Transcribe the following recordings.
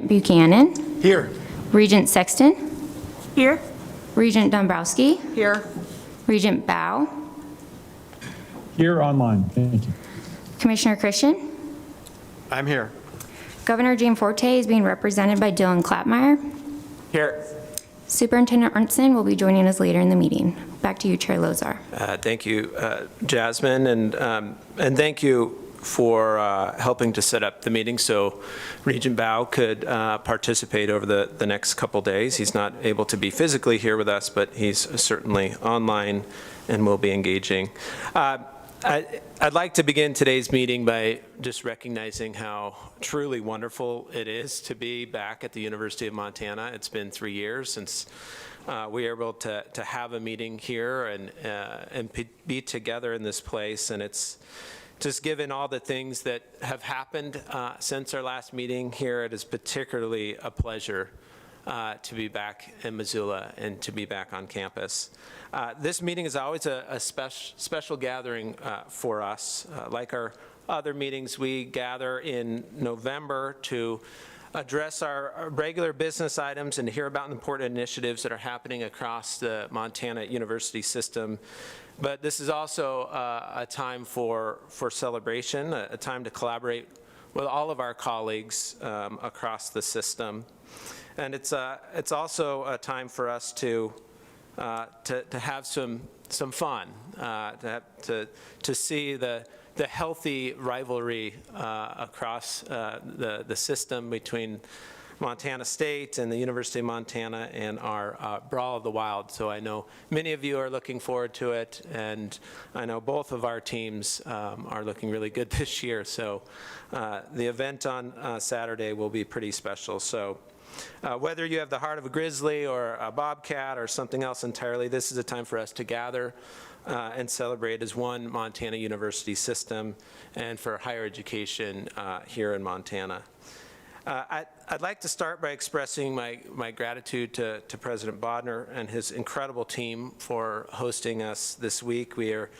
Buchanan. Here. Regent Sexton. Here. Regent Dombrowski. Here. Regent Bow. Here online. Thank you. Commissioner Christian. I'm here. Governor Gianforte is being represented by Dylan Clapmeyer. Here. Superintendent Arntzen will be joining us later in the meeting. Back to you, Chair Lozar. Thank you, Jasmine, and thank you for helping to set up the meeting so Regent Bow could participate over the next couple days. He's not able to be physically here with us, but he's certainly online and will be engaging. I'd like to begin today's meeting by just recognizing how truly wonderful it is to be back at the University of Montana. It's been 3 years since we were able to have a meeting here and be together in this place, and it's just given all the things that have happened since our last meeting here, it is particularly a pleasure to be back in Missoula and to be back on campus. This meeting is always a special gathering for us. Like our other meetings, we gather in November to address our regular business items and hear about important initiatives that are happening across the Montana University system. But this is also a time for celebration, a time to collaborate with all of our colleagues across the system. And it's also a time for us to have some fun, to see the healthy rivalry across the system between Montana State and the University of Montana and our Brawl of the Wild. So I know many of you are looking forward to it, and I know both of our teams are looking really good this year. So the event on Saturday will be pretty special. So whether you have the heart of a grizzly or a bobcat or something else entirely, this is a time for us to gather and celebrate as one Montana University system and for higher education here in Montana. I'd like to start by expressing my gratitude to President Bodner and his incredible team for hosting us this week. We're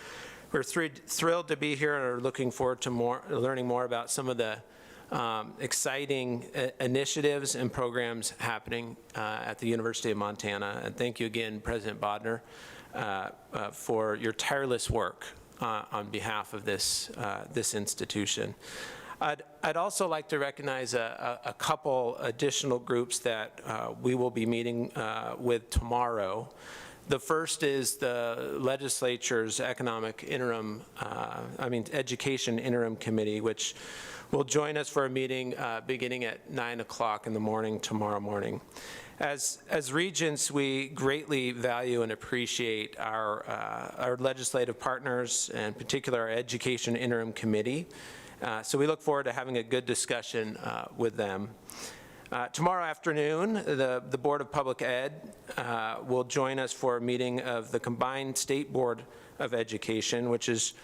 thrilled to be here and are looking forward to learning more about some of the exciting initiatives and programs happening at the University of Montana. And thank you again, President Bodner, for your tireless work on behalf of this institution. I'd also like to recognize a couple additional groups that we will be meeting with tomorrow. The first is the legislature's Education Interim Committee, which will join us for a meeting beginning at 9 o'clock in the morning tomorrow morning. As Regents, we greatly value and appreciate our legislative partners, and in particular our Education Interim Committee. So we look forward to having a good discussion with them. Tomorrow afternoon, the Board of Public Ed will join us for a meeting of the Combined State Board of Education, which is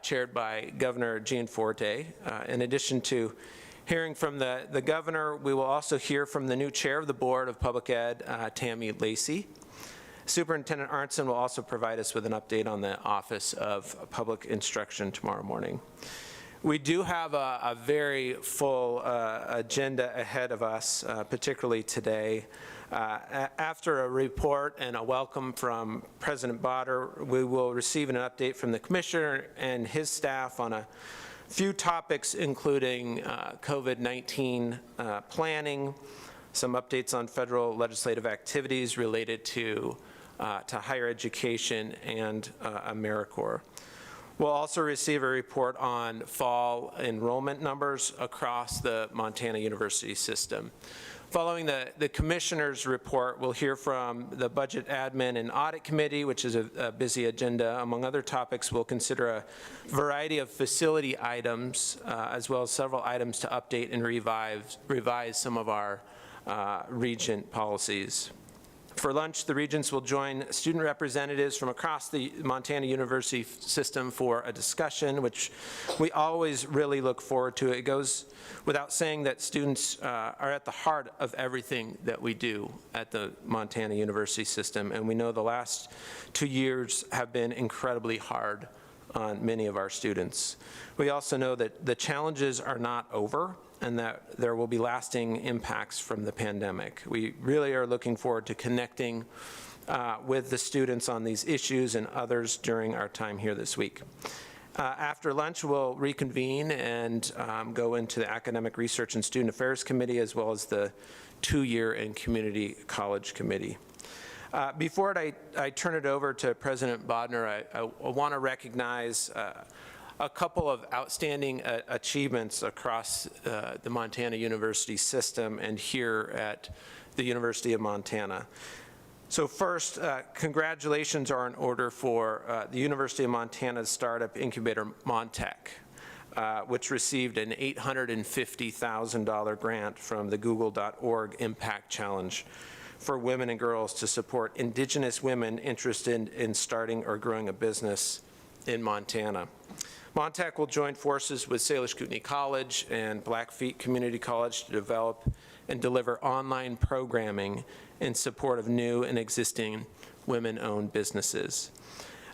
chaired by Governor Gianforte. In addition to hearing from the governor, we will also hear from the new chair of the Board of Public Ed, Tammy Lacey. Superintendent Arntzen will also provide us with an update on the Office of Public Instruction tomorrow morning. We do have a very full agenda ahead of us, particularly today. After a report and a welcome from President Bodner, we will receive an update from the Commissioner and his staff on a few topics, including COVID-19 planning, some updates on federal legislative activities related to higher education, and AmeriCorps. We'll also receive a report on fall enrollment numbers across the Montana University system. Following the Commissioner's report, we'll hear from the Budget Admin and Audit Committee, which is a busy agenda. Among other topics, we'll consider a variety of facility items, as well as several items to update and revise some of our Regent policies. For lunch, the Regents will join student representatives from across the Montana University system for a discussion, which we always really look forward to. It goes without saying that students are at the heart of everything that we do at the Montana University system, and we know the last 2 years have been incredibly hard on many of our students. We also know that the challenges are not over and that there will be lasting impacts from the pandemic. We really are looking forward to connecting with the students on these issues and others during our time here this week. After lunch, we'll reconvene and go into the Academic Research and Student Affairs Committee, as well as the 2-year and Community College Committee. Before I turn it over to President Bodner, I want to recognize a couple of outstanding achievements across the Montana University system and here at the University of Montana. So first, congratulations are in order for the University of Montana's startup incubator, Montech, which received an $850,000 grant from the Google.org Impact Challenge for women and girls to support Indigenous women interested in starting or growing a business in Montana. Montech will join forces with Salish Kootenai College and Blackfeet Community College to develop and deliver online programming in support of new and existing women-owned businesses.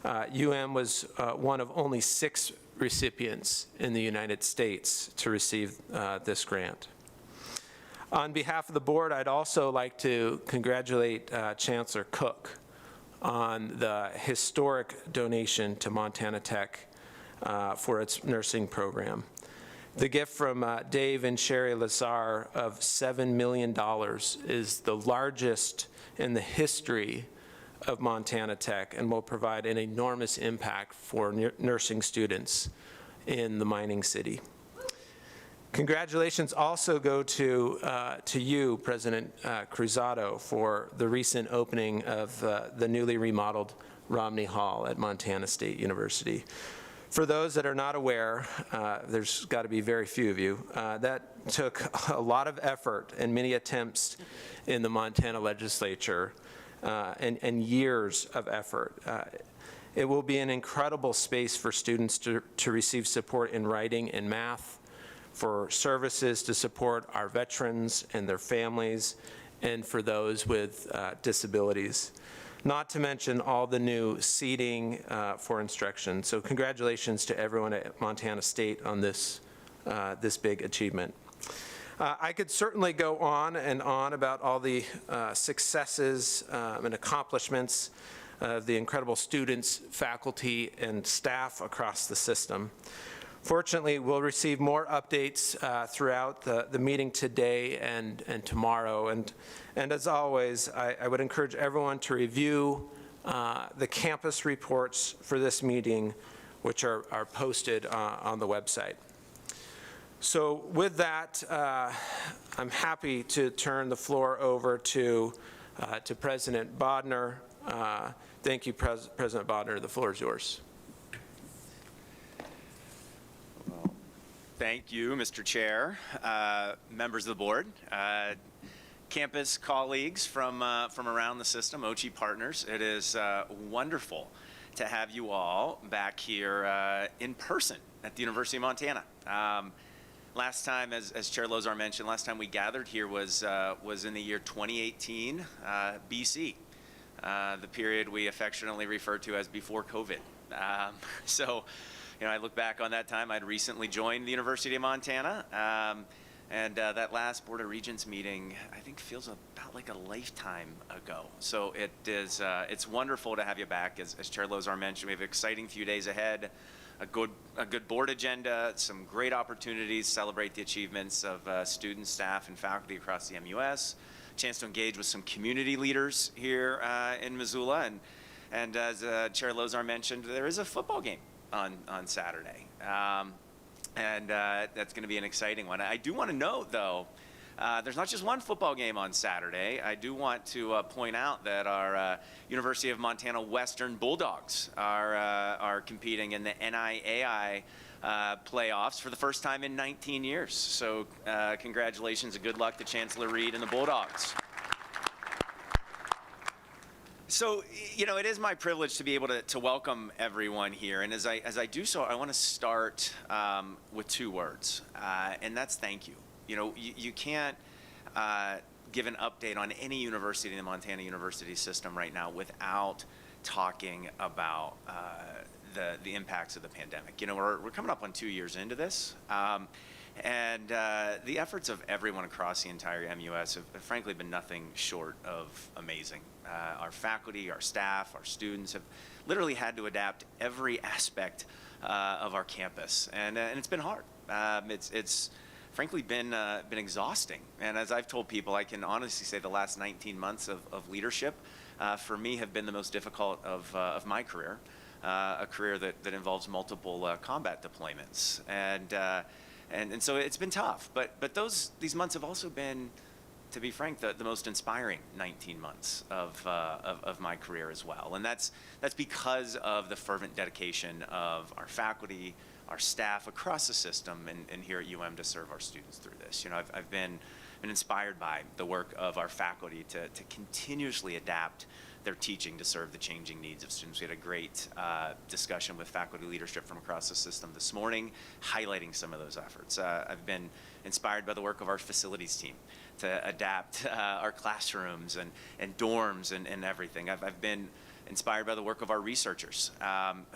was one of only 6 recipients in the United States to receive this grant. On behalf of the board, I'd also like to congratulate Chancellor Cook on the historic donation to Montana Tech for its nursing program. The gift from Dave and Sherry Lazar of $7 million is the largest in the history of Montana Tech and will provide an enormous impact for nursing students in the mining city. Congratulations also go to you, President Cruzado, for the recent opening of the newly remodeled Romney Hall at Montana State University. For those that are not aware, there's got to be very few of you, that took a lot of effort and many attempts in the Montana legislature and years of effort. It will be an incredible space for students to receive support in writing and math, for services to support our veterans and their families, and for those with disabilities. Not to mention all the new seating for instruction. So congratulations to everyone at Montana State on this big achievement. I could certainly go on and on about all the successes and accomplishments of the incredible students, faculty, and staff across the system. Fortunately, we'll receive more updates throughout the meeting today and tomorrow. And as always, I would encourage everyone to review the campus reports for this meeting, which are posted on the website. So with that, I'm happy to turn the floor over to President Bodner. Thank you, President Bodner. The floor is yours. Thank you, Mr. Chair, members of the board, campus colleagues from around the system, OCHI partners. It is wonderful to have you all back here in person at the University of Montana. Last time, as Chair Lozar mentioned, last time we gathered here was in the year 2018 BC, the period we affectionately refer to as before COVID. I look back on that time. I'd recently joined the University of Montana, and that last Board of Regents meeting, I think, feels about like a lifetime ago. So it's wonderful to have you back. As Chair Lozar mentioned, we have an exciting few days ahead, a good board agenda, some great opportunities to celebrate the achievements of students, staff, and faculty across the MUS, a chance to engage with some community leaders here in Missoula, and as Chair Lozar mentioned, there is a football game on Saturday, and that's going to be an exciting one. I do want to note, though, there's not just one football game on Saturday. I do want to point out that our University of Montana Western Bulldogs are competing in the NIAI playoffs for the first time in 19 years. So congratulations and good luck to Chancellor Reed and the Bulldogs. So, it is my privilege to be able to welcome everyone here. And as I do so, I want to start with 2 words, and that's thank you. You can't give an update on any university in the Montana University system right now without talking about the impacts of the pandemic. You know, we're coming up on 2 years into this, and the efforts of everyone across the entire MUS have frankly been nothing short of amazing. Our faculty, our staff, our students have literally had to adapt every aspect of our campus, and it's been hard. It's frankly been exhausting. And as I've told people, I can honestly say the last 19 months of leadership for me have been the most difficult of my career, a career that involves multiple combat deployments. And so it's been tough. But these months have also been, to be frank, the most inspiring 19 months of my career as well. And that's because of the fervent dedication of our faculty, our staff across the system, and here at UM to serve our students through this. You know, I've been inspired by the work of our faculty to continuously adapt their teaching to serve the changing needs of students. We had a great discussion with faculty leadership from across the system this morning, highlighting some of those efforts. I've been inspired by the work of our facilities team to adapt our classrooms and dorms and everything. I've been inspired by the work of our researchers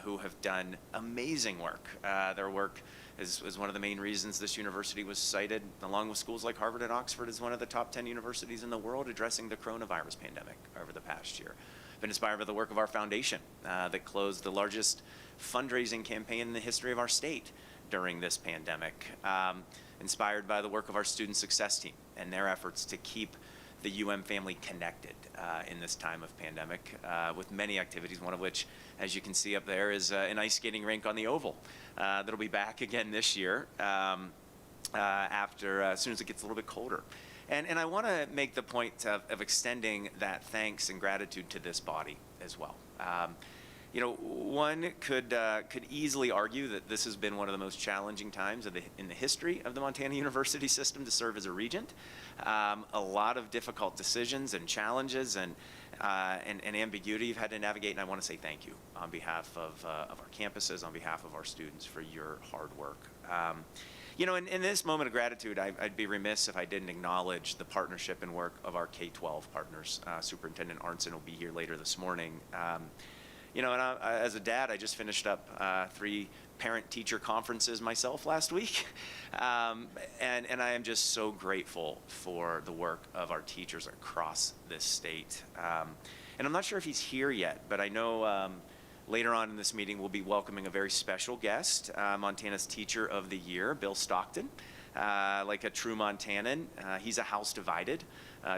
who have done amazing work. Their work is one of the main reasons this university was cited, along with schools like Harvard and Oxford, as one of the top 10 universities in the world addressing the coronavirus pandemic over the past year. Been inspired by the work of our foundation that closed the largest fundraising campaign in the history of our state during this pandemic. Inspired by the work of our student success team and their efforts to keep the UM family connected in this time of pandemic with many activities, one of which, as you can see up there, is an ice skating rink on the Oval that'll be back again this year after as soon as it gets a little bit colder. And I want to make the point of extending that thanks and gratitude to this body as well. You know, one could easily argue that this has been one of the most challenging times in the history of the Montana University system to serve as a regent. A lot of difficult decisions and challenges and ambiguity you've had to navigate, and I want to say thank you on behalf of our campuses, on behalf of our students for your hard work. You know, in this moment of gratitude, I'd be remiss if I didn't acknowledge the partnership and work of our K-12 partners. Superintendent Arntzen will be here later this morning. You know, and as a dad, I just finished up 3 parent-teacher conferences myself last week. And I am just so grateful for the work of our teachers across this state. And I'm not sure if he's here yet, but I know later on in this meeting we'll be welcoming a very special guest, Montana's Teacher of the Year, Bill Stockton. Like a true Montanan, he's a house divided,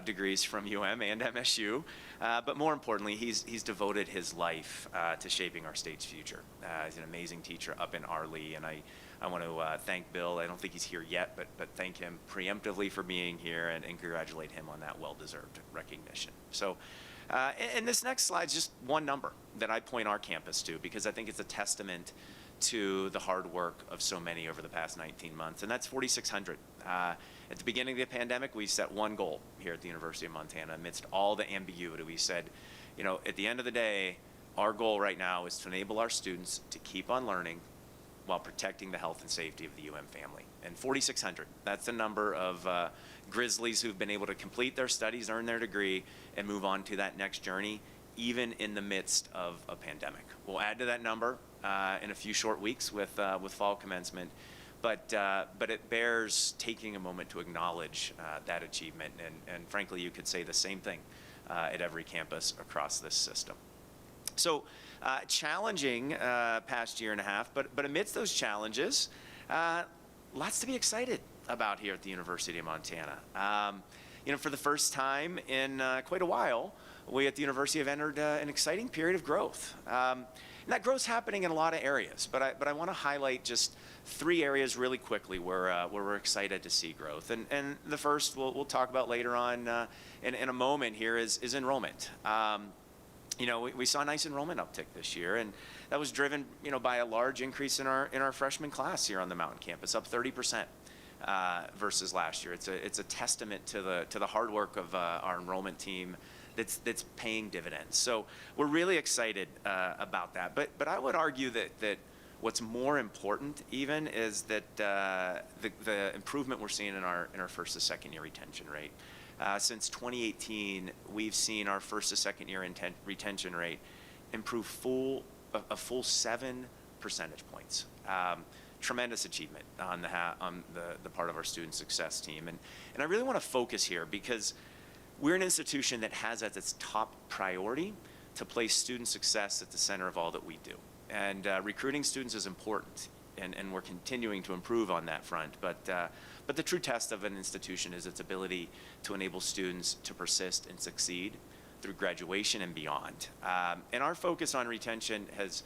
degrees from UM and MSU, but more importantly, he's devoted his life to shaping our state's future. He's an amazing teacher up in Arlee, and I want to thank Bill. I don't think he's here yet, but thank him preemptively for being here and congratulate him on that well-deserved recognition. So, and this next slide is just one number that I point our campus to because I think it's a testament to the hard work of so many over the past 19 months, and that's 4,600. At the beginning of the pandemic, we set one goal here at the University of Montana. Amidst all the ambiguity, we said, you know, at the end of the day, our goal right now is to enable our students to keep on learning while protecting the health and safety of the UM family. And 4,600, that's the number of Grizzlies who've been able to complete their studies, earn their degree, and move on to that next journey, even in the midst of a pandemic. We'll add to that number in a few short weeks with fall commencement, but it bears taking a moment to acknowledge that achievement, and frankly, you could say the same thing at every campus across this system. So challenging past year and a half, but amidst those challenges, lots to be excited about here at the University of Montana. You know, for the first time in quite a while, we at the university have entered an exciting period of growth. And that growth's happening in a lot of areas, but I want to highlight just 3 areas really quickly where we're excited to see growth. And the first we'll talk about later on in a moment here is enrollment. You know, we saw a nice enrollment uptick this year, and that was driven, you know, by a large increase in our freshman class here on the Mountain campus, up 30%. Versus last year. It's a testament to the hard work of our enrollment team that's paying dividends. So we're really excited about that. But I would argue that what's more important even is that the improvement we're seeing in our first to second year retention rate. Since 2018, we've seen our first to second year retention rate improve a full 7 percentage points. Tremendous achievement on the part of our student success team. And I really want to focus here because we're an institution that has as its top priority to place student success at the center of all that we do. And recruiting students is important, and we're continuing to improve on that front. But the true test of an institution is its ability to enable students to persist and succeed through graduation and beyond. And our focus on retention has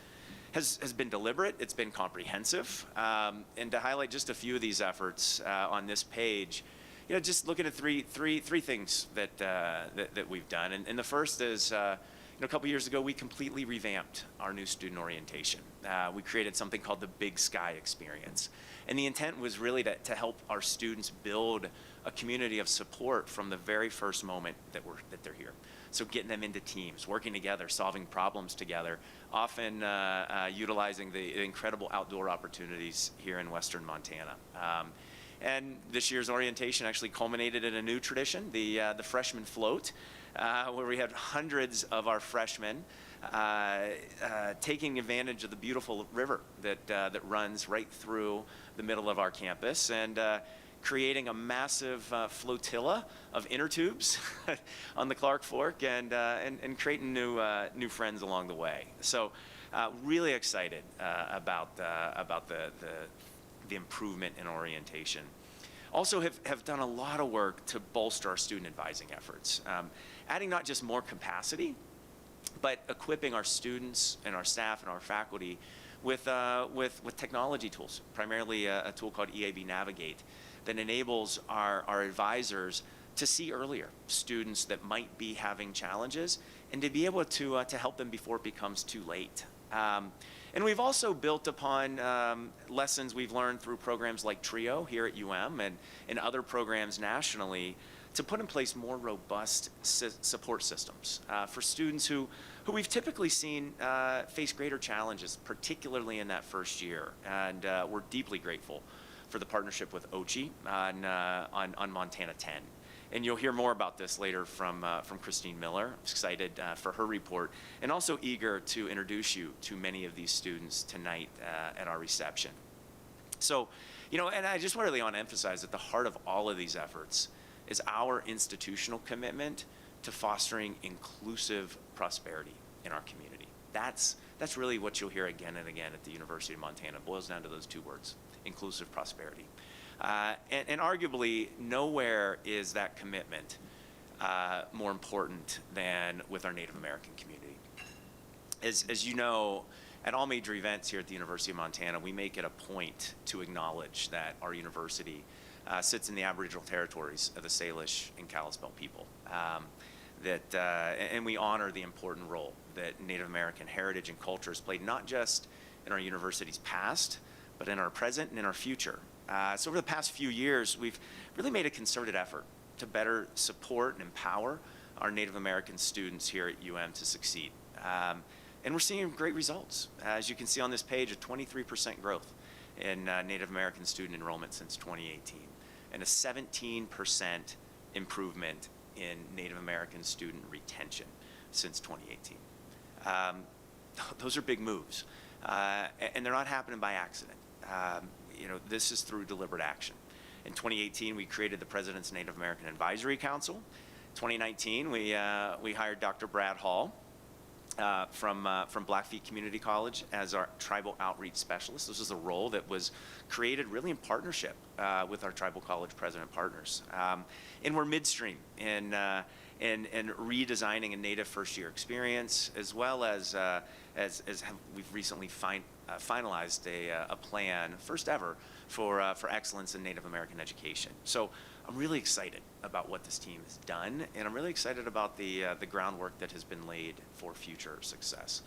been deliberate, it's been comprehensive. And to highlight just a few of these efforts on this page, just looking at three things that we've done. And the first is, a couple years ago, we completely revamped our new student orientation. We created something called the Big Sky Experience. And the intent was really to help our students build a community of support from the very first moment that they're here. So getting them into teams, working together, solving problems together, often utilizing the incredible outdoor opportunities here in Western Montana. And this year's orientation actually culminated in a new tradition, the freshman float, where we had hundreds of our freshmen taking advantage of the beautiful river that runs right through the middle of our campus, and creating a massive flotilla of inner tubes on the Clark Fork, and creating new friends along the way. So really excited about the improvement in orientation. Also have done a lot of work to bolster our student advising efforts, adding not just more capacity, but equipping our students and our staff and our faculty with technology tools, primarily a tool called EAB Navigate that enables our advisors to see earlier students that might be having challenges and to be able to help them before it becomes too late. And we've also built upon lessons we've learned through programs like TRIO here at UM and other programs nationally to put in place more robust support systems for students who we've typically seen face greater challenges, particularly in that first year. And we're deeply grateful for the partnership with OCHI on Montana 10. And you'll hear more about this later from Christine Miller. I'm excited for her report, and also eager to introduce you to many of these students tonight at our reception. So, and I just really want to emphasize at the heart of all of these efforts is our institutional commitment to fostering inclusive prosperity in our community. That's really what you'll hear again and again at the University of Montana. It boils down to those two words, inclusive prosperity. And arguably, nowhere is that commitment more important than with our Native American community. As you know, at all major events here at the University of Montana, we make it a point to acknowledge that our university sits in the Aboriginal territories of the Salish and Kalispel people. And we honor the important role that Native American heritage and culture has played, not just in our university's past, but in our present and in our future. So over the past few years, we've really made a concerted effort to better support and empower our Native American students here at UM to succeed. And we're seeing great results. As you can see on this page, a 23% growth in Native American student enrollment since 2018, and a 17% improvement in Native American student retention since 2018. Those are big moves, and they're not happening by accident. This is through deliberate action. In 2018, we created the President's Native American Advisory Council. 2019, we hired Dr. Brad Hall from Blackfeet Community College as our tribal outreach specialist. This is a role that was created really in partnership with our tribal college president partners. And we're midstream in redesigning a Native first-year experience, as well as we've recently finalized a plan, first ever, for excellence in Native American education. So I'm really excited about what this team has done, and I'm really excited about the groundwork that has been laid for future success.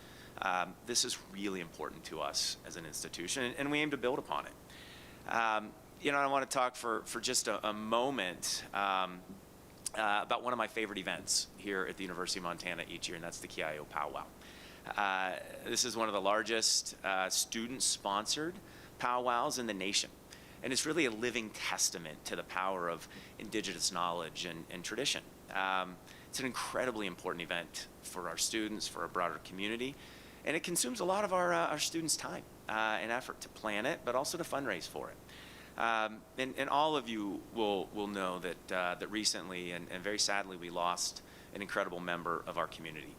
This is really important to us as an institution, and we aim to build upon it. I want to talk for just a moment about one of my favorite events here at the University of Montana each year, and that's the KIO Powwow. This is one of the largest student-sponsored powwows in the nation. And it's really a living testament to the power of indigenous knowledge and tradition. It's an incredibly important event for our students, for our broader community. And it consumes a lot of our students' time and effort to plan it, but also to fundraise for it. And all of you will know that recently and very sadly we lost an incredible member of our community,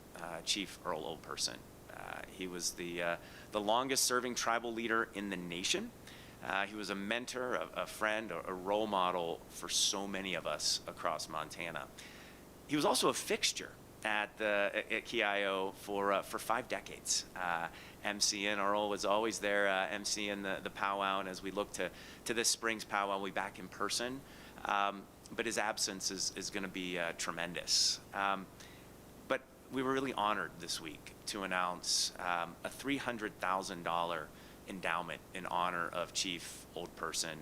Chief Earl Oldperson. He was the longest serving tribal leader in the nation. He was a mentor, a friend, a role model for so many of us across Montana. He was also a fixture at KIO for 5 decades. MCing, Earl was always there MCing the powwow, and as we look to this spring's powwow, we'll be back in person. But his absence is going to be tremendous. But we were really honored this week to announce a $300,000 endowment in honor of Chief Oldperson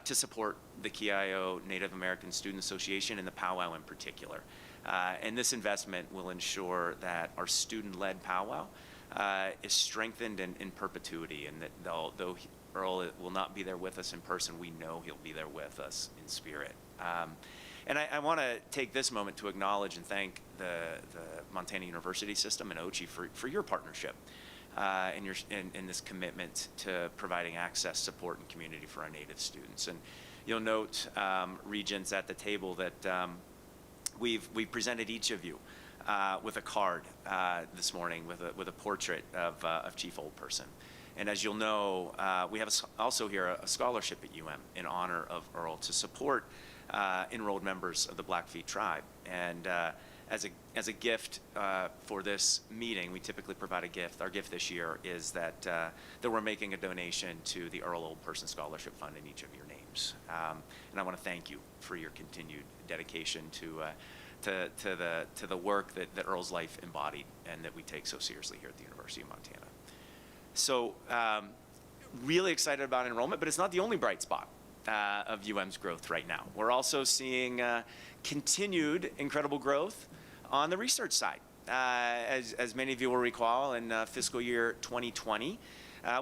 to support the KIO Native American Student Association and the powwow in particular. And this investment will ensure that our student-led powwow is strengthened in perpetuity, and that though Earl will not be there with us in person, we know he'll be there with us in spirit. And I want to take this moment to acknowledge and thank the Montana University system and OCHI for your partnership in this commitment to providing access, support, and community for our Native students. And you'll note, Regents at the table, that we've presented each of you with a card this morning with a portrait of Chief Oldperson. And as you'll know, we have also here a scholarship at UM in honor of Earl to support enrolled members of the Blackfeet tribe. And as a gift for this meeting, we typically provide a gift. Our gift this year is that we're making a donation to the Earl Oldperson Scholarship Fund in each of your names. And I want to thank you for your continued dedication to the work that Earl's life embodied and that we take so seriously here at the University of Montana. So really excited about enrollment, but it's not the only bright spot of UM's growth right now. We're also seeing continued incredible growth on the research side. As many of you will recall, in fiscal year 2020,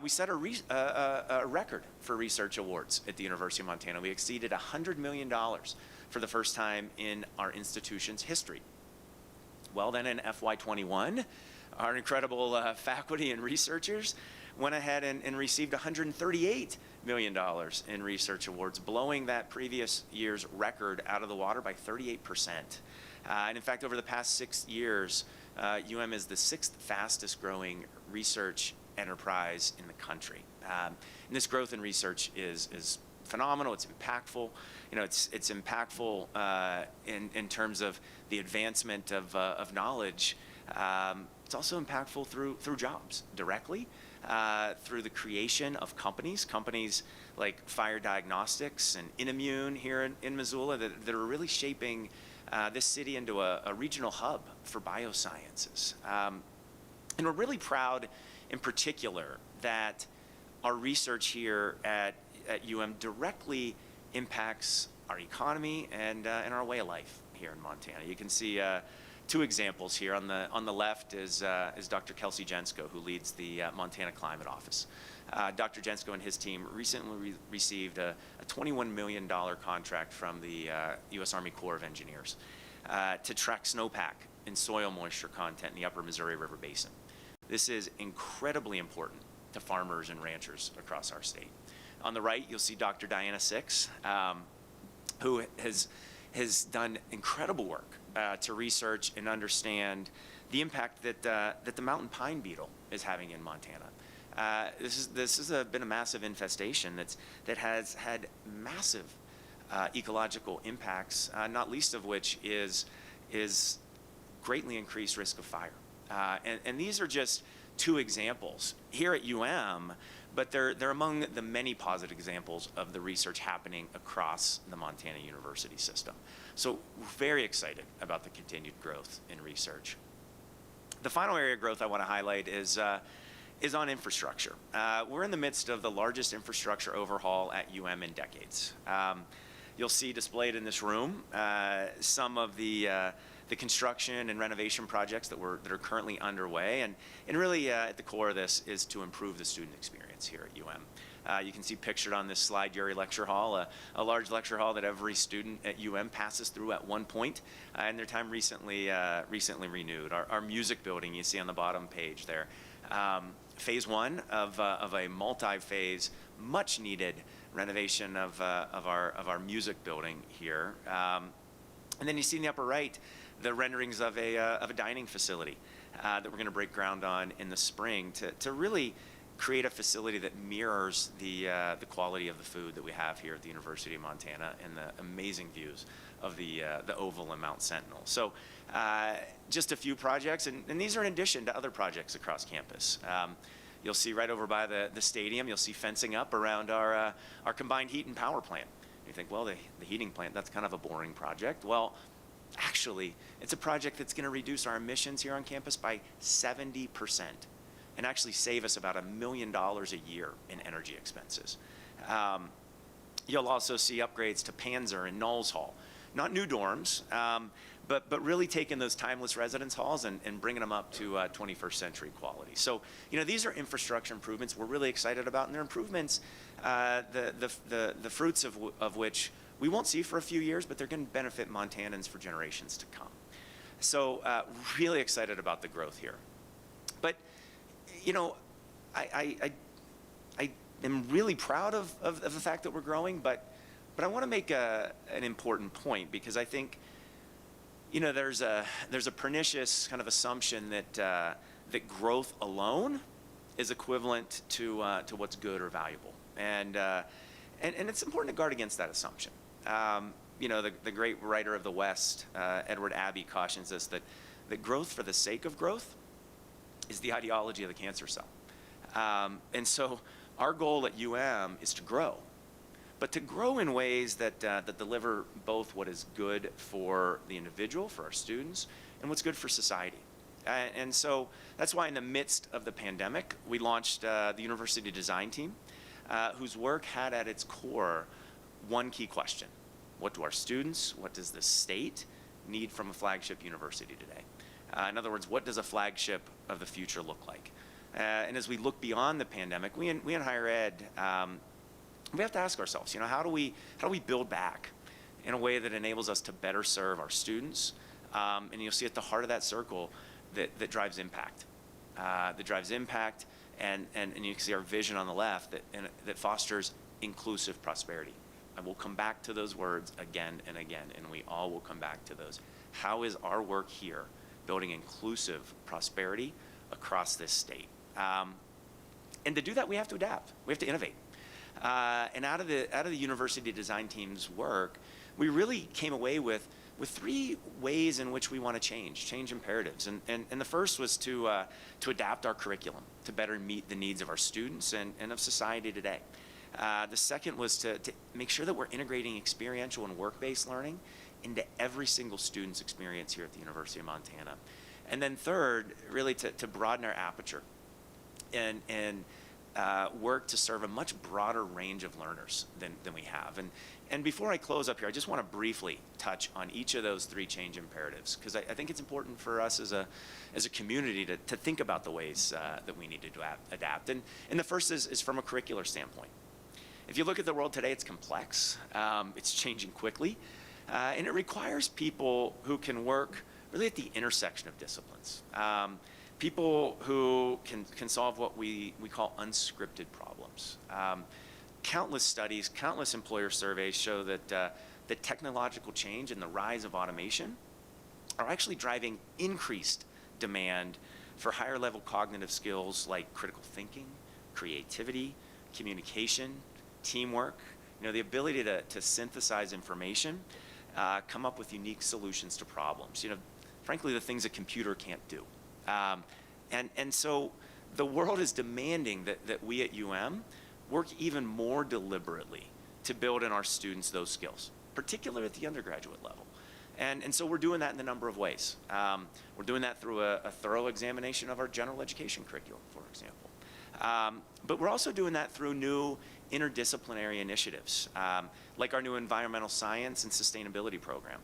we set a record for research awards at the University of Montana. We exceeded $100 million for the first time in our institution's history. Well, then in FY21, our incredible faculty and researchers went ahead and received $138 million in research awards, blowing that previous year's record out of the water by 38%. And in fact, over the past 6 years, UM is the 6th fastest growing research enterprise in the country. And this growth in research is phenomenal. It's impactful. You know, it's impactful in terms of the advancement of knowledge. It's also impactful through jobs directly, through the creation of companies like Fire Diagnostics and Inimmune here in Missoula that are really shaping this city into a regional hub for biosciences. And we're really proud in particular that our research here at UM directly impacts our economy and our way of life here in Montana. You can see 2 examples here. On the left is Dr. Kelsey Jensko, who leads the Montana Climate Office. Dr. Jensko and his team recently received a $21 million contract from the U.S. Army Corps of Engineers to track snowpack and soil moisture content in the upper Missouri River Basin. This is incredibly important to farmers and ranchers across our state. On the right, you'll see Dr. Diana Six, who has done incredible work to research and understand the impact that the mountain pine beetle is having in Montana. This has been a massive infestation that has had massive ecological impacts, not least of which is greatly increased risk of fire. And these are just 2 examples here at UM, but they're among the many positive examples of the research happening across the Montana University system. So we're very excited about the continued growth in research. The final area of growth I want to highlight is on infrastructure. We're in the midst of the largest infrastructure overhaul at UM in decades. You'll see displayed in this room some of the construction and renovation projects that are currently underway, and really at the core of this is to improve the student experience here at UM. You can see pictured on this slide Urey Lecture Hall, a large lecture hall that every student at UM passes through at one point in their time recently renewed. Our music building you see on the bottom page there. Phase one of a multi-phase, much needed renovation of our music building here. And then you see in the upper right the renderings of a dining facility that we're going to break ground on in the spring to really create a facility that mirrors the quality of the food that we have here at the University of Montana and the amazing views of the Oval and Mount Sentinel. So just a few projects, and these are in addition to other projects across campus. You'll see right over by the stadium, you'll see fencing up around our combined heat and power plant. You think, well, the heating plant, that's kind of a boring project. Well, actually, it's a project that's going to reduce our emissions here on campus by 70% and actually save us about $1 million a year in energy expenses. You'll also see upgrades to Panzer and Knowles Hall. Not new dorms, but really taking those timeless residence halls and bringing them up to 21st century quality. So, these are infrastructure improvements we're really excited about, and they're improvements, the fruits of which we won't see for a few years, but they're going to benefit Montanans for generations to come. So, really excited about the growth here. But, I am really proud of the fact that we're growing, but I want to make an important point, because I think, there's a pernicious kind of assumption that growth alone is equivalent to what's good or valuable, and it's important to guard against that assumption. The great writer of the West, Edward Abbey, cautions us that growth for the sake of growth is the ideology of the cancer cell, and so our goal at UM is to grow. But to grow in ways that deliver both what is good for the individual, for our students, and what's good for society. And so that's why in the midst of the pandemic, we launched the University Design Team, whose work had at its core one key question. What do our students, what does the state need from a flagship university today? In other words, what does a flagship of the future look like? And as we look beyond the pandemic, we in higher ed, we have to ask ourselves, how do we build back in a way that enables us to better serve our students? And you'll see at the heart of that circle that drives impact. And you can see our vision on the left that fosters inclusive prosperity. I will come back to those words again and again, and we all will come back to those. How is our work here building inclusive prosperity across this state? And to do that, we have to adapt. We have to innovate. And out of the University Design Team's work, we really came away with three ways in which we want to change imperatives. And the first was to adapt our curriculum to better meet the needs of our students and of society today. The second was to make sure that we're integrating experiential and work-based learning into every single student's experience here at the University of Montana. And then third, really to broaden our aperture and work to serve a much broader range of learners than we have. And before I close up here, I just want to briefly touch on each of those three change imperatives, because I think it's important for us as a community to think about the ways that we need to adapt. And the first is from a curricular standpoint. If you look at the world today, it's complex, it's changing quickly, and it requires people who can work really at the intersection of disciplines. People who can solve what we call unscripted problems. Countless studies, countless employer surveys show that the technological change and the rise of automation are actually driving increased demand for higher level cognitive skills like critical thinking, creativity, communication, teamwork, the ability to synthesize information, come up with unique solutions to problems. Frankly, the things a computer can't do. And so the world is demanding that we at UM work even more deliberately to build in our students those skills, particularly at the undergraduate level. And so we're doing that in a number of ways. We're doing that through a thorough examination of our general education curriculum, for example. But we're also doing that through new interdisciplinary initiatives, like our new environmental science and sustainability program,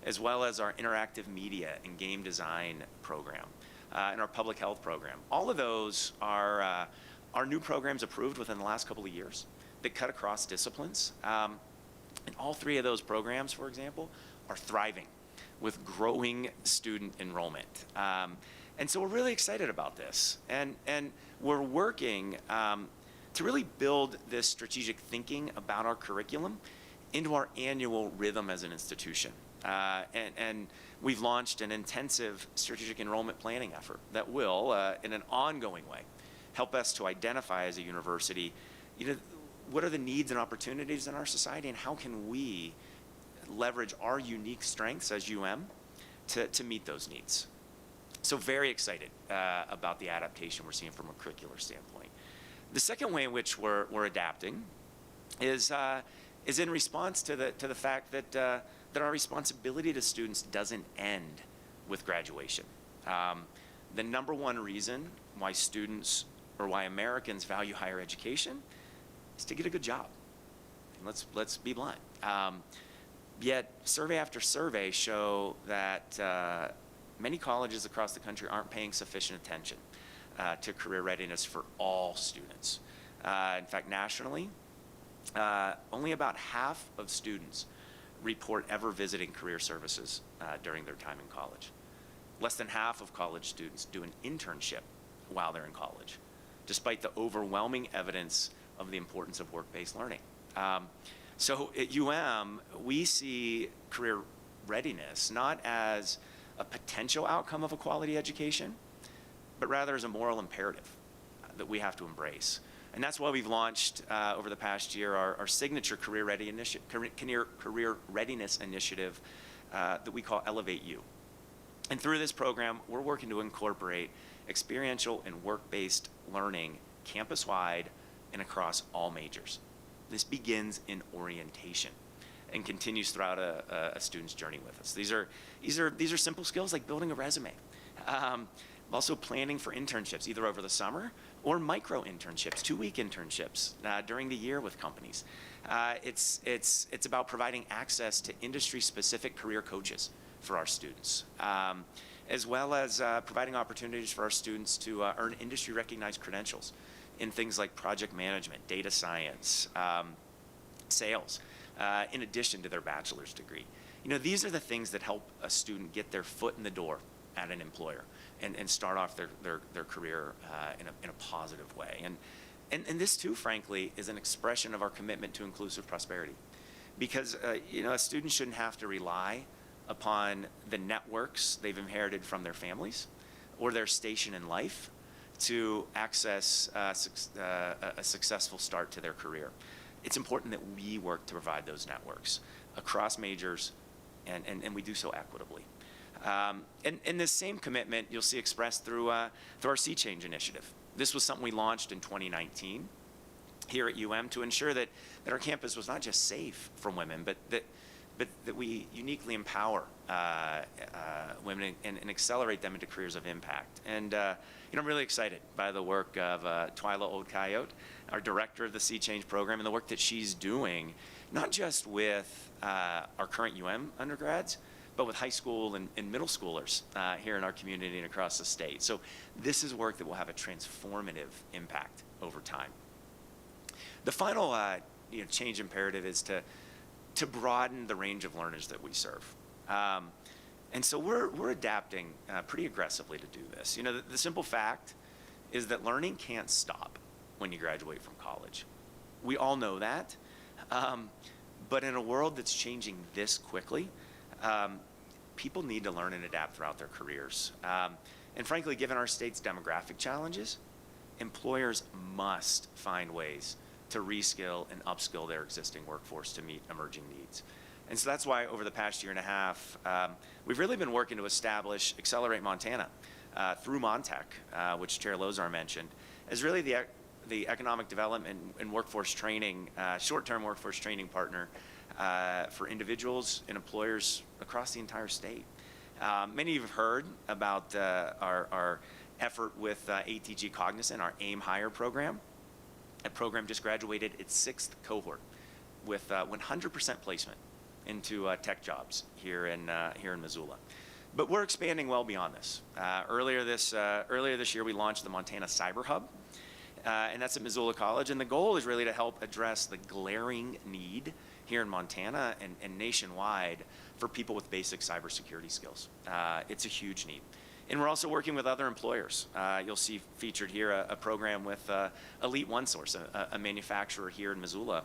as well as our interactive media and game design program, and our public health program. All of those are are new programs approved within the last couple of years that cut across disciplines. And all three of those programs, for example, are thriving with growing student enrollment. And so we're really excited about this. And we're working to really build this strategic thinking about our curriculum into our annual rhythm as an institution. And we've launched an intensive strategic enrollment planning effort that will, in an ongoing way, help us to identify as a university, what are the needs and opportunities in our society, and how can we leverage our unique strengths as UM to meet those needs. So very excited about the adaptation we're seeing from a curricular standpoint. The second way in which we're adapting is in response to the fact that our responsibility to students doesn't end with graduation. The number one reason why students or why Americans value higher education is to get a good job. And let's be blunt. Yet survey after survey show that many colleges across the country aren't paying sufficient attention to career readiness for all students. In fact, nationally, only about half of students report ever visiting career services during their time in college. Less than half of college students do an internship while they're in college, despite the overwhelming evidence of the importance of work-based learning. So at UM, we see career readiness not as a potential outcome of a quality education, but rather as a moral imperative that we have to embrace. And that's why we've launched over the past year our signature career readiness initiative that we call Elevate U. And through this program, we're working to incorporate experiential and work-based learning campus-wide and across all majors. This begins in orientation and continues throughout a student's journey with us. These are simple skills like building a resume. Also planning for internships, either over the summer or micro internships, 2-week internships during the year with companies. It's about providing access to industry-specific career coaches for our students, as well as providing opportunities for our students to earn industry-recognized credentials in things like project management, data science, sales, in addition to their bachelor's degree. These are the things that help a student get their foot in the door at an employer and start off their career in a positive way. And this too, frankly, is an expression of our commitment to inclusive prosperity. Because a student shouldn't have to rely upon the networks they've inherited from their families or their station in life to access a successful start to their career. It's important that we work to provide those networks across majors, and we do so equitably. And this same commitment you'll see expressed through our Sea Change initiative. This was something we launched in 2019 here at UM to ensure that our campus was not just safe from women, but that we uniquely empower women and accelerate them into careers of impact. And I'm really excited by the work of Twyla Old Coyote, our director of the Sea Change program, and the work that she's doing, not just with our current UM undergrads, but with high school and middle schoolers here in our community and across the state. So this is work that will have a transformative impact over time. The final change imperative is to broaden the range of learners that we serve. And so we're adapting pretty aggressively to do this. The simple fact is that learning can't stop when you graduate from college. We all know that. But in a world that's changing this quickly, people need to learn and adapt throughout their careers. And frankly, given our state's demographic challenges, employers must find ways to reskill and upskill their existing workforce to meet emerging needs. And so that's why over the past year and a half, we've really been working to establish Accelerate Montana through Montech, which Chair Lozar mentioned, as really the economic development and workforce training, short-term workforce training partner for individuals and employers across the entire state. Many of you have heard about our effort with ATG Cognizant, our AIM Hire program. That program just graduated its 6th cohort with 100% placement into tech jobs here in Missoula. But we're expanding well beyond this. Earlier this year, we launched the Montana Cyber Hub. and that's at Missoula College. And the goal is really to help address the glaring need here in Montana and nationwide for people with basic cybersecurity skills. It's a huge need. And we're also working with other employers. You'll see featured here a program with Elite OneSource, a manufacturer here in Missoula.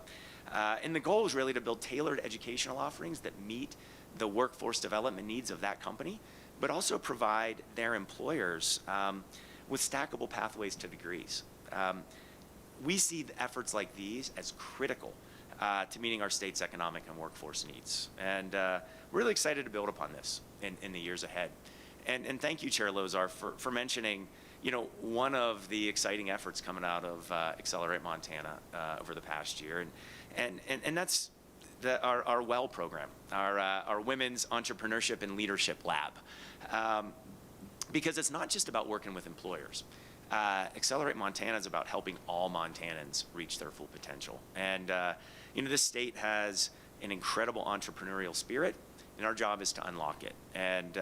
And the goal is really to build tailored educational offerings that meet the workforce development needs of that company, but also provide their employers with stackable pathways to degrees. We see the efforts like these as critical to meeting our state's economic and workforce needs. And we're really excited to build upon this in the years ahead. And thank you, Chair Lozar, for mentioning, one of the exciting efforts coming out of Accelerate Montana over the past year. And that's our WELL program, our Women's Entrepreneurship and Leadership Lab. Because it's not just about working with employers. Accelerate Montana is about helping all Montanans reach their full potential. And, this state has an incredible entrepreneurial spirit, and our job is to unlock it. And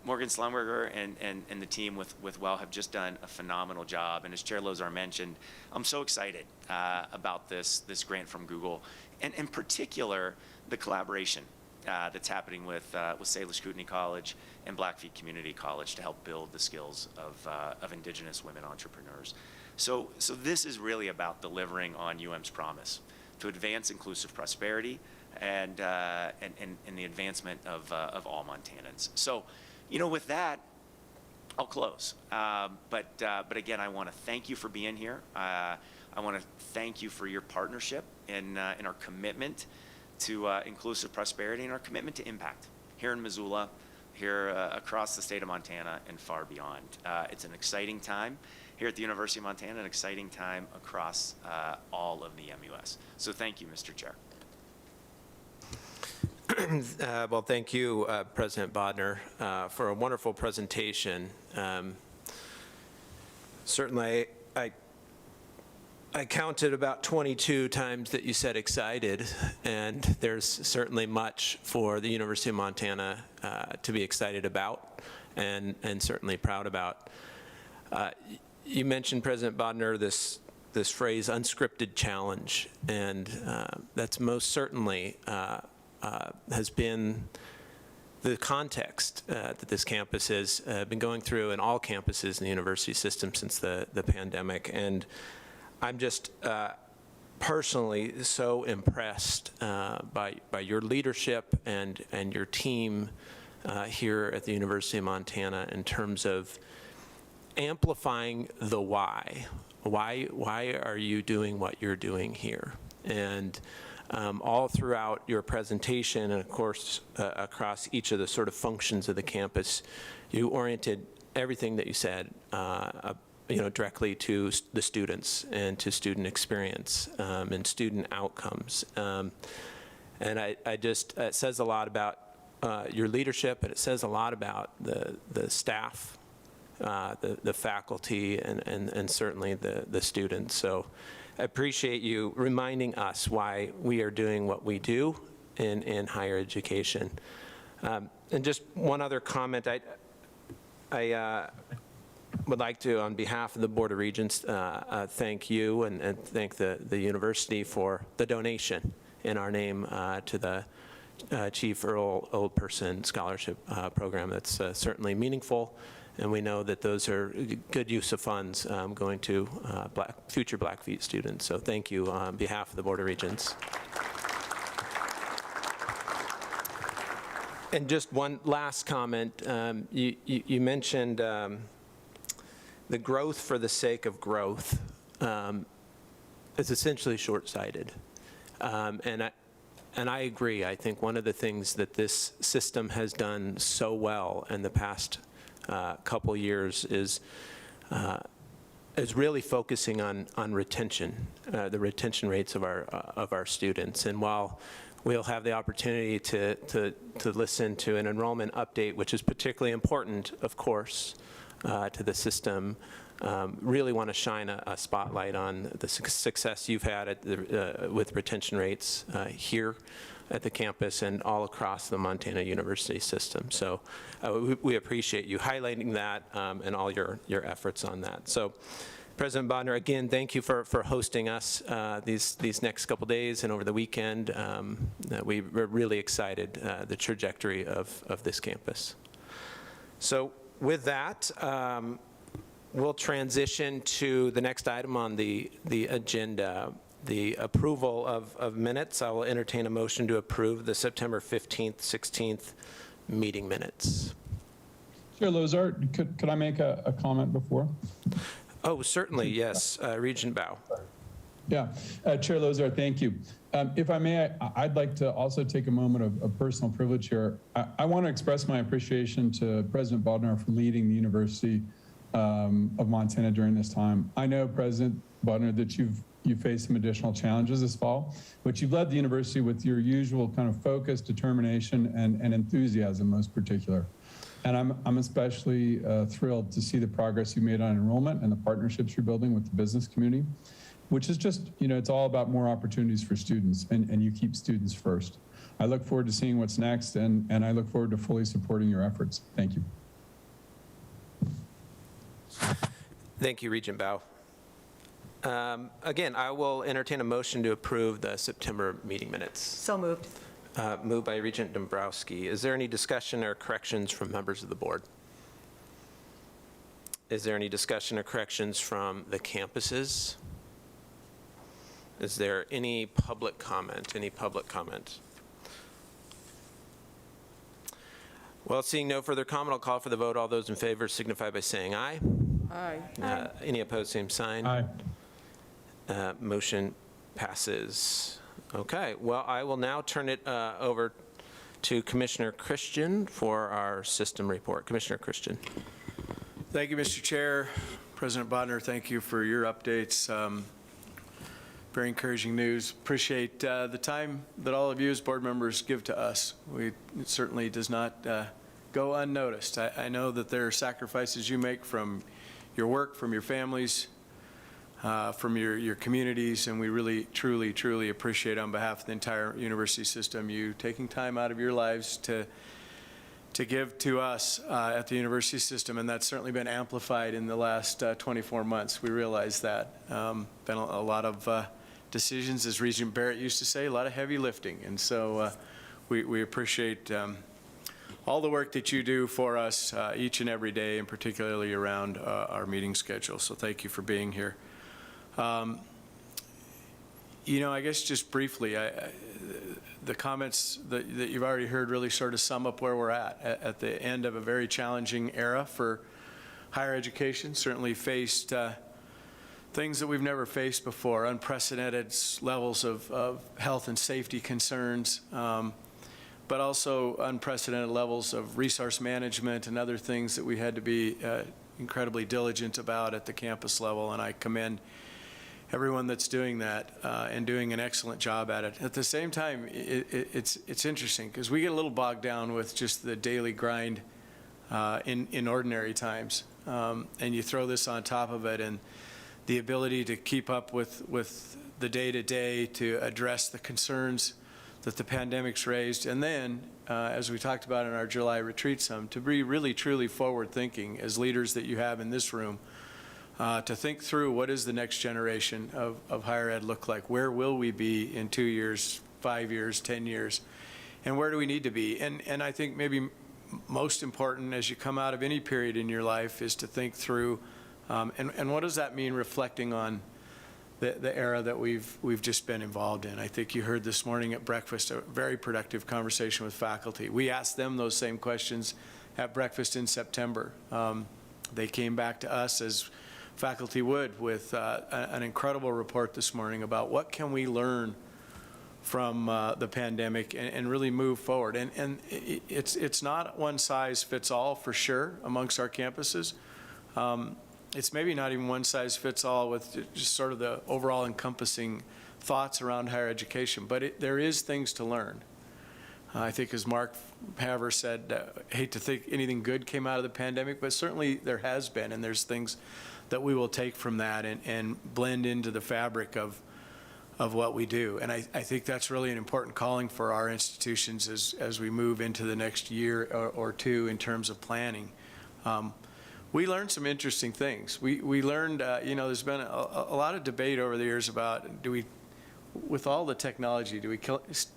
Morgan Slumberger and the team with WELL have just done a phenomenal job. And as Chair Lozar mentioned, I'm so excited about this grant from Google, and in particular, the collaboration that's happening with Salish Kootenai College and Blackfeet Community College to help build the skills of Indigenous women entrepreneurs. So this is really about delivering on UM's promise to advance inclusive prosperity and the advancement of all Montanans. So, with that, I'll close. But again, I want to thank you for being here. I want to thank you for your partnership in our commitment to inclusive prosperity and our commitment to impact here in Missoula, here across the state of Montana, and far beyond. It's an exciting time here at the University of Montana, an exciting time across all of the MUS. So thank you, Mr. Chair. Well, thank you, President Bodner, for a wonderful presentation. Certainly, I counted about 22 times that you said excited, and there's certainly much for the University of Montana to be excited about and certainly proud about. You mentioned, President Bodner, this phrase, unscripted challenge, and that's most certainly has been the context that this campus has been going through, and all campuses in the university system since the pandemic. And I'm just personally so impressed by your leadership and your team here at the University of Montana in terms of amplifying the why. Why are you doing what you're doing here? And all throughout your presentation, and of course across each of the sort of functions of the campus, you oriented everything that you said directly to the students and to student experience and student outcomes. And I just, it says a lot about your leadership, and it says a lot about the staff, the faculty, and certainly the students. So I appreciate you reminding us why we are doing what we do in higher education. And just one other comment, I would like to, on behalf of the Board of Regents, thank you and thank the university for the donation in our name to the Chief Earl Old Person Scholarship Program. That's certainly meaningful, and we know that those are good use of funds going to future Blackfeet students. So thank you on behalf of the Board of Regents. And just one last comment. You mentioned the growth for the sake of growth is essentially short-sighted. And I agree. I think one of the things that this system has done so well in the past couple years is really focusing on retention, the retention rates of our students. And while we'll have the opportunity to listen to an enrollment update, which is particularly important, of course, to the system, really want to shine a spotlight on the success you've had with retention rates here at the campus and all across the Montana University system. So we appreciate you highlighting that and all your efforts on that. So President Bodnar, again, thank you for hosting us these next couple days and over the weekend. We're really excited the trajectory of this campus. So with that, we'll transition to the next item on the agenda, the approval of minutes. I will entertain a motion to approve the September 15th, 16th meeting minutes. Chair Lozart, could I make a comment before? Oh, certainly, yes. Regent Bao. Yeah, Chair Lozart, thank you. If I may, I'd like to also take a moment of personal privilege here. I want to express my appreciation to President Bodnar for leading the University of Montana during this time. I know, President Bodnar, that you've faced some additional challenges this fall, but you've led the university with your usual kind of focus, determination, and enthusiasm, most particular. And I'm especially thrilled to see the progress you made on enrollment and the partnerships you're building with the business community, which is just, it's all about more opportunities for students, and you keep students first. I look forward to seeing what's next, and I look forward to fully supporting your efforts. Thank you. Thank you, Regent Bao. Again, I will entertain a motion to approve the September meeting minutes. So moved. Moved by Regent Dombrowski. Is there any discussion or corrections from members of the board? Is there any discussion or corrections from the campuses? Is there any public comment? Any public comment? Well, seeing no further comment, I'll call for the vote. All those in favor signify by saying aye. Aye. Any opposed, same sign. Aye. Motion passes. Okay, well, I will now turn it over to Commissioner Christian for our system report. Commissioner Christian. Thank you, Mr. Chair. President Bodnar, thank you for your updates. Very encouraging news. Appreciate the time that all of you as board members give to us. It certainly does not go unnoticed. I know that there are sacrifices you make from your work, from your families, from your communities, and we really, truly appreciate on behalf of the entire university system you taking time out of your lives to give to us at the university system, and that's certainly been amplified in the last 24 months. We realize that. Been a lot of decisions, as Regent Barrett used to say, a lot of heavy lifting, and so we appreciate all the work that you do for us each and every day, and particularly around our meeting schedule. So thank you for being here. I guess just briefly, the comments that you've already heard really sort of sum up where we're at the end of a very challenging era for higher education. Certainly faced things that we've never faced before, unprecedented levels of health and safety concerns, but also unprecedented levels of resource management and other things that we had to be incredibly diligent about at the campus level, and I commend everyone that's doing that and doing an excellent job at it. At the same time, it's interesting because we get a little bogged down with just the daily grind in ordinary times, and you throw this on top of it, and the ability to keep up with the day-to-day to address the concerns that the pandemic's raised, and then, as we talked about in our July retreat some, to be really, truly forward-thinking as leaders that you have in this room, to think through what is the next generation of higher ed look like? Where will we be in 2 years, 5 years, 10 years? And where do we need to be? And I think maybe most important as you come out of any period in your life is to think through, and what does that mean reflecting on the era that we've just been involved in. I think you heard this morning at breakfast a very productive conversation with faculty. We asked them those same questions at breakfast in September. They came back to us as faculty would with an incredible report this morning about what can we learn from the pandemic and really move forward. And it's not one size fits all for sure amongst our campuses. It's maybe not even one size fits all with just sort of the overall encompassing thoughts around higher education, but there is things to learn. I think as Mark Haver said, I hate to think anything good came out of the pandemic, but certainly there has been, and there's things that we will take from that and blend into the fabric of what we do. And I think that's really an important calling for our institutions as we move into the next year or two in terms of planning. we learned some interesting things. We learned, there's been a lot of debate over the years about, with all the technology, do we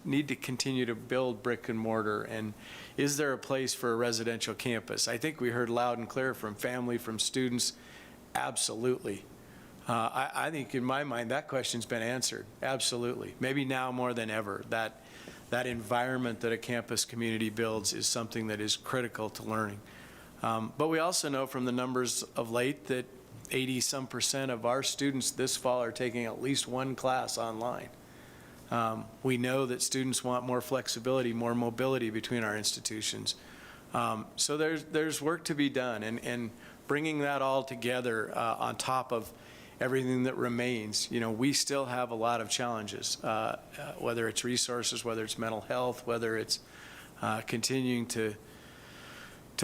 need to continue to build brick and mortar, and is there a place for a residential campus? I think we heard loud and clear from family, from students, absolutely. I think in my mind that question's been answered, absolutely. Maybe now more than ever, that environment that a campus community builds is something that is critical to learning. But we also know from the numbers of late that 80-some% of our students this fall are taking at least one class online. We know that students want more flexibility, more mobility between our institutions. So there's work to be done, and bringing that all together on top of everything that remains. We still have a lot of challenges, whether it's resources, whether it's mental health, whether it's continuing to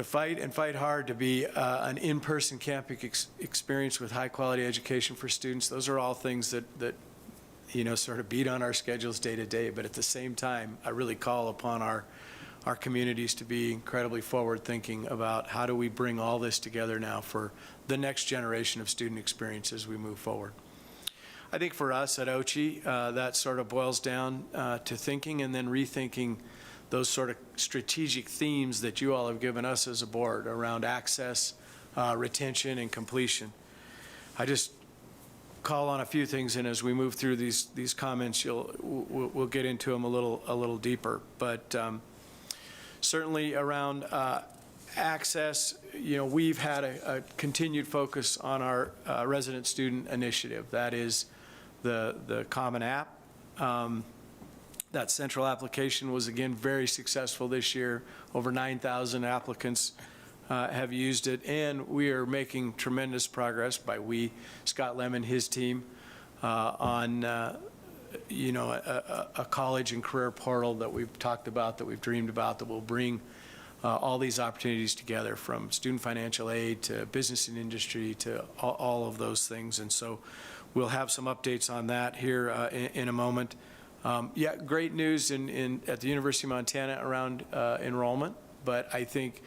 fight and fight hard to be an in-person campus experience with high-quality education for students. Those are all things that sort of beat on our schedules day to day. But at the same time, I really call upon our communities to be incredibly forward-thinking about how do we bring all this together now for the next generation of student experience as we move forward. I think for us at OCHI, that sort of boils down to thinking and then rethinking those sort of strategic themes that you all have given us as a board around access, retention, and completion. I just call on a few things, and as we move through these comments, we'll get into them a little deeper. But certainly around access, we've had a continued focus on our resident student initiative. That is the Common App. That central application was, again, very successful this year. Over 9,000 applicants have used it, and we are making tremendous progress by Scott Lemon, his team, on a college and career portal that we've talked about, that we've dreamed about, that will bring all these opportunities together, from student financial aid to business and industry to all of those things. And so we'll have some updates on that here in a moment. Great news at the University of Montana around enrollment, but I think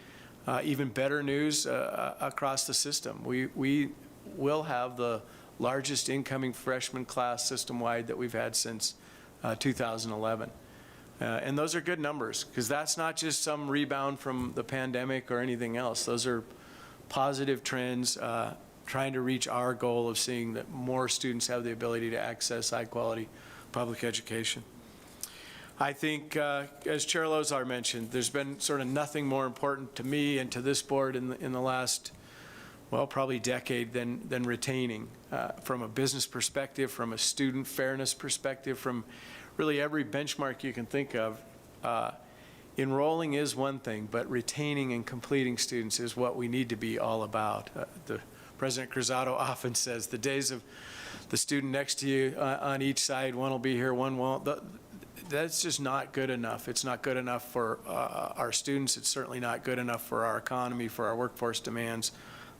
even better news across the system. We will have the largest incoming freshman class system-wide that we've had since 2011. And those are good numbers, because that's not just some rebound from the pandemic or anything else. Those are positive trends, trying to reach our goal of seeing that more students have the ability to access high-quality public education. I think, as Chair Lozar mentioned, there's been sort of nothing more important to me and to this board in the last, well, probably decade than retaining, from a business perspective, from a student fairness perspective, from really every benchmark you can think of. Enrolling is one thing, but retaining and completing students is what we need to be all about. President Cruzado often says the days of the student next to you on each side, one will be here, one won't. That's just not good enough. It's not good enough for our students. It's certainly not good enough for our economy, for our workforce demands.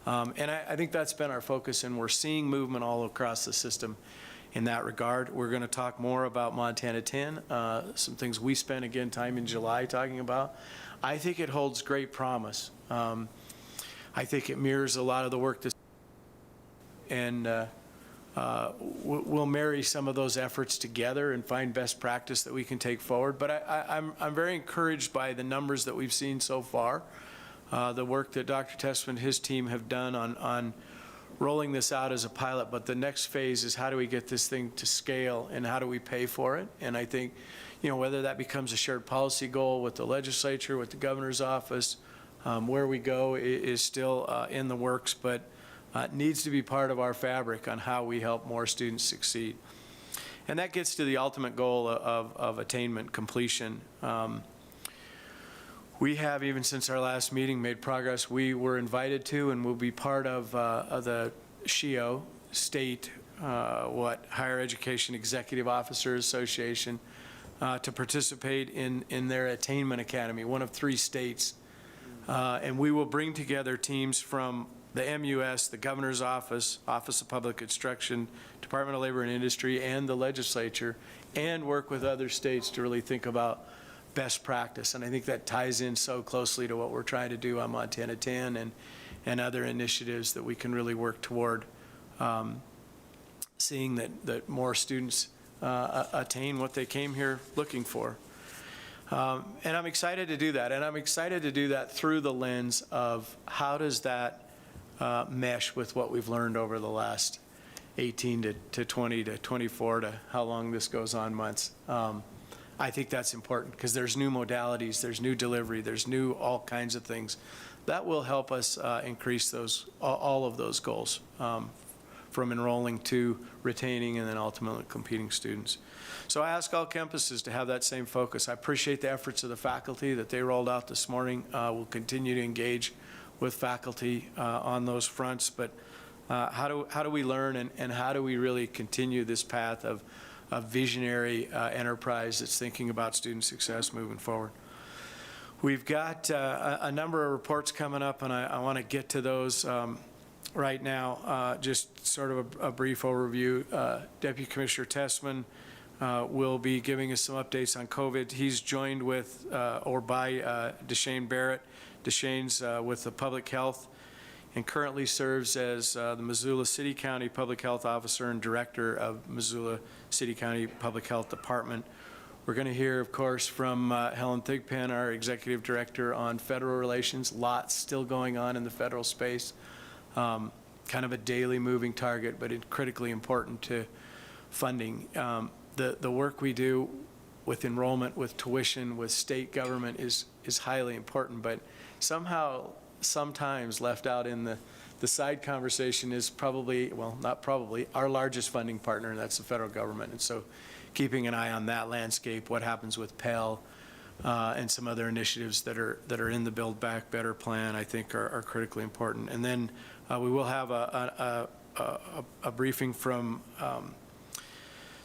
And I think that's been our focus, and we're seeing movement all across the system in that regard. We're going to talk more about Montana 10, some things we spent, again, time in July talking about. I think it holds great promise. I think it mirrors a lot of the work that's and we'll marry some of those efforts together and find best practice that we can take forward. But I'm very encouraged by the numbers that we've seen so far, the work that Dr. Tessman and his team have done on rolling this out as a pilot. But the next phase is, how do we get this thing to scale, and how do we pay for it? And I think, whether that becomes a shared policy goal with the legislature, with the governor's office, where we go is still in the works, but needs to be part of our fabric on how we help more students succeed. And that gets to the ultimate goal of attainment, completion. We have, even since our last meeting, made progress. We were invited to and will be part of the SHEO, State Higher Education Executive Officers Association, to participate in their Attainment Academy, one of 3 states. And we will bring together teams from the MUS, the Governor's Office, Office of Public Instruction, Department of Labor and Industry, and the legislature, and work with other states to really think about best practice. And I think that ties in so closely to what we're trying to do on Montana 10 and other initiatives that we can really work toward seeing that more students attain what they came here looking for. And I'm excited to do that, and I'm excited to do that through the lens of how does that mesh with what we've learned over the last 18 to 20 to 24 to how long this goes on months. I think that's important because there's new modalities, there's new delivery, there's new all kinds of things that will help us increase those all of those goals, from enrolling to retaining and then ultimately competing students. So I ask all campuses to have that same focus. I appreciate the efforts of the faculty that they rolled out this morning. We'll continue to engage with faculty on those fronts, but how do we learn and how do we really continue this path of visionary enterprise that's thinking about student success moving forward? We've got a number of reports coming up, and I want to get to those right now. Just sort of a brief overview. Deputy Commissioner Tessman will be giving us some updates on COVID. He's joined with or by Deshane Barrett. Deshane's with the Public Health and currently serves as the Missoula City County Public Health Officer and Director of Missoula City County Public Health Department. We're going to hear, of course, from Helen Thigpen, our Executive Director on Federal Relations. Lots still going on in the federal space. Kind of a daily moving target, but it's critically important to funding. The work we do with enrollment, with tuition, with state government is highly important, but somehow, sometimes left out in the side conversation is probably, well, not probably, our largest funding partner, and that's the federal government. And so keeping an eye on that landscape, what happens with Pell, and some other initiatives that are in the Build Back Better plan, I think are critically important. And then we will have a briefing from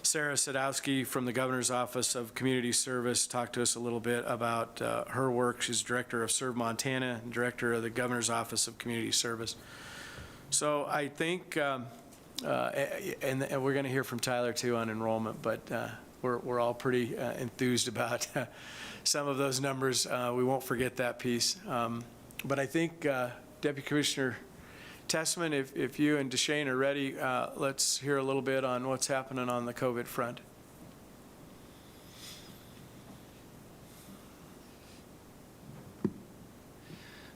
Sarah Sadowski from the Governor's Office of Community Service. Talk to us a little bit about her work. She's Director of Serve Montana and Director of the Governor's Office of Community Service. So I think, and we're going to hear from Tyler too on enrollment, but we're all pretty enthused about some of those numbers. We won't forget that piece. But I think Deputy Commissioner Tessman, if you and Deshane are ready, let's hear a little bit on what's happening on the COVID front.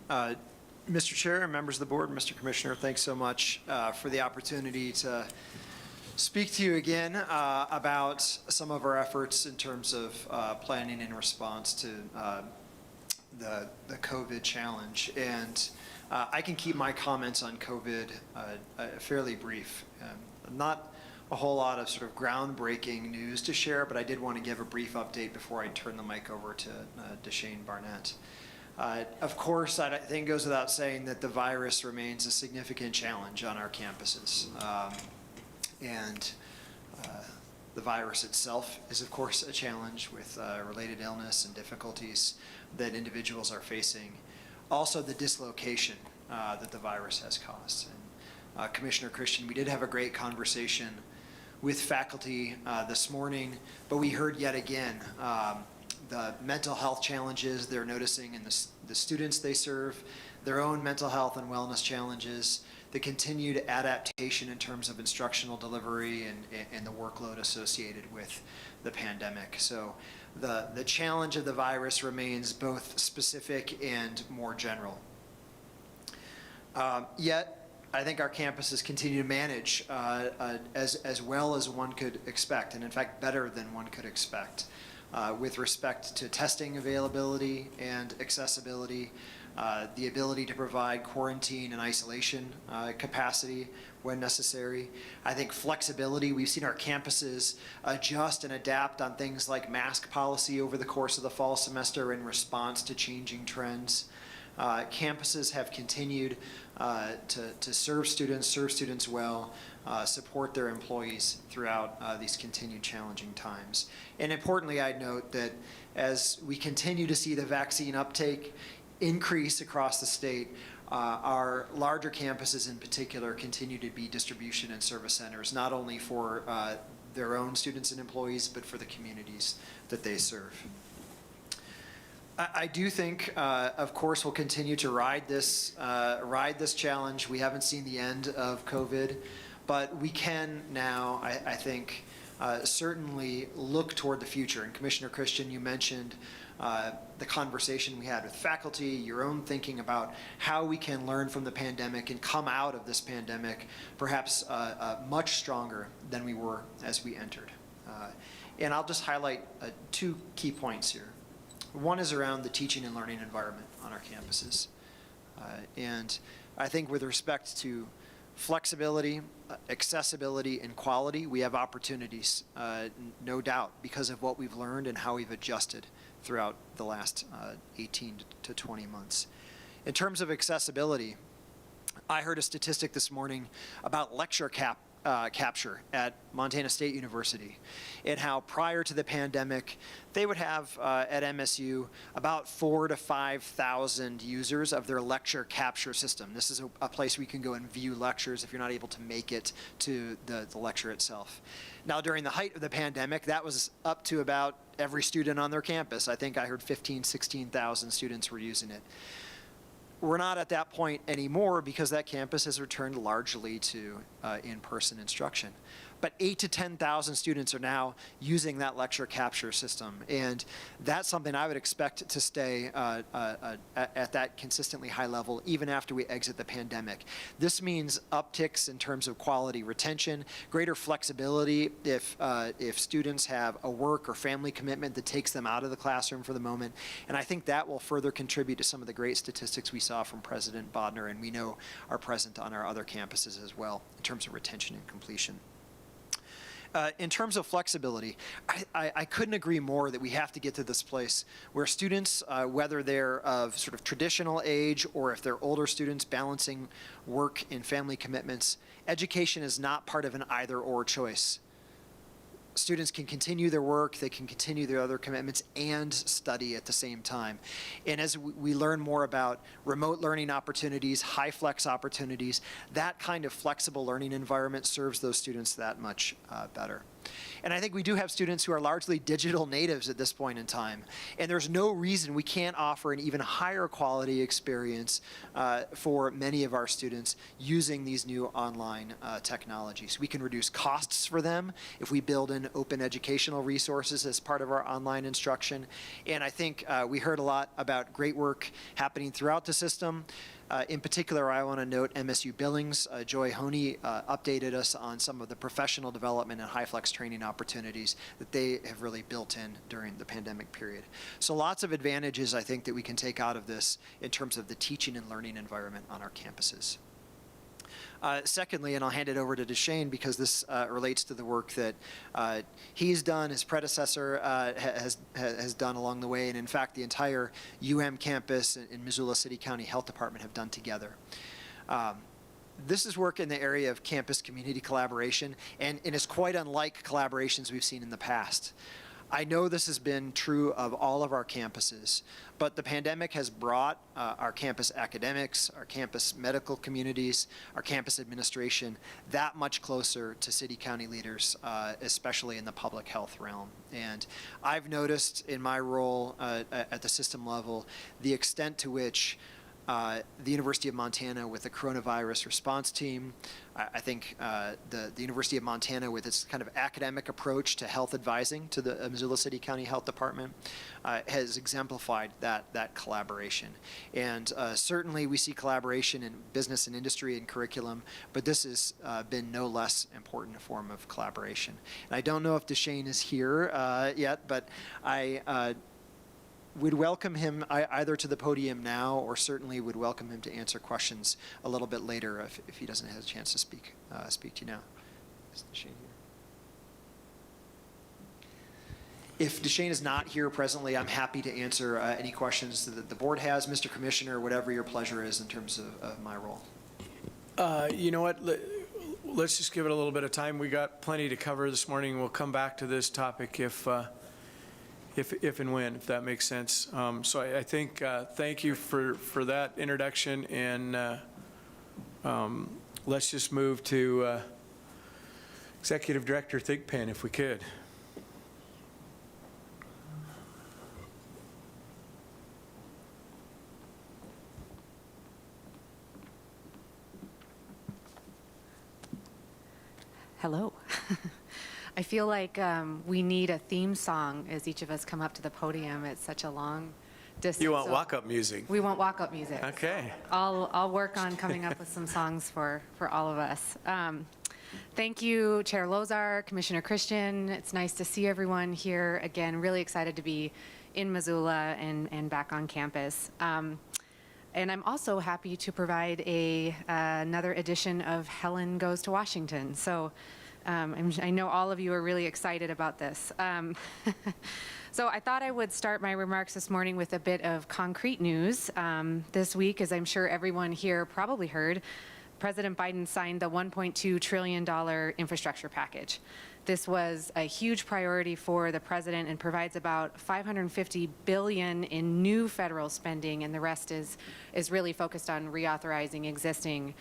Mr. Chair and members of the board, Mr. Commissioner, thanks so much for the opportunity to speak to you again about some of our efforts in terms of planning in response to the COVID challenge. And I can keep my comments on COVID fairly brief. Not a whole lot of sort of groundbreaking news to share, but I did want to give a brief update before I turn the mic over to Deshane Barnett. Of course, I think it goes without saying that the virus remains a significant challenge on our campuses. And the virus itself is, of course, a challenge with related illness and difficulties that individuals are facing. Also, the dislocation that the virus has caused. And, Commissioner Christian, we did have a great conversation with faculty this morning, but we heard yet again the mental health challenges they're noticing in the students they serve, their own mental health and wellness challenges, the continued adaptation in terms of instructional delivery and the workload associated with the pandemic. So the challenge of the virus remains both specific and more general. Yet, I think our campuses continue to manage as well as one could expect, and in fact better than one could expect, with respect to testing availability and accessibility, the ability to provide quarantine and isolation capacity when necessary. I think flexibility, we've seen our campuses adjust and adapt on things like mask policy over the course of the fall semester in response to changing trends. Campuses have continued to serve students well, support their employees throughout these continued challenging times. And importantly, I'd note that as we continue to see the vaccine uptake increase across the state, our larger campuses in particular continue to be distribution and service centers, not only for their own students and employees, but for the communities that they serve. I do think, of course, we'll continue to ride this challenge. We haven't seen the end of COVID, but we can now, I think, certainly look toward the future. And Commissioner Christian, you mentioned the conversation we had with faculty, your own thinking about how we can learn from the pandemic and come out of this pandemic perhaps much stronger than we were as we entered. And I'll just highlight two key points here. One is around the teaching and learning environment on our campuses. And I think with respect to flexibility, accessibility, and quality, we have opportunities, no doubt, because of what we've learned and how we've adjusted throughout the last 18 to 20 months. In terms of accessibility, I heard a statistic this morning about lecture capture at Montana State University, and how prior to the pandemic, they would have at MSU about 4,000 to 5,000 users of their lecture capture system. This is a place where you can go and view lectures if you're not able to make it to the lecture itself. Now, during the height of the pandemic, that was up to about every student on their campus. I think I heard 15,000, 16,000 students were using it. We're not at that point anymore because that campus has returned largely to in-person instruction. But 8,000 to 10,000 students are now using that lecture capture system. And that's something I would expect to stay at that consistently high level even after we exit the pandemic. This means upticks in terms of quality retention, greater flexibility if students have a work or family commitment that takes them out of the classroom for the moment. And I think that will further contribute to some of the great statistics we saw from President Bodnar and we know are present on our other campuses as well in terms of retention and completion. In terms of flexibility, I couldn't agree more that we have to get to this place where students, whether they're of sort of traditional age or if they're older students balancing work and family commitments, education is not part of an either-or choice. Students can continue their work, they can continue their other commitments and study at the same time. And as we learn more about remote learning opportunities, high flex opportunities, that kind of flexible learning environment serves those students that much better. And I think we do have students who are largely digital natives at this point in time. And there's no reason we can't offer an even higher quality experience for many of our students using these new online technologies. We can reduce costs for them if we build in open educational resources as part of our online instruction. And I think we heard a lot about great work happening throughout the system. In particular, I want to note MSU Billings. Joy Honey updated us on some of the professional development and high flex training opportunities that they have really built in during the pandemic period. So lots of advantages, I think, that we can take out of this in terms of the teaching and learning environment on our campuses. Secondly, and I'll hand it over to Deshane because this relates to the work that he's done, his predecessor has done along the way, and in fact the entire campus and Missoula City County Health Department have done together. This is work in the area of campus community collaboration, and it's quite unlike collaborations we've seen in the past. I know this has been true of all of our campuses, but the pandemic has brought our campus academics, our campus medical communities, our campus administration that much closer to city county leaders, especially in the public health realm. And I've noticed in my role at the system level the extent to which the University of Montana with the coronavirus response team, I think the University of Montana with its kind of academic approach to health advising to the Missoula City County Health Department has exemplified that collaboration. And certainly we see collaboration in business and industry and curriculum, but this has been no less important form of collaboration. And I don't know if Deshane is here yet, but I would welcome him either to the podium now or certainly would welcome him to answer questions a little bit later if he doesn't have a chance to speak to you now. Is Deshane here? If Deshane is not here presently, I'm happy to answer any questions that the board has, Mr. Commissioner, whatever your pleasure is in terms of my role. You know what? Let's just give it a little bit of time. We got plenty to cover this morning. We'll come back to this topic if and when, if that makes sense. So I think, thank you for that introduction, and let's just move to Executive Director Thigpen, if we could. Hello. I feel like we need a theme song as each of us come up to the podium. It's such a long distance. You want so walk-up music? We want walk-up music. Okay. I'll work on coming up with some songs for all of us. Thank you, Chair Lozar, Commissioner Christian. It's nice to see everyone here again. Really excited to be in Missoula and back on campus. And I'm also happy to provide another edition of Helen Goes to Washington. So I know all of you are really excited about this. So I thought I would start my remarks this morning with a bit of concrete news. This week, as I'm sure everyone here probably heard, President Biden signed the $1.2 trillion infrastructure package. This was a huge priority for the president and provides about $550 billion in new federal spending, and the rest is really focused on reauthorizing existing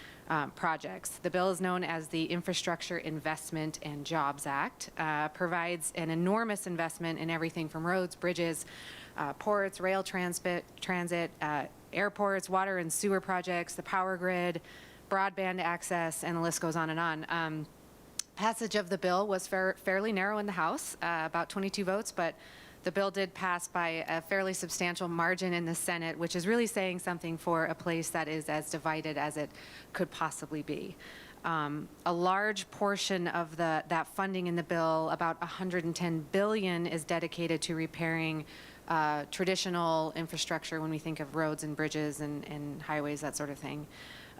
projects. The bill is known as the Infrastructure Investment and Jobs Act, provides an enormous investment in everything from roads, bridges, ports, rail transit, airports, water and sewer projects, the power grid, broadband access, and the list goes on and on. Passage of the bill was fairly narrow in the House, about 22 votes, but the bill did pass by a fairly substantial margin in the Senate, which is really saying something for a place that is as divided as it could possibly be. A large portion of that funding in the bill, about $110 billion, is dedicated to repairing traditional infrastructure when we think of roads and bridges and highways, that sort of thing.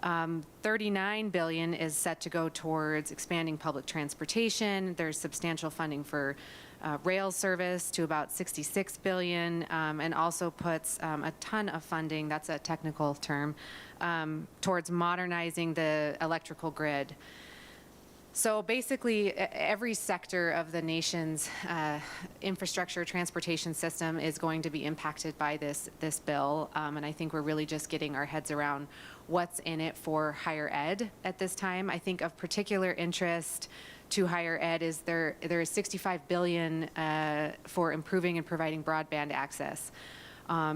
$39 billion is set to go towards expanding public transportation. There's substantial funding for rail service to about $66 billion, and also puts a ton of funding, that's a technical term, towards modernizing the electrical grid. So basically, every sector of the nation's infrastructure transportation system is going to be impacted by this bill, and I think we're really just getting our heads around what's in it for higher ed at this time. I think of particular interest to higher ed is there is $65 billion for improving and providing broadband access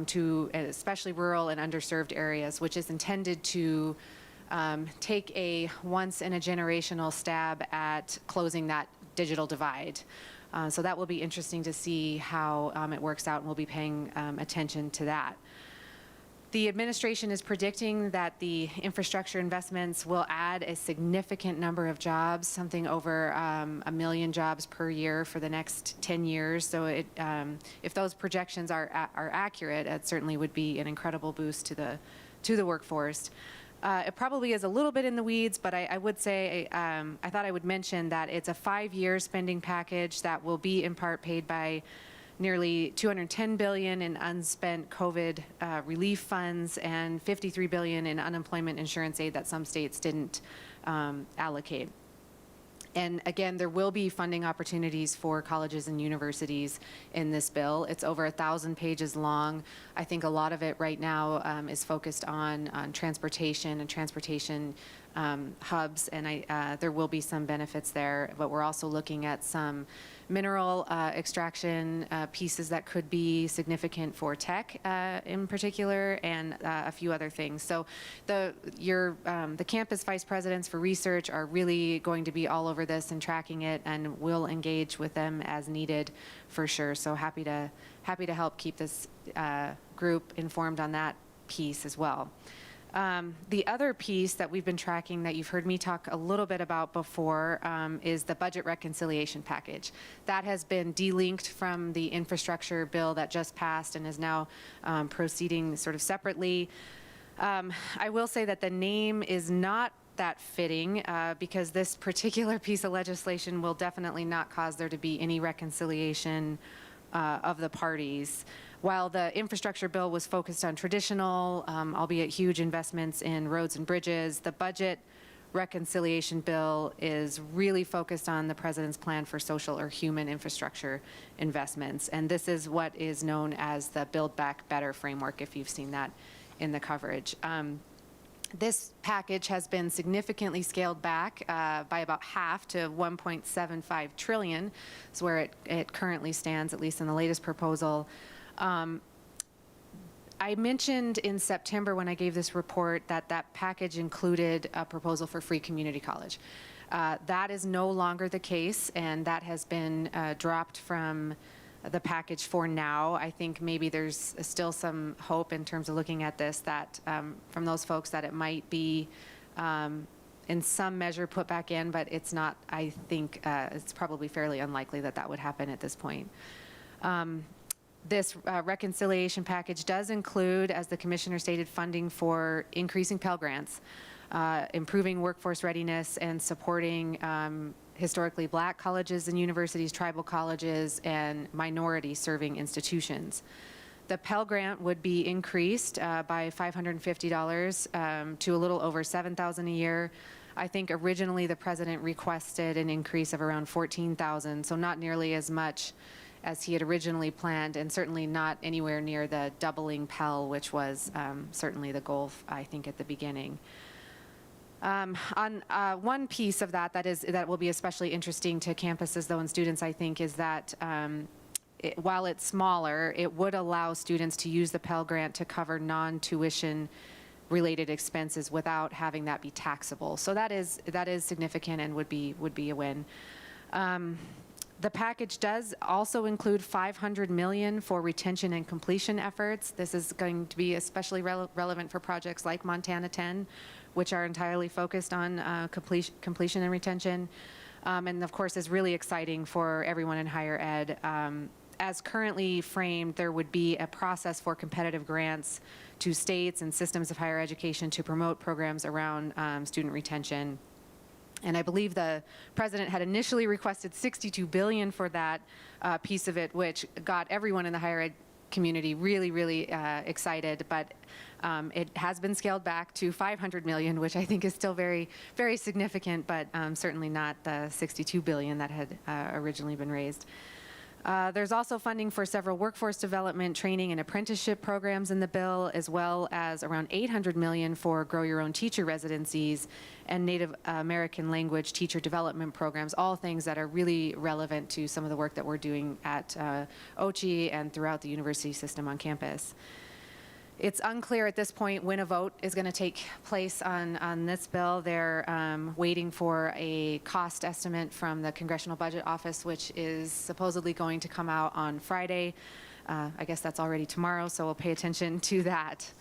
to especially rural and underserved areas, which is intended to take a once-in-a-generational stab at closing that digital divide. So that will be interesting to see how it works out, and we'll be paying attention to that. The administration is predicting that the infrastructure investments will add a significant number of jobs, something over 1 million jobs per year for the next 10 years. So if those projections are accurate, it certainly would be an incredible boost to the workforce. It probably is a little bit in the weeds, but I would say, I thought I would mention that it's a 5-year spending package that will be in part paid by nearly $210 billion in unspent COVID relief funds and $53 billion in unemployment insurance aid that some states didn't allocate. And again, there will be funding opportunities for colleges and universities in this bill. It's over 1,000 pages long. I think a lot of it right now is focused on transportation and transportation hubs, and there will be some benefits there, but we're also looking at some mineral extraction pieces that could be significant for tech in particular, and a few other things. So the campus vice presidents for research are really going to be all over this and tracking it, and we'll engage with them as needed for sure. So happy to help keep this group informed on that piece as well. The other piece that we've been tracking that you've heard me talk a little bit about before is the budget reconciliation package. That has been delinked from the infrastructure bill that just passed and is now proceeding sort of separately. I will say that the name is not that fitting because this particular piece of legislation will definitely not cause there to be any reconciliation of the parties. While the infrastructure bill was focused on traditional, albeit huge investments in roads and bridges, the budget reconciliation bill is really focused on the president's plan for social or human infrastructure investments. And this is what is known as the Build Back Better framework, if you've seen that in the coverage. This package has been significantly scaled back by about half to $1.75 trillion, is where it currently stands, at least in the latest proposal. I mentioned in September when I gave this report that that package included a proposal for free community college. That is no longer the case, and that has been dropped from the package for now. I think maybe there's still some hope in terms of looking at this that from those folks that it might be in some measure put back in, but it's not, I think it's probably fairly unlikely that that would happen at this point. This reconciliation package does include, as the commissioner stated, funding for increasing Pell Grants, improving workforce readiness, and supporting historically black colleges and universities, tribal colleges, and minority-serving institutions. The Pell Grant would be increased by $550 to a little over $7,000 a year. I think originally the president requested an increase of around $14,000, so not nearly as much as he had originally planned, and certainly not anywhere near the doubling Pell, which was certainly the goal, I think, at the beginning. On one piece of that will be especially interesting to campuses, though, and students, I think, is that while it's smaller, it would allow students to use the Pell Grant to cover non-tuition related expenses without having that be taxable. So that is significant and would be a win. The package does also include $500 million for retention and completion efforts. This is going to be especially relevant for projects like Montana 10, which are entirely focused on completion and retention. And of course is really exciting for everyone in higher ed. As currently framed, there would be a process for competitive grants to states and systems of higher education to promote programs around student retention. And I believe the president had initially requested $62 billion for that piece of it, which got everyone in the higher ed community really, really excited. But it has been scaled back to $500 million, which I think is still very, very significant, but certainly not the $62 billion that had originally been raised. There's also funding for several workforce development, training, and apprenticeship programs in the bill, as well as around $800 million for Grow Your Own Teacher residencies and Native American language teacher development programs, all things that are really relevant to some of the work that we're doing at OCHI and throughout the university system on campus. It's unclear at this point when a vote is going to take place on this bill. They're waiting for a cost estimate from the Congressional Budget Office, which is supposedly going to come out on Friday. I guess that's already tomorrow, so we'll pay attention to that.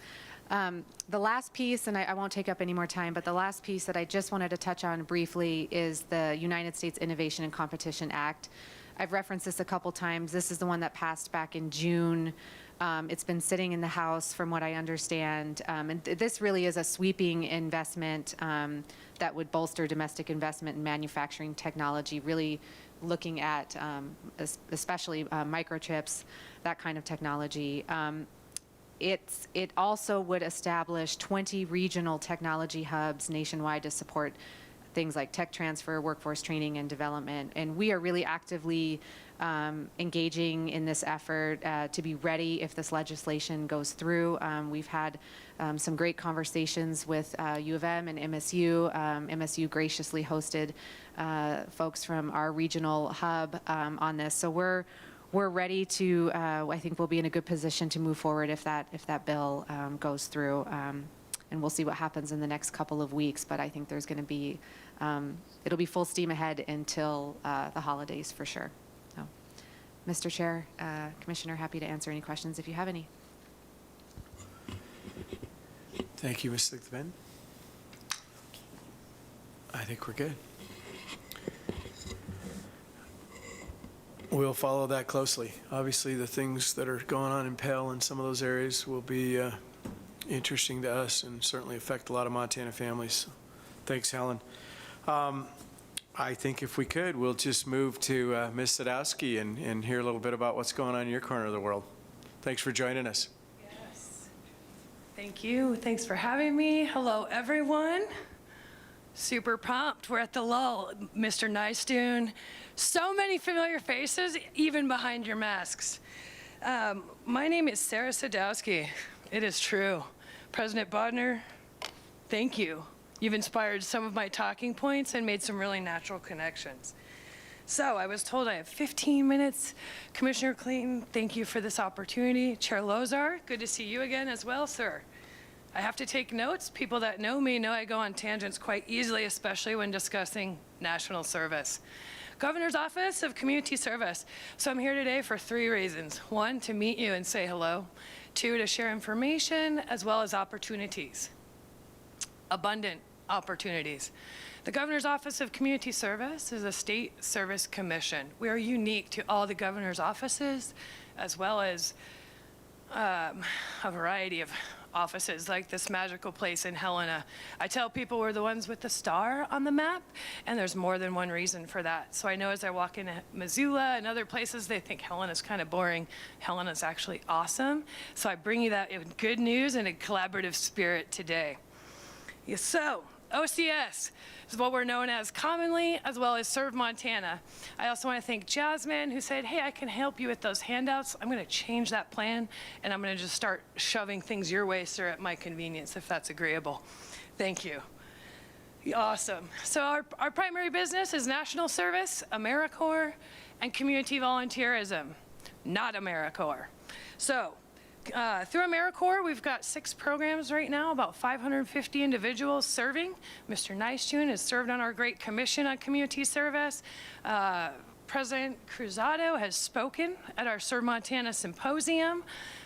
The last piece, and I won't take up any more time, but the last piece that I just wanted to touch on briefly is the United States Innovation and Competition Act. I've referenced this a couple times. This is the one that passed back in June. It's been sitting in the House, from what I understand. And this really is a sweeping investment that would bolster domestic investment in manufacturing technology, really looking at especially microchips, that kind of technology. It also would establish 20 regional technology hubs nationwide to support things like tech transfer, workforce training, and development. And we are really actively engaging in this effort to be ready if this legislation goes through. We've had some great conversations with U of M and MSU. MSU graciously hosted folks from our regional hub on this. So we're ready to, I think we'll be in a good position to move forward if that bill goes through. And we'll see what happens in the next couple of weeks, but I think there's going to be, it'll be full steam ahead until the holidays for sure. So, Mr. Chair, Commissioner, happy to answer any questions if you have any. Thank you, Ms. Thigpen. I think we're good. We'll follow that closely. Obviously, the things that are going on in Pell and some of those areas will be interesting to us and certainly affect a lot of Montana families. Thanks, Helen. I think if we could, we'll just move to Ms. Sadowski and hear a little bit about what's going on in your corner of the world. Thanks for joining us. Yes. Thank you. Thanks for having me. Hello, everyone. Super pumped. We're at the lull. Mr. Nystuen. So many familiar faces, even behind your masks. My name is Sarah Sadowski. It is true. President Bodnar, thank you. You've inspired some of my talking points and made some really natural connections. So I was told I have 15 minutes. Commissioner Clayton, thank you for this opportunity. Chair Lozar, good to see you again as well, sir. I have to take notes. People that know me know I go on tangents quite easily, especially when discussing national service. Governor's Office of Community Service. So I'm here today for 3 reasons. 1, to meet you and say hello. 2, to share information as well as opportunities. Abundant opportunities. The Governor's Office of Community Service is a state service commission. We are unique to all the governor's offices, as well as a variety of offices like this magical place in Helena. I tell people we're the ones with the star on the map, and there's more than one reason for that. So I know as I walk into Missoula and other places, they think Helena's kind of boring. Helena's actually awesome. So I bring you that in good news and a collaborative spirit today. Yes, so OCS is what we're known as commonly, as well as Serve Montana. I also want to thank Jasmine, who said, hey, I can help you with those handouts. I'm going to change that plan, and I'm going to just start shoving things your way, sir, at my convenience, if that's agreeable. Thank you. Awesome. So our primary business is national service, AmeriCorps, and community volunteerism, not AmeriCorps. So through AmeriCorps, we've got 6 programs right now, about 550 individuals serving. Mr. Nystuen has served on our great commission on community service. President Cruzado has spoken at our Serve Montana Symposium.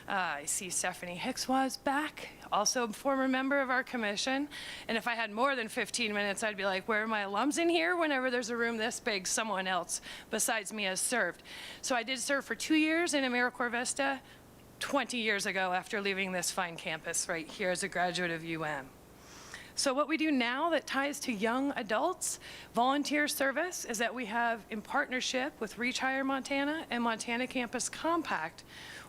I see Stephanie Hicks was back, also a former member of our commission. And if I had more than 15 minutes, I'd be like, where are my alums in here? Whenever there's a room this big, someone else besides me has served. So I did serve for 2 years in AmeriCorps Vista, 20 years ago after leaving this fine campus right here as a graduate of UM. So what we do now that ties to young adults, volunteer service, is that we have in partnership with Reach Higher Montana and Montana Campus Compact,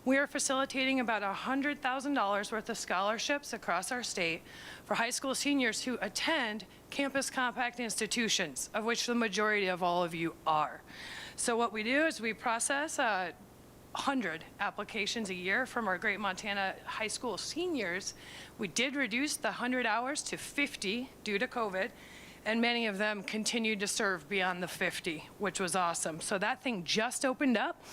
we are facilitating about $100,000 worth of scholarships across our state for high school seniors who attend Campus Compact institutions, of which the majority of all of you are. So what we do is we process 100 applications a year from our great Montana high school seniors. We did reduce the 100 hours to 50 due to COVID, and many of them continued to serve beyond the 50, which was awesome. So that thing just opened up.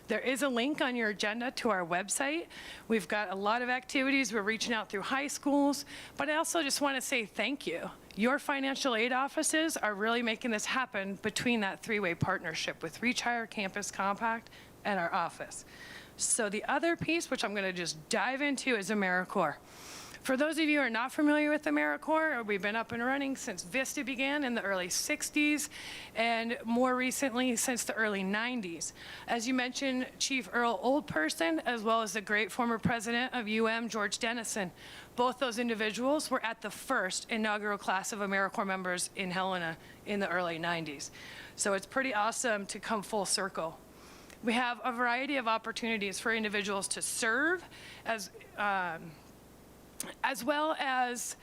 There is a link on your agenda to our website. We've got a lot of activities. We're reaching out through high schools, but I also just want to say thank you. Your financial aid offices are really making this happen between that 3-way partnership with Reach Higher, Campus Compact, and our office. So the other piece, which I'm going to just dive into, is AmeriCorps. For those of you who are not familiar with AmeriCorps, we've been up and running since Vista began in the early 60s, and more recently since the early 90s. As you mentioned, Chief Earl Oldperson, as well as the great former president of UM, George Dennison, both those individuals were at the first inaugural class of AmeriCorps members in Helena in the early 90s. So it's pretty awesome to come full circle. We have a variety of opportunities for individuals to serve as well as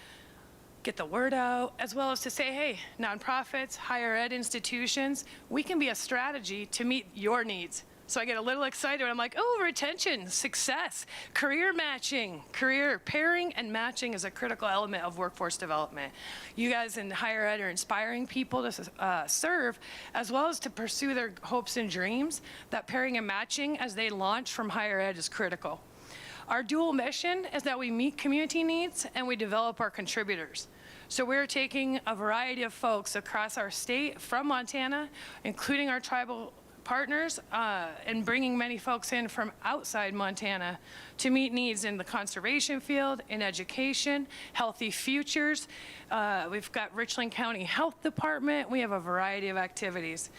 get the word out, as well as to say, hey, nonprofits, higher ed institutions, we can be a strategy to meet your needs. So I get a little excited when I'm like, oh, retention, success, career matching, career pairing and matching is a critical element of workforce development. You guys in higher ed are inspiring people to serve, as well as to pursue their hopes and dreams. That pairing and matching as they launch from higher ed is critical. Our dual mission is that we meet community needs and we develop our contributors. So we're taking a variety of folks across our state from Montana, including our tribal partners, and bringing many folks in from outside Montana to meet needs in the conservation field, in education, healthy futures. We've got Richland County Health Department. We have a variety of activities.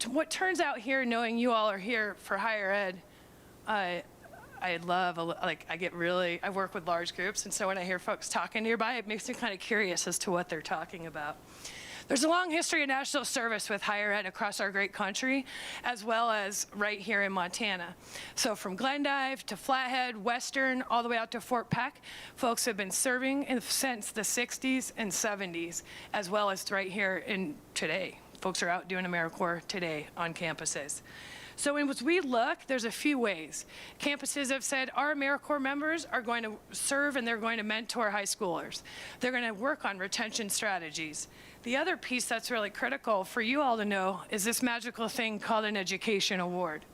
What turns out here, knowing you all are here for higher ed, I love, I work with large groups, and so when I hear folks talking nearby, it makes me kind of curious as to what they're talking about. There's a long history of national service with higher ed across our great country, as well as right here in Montana. So from Glendive to Flathead, Western, all the way out to Fort Peck, folks have been serving since the 60s and 70s, as well as right here in today. Folks are out doing AmeriCorps today on campuses. So as we look, there's a few ways. Campuses have said our AmeriCorps members are going to serve and they're going to mentor high schoolers. They're going to work on retention strategies. The other piece that's really critical for you all to know is this magical thing called an education award.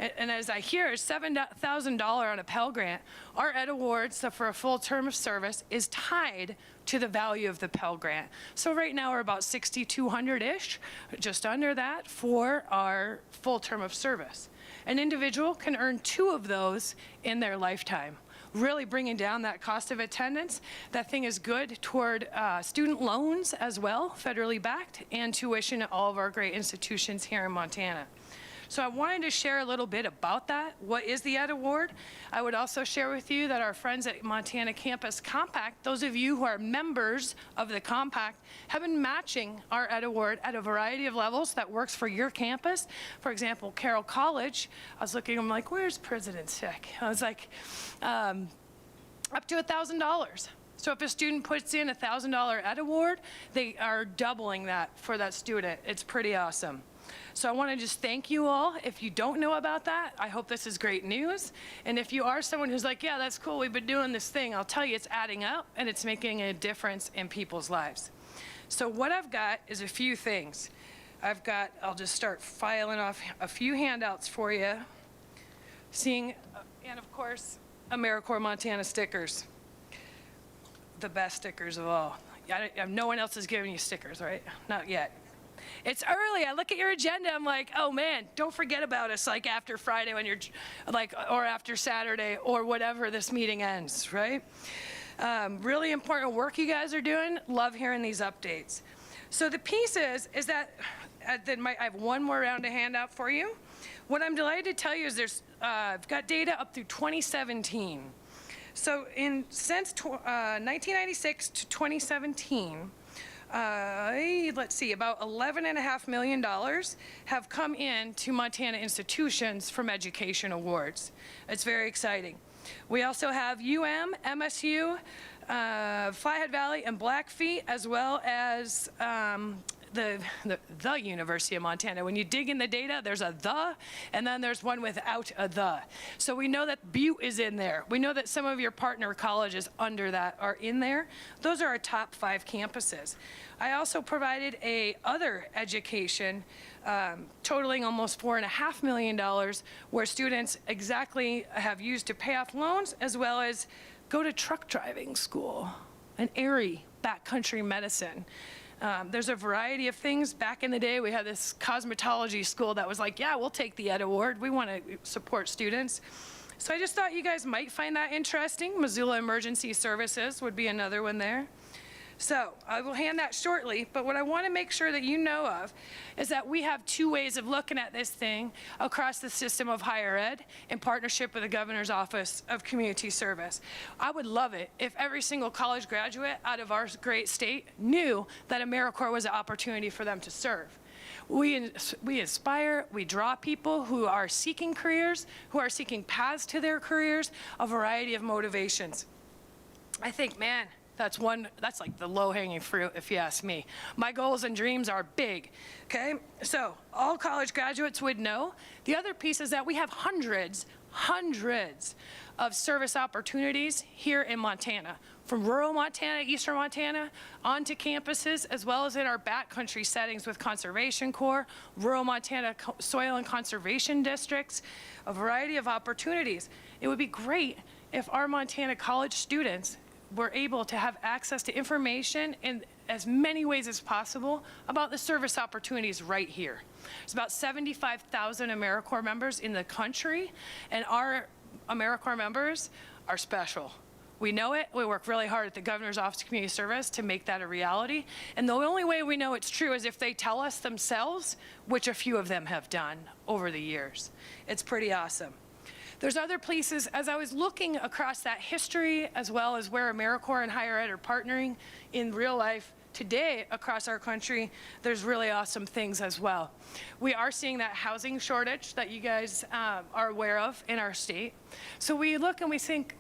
And as I hear, $7,000 on a Pell Grant, our Ed Awards, so for a full term of service, is tied to the value of the Pell Grant. So right now we're about $6,200-ish, just under that, for our full term of service. An individual can earn 2 of those in their lifetime, really bringing down that cost of attendance. That thing is good toward student loans as well, federally backed, and tuition at all of our great institutions here in Montana. So I wanted to share a little bit about that. What is the Ed Award? I would also share with you that our friends at Montana Campus Compact, those of you who are members of the Compact, have been matching our Ed Award at a variety of levels that works for your campus. For example, Carroll College, I was looking, I'm like, where's President's Check? I was like, up to $1,000. So if a student puts in a $1,000 Ed Award, they are doubling that for that student. It's pretty awesome. So I want to just thank you all. If you don't know about that, I hope this is great news. And if you are someone who's like, yeah, that's cool, we've been doing this thing, I'll tell you it's adding up and it's making a difference in people's lives. So what I've got is a few things. I'll just start filing off a few handouts for you. And of course, AmeriCorps Montana stickers. The best stickers of all. No one else is giving you stickers, right? Not yet. It's early. I look at your agenda. I'm like, oh man, don't forget about us like after Friday when you're like, or after Saturday or whatever this meeting ends, right? Really important work you guys are doing. Love hearing these updates. So the piece is that I have one more round of handout for you. What I'm delighted to tell you is I've got data up through 2017. So since 1996 to 2017, let's see, about $11.5 million have come in to Montana institutions from education awards. It's very exciting. We also have MSU, Flathead Valley, and Blackfeet, as well as the University of Montana. When you dig in the data, there's a the, and then there's one without a the. So we know that Butte is in there. We know that some of your partner colleges under that are in there. Those are our top 5 campuses. I also provided other education totaling almost $4.5 million, where students exactly have used to pay off loans, as well as go to truck driving school, an Erie backcountry medicine. There's a variety of things. Back in the day, we had this cosmetology school that was like, yeah, we'll take the Ed Award. We want to support students. So I just thought you guys might find that interesting. Missoula Emergency Services would be another one there. So I will hand that shortly, but what I want to make sure that you know of is that we have 2 ways of looking at this thing across the system of higher ed in partnership with the Governor's Office of Community Service. I would love it if every single college graduate out of our great state knew that AmeriCorps was an opportunity for them to serve. We aspire, we draw people who are seeking careers, who are seeking paths to their careers, a variety of motivations. I think, man, that's like the low-hanging fruit, if you ask me. My goals and dreams are big, okay? So all college graduates would know. The other piece is that we have hundreds of service opportunities here in Montana, from rural Montana, eastern Montana, onto campuses, as well as in our backcountry settings with Conservation Corps, rural Montana soil and conservation districts, a variety of opportunities. It would be great if our Montana college students were able to have access to information in as many ways as possible about the service opportunities right here. There's about 75,000 AmeriCorps members in the country, and our AmeriCorps members are special. We know it. We work really hard at the Governor's Office of Community Service to make that a reality. And the only way we know it's true is if they tell us themselves, which a few of them have done over the years. It's pretty awesome. There's other places, as I was looking across that history, as well as where AmeriCorps and higher ed are partnering in real life today across our country, there's really awesome things as well. We are seeing that housing shortage that you guys are aware of in our state. So we look and we think,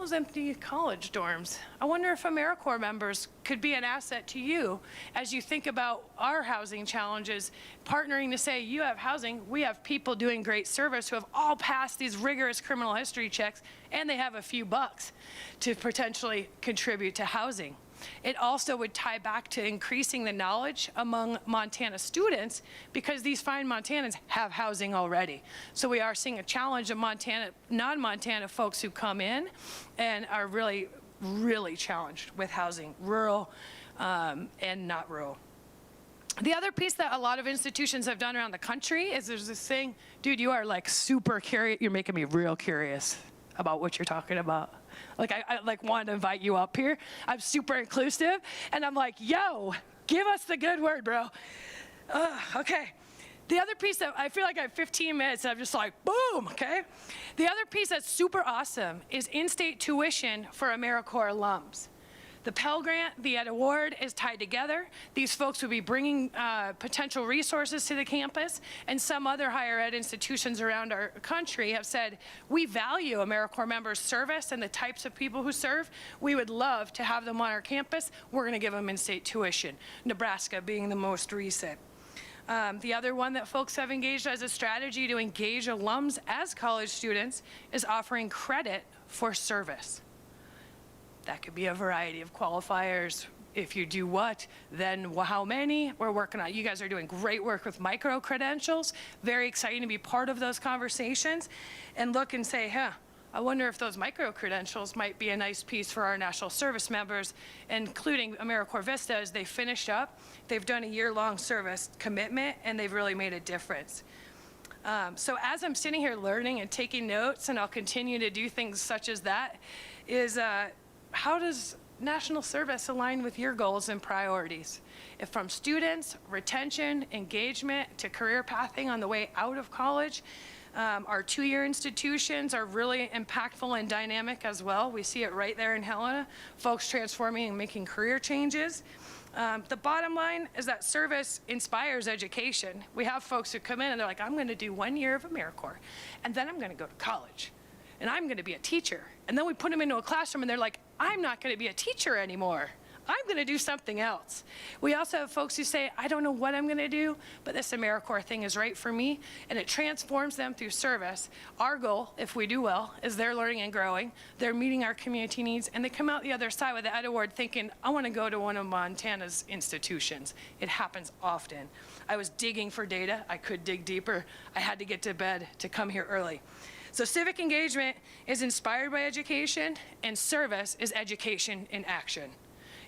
those empty college dorms. I wonder if AmeriCorps members could be an asset to you as you think about our housing challenges, partnering to say, you have housing, we have people doing great service who have all passed these rigorous criminal history checks, and they have a few bucks to potentially contribute to housing. It also would tie back to increasing the knowledge among Montana students because these fine Montanans have housing already. So we are seeing a challenge of non-Montana folks who come in and are really, really challenged with housing, rural and not rural. The other piece that a lot of institutions have done around the country is there's this thing, dude, you are like super curious, you're making me real curious about what you're talking about. Like, I like wanted to invite you up here. I'm super inclusive, and I'm like, yo, give us the good word, bro. Okay. The other piece that I feel like I have 15 minutes, and I'm just like, boom, okay? The other piece that's super awesome is in-state tuition for AmeriCorps alums. The Pell Grant, the Ed Award is tied together. These folks will be bringing potential resources to the campus, and some other higher ed institutions around our country have said, we value AmeriCorps members' service and the types of people who serve. We would love to have them on our campus. We're gonna give them in-state tuition, Nebraska being the most recent. The other one that folks have engaged as a strategy to engage alums as college students is offering credit for service. That could be a variety of qualifiers. If you do what, then how many? We're working on, you guys are doing great work with micro-credentials. Very exciting to be part of those conversations and look and say, I wonder if those micro-credentials might be a nice piece for our national service members, including AmeriCorps Vista as they finished up. They've done a year-long service commitment and they've really made a difference. So as I'm sitting here learning and taking notes, and I'll continue to do things such as that, is how does national service align with your goals and priorities? If from students, retention, engagement, to career pathing on the way out of college, our two-year institutions are really impactful and dynamic as well. We see it right there in Helena, folks transforming and making career changes. The bottom line is that service inspires education. We have folks who come in and they're like, I'm gonna do 1 year of AmeriCorps, and then I'm gonna go to college, and I'm gonna be a teacher. And then we put them into a classroom and they're like, I'm not gonna be a teacher anymore. I'm gonna do something else. We also have folks who say, I don't know what I'm gonna do, but this AmeriCorps thing is right for me, and it transforms them through service. Our goal, if we do well, is they're learning and growing, they're meeting our community needs, and they come out the other side with the Ed Award thinking, I wanna go to one of Montana's institutions. It happens often. I was digging for data, I could dig deeper. I had to get to bed to come here early. So civic engagement is inspired by education, and service is education in action.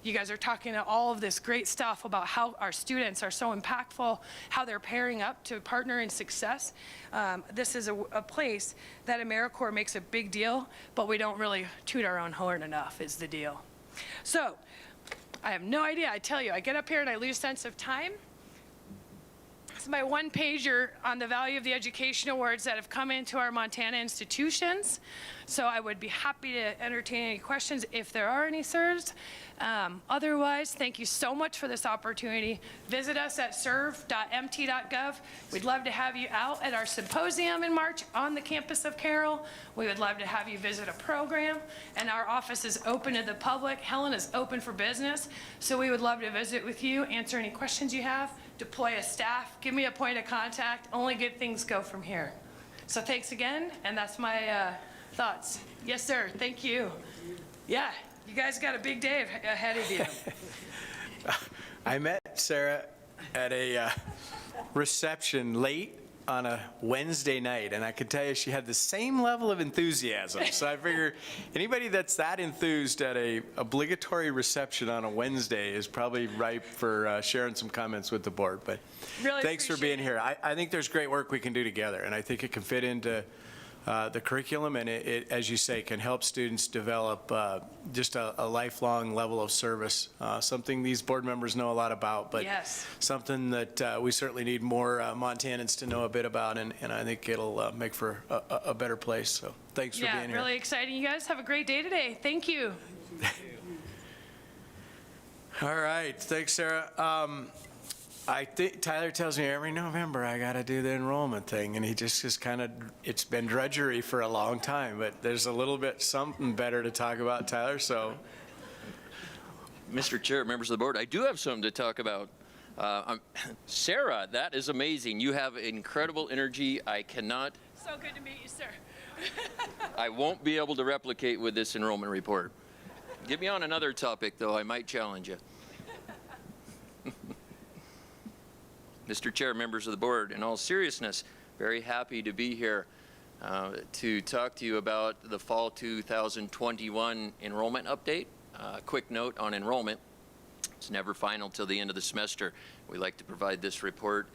You guys are talking all of this great stuff about how our students are so impactful, how they're pairing up to partner in success. This is a place that AmeriCorps makes a big deal, but we don't really toot our own horn enough is the deal. So I have no idea. I tell you, I get up here and I lose sense of time. This is my one-pager on the value of the education awards that have come into our Montana institutions. So I would be happy to entertain any questions if there are any, sirs. Otherwise, thank you so much for this opportunity. Visit us at serve.mt.gov. We'd love to have you out at our symposium in March on the campus of Carroll. We would love to have you visit a program, and our office is open to the public. Helen is open for business, so we would love to visit with you, answer any questions you have, deploy a staff, give me a point of contact. Only good things go from here. So thanks again, and that's my thoughts. Yes, sir. Thank you. Yeah, you guys got a big day ahead of you. I met Sarah at a reception late on a Wednesday night, and I could tell you she had the same level of enthusiasm. So I figure anybody that's that enthused at a obligatory reception on a Wednesday is probably ripe for sharing some comments with the board. But Really thanks for being here. I think there's great work we can do together, and I think it can fit into the curriculum, and it, as you say, can help students develop just a lifelong level of service, something these board members know a lot about, but Yes. something that we certainly need more Montanans to know a bit about, and I think it'll make for a better place. So thanks for being Yeah, here. really exciting. You guys have a great day today. Thank you. All right, thanks, Sarah. I think Tyler tells me every November I got to do the enrollment thing, and he just kind of, it's been drudgery for a long time, but there's a little bit something better to talk about, Tyler, so. Mr. Chair, members of the board, I do have something to talk about. Sarah, that is amazing. You have incredible energy. I cannot, So good to meet you, sir. I won't be able to replicate with this enrollment report. Get me on another topic, though. I might challenge you. Mr. Chair, members of the board, in all seriousness, very happy to be here to talk to you about the fall 2021 enrollment update. Quick note on enrollment. It's never final till the end of the semester. We like to provide this report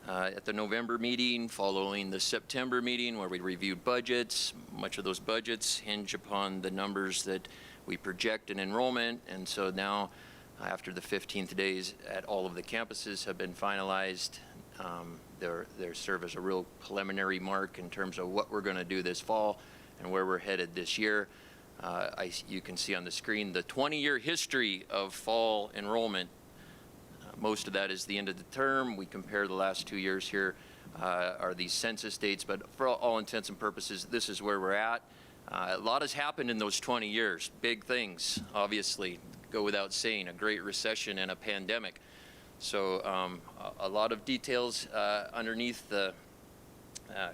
at the November meeting, following the September meeting where we reviewed budgets. Much of those budgets hinge upon the numbers that we project in enrollment, and so now after the 15th days at all of the campuses have been finalized, they serve as a real preliminary mark in terms of what we're going to do this fall and where we're headed this year. You can see on the screen the 20-year history of fall enrollment. Most of that is the end of the term. We compare the last 2 years here are these census dates, but for all intents and purposes, this is where we're at. A lot has happened in those 20 years. Big things, obviously, go without saying, a great recession and a pandemic. So a lot of details underneath the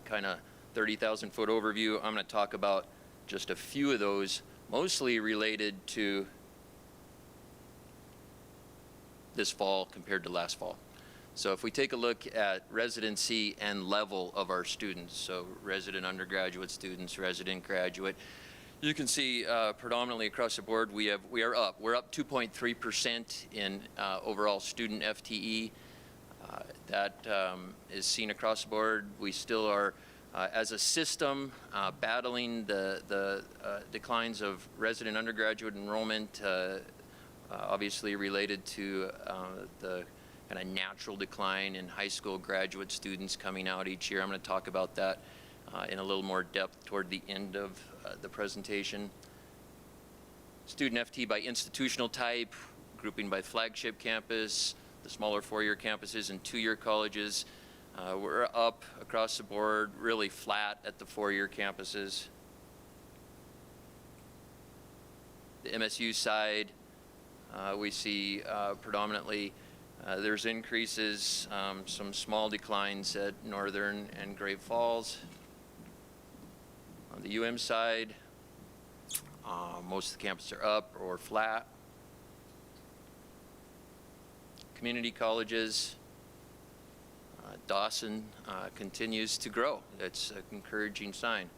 kind of 30,000 foot overview. I'm going to talk about just a few of those, mostly related to this fall compared to last fall. So if we take a look at residency and level of our students, so resident undergraduate students, resident graduate, you can see predominantly across the board we are up. We're up 2.3% in overall student FTE. That is seen across the board. We still are, as a system, battling the declines of resident undergraduate enrollment, obviously related to the kind of natural decline in high school graduate students coming out each year. I'm going to talk about that in a little more depth toward the end of the presentation. Student FT by institutional type, grouping by flagship campus, the smaller four-year campuses and two-year colleges. We're up across the board, really flat at the four-year campuses. The MSU side, we see predominantly there's increases, some small declines at Northern and Great Falls. On the UM side, most of the campuses are up or flat. Community colleges, Dawson continues to grow. That's an encouraging sign.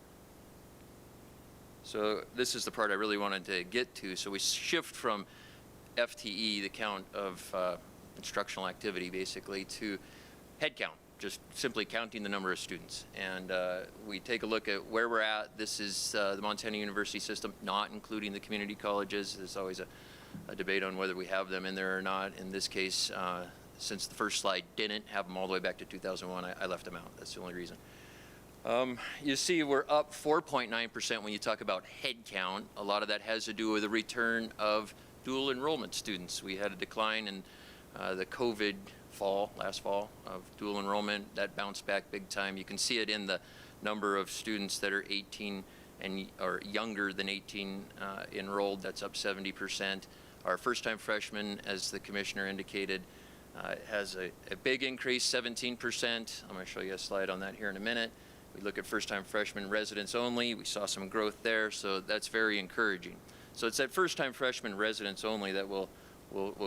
So this is the part I really wanted to get to. So we shift from FTE, the count of instructional activity basically, to head count, just simply counting the number of students. And we take a look at where we're at. This is the Montana University system, not including the community colleges. There's always a debate on whether we have them in there or not. In this case, since the first slide didn't have them all the way back to 2001, I left them out. That's the only reason. You see we're up 4.9% when you talk about head count. A lot of that has to do with the return of dual enrollment students. We had a decline in the COVID last fall, of dual enrollment. That bounced back big time. You can see it in the number of students that are 18 or younger than 18 enrolled. That's up 70%. Our first-time freshmen, as the commissioner indicated, has a big increase, 17%. I'm going to show you a slide on that here in a minute. We look at first-time freshmen residents only. We saw some growth there, so that's very encouraging. So it's that first-time freshman residents only that we'll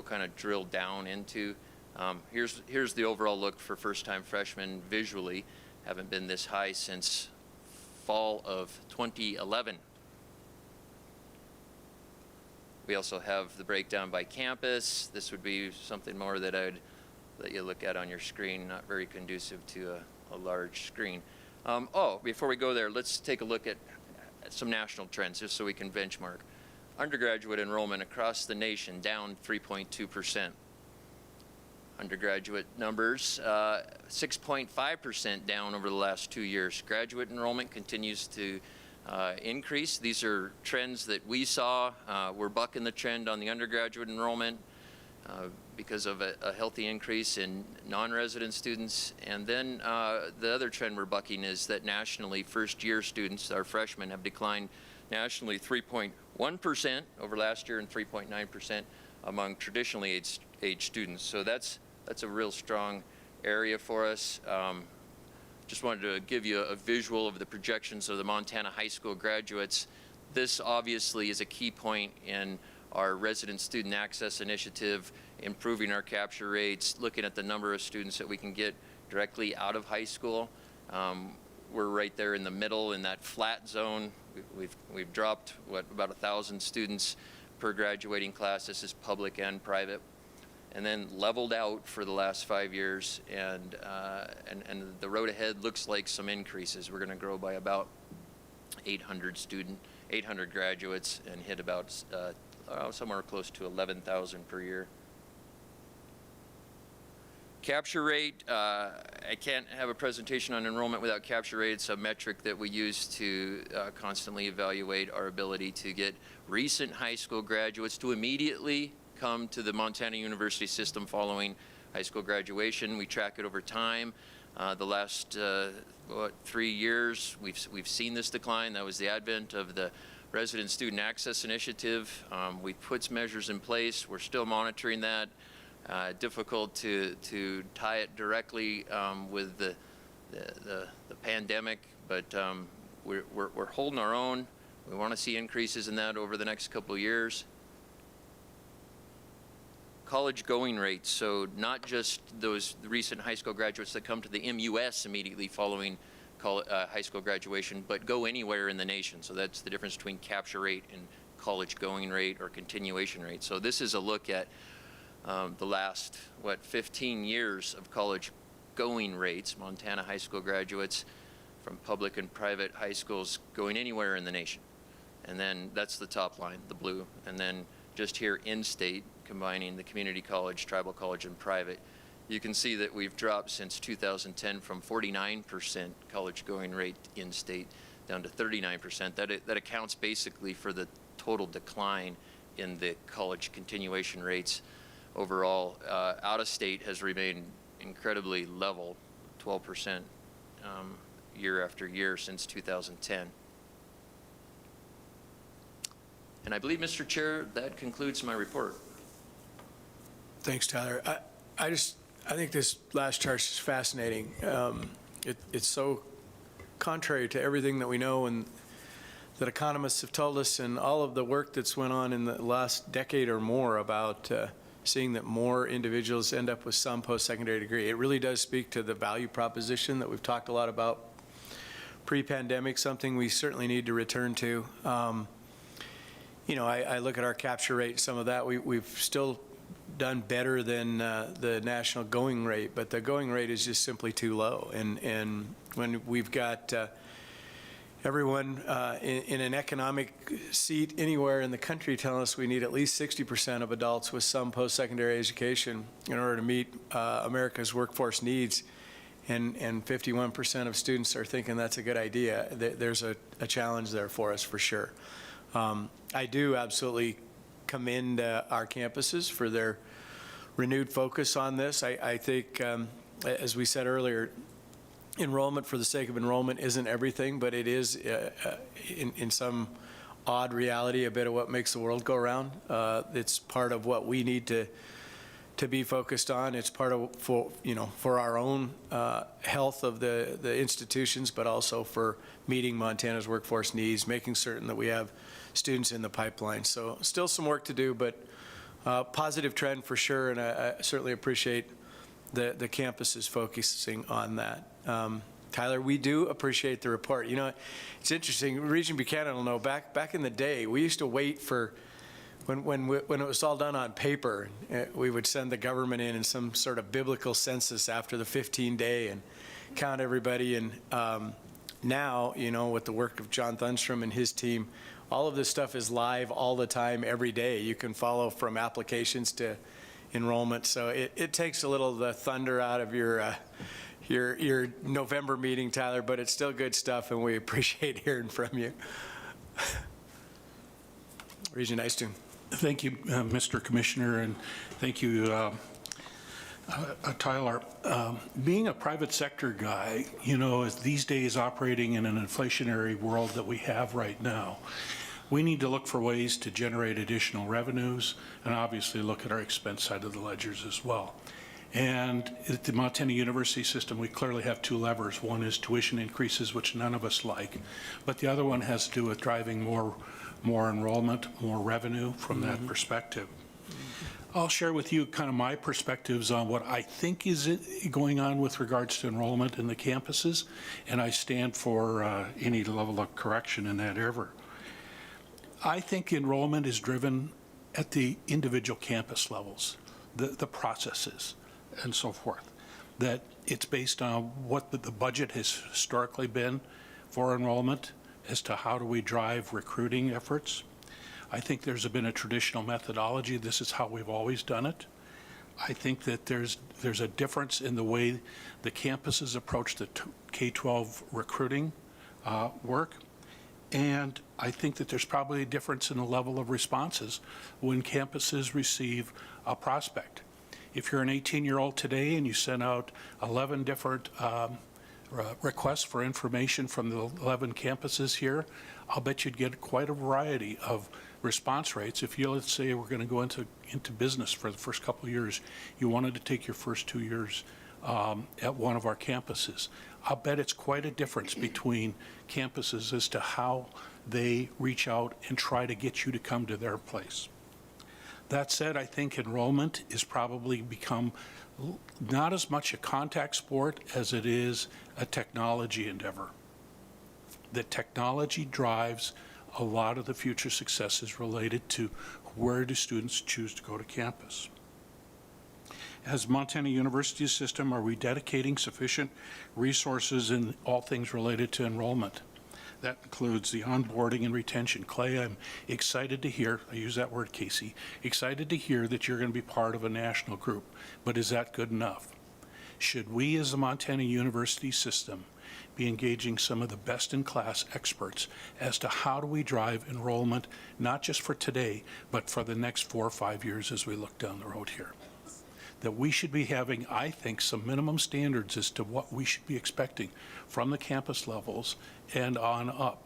kind of drill down into. Here's the overall look for first-time freshmen visually. Haven't been this high since fall of 2011. We also have the breakdown by campus. This would be something more that I'd let you look at on your screen, not very conducive to a large screen. Before we go there, let's take a look at some national trends just so we can benchmark. Undergraduate enrollment across the nation down 3.2%. Undergraduate numbers 6.5% down over the last 2 years. Graduate enrollment continues to increase. These are trends that we saw. We're bucking the trend on the undergraduate enrollment. because of a healthy increase in non-resident students. And then the other trend we're bucking is that nationally, first-year students, our freshmen, have declined nationally 3.1% over last year and 3.9% among traditionally aged students. So that's a real strong area for us. Just wanted to give you a visual of the projections of the Montana high school graduates. This obviously is a key point in our resident student access initiative, improving our capture rates, looking at the number of students that we can get directly out of high school. We're right there in the middle in that flat zone. We've dropped, about 1,000 students per graduating class. This is public and private. And then leveled out for the last 5 years, and the road ahead looks like some increases. We're going to grow by about 800 graduates and hit about somewhere close to 11,000 per year. Capture rate, I can't have a presentation on enrollment without capture rate. It's a metric that we use to constantly evaluate our ability to get recent high school graduates to immediately come to the Montana University system following high school graduation. We track it over time. The last 3 years, we've seen this decline. That was the advent of the Resident Student Access Initiative. We put measures in place. We're still monitoring that. Difficult to tie it directly with the pandemic, but we're holding our own. We want to see increases in that over the next couple of years. College going rates, so not just those recent high school graduates that come to the MUS immediately following high school graduation, but go anywhere in the nation. So that's the difference between capture rate and college going rate or continuation rate. So this is a look at the last, 15 years of college going rates, Montana high school graduates from public and private high schools going anywhere in the nation. And then that's the top line, the blue. And then just here in-state, combining the community college, tribal college, and private, you can see that we've dropped since 2010 from 49% college going rate in-state down to 39%. That accounts basically for the total decline in the college continuation rates. Overall, out-of-state has remained incredibly level, 12% year after year since 2010. And I believe, Mr. Chair, that concludes my report. Thanks, Tyler. I think this last chart is fascinating. It's so contrary to everything that we know and that economists have told us, and all of the work that's went on in the last decade or more about seeing that more individuals end up with some post-secondary degree. It really does speak to the value proposition that we've talked a lot about pre-pandemic, something we certainly need to return to. I look at our capture rate, some of that, we've still done better than the national going rate, but the going rate is just simply too low. And when we've got everyone in an economic seat anywhere in the country telling us we need at least 60% of adults with some post-secondary education in order to meet America's workforce needs, and 51% of students are thinking that's a good idea, there's a challenge there for us for sure. I do absolutely commend our campuses for their renewed focus on this. I think, as we said earlier, enrollment for the sake of enrollment isn't everything, but it is, in some odd reality, a bit of what makes the world go round. It's part of what we need to be focused on. It's part of, for our own health of the institutions, but also for meeting Montana's workforce needs, making certain that we have students in the pipeline. So still some work to do, but positive trend for sure, and I certainly appreciate the campuses focusing on that. Tyler, we do appreciate the report. It's interesting, Regent Buchanan will know, back in the day, we used to wait for, when it was all done on paper, we would send the government in some sort of biblical census after the 15-day and count everybody. And now, with the work of John Thunstrom and his team, all of this stuff is live all the time, every day. You can follow from applications to enrollment. So it takes a little of the thunder out of your November meeting, Tyler, but it's still good stuff, and we appreciate hearing from you. Regent Eystun. Thank you, Mr. Commissioner, and thank you, Tyler. Being a private sector guy, you know, as these days operating in an inflationary world that we have right now, we need to look for ways to generate additional revenues and obviously look at our expense side of the ledgers as well. And at the Montana University system, we clearly have two levers. One is tuition increases, which none of us like, but the other one has to do with driving more enrollment, more revenue from that perspective. I'll share with you kind of my perspectives on what I think is going on with regards to enrollment in the campuses, and I stand for any level of correction in that ever. I think enrollment is driven at the individual campus levels, the processes and so forth, that it's based on what the budget has historically been for enrollment as to how do we drive recruiting efforts. I think there's been a traditional methodology. This is how we've always done it. I think that there's a difference in the way the campuses approach the K-12 recruiting work. And I think that there's probably a difference in the level of responses when campuses receive a prospect. If you're an 18-year-old today and you send out 11 different requests for information from the 11 campuses here, I'll bet you'd get quite a variety of response rates. If you, let's say, we're going to go into business for the first couple of years, you wanted to take your first 2 years at one of our campuses. I'll bet it's quite a difference between campuses as to how they reach out and try to get you to come to their place. That said, I think enrollment is probably become not as much a contact sport as it is a technology endeavor. The technology drives a lot of the future successes related to where do students choose to go to campus. As Montana University system, are we dedicating sufficient resources in all things related to enrollment? That includes the onboarding and retention. Clay, I'm excited to hear, I use that word, Casey, excited to hear that you're going to be part of a national group, but is that good enough? Should we as the Montana University system be engaging some of the best-in-class experts as to how do we drive enrollment, not just for today, but for the next 4 or 5 years as we look down the road here? That we should be having, I think, some minimum standards as to what we should be expecting from the campus levels and on up.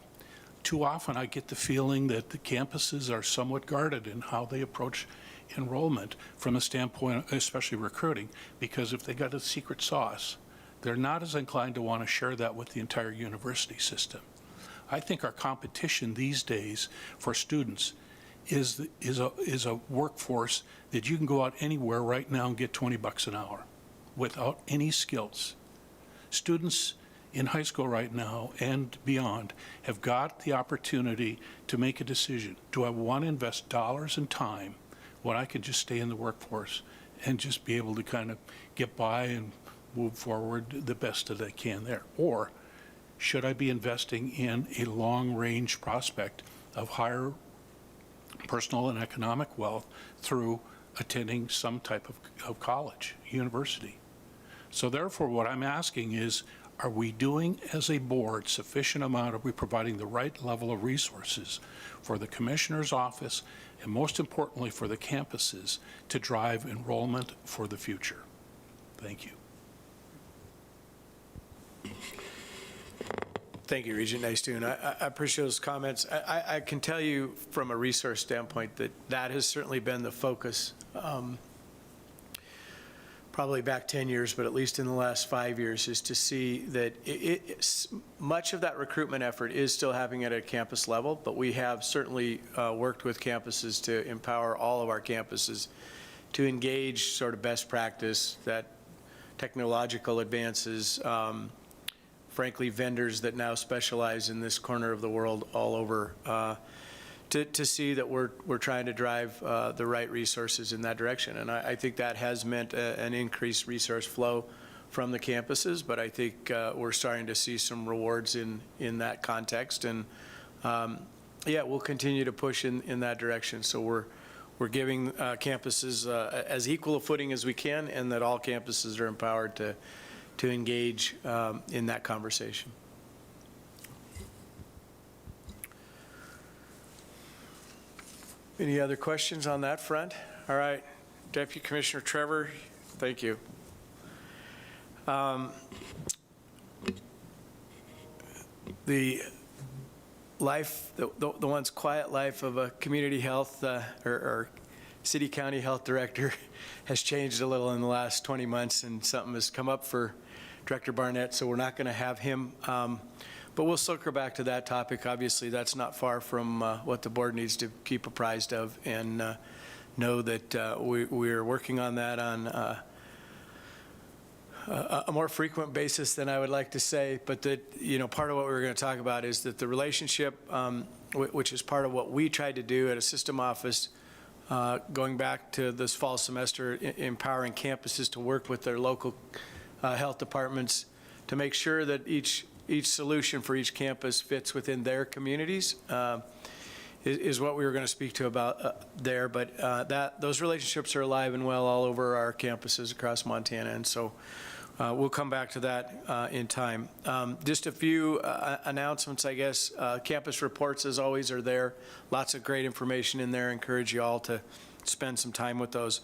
Too often I get the feeling that the campuses are somewhat guarded in how they approach enrollment from a standpoint, especially recruiting, because if they got a secret sauce, they're not as inclined to want to share that with the entire university system. I think our competition these days for students is a workforce that you can go out anywhere right now and get $20 an hour without any skills. Students in high school right now and beyond have got the opportunity to make a decision. Do I want to invest dollars and time when I can just stay in the workforce and just be able to kind of get by and move forward the best that I can there? Or should I be investing in a long-range prospect of higher personal and economic wealth through attending some type of college, university? So therefore, what I'm asking is, are we doing as a board sufficient amount? Are we providing the right level of resources for the commissioner's office and most importantly for the campuses to drive enrollment for the future? Thank you. Thank you, Regent Nystuen. I appreciate those comments. I can tell you from a resource standpoint that that has certainly been the focus, probably back 10 years, but at least in the last 5 years, is to see that much of that recruitment effort is still happening at a campus level, but we have certainly worked with campuses to empower all of our campuses to engage sort of best practice, that technological advances, frankly, vendors that now specialize in this corner of the world all over, to see that we're trying to drive the right resources in that direction. And I think that has meant an increased resource flow from the campuses, but I think we're starting to see some rewards in that context. And yeah, we'll continue to push in that direction. So we're giving campuses as equal a footing as we can, and that all campuses are empowered to engage in that conversation. Any other questions on that front? All right, Deputy Commissioner Trevor, thank you. The life, the once quiet life of a community health or city county health director has changed a little in the last 20 months, and something has come up for Director Barnett, so we're not going to have him. But we'll circle back to that topic. Obviously, that's not far from what the board needs to keep apprised of, and know that we're working on that on a more frequent basis than I would like to say. But that, you know, part of what we were going to talk about is that the relationship, which is part of what we tried to do at a system office, going back to this fall semester, empowering campuses to work with their local health departments to make sure that each solution for each campus fits within their communities, is what we were going to speak to about there. But those relationships are alive and well all over our campuses across Montana, and so we'll come back to that in time. Just a few announcements, I guess. Campus reports, as always, are there. Lots of great information in there. Encourage you all to spend some time with those.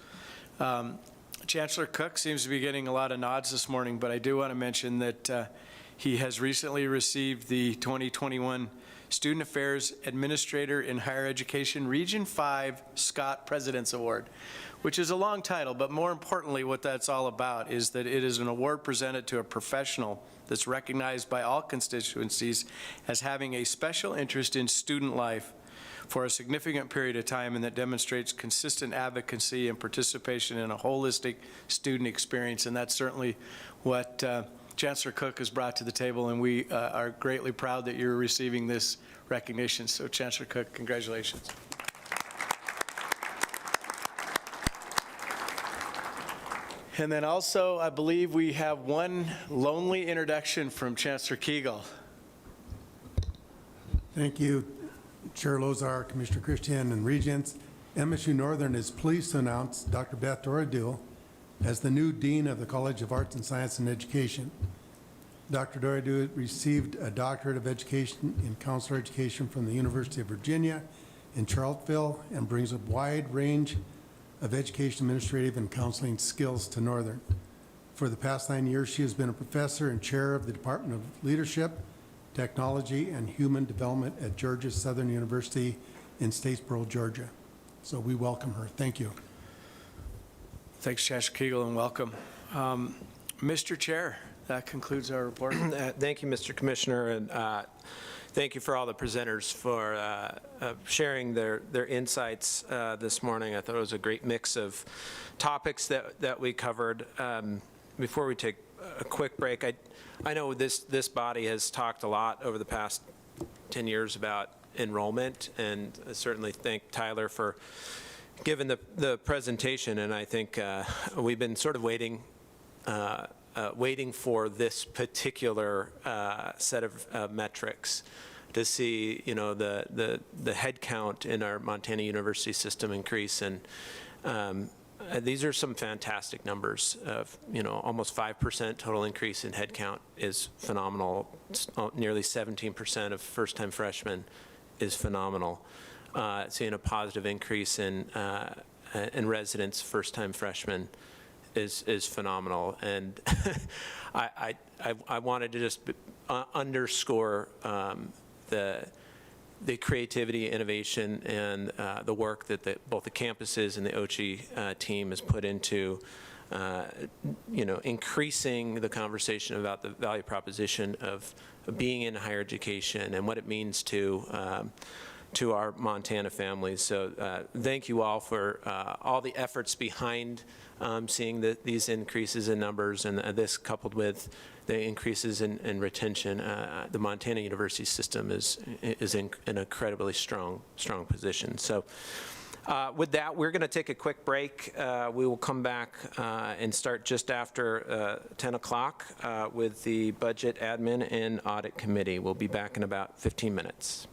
Chancellor Cook seems to be getting a lot of nods this morning, but I do want to mention that he has recently received the 2021 Student Affairs Administrator in Higher Education Region 5 Scott President's Award, which is a long title, but more importantly, what that's all about is that it is an award presented to a professional that's recognized by all constituencies as having a special interest in student life for a significant period of time, and that demonstrates consistent advocacy and participation in a holistic student experience. And that's certainly what Chancellor Cook has brought to the table, and we are greatly proud that you're receiving this recognition. So Chancellor Cook, congratulations. And then also, I believe we have one lonely introduction from Chancellor Kegel. Thank you, Chair Lozar, Commissioner Christian, and Regents. MSU Northern is pleased to announce Dr. Beth Doradil as the new Dean of the College of Arts and Science and Education. Dr. Doradil received a Doctorate of Education in Counselor Education from the University of Virginia in Charlottesville and brings a wide range of education, administrative, and counseling skills to Northern. For the past 9 years, she has been a professor and chair of the Department of Leadership, Technology, and Human Development at Georgia Southern University in Statesboro, Georgia. So we welcome her. Thank you. Thanks, Chancellor Kegel, and welcome. Mr. Chair, that concludes our report. Thank you, Mr. Commissioner, and thank you for all the presenters for sharing their insights this morning. I thought it was a great mix of topics that we covered. Before we take a quick break, I know this body has talked a lot over the past 10 years about enrollment, and I certainly thank Tyler for giving the presentation, and I think we've been sort of waiting for this particular set of metrics to see, you know, the head count in our Montana University system increase, and these are some fantastic numbers of, you know, almost 5% total increase in head count is phenomenal. Nearly 17% of first-time freshmen is phenomenal. Seeing a positive increase in residents, first-time freshmen, is phenomenal. And I wanted to just underscore the creativity, innovation, and the work that both the campuses and the OCHI team has put into you know, increasing the conversation about the value proposition of being in higher education and what it means to our Montana families. So thank you all for all the efforts behind seeing these increases in numbers, and this coupled with the increases in retention. The Montana University system is in an incredibly strong position. So with that, we're going to take a quick break. We will come back and start just after 10 o'clock with the Budget, Admin, and Audit Committee. We'll be back in about 15 minutes.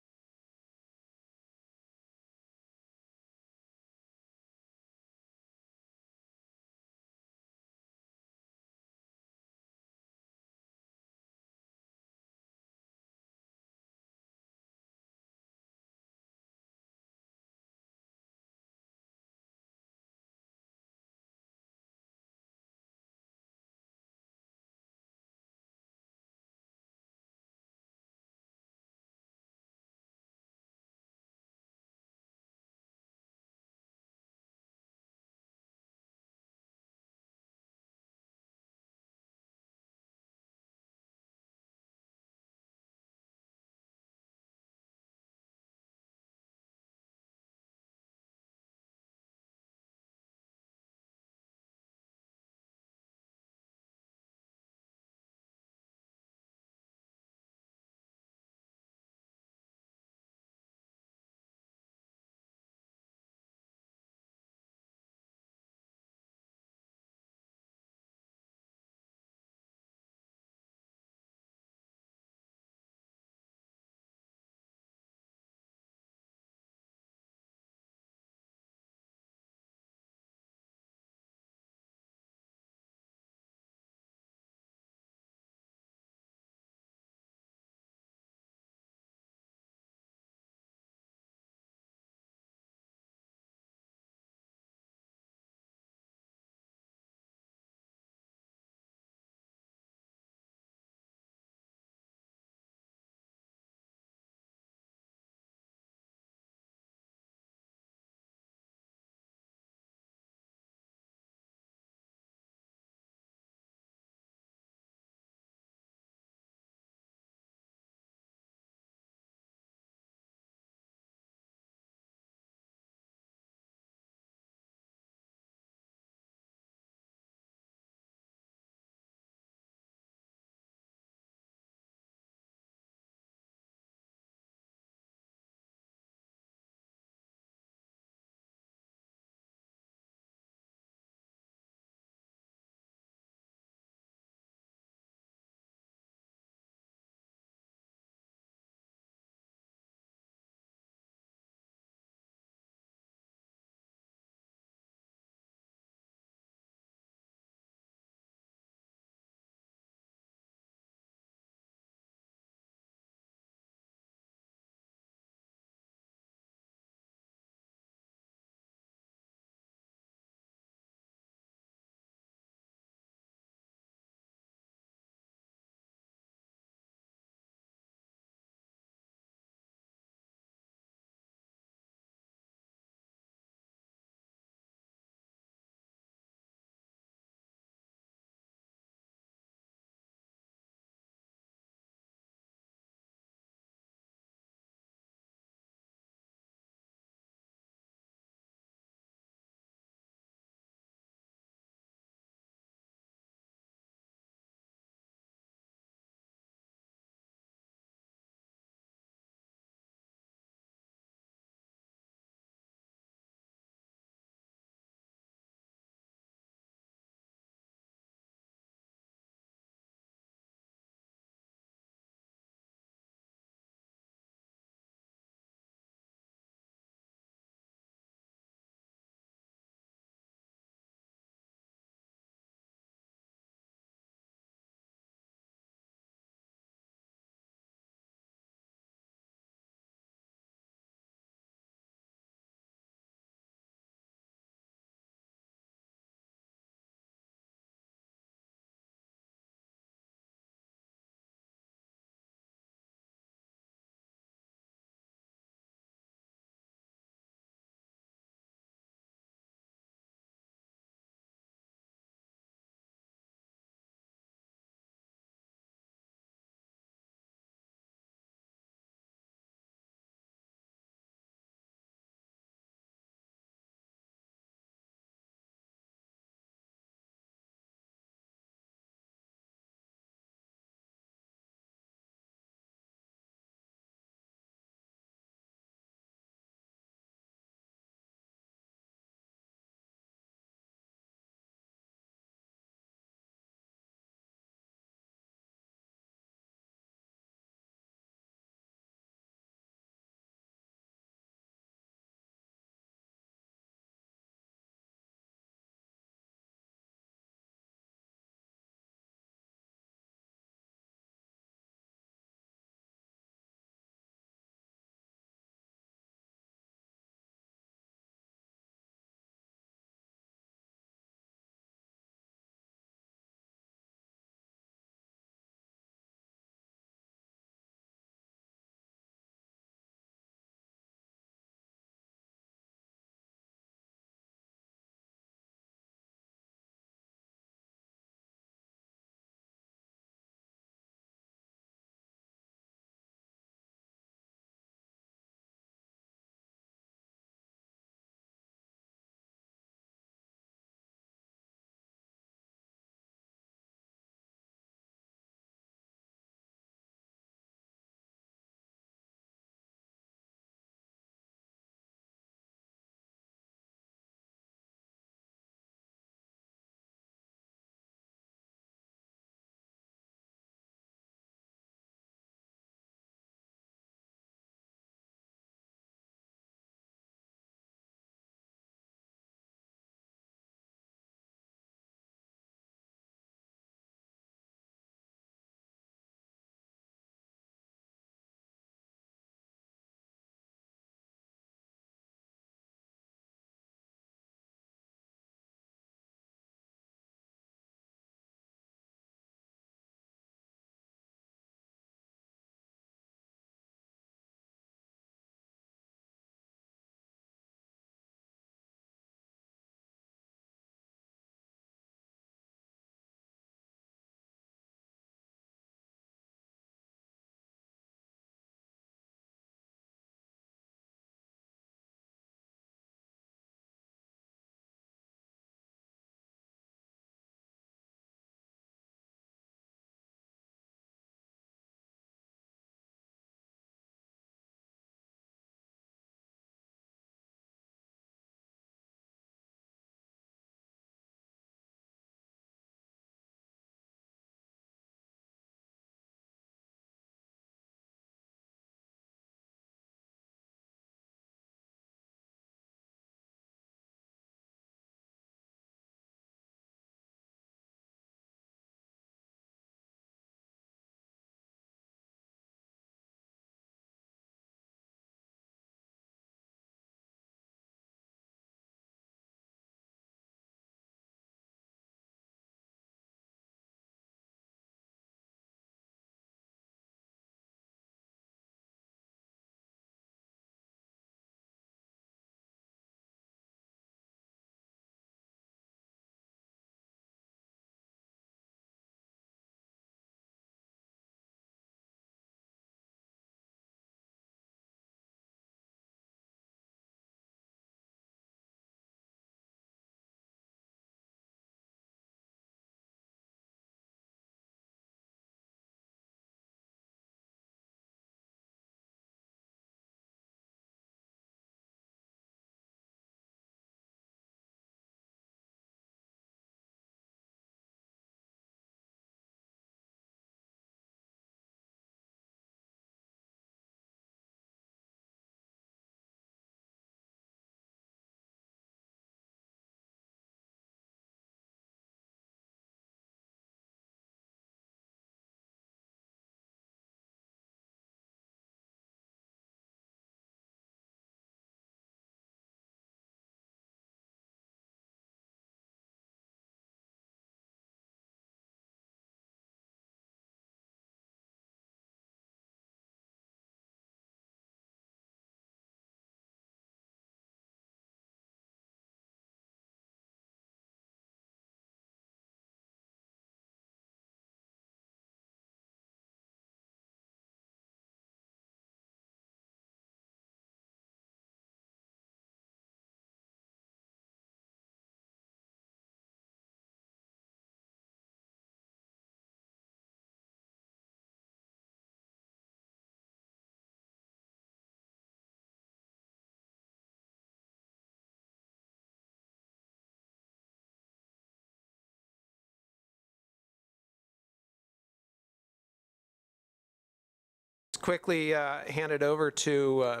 quickly hand it over to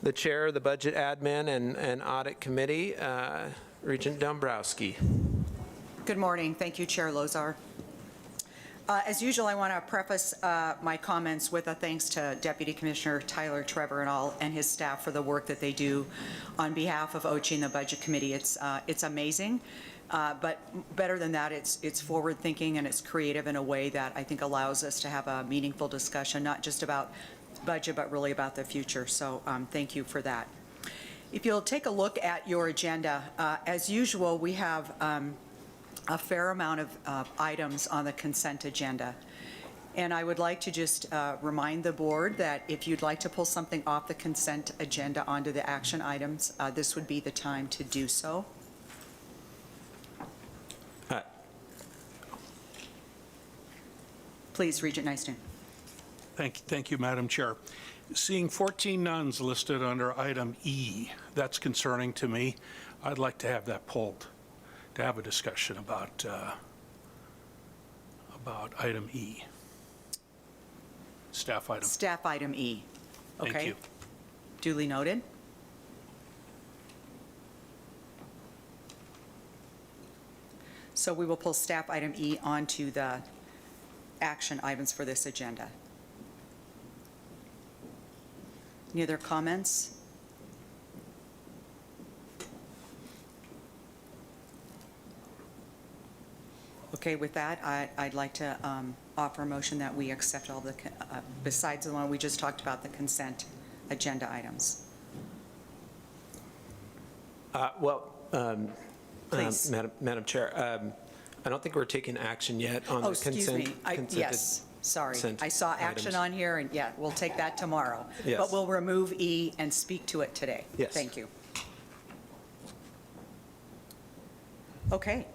the Chair of the Budget Admin and Audit Committee, Regent Dombrowski. Good morning. Thank you, Chair Lozar. As usual, I want to preface my comments with a thanks to Deputy Commissioner Tyler Trevor and his staff for the work that they do on behalf of OCHI and the Budget Committee. It's amazing, but better than that, it's forward-thinking and it's creative in a way that I think allows us to have a meaningful discussion, not just about budget, but really about the future. So thank you for that. If you'll take a look at your agenda, as usual, we have a fair amount of items on the consent agenda. And I would like to just remind the board that if you'd like to pull something off the consent agenda onto the action items, this would be the time to do so. Please, Regent Nystuen. Thank you, Madam Chair. Seeing 14 nuns listed under item E, that's concerning to me. I'd like to have that pulled, to have a discussion about item E. Staff item. Staff item E. Okay. Thank you. Duly noted. So we will pull staff item E onto the action items for this agenda. Any other comments? Okay, with that, I'd like to offer a motion that we accept all the, besides the one we just talked about, the consent agenda items. Please. Madam Chair, I don't think we're taking action yet on the consent. Excuse me. Yes, sorry. I saw action items. on here, and yeah, we'll take that tomorrow. Yes. But we'll remove E and speak to it today. Yes. Thank you. Okay.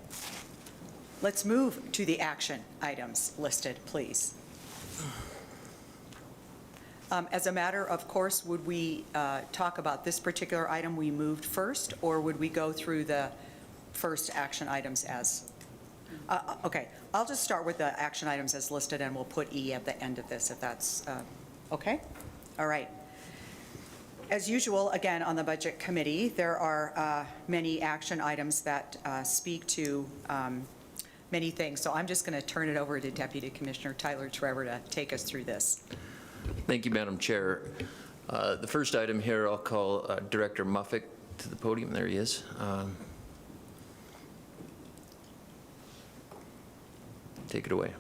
Let's move to the action items listed, please. As a matter of course, would we talk about this particular item we moved first, or would we go through the first action items as? Okay, I'll just start with the action items as listed, and we'll put E at the end of this, if that's okay? All right. As usual, again, on the Budget Committee, there are many action items that speak to many things. So I'm just going to turn it over to Deputy Commissioner Tyler Trevor to take us through this. Thank you, Madam Chair. The first item here, I'll call Director Muffick to the podium. There he is. Take it away.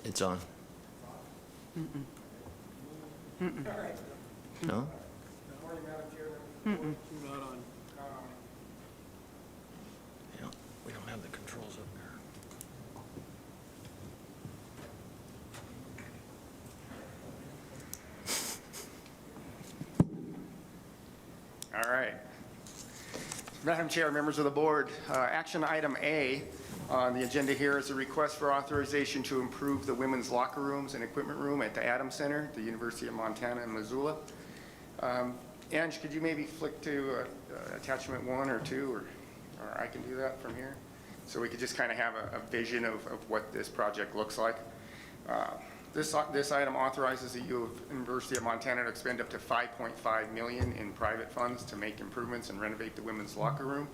It's on. No? We don't have the controls up there. All right. Madam Chair, members of the board, action item A on the agenda here is a request for authorization to improve the women's locker rooms and equipment room at the Adams Center, the University of Montana in Missoula. Ange, could you maybe flick to attachment 1 or 2, or I can do that from here? So we could just kind of have a vision of what this project looks like. This item authorizes the University of Montana to expend up to $5.5 million in private funds to make improvements and renovate the women's locker room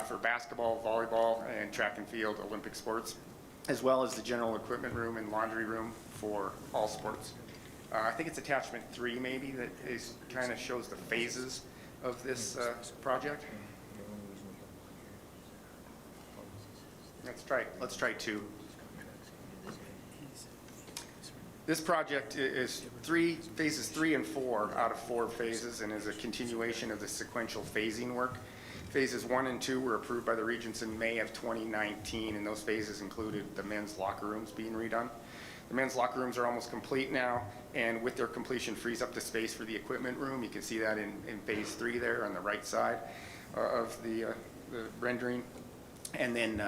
for basketball, volleyball, and track and field Olympic sports, as well as the general equipment room and laundry room for all sports. I think it's attachment 3 maybe that kind of shows the phases of this project. Let's try 2. This project is phases 3 and 4 out of 4 phases, and is a continuation of the sequential phasing work. Phases 1 and 2 were approved by the Regents in May of 2019, and those phases included the men's locker rooms being redone. The men's locker rooms are almost complete now, and with their completion frees up the space for the equipment room. You can see that in phase 3 there on the right side of the rendering. And then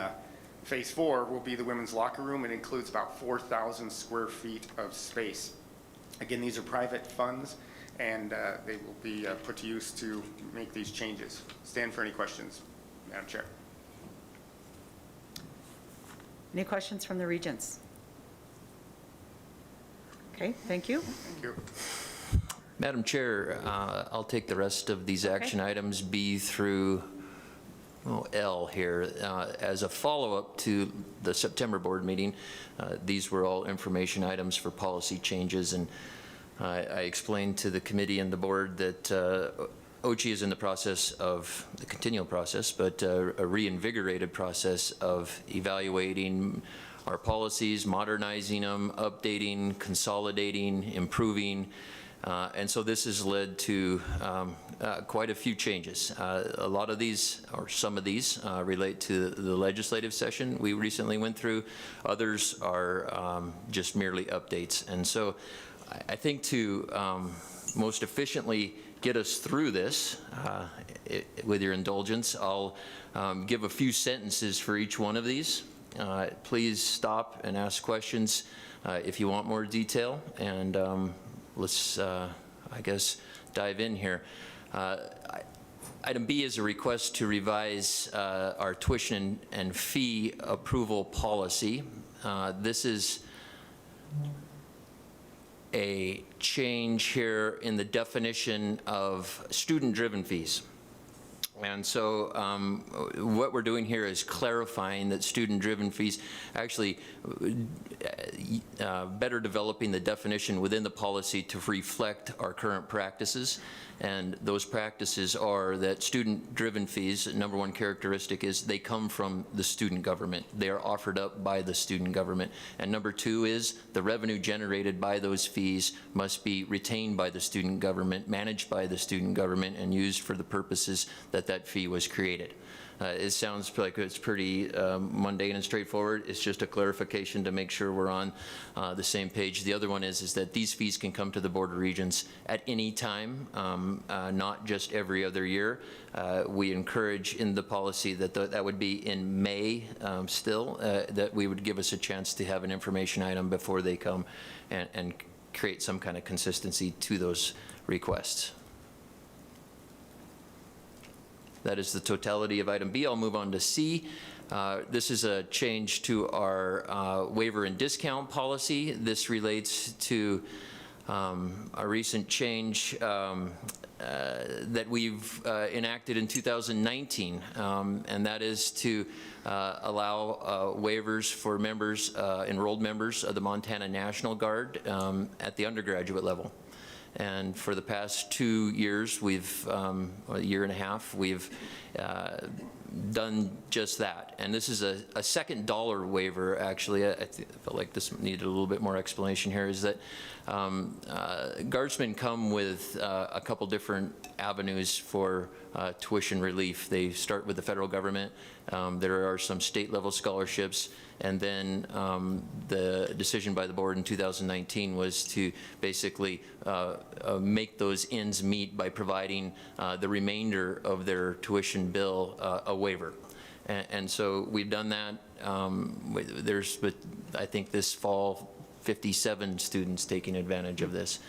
phase 4 will be the women's locker room. It includes about 4,000 square feet of space. Again, these are private funds, and they will be put to use to make these changes. Stand for any questions, Madam Chair. Any questions from the Regents? Okay, thank you. Thank you. Madam Chair, I'll take the rest of these Okay. action items, B through L here. As a follow-up to the September board meeting, these were all information items for policy changes, and I explained to the committee and the board that OCHE is in the process of, the continual process, but a reinvigorated process of evaluating our policies, modernizing them, updating, consolidating, improving. And so this has led to quite a few changes. A lot of these, or some of these, relate to the legislative session we recently went through. Others are just merely updates. And so I think to most efficiently get us through this, with your indulgence, I'll give a few sentences for each one of these. Please stop and ask questions if you want more detail, and let's, I guess, dive in here. Item B is a request to revise our tuition and fee approval policy. This is a change here in the definition of student-driven fees. And so what we're doing here is clarifying that student-driven fees, actually better developing the definition within the policy to reflect our current practices. And those practices are that student-driven fees, number one characteristic is they come from the student government. They are offered up by the student government. And number two is the revenue generated by those fees must be retained by the student government, managed by the student government, and used for the purposes that that fee was created. It sounds like it's pretty mundane and straightforward. It's just a clarification to make sure we're on the same page. The other one is that these fees can come to the Board of Regents at any time, not just every other year. We encourage in the policy that that would be in May still, that we would give us a chance to have an information item before they come and create some kind of consistency to those requests. That is the totality of item B. I'll move on to C. This is a change to our waiver and discount policy. This relates to a recent change that we've enacted in 2019, and that is to allow waivers for members, enrolled members of the Montana National Guard at the undergraduate level. And for the past 2 years, we've, a year and a half, we've done just that. And this is a second dollar waiver, actually. I felt like this needed a little bit more explanation here, is that guardsmen come with a couple different avenues for tuition relief. They start with the federal government. There are some state level scholarships, and then the decision by the board in 2019 was to basically make those ends meet by providing the remainder of their tuition bill a waiver. And so we've done that. There's, I think this fall, 57 students taking advantage of this.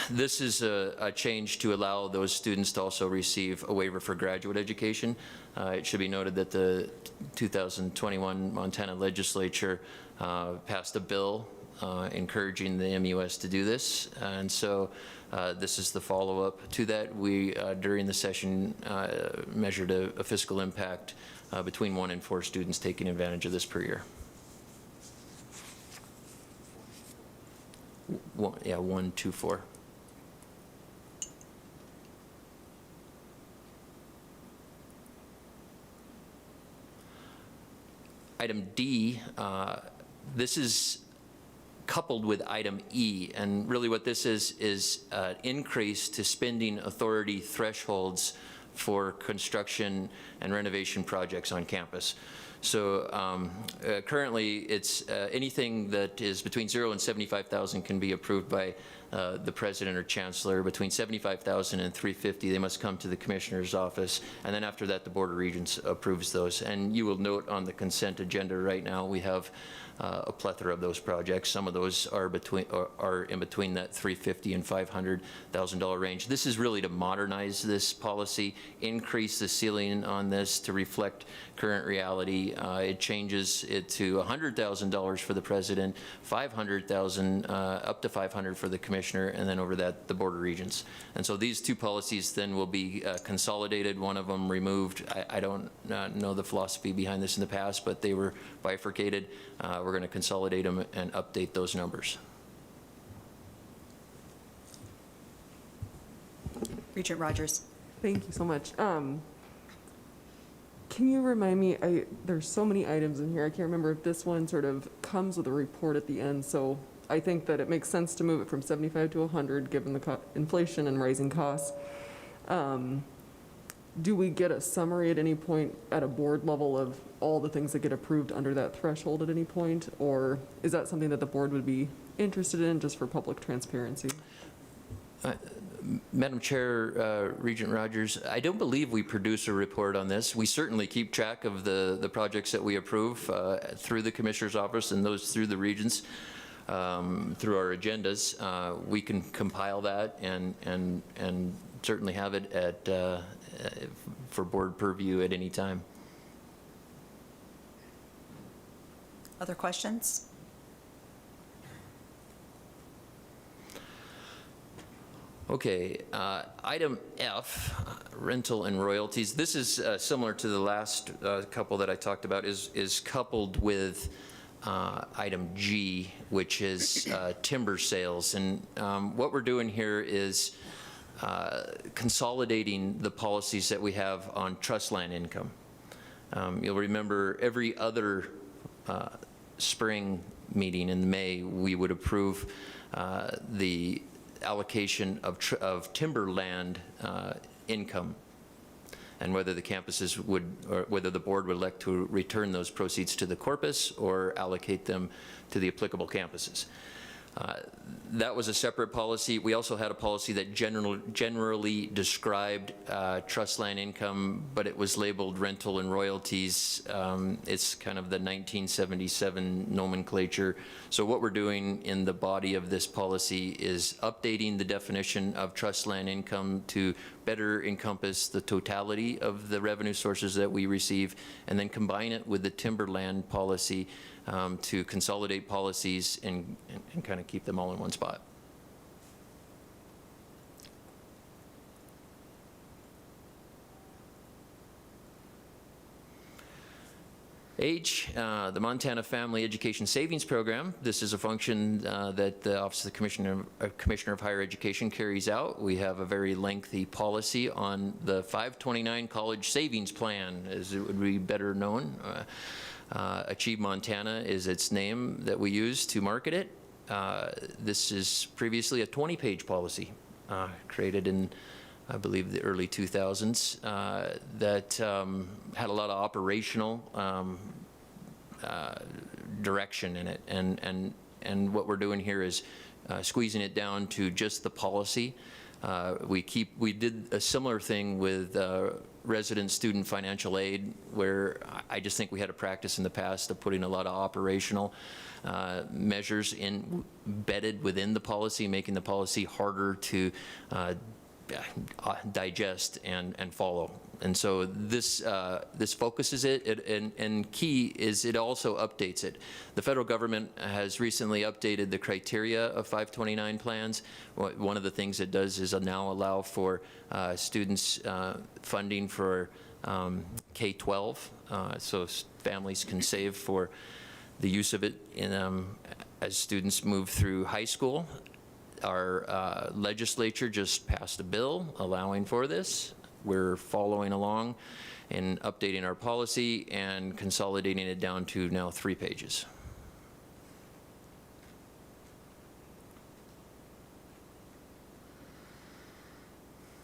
This is a change to allow those students to also receive a waiver for graduate education. It should be noted that the 2021 Montana legislature passed a bill encouraging the MUS to do this, and so this is the follow-up to that. We, during the session, measured a fiscal impact between 1 and 4 students taking advantage of this per year. 1, 2, 4. Item D, this is coupled with item E, and really what this is an increase to spending authority thresholds for construction and renovation projects on campus. So currently, it's anything that is between 0 and 75,000 can be approved by the president or chancellor. Between $75,000 and $350,000, they must come to the commissioner's office, and then after that, the Board of Regents approves those. And you will note on the consent agenda right now, we have a plethora of those projects. Some of those are in between that $350,000 and $500,000 range. This is really to modernize this policy, increase the ceiling on this to reflect current reality. It changes it to $100,000 for the president, $500,000 up to $500,000 for the commissioner, and then over that the Board of Regents. And so these two policies then will be consolidated. One of them removed. I don't know the philosophy behind this in the past, but they were bifurcated. We're going to consolidate them and update those numbers. Regent Rogers. Thank you so much. Can you remind me, there's so many items in here, I can't remember if this one sort of comes with a report at the end, so I think that it makes sense to move it from 75 to 100, given the inflation and rising costs. Do we get a summary at any point at a board level of all the things that get approved under that threshold at any point? Or is that something that the board would be interested in just for public transparency? Madam Chair, Regent Rogers, I don't believe we produce a report on this. We certainly keep track of the projects that we approve through the Commissioner's Office and those through the Regents, through our agendas. We can compile that and certainly have it at for board purview at any time. Other questions? Okay, item F, rental and royalties. This is similar to the last couple that I talked about, is coupled with item G, which is timber sales. And what we're doing here is consolidating the policies that we have on trust land income. You'll remember every other spring meeting in May, we would approve the allocation of timberland income, and whether the campuses would, or whether the board would elect to return those proceeds to the corpus or allocate them to the applicable campuses. That was a separate policy. We also had a policy that generally described trust land income, but it was labeled rental and royalties. It's kind of the 1977 nomenclature. So what we're doing in the body of this policy is updating the definition of trust land income to better encompass the totality of the revenue sources that we receive, and then combine it with the timberland policy to consolidate policies and kind of keep them all in one spot. H, the Montana Family Education Savings Program. This is a function that the Office of the Commissioner of Higher Education carries out. We have a very lengthy policy on the 529 College Savings Plan, as it would be better known. Achieve Montana is its name that we use to market it. This is previously a 20-page policy created in, I believe, the early 2000s that had a lot of operational direction in it. And what we're doing here is squeezing it down to just the policy. We did a similar thing with resident student financial aid, where I just think we had a practice in the past of putting a lot of operational measures embedded within the policy, making the policy harder to digest and follow. And so this focuses it, and key is it also updates it. The federal government has recently updated the criteria of 529 plans. One of the things it does is now allow for students funding for K-12, so families can save for the use of it as students move through high school. Our legislature just passed a bill allowing for this. We're following along and updating our policy and consolidating it down to now 3 pages.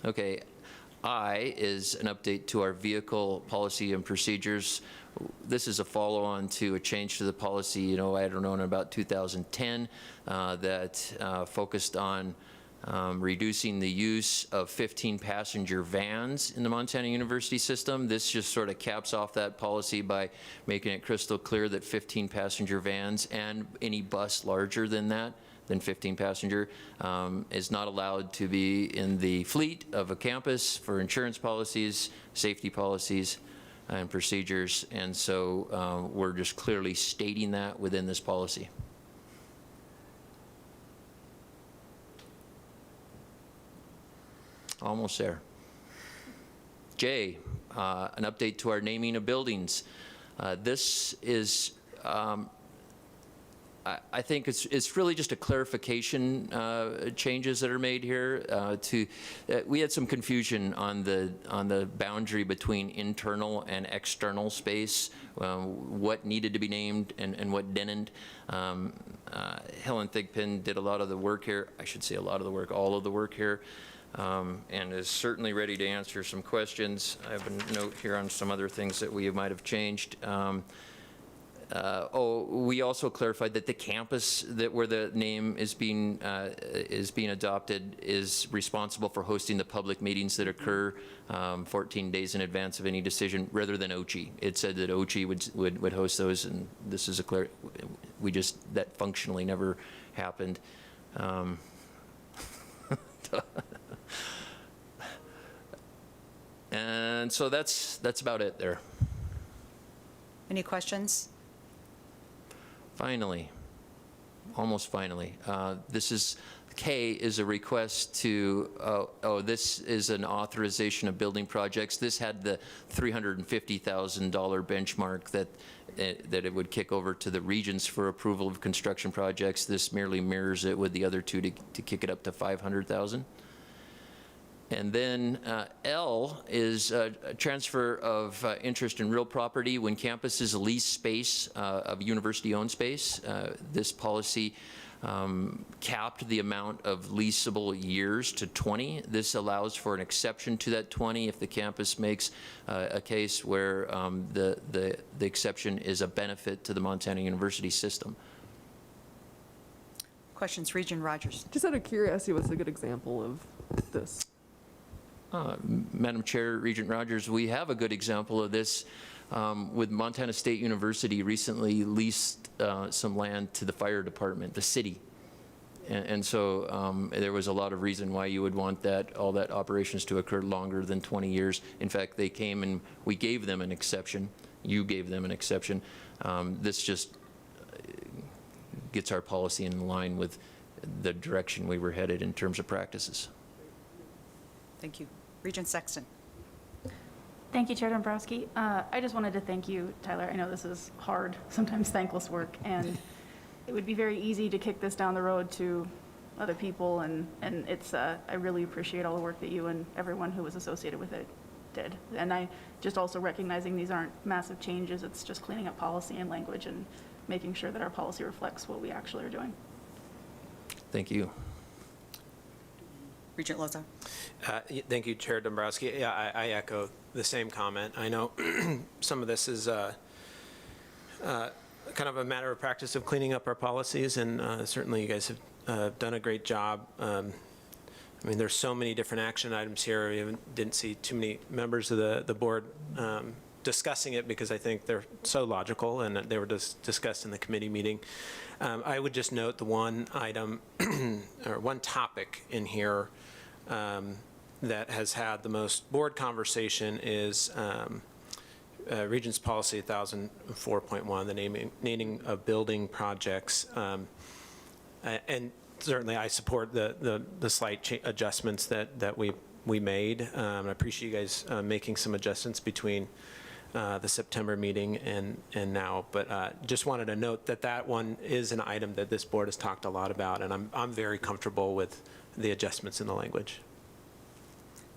Okay, I is an update to our vehicle policy and procedures. This is a follow-on to a change to the policy, I don't know, in about 2010 that focused on reducing the use of 15-passenger vans in the Montana University system. This just sort of caps off that policy by making it crystal clear that 15-passenger vans and any bus larger than that, than 15-passenger, is not allowed to be in the fleet of a campus for insurance policies, safety policies, and procedures. And so we're just clearly stating that within this policy. Almost there. J, an update to our naming of buildings. This is, I think it's really just a clarification changes that are made here. We had some confusion on the boundary between internal and external space, what needed to be named and what didn't. Helen Thigpen did a lot of the work here. I should say a lot of the work, all of the work here. And is certainly ready to answer some questions. I have a note here on some other things that we might have changed. We also clarified that the campus where the name is being adopted is responsible for hosting the public meetings that occur 14 days in advance of any decision, rather than OCHI. It said that OCHI would host those, and this is that functionally never happened. And so that's about it there. Any questions? Finally, almost finally, K is a request to, this is an authorization of building projects. This had the $350,000 benchmark that it would kick over to the Regents for approval of construction projects. This merely mirrors it with the other two to kick it up to $500,000. And then L is a transfer of interest in real property when campuses lease space of university-owned space. This policy capped the amount of leasable years to 20. This allows for an exception to that 20 if the campus makes a case where the exception is a benefit to the Montana University system. Questions, Regent Rogers? Just out of curiosity, what's a good example of this? Madam Chair, Regent Rogers, we have a good example of this with Montana State University recently leased some land to the fire department, the city. And so there was a lot of reason why you would want all that operations to occur longer than 20 years. In fact, they came and we gave them an exception. You gave them an exception. This just gets our policy in line with the direction we were headed in terms of practices. Thank you. Regent Sexton. Thank you, Chair Dombrowski. I just wanted to thank you, Tyler. I know this is hard, sometimes thankless work, and it would be very easy to kick this down the road to other people, and it's, I really appreciate all the work that you and everyone who was associated with it did. And I just also recognizing these aren't massive changes, it's just cleaning up policy and language and making sure that our policy reflects what we actually are doing. Thank you. Regent Loza. Thank you, Chair Dombrowski. Yeah, I echo the same comment. I know some of this is kind of a matter of practice of cleaning up our policies, and certainly you guys have done a great job. I mean, there's so many different action items here. We didn't see too many members of the board discussing it because I think they're so logical, and they were discussed in the committee meeting. I would just note the one item or one topic in here that has had the most board conversation is Regents Policy 1004.1, the naming of building projects. And certainly I support the slight adjustments that we made. I appreciate you guys making some adjustments between the September meeting and now, but just wanted to note that one is an item that this board has talked a lot about, and I'm very comfortable with the adjustments in the language.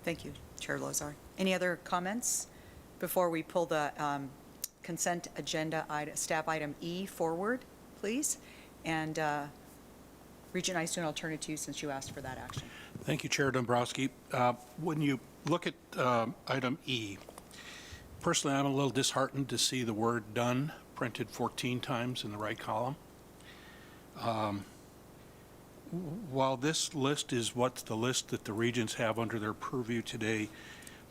Thank you, Chair Lozar. Any other comments before we pull the consent agenda staff item E forward, please? And Regent Nystuen, I'll turn it to you since you asked for that action. Thank you, Chair Dombrowski. When you look at item E, Personally, I'm a little disheartened to see the word "done" printed 14 times in the right column. While this list is what's the list that the Regents have under their purview today,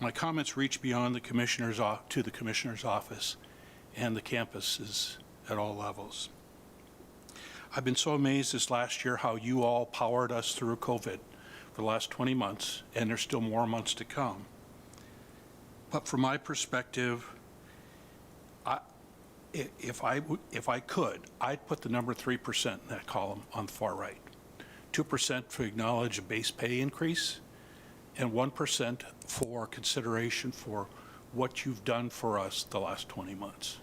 my comments reach beyond the commissioner's to the commissioner's office and the campuses at all levels. I've been so amazed this last year how you all powered us through COVID for the last 20 months, and there's still more months to come. But from my perspective, if I could, I'd put the number 3% in that column on the far right. 2% to acknowledge a base pay increase, and 1% for consideration for what you've done for us the last 20 months.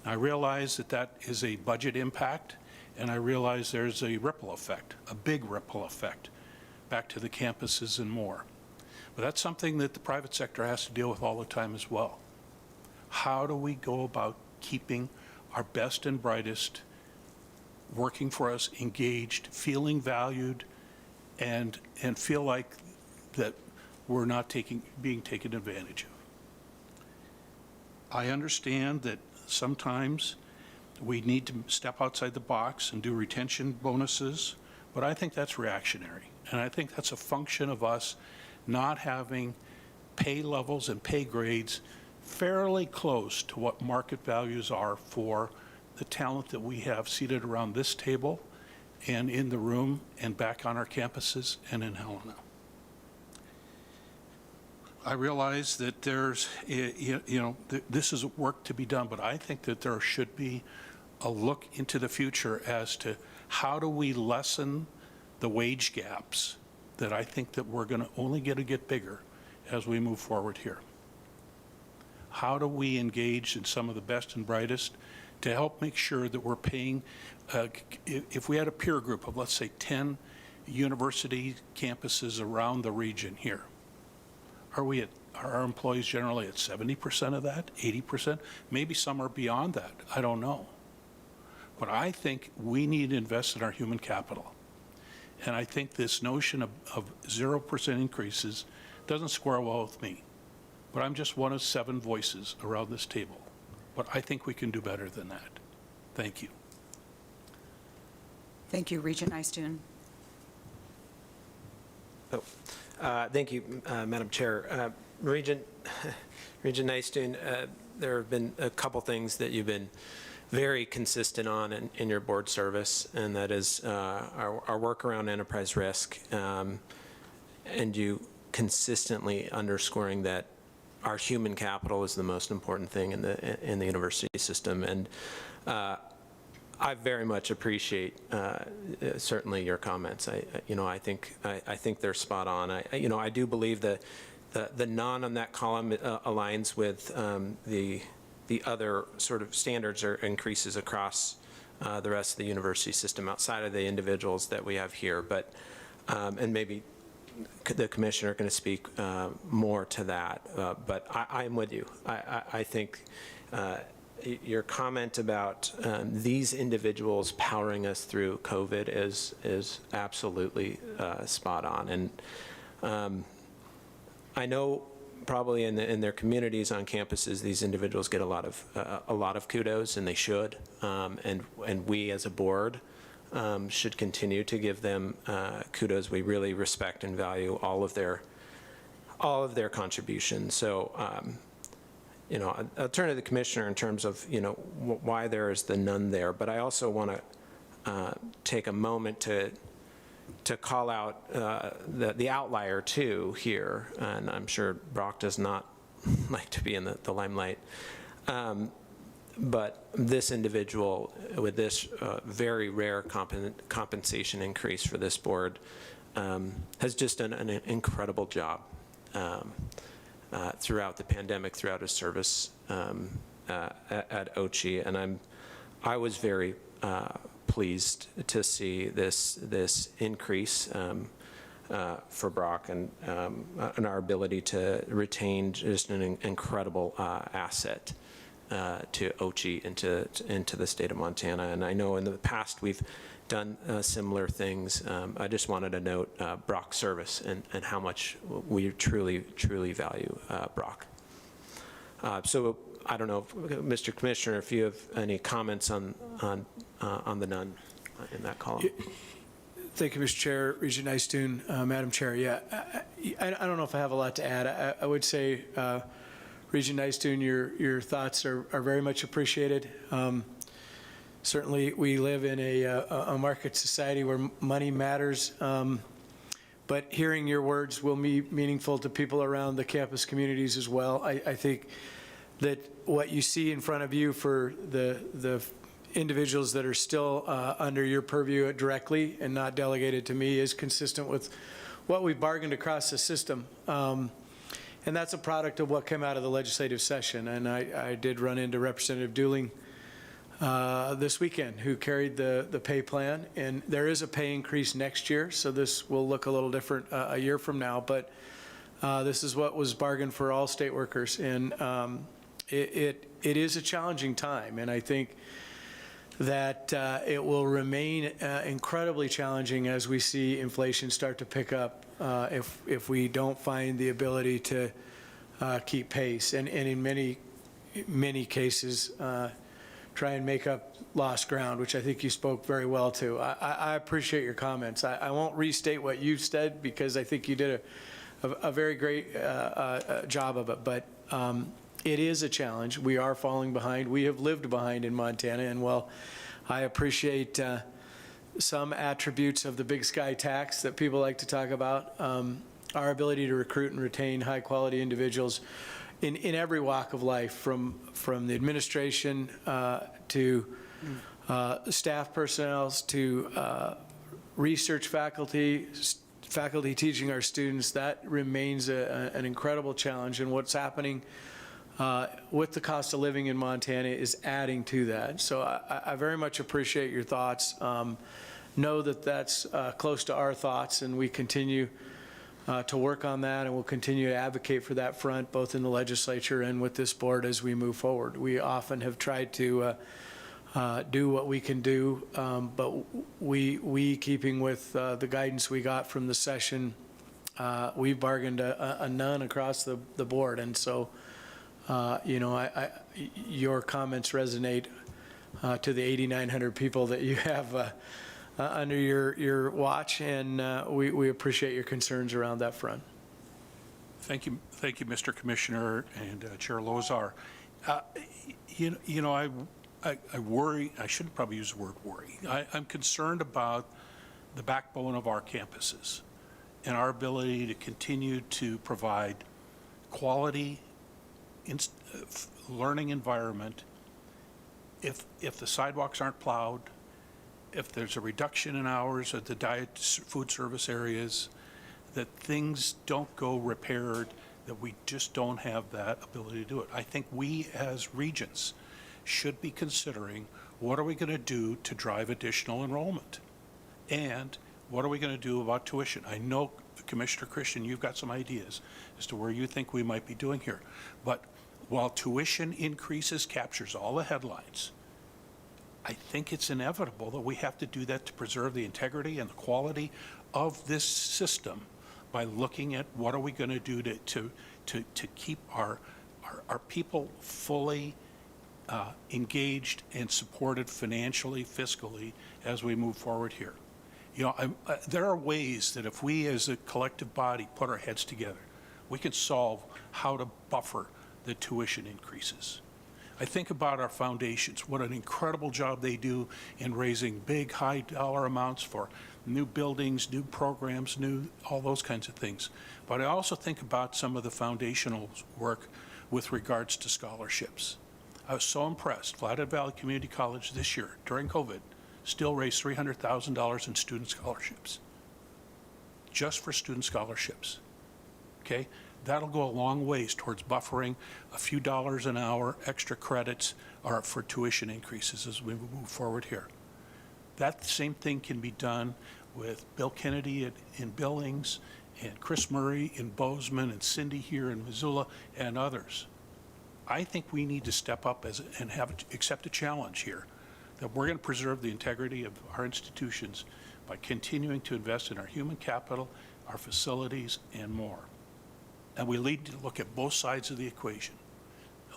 Now, I realize that that is a budget impact, and I realize there's a ripple effect, a big ripple effect, back to the campuses and more. But that's something that the private sector has to deal with all the time as well. How do we go about keeping our best and brightest working for us, engaged, feeling valued, and feel like that we're not being taken advantage of? I understand that sometimes we need to step outside the box and do retention bonuses, but I think that's reactionary. And I think that's a function of us not having pay levels and pay grades fairly close to what market values are for the talent that we have seated around this table and in the room and back on our campuses and in Helena. I realize that there's, this is work to be done, but I think that there should be a look into the future as to how do we lessen the wage gaps that I think that we're going to only get bigger as we move forward here. How do we engage in some of the best and brightest to help make sure that we're paying, if we had a peer group of, let's say, 10 university campuses around the region here, are our employees generally at 70% of that, 80%? Maybe some are beyond that, I don't know. But I think we need to invest in our human capital. And I think this notion of 0% increases doesn't square well with me. But I'm just one of 7 voices around this table. But I think we can do better than that. Thank you. Thank you, Regent Nystuen. Thank you, Madam Chair. Regent Nystuen, there have been a couple things that you've been very consistent on in your board service, and that is our work around enterprise risk, and you consistently underscoring that our human capital is the most important thing in the university system. And I very much appreciate certainly your comments. I think they're spot on. I do believe that the none on that column aligns with the other sort of standards or increases across the rest of the university system outside of the individuals that we have here. But and maybe the commissioner going to speak more to that. But I'm with you. I think your comment about these individuals powering us through COVID is absolutely spot on. And I know probably in their communities on campuses, these individuals get a lot of kudos, and they should. And we as a board should continue to give them kudos. We really respect and value all of their contributions. So, I'll turn to the commissioner in terms of, why there is the none there. But I also want to take a moment to call out the outlier too here, and I'm sure Brock does not like to be in the limelight. But this individual with this very rare compensation increase for this board has just done an incredible job throughout the pandemic, throughout his service at OCHI, and I was very pleased to see this increase for Brock and our ability to retain just an incredible asset to OCHI into the state of Montana. And I know in the past we've done similar things. I just wanted to note Brock's service and how much we truly value Brock. So I don't know, Mr. Commissioner, if you have any comments on the none in that column. Thank you, Mr. Chair, Regent Nystuen, Madam Chair. Yeah, I don't know if I have a lot to add. I would say, Regent Nystuen, your thoughts are very much appreciated. Certainly, we live in a market society where money matters, but hearing your words will be meaningful to people around the campus communities as well. I think that what you see in front of you for the individuals that are still under your purview directly and not delegated to me is consistent with what we've bargained across the system. And that's a product of what came out of the legislative session. And I did run into Representative Dooling this weekend, who carried the pay plan. And there is a pay increase next year, so this will look a little different a year from now. But this is what was bargained for all state workers. And it is a challenging time. And I think that it will remain incredibly challenging as we see inflation start to pick up if we don't find the ability to keep pace, and in many cases try and make up lost ground, which I think you spoke very well to. I appreciate your comments. I won't restate what you said because I think you did a very great job of it, but it is a challenge. We are falling behind. We have lived behind in Montana, and while I appreciate some attributes of the Big Sky tax that people like to talk about, our ability to recruit and retain high-quality individuals in every walk of life, from the administration to staff personnel to research faculty teaching our students, that remains an incredible challenge. And what's happening with the cost of living in Montana is adding to that. So I very much appreciate your thoughts. Know that that's close to our thoughts, and we continue to work on that, and we'll continue to advocate for that front, both in the legislature and with this board as we move forward. We often have tried to do what we can do, but we keeping with the guidance we got from the session, we bargained a none across the board. And so you know, your comments resonate to the 8,900 people that you have under your watch, and we appreciate your concerns around that front. Thank you, Mr. Commissioner and Chair Lozar. You know, I worry. I shouldn't probably use the word worry. I'm concerned about the backbone of our campuses and our ability to continue to provide quality learning environment. If the sidewalks aren't plowed, if there's a reduction in hours at the diet food service areas, that things don't go repaired, that we just don't have that ability to do it. I think we as regents should be considering, what are we going to do to drive additional enrollment? And what are we going to do about tuition? I know, Commissioner Christian, you've got some ideas as to where you think we might be doing here. But while tuition increases captures all the headlines, I think it's inevitable that we have to do that to preserve the integrity and the quality of this system by looking at what are we going to do to keep our people fully engaged and supported financially, fiscally, as we move forward here. You know, there are ways that if we as a collective body put our heads together, we can solve how to buffer the tuition increases. I think about our foundations, what an incredible job they do in raising big, high dollar amounts for new buildings, new programs, all those kinds of things. But I also think about some of the foundational work with regards to scholarships. I was so impressed. Flathead Valley Community College this year, during COVID, still raised $300,000 in student scholarships, just for student scholarships, okay? That'll go a long ways towards buffering a few dollars an hour, extra credits, or for tuition increases as we move forward here. That same thing can be done with Bill Kennedy in Billings, and Chris Murray in Bozeman, and Cindy here in Missoula, and others. I think we need to step up and accept a challenge here, that we're going to preserve the integrity of our institutions by continuing to invest in our human capital, our facilities, and more. And we need to look at both sides of the equation.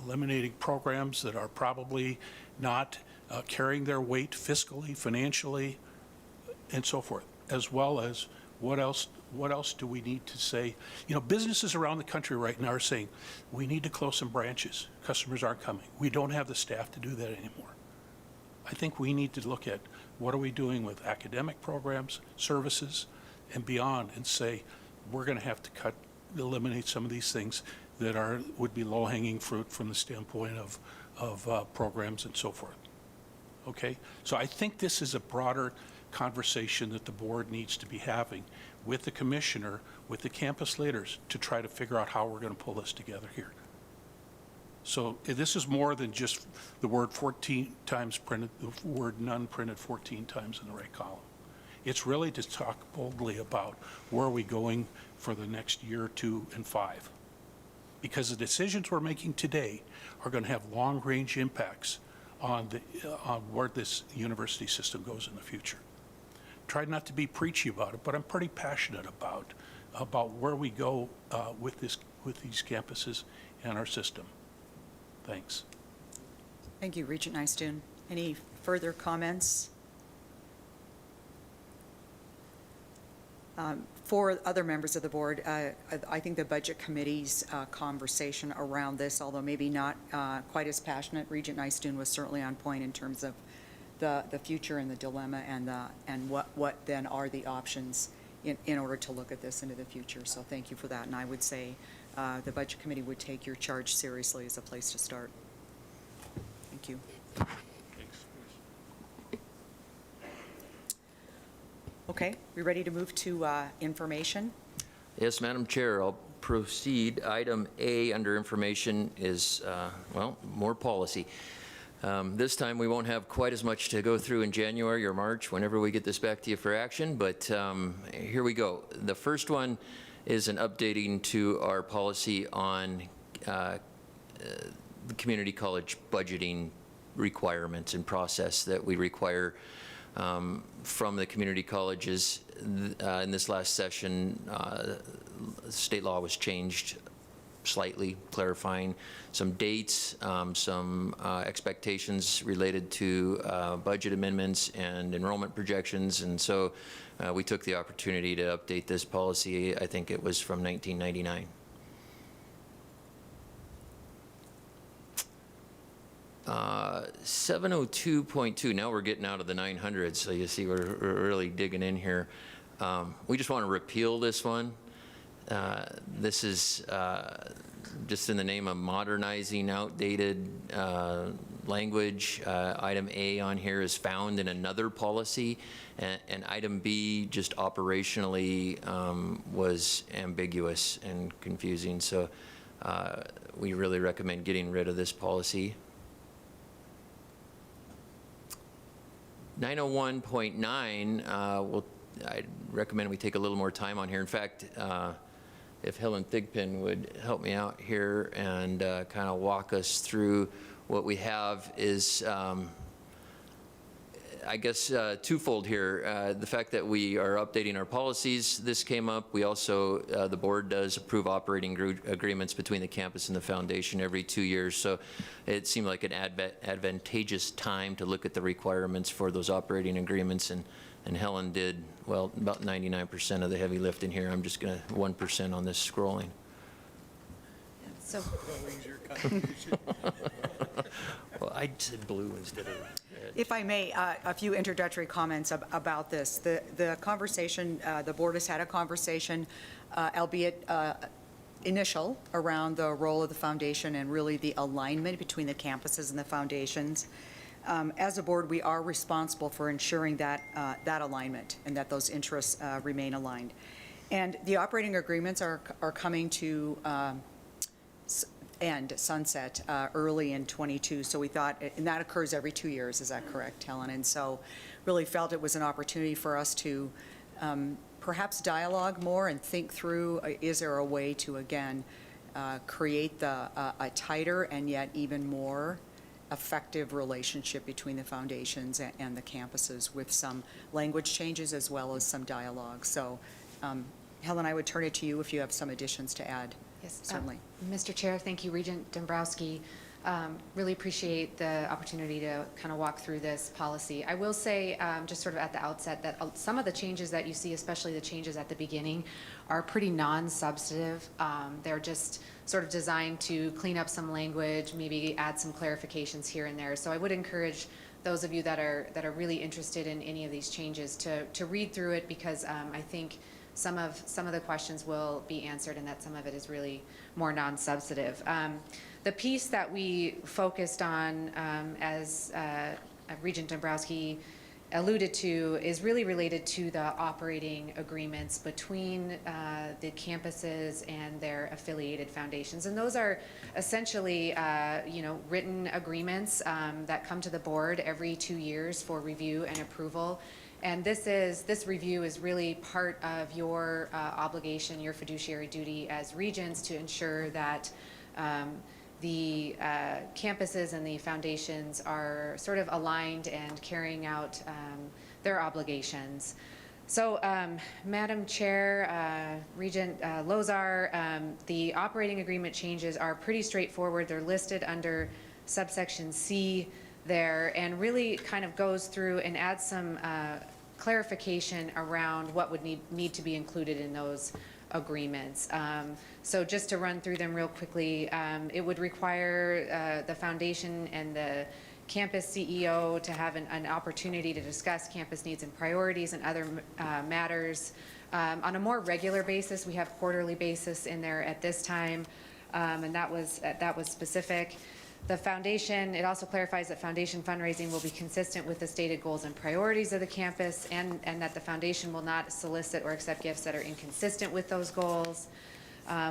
eliminating programs that are probably not carrying their weight fiscally, financially, and so forth, as well as what else do we need to say? You know, businesses around the country right now are saying, we need to close some branches. Customers aren't coming. We don't have the staff to do that anymore. I think we need to look at what are we doing with academic programs, services, and beyond, and say, we're going to have to eliminate some of these things that would be low-hanging fruit from the standpoint of programs and so forth. Okay? So I think this is a broader conversation that the board needs to be having with the commissioner, with the campus leaders, to try to figure out how we're going to pull this together here. So this is more than just the word 14 times printed, the word none printed 14 times in the right column. It's really to talk boldly about where are we going for the next year, 2, and 5. Because the decisions we're making today are going to have long-range impacts on where this university system goes in the future. Try not to be preachy about it, but I'm pretty passionate about where we go with these campuses and our system. Thanks. Thank you, Regent Nystuen. Any further comments? For other members of the board, I think the Budget Committee's conversation around this, although maybe not quite as passionate, Regent Nystuen was certainly on point in terms of the future and the dilemma and what then are the options in order to look at this into the future. So thank you for that. And I would say the Budget Committee would take your charge seriously as a place to start. Thank you. Okay, we ready to move to information? Yes, Madam Chair, I'll proceed. Item A under information is, well, more policy. This time we won't have quite as much to go through in January or March whenever we get this back to you for action, but here we go. The first one is an updating to our policy on the community college budgeting requirements and process that we require from the community colleges. In this last session, state law was changed slightly, clarifying some dates, some expectations related to budget amendments and enrollment projections, and so we took the opportunity to update this policy. I think it was from 1999. Uh, 702.2, now we're getting out of the 900s, so you see we're really digging in here. We just want to repeal this one. This is just in the name of modernizing outdated language. Item A on here is found in another policy, and item B just operationally was ambiguous and confusing, so we really recommend getting rid of this policy. 901.9, I recommend we take a little more time on here. In fact, if Helen Thigpen would help me out here and kind of walk us through what we have is, I guess, twofold here. The fact that we are updating our policies, this came up. We also, the board does approve operating agreements between the campus and the foundation every 2 years. So it seemed like an advantageous time to look at the requirements for those operating agreements. And Helen did, well, about 99% of the heavy lifting here. I'm just going to 1% on this scrolling. So, Well, I said blue instead of red. if I may, a few introductory comments about this. The conversation, the board has had a conversation, albeit initial, around the role of the foundation and really the alignment between the campuses and the foundations. As a board, we are responsible for ensuring that that alignment and that those interests remain aligned. And the operating agreements are coming to sunset early in 22. So we thought, and that occurs every 2 years, is that correct, Helen? And so really felt it was an opportunity for us to perhaps dialogue more and think through, is there a way to, again, create a tighter and yet even more effective relationship between the foundations and the campuses with some language changes as well as some dialogue. So Helen, I would turn it to you if you have some additions to add. Yes, Certainly. Mr. Chair, thank you, Regent Dombrowski. Really appreciate the opportunity to kind of walk through this policy. I will say, just sort of at the outset, that some of the changes that you see, especially the changes at the beginning, are pretty non-substantive. They're just sort of designed to clean up some language, maybe add some clarifications here and there. So I would encourage those of you that are really interested in any of these changes to read through it, because I think some of the questions will be answered, and that some of it is really more non-substantive. The piece that we focused on, as Regent Dombrowski alluded to, is really related to the operating agreements between the campuses and their affiliated foundations. And those are essentially, written agreements that come to the board every 2 years for review and approval. And this review is really part of your obligation, your fiduciary duty as regents, to ensure that the campuses and the foundations are sort of aligned and carrying out their obligations. So, Madam Chair, Regent Lozar, the operating agreement changes are pretty straightforward. They're listed under subsection C there, and really kind of goes through and adds some clarification around what would need to be included in those agreements. So just to run through them real quickly, it would require the foundation and the campus CEO to have an opportunity to discuss campus needs and priorities and other matters on a more regular basis. We have quarterly basis in there at this time, and that was specific. The foundation, it also clarifies that foundation fundraising will be consistent with the stated goals and priorities of the campus, and that the foundation will not solicit or accept gifts that are inconsistent with those goals.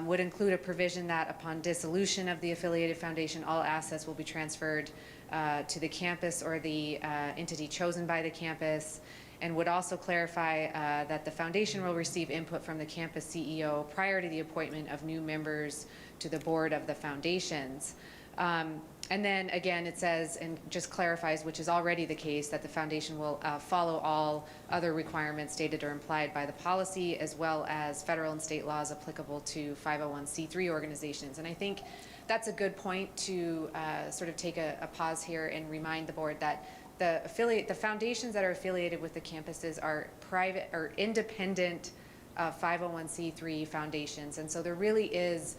Would include a provision that upon dissolution of the affiliated foundation, all assets will be transferred to the campus or the entity chosen by the campus, and would also clarify that the foundation will receive input from the campus CEO prior to the appointment of new members to the board of the foundations. And then again, it says, and just clarifies, which is already the case, that the foundation will follow all other requirements stated or implied by the policy, as well as federal and state laws applicable to 501c3 organizations. And I think that's a good point to sort of take a pause here and remind the board that the foundations that are affiliated with the campuses are private or independent 501c3 foundations. And so there really is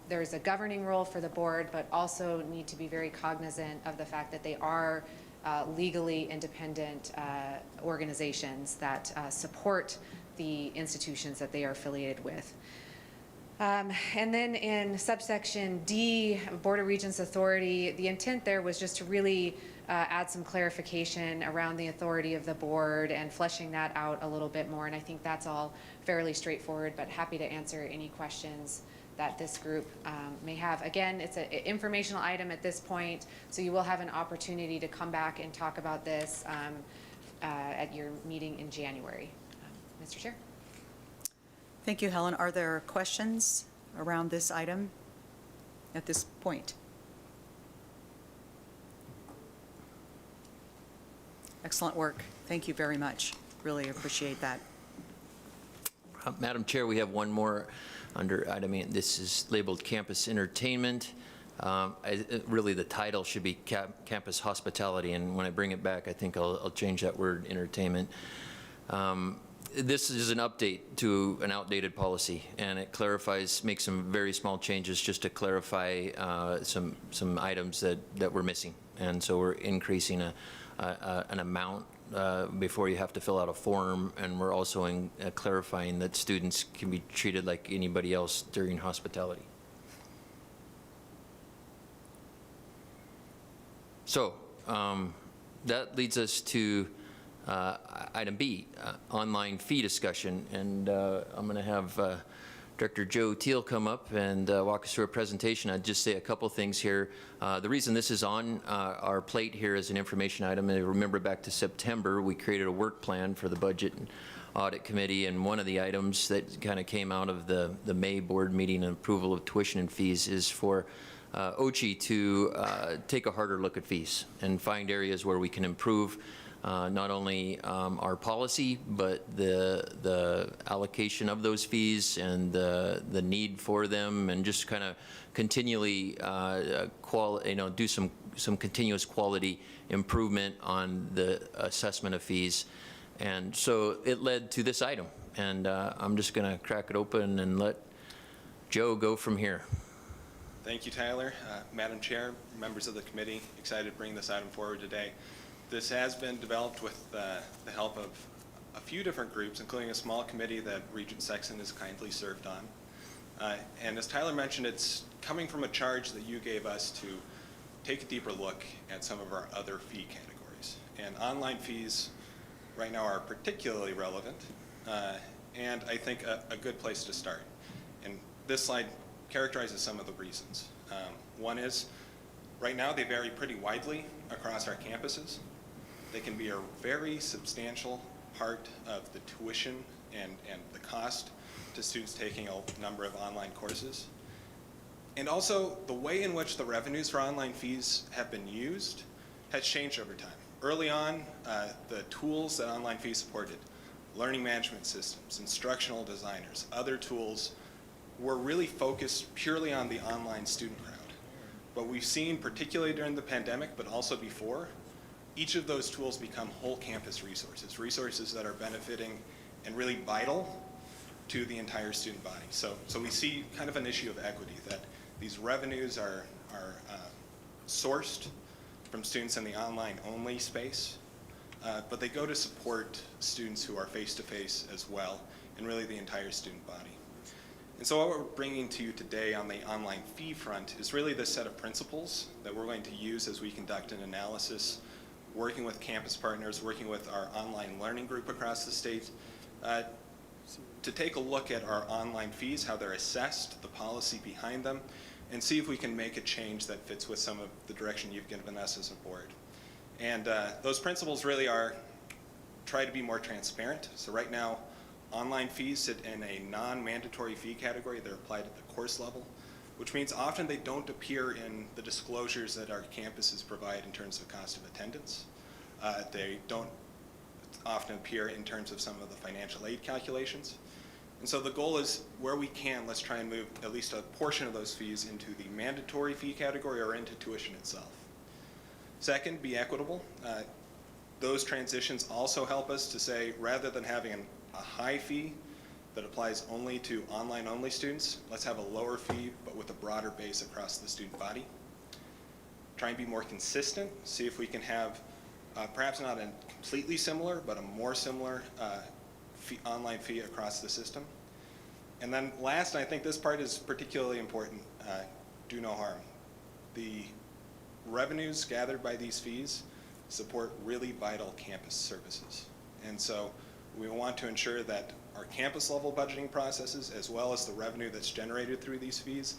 there's a governing role for the board, but also need to be very cognizant of the fact that they are legally independent organizations that support the institutions that they are affiliated with. And then in subsection D, Board of Regents authority, the intent there was just to really add some clarification around the authority of the board and fleshing that out a little bit more. And I think that's all fairly straightforward, but happy to answer any questions that this group may have. Again, it's an informational item at this point, so you will have an opportunity to come back and talk about this at your meeting in January. Mr. Chair. Thank you, Helen. Are there questions around this item at this point? Excellent work. Thank you very much. Really appreciate that. Madam Chair, we have one more under item 8. This is labeled campus entertainment. Really, the title should be campus hospitality, and when I bring it back, I think I'll change that word entertainment. This is an update to an outdated policy, and it clarifies, makes some very small changes just to clarify some items that we're missing. And so we're increasing an amount before you have to fill out a form, and we're also clarifying that students can be treated like anybody else during hospitality. So that leads us to item B, online fee discussion, and I'm going to have Director Joe Teal come up and walk us through a presentation. I'd just say a couple things here. The reason this is on our plate here as an information item, and remember back to September, we created a work plan for the Budget and Audit Committee, and one of the items that kind of came out of the May board meeting and approval of tuition and fees is for OCHI to take a harder look at fees and find areas where we can improve not only our policy, but the allocation of those fees and the need for them, and just kind of continually do some continuous quality improvement on the assessment of fees. And so it led to this item, and I'm just going to crack it open and let Joe go from here. Thank you, Tyler. Madam Chair, members of the committee, excited to bring this item forward today. This has been developed with the help of a few different groups, including a small committee that Regent Sexton has kindly served on. And as Tyler mentioned, it's coming from a charge that you gave us to take a deeper look at some of our other fee categories. And online fees right now are particularly relevant, and I think a good place to start. And this slide characterizes some of the reasons. One is, right now they vary pretty widely across our campuses. They can be a very substantial part of the tuition and the cost to students taking a number of online courses. And also, the way in which the revenues for online fees have been used has changed over time. Early on, the tools that online fees supported, learning management systems, instructional designers, other tools, were really focused purely on the online student crowd. But we've seen, particularly during the pandemic, but also before, each of those tools become whole campus resources, resources that are benefiting and really vital to the entire student body. So we see kind of an issue of equity, that these revenues are sourced from students in the online-only space, but they go to support students who are face-to-face as well, and really the entire student body. And so what we're bringing to you today on the online fee front is really this set of principles that we're going to use as we conduct an analysis, working with campus partners, working with our online learning group across the state, to take a look at our online fees, how they're assessed, the policy behind them, and see if we can make a change that fits with some of the direction you've given us as a board. And those principles really are, try to be more transparent. So right now, online fees sit in a non-mandatory fee category. They're applied at the course level, which means often they don't appear in the disclosures that our campuses provide in terms of cost of attendance. They don't often appear in terms of some of the financial aid calculations. And so the goal is, where we can, let's try and move at least a portion of those fees into the mandatory fee category or into tuition itself. Second, be equitable. Those transitions also help us to say, rather than having a high fee that applies only to online-only students, let's have a lower fee, but with a broader base across the student body. Try and be more consistent, see if we can have perhaps not a completely similar, but a more similar online fee across the system. And then last, and I think this part is particularly important, do no harm. The revenues gathered by these fees support really vital campus services. And so we want to ensure that our campus level budgeting processes, as well as the revenue that's generated through these fees,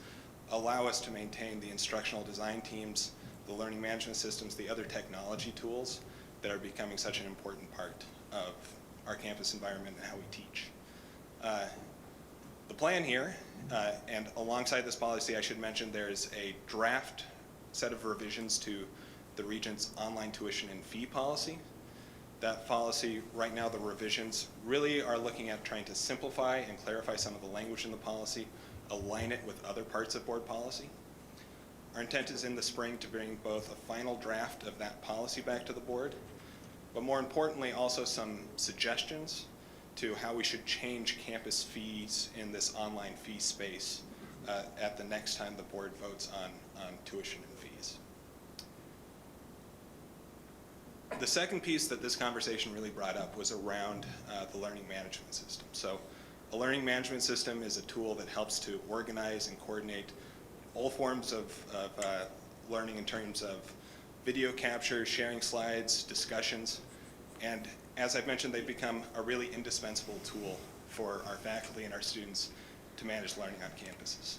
allow us to maintain the instructional design teams, the learning management systems, the other technology tools that are becoming such an important part of our campus environment and how we teach. The plan here, and alongside this policy, I should mention there's a draft set of revisions to the Regents' online tuition and fee policy. That policy, right now, the revisions really are looking at trying to simplify and clarify some of the language in the policy, align it with other parts of board policy. Our intent is in the spring to bring both a final draft of that policy back to the board, but more importantly, also some suggestions to how we should change campus fees in this online fee space at the next time the board votes on tuition and fees. The second piece that this conversation really brought up was around the learning management system. So a learning management system is a tool that helps to organize and coordinate all forms of learning in terms of video capture, sharing slides, discussions, and as I've mentioned, they've become a really indispensable tool for our faculty and our students to manage learning on campuses.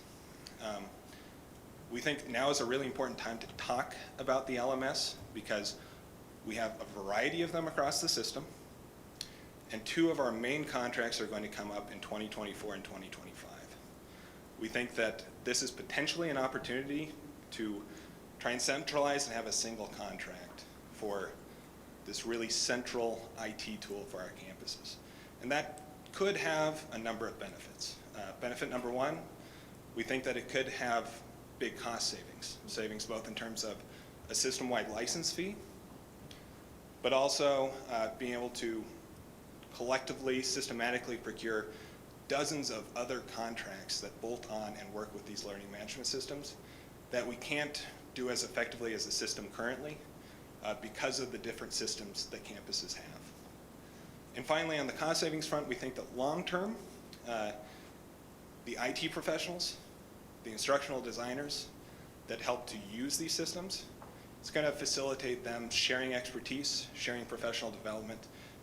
We think now is a really important time to talk about the LMS because we have a variety of them across the system, and two of our main contracts are going to come up in 2024 and 2025. We think that this is potentially an opportunity to try and centralize and have a single contract for this really central IT tool for our campuses. And that could have a number of benefits. Benefit number one, we think that it could have big cost savings. Savings both in terms of a system-wide license fee, but also being able to collectively, systematically procure dozens of other contracts that bolt on and work with these learning management systems that we can't do as effectively as the system currently because of the different systems that campuses have. And finally, on the cost savings front, we think that long-term, the IT professionals, the instructional designers that help to use these systems, it's going to facilitate them sharing expertise, sharing professional development,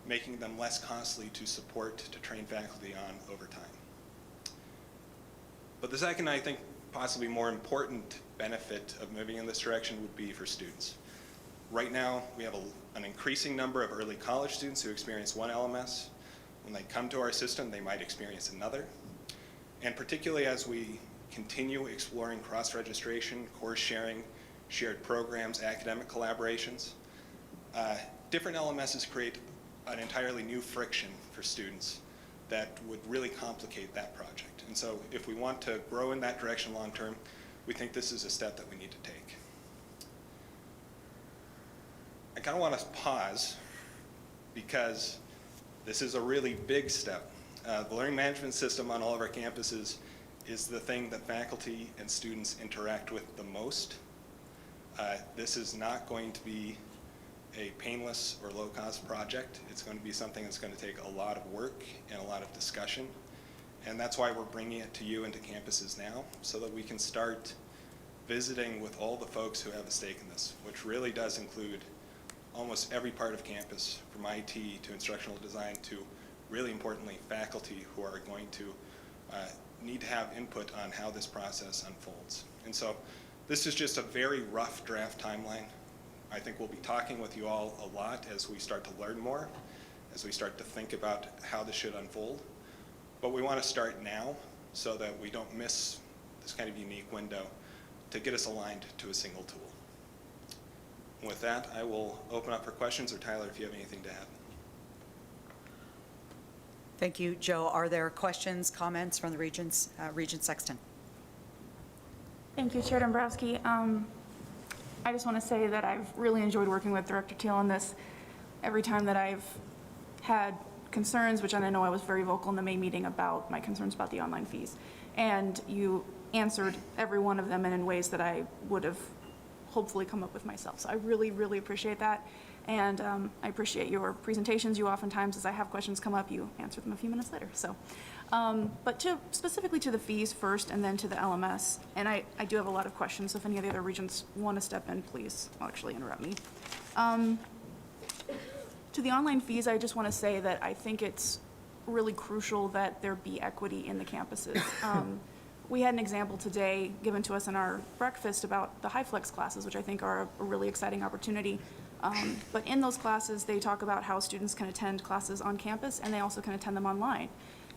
making them less costly to support, to train faculty on over time. But the second, I think, possibly more important benefit of moving in this direction would be for students. Right now, we have an increasing number of early college students who experience one LMS. When they come to our system, they might experience another. And particularly as we continue exploring cross-registration, course sharing, shared programs, academic collaborations, different LMSs create an entirely new friction for students that would really complicate that project. And so if we want to grow in that direction long term, we think this is a step that we need to take. I kind of want to pause because this is a really big step. The learning management system on all of our campuses is the thing that faculty and students interact with the most. This is not going to be a painless or low-cost project. It's going to be something that's going to take a lot of work and a lot of discussion. And that's why we're bringing it to you and to campuses now, so that we can start visiting with all the folks who have a stake in this, which really does include almost every part of campus, from IT to instructional design to, really importantly, faculty who are going to need to have input on how this process unfolds. And so this is just a very rough draft timeline. I think we'll be talking with you all a lot as we start to learn more, as we start to think about how this should unfold. But we want to start now so that we don't miss this kind of unique window to get us aligned to a single tool. And with that, I will open up for questions, or Tyler, if you have anything to add. Thank you, Joe. Are there questions, comments from the Regents? Regent Sexton. Thank you, Chair Dombrowski. I just want to say that I've really enjoyed working with Director Teal on this. Every time that I've had concerns, which I know I was very vocal in the May meeting about my concerns about the online fees, and you answered every one of them in ways that I would have hopefully come up with myself. So I really, really appreciate that. And I appreciate your presentations. You oftentimes, as I have questions come up, you answer them a few minutes later. So, but specifically to the fees first and then to the LMS, and I do have a lot of questions. So if any of the other regents want to step in, please actually interrupt me. To the online fees, I just want to say that I think it's really crucial that there be equity in the campuses. We had an example today given to us in our breakfast about the HighFlex classes, which I think are a really exciting opportunity. But in those classes, they talk about how students can attend classes on campus, and they also can attend them online.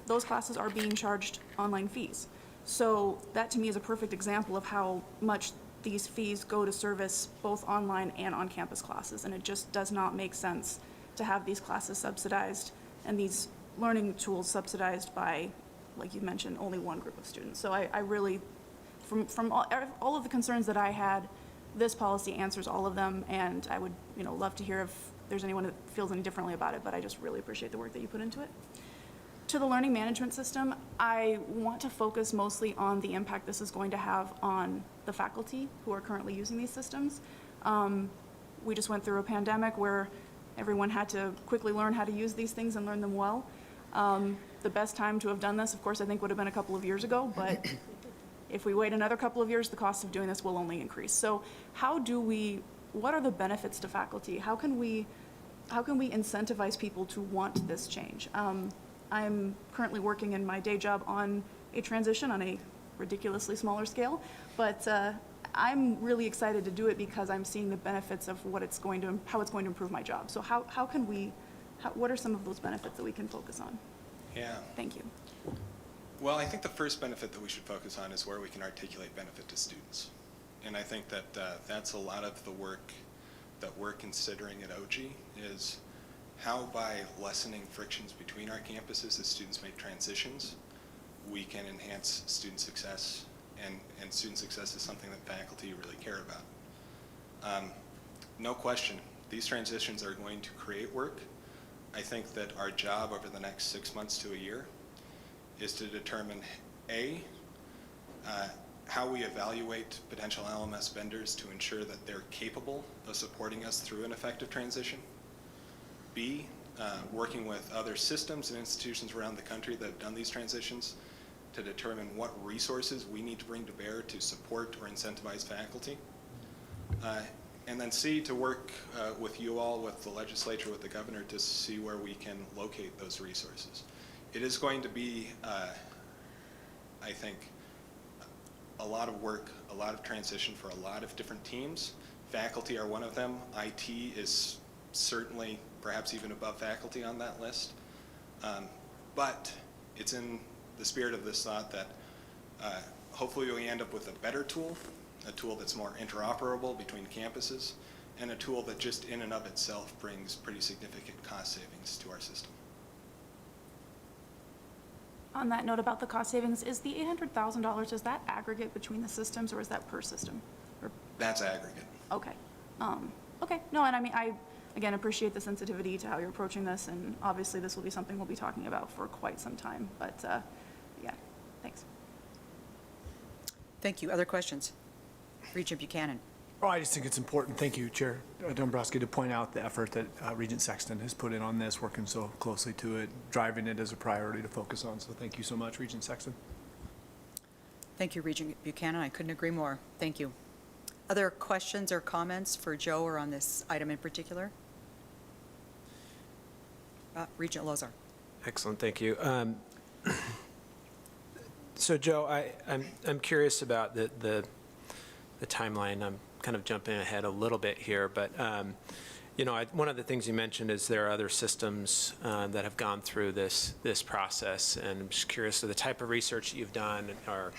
Those classes are being charged online fees. So that to me is a perfect example of how much these fees go to service both online and on-campus classes, and it just does not make sense to have these classes subsidized and these learning tools subsidized by, like you mentioned, only one group of students. So I really, from all of the concerns that I had, this policy answers all of them, and I would love to hear if there's anyone that feels any differently about it, but I just really appreciate the work that you put into it. To the learning management system, I want to focus mostly on the impact this is going to have on the faculty who are currently using these systems. We just went through a pandemic where everyone had to quickly learn how to use these things and learn them well. The best time to have done this, of course, I think would have been a couple of years ago, but if we wait another couple of years, the cost of doing this will only increase. So what are the benefits to faculty? How can we incentivize people to want this change? I'm currently working in my day job on a transition on a ridiculously smaller scale, but I'm really excited to do it because I'm seeing the benefits of how it's going to improve my job. So what are some of those benefits that we can focus on? Yeah. Thank you. Well, I think the first benefit that we should focus on is where we can articulate benefit to students. And I think that that's a lot of the work that we're considering at OG is how by lessening frictions between our campuses as students make transitions, we can enhance student success, and student success is something that faculty really care about. No question, these transitions are going to create work. I think that our job over the next 6 months to a year is to determine, A, how we evaluate potential LMS vendors to ensure that they're capable of supporting us through an effective transition. B, working with other systems and institutions around the country that have done these transitions to determine what resources we need to bring to bear to support or incentivize faculty. And then C, to work with you all, with the legislature, with the governor, to see where we can locate those resources. It is going to be, I think, a lot of work, a lot of transition for a lot of different teams. Faculty are one of them. IT is certainly perhaps even above faculty on that list. But it's in the spirit of this thought that hopefully we end up with a better tool, a tool that's more interoperable between campuses, and a tool that just in and of itself brings pretty significant cost savings to our system. On that note about the cost savings, is the $800,000, is that aggregate between the systems or is that per system? Or, That's aggregate. okay. Okay, no, and I mean, I, again, appreciate the sensitivity to how you're approaching this, and obviously this will be something we'll be talking about for quite some time, but yeah, thanks. Thank you. Other questions? Regent Buchanan. Oh, I just think it's important, thank you, Chair Dombrowski, to point out the effort that Regent Sexton has put in on this, working so closely to it, driving it as a priority to focus on. So thank you so much, Regent Sexton. Thank you, Regent Buchanan. I couldn't agree more. Thank you. Other questions or comments for Joe or on this item in particular? Regent Lozar. Excellent, thank you. So Joe, I'm curious about the timeline. I'm kind of jumping ahead a little bit here, but you know, one of the things you mentioned is there are other systems that have gone through this process, and I'm just curious of the type of research that you've done or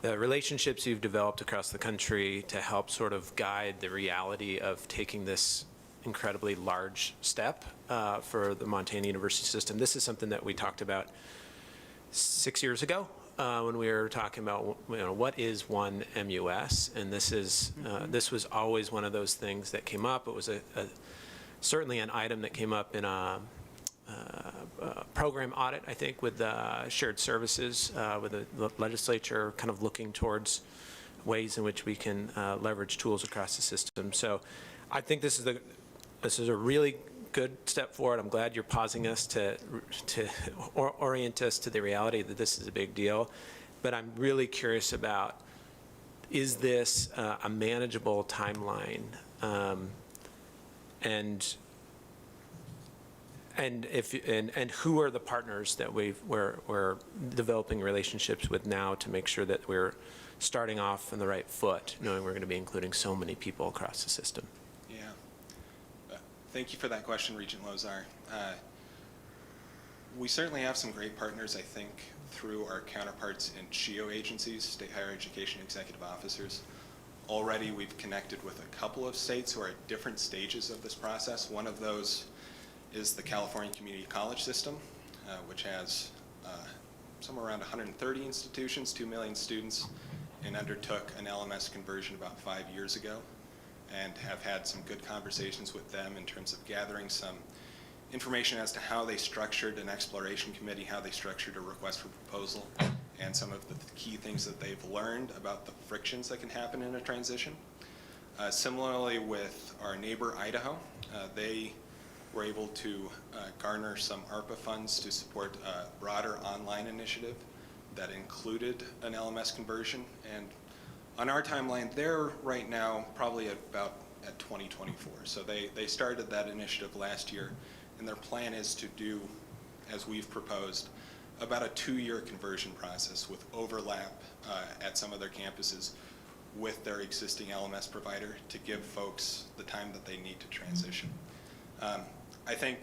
the relationships you've developed across the country to help sort of guide the reality of taking this incredibly large step for the Montana University system. This is something that we talked about 6 years ago when we were talking about, you know, what is one MUS, and this is this was always one of those things that came up. It was certainly an item that came up in a program audit, I think, with shared services, with the legislature kind of looking towards ways in which we can leverage tools across the system. So I think this is a really good step forward. I'm glad you're pausing us to orient us to the reality that this is a big deal. But I'm really curious about, is this a manageable timeline? And who are the partners that we're developing relationships with now to make sure that we're starting off on the right foot, knowing we're going to be including so many people across the system? Yeah. Thank you for that question, Regent Lozar. We certainly have some great partners, I think, through our counterparts in CHEO agencies, State Higher Education Executive Officers. Already we've connected with a couple of states who are at different stages of this process. One of those is the California Community College System, which has somewhere around 130 institutions, 2 million students, and undertook an LMS conversion about 5 years ago, and have had some good conversations with them in terms of gathering some information as to how they structured an exploration committee, how they structured a request for proposal, and some of the key things that they've learned about the frictions that can happen in a transition. Similarly with our neighbor Idaho, they were able to garner some ARPA funds to support a broader online initiative that included an LMS conversion. And on our timeline, they're right now probably at 2024. So they started that initiative last year, and their plan is to do, as we've proposed, about a 2-year conversion process with overlap at some of their campuses with their existing LMS provider to give folks the time that they need to transition. I think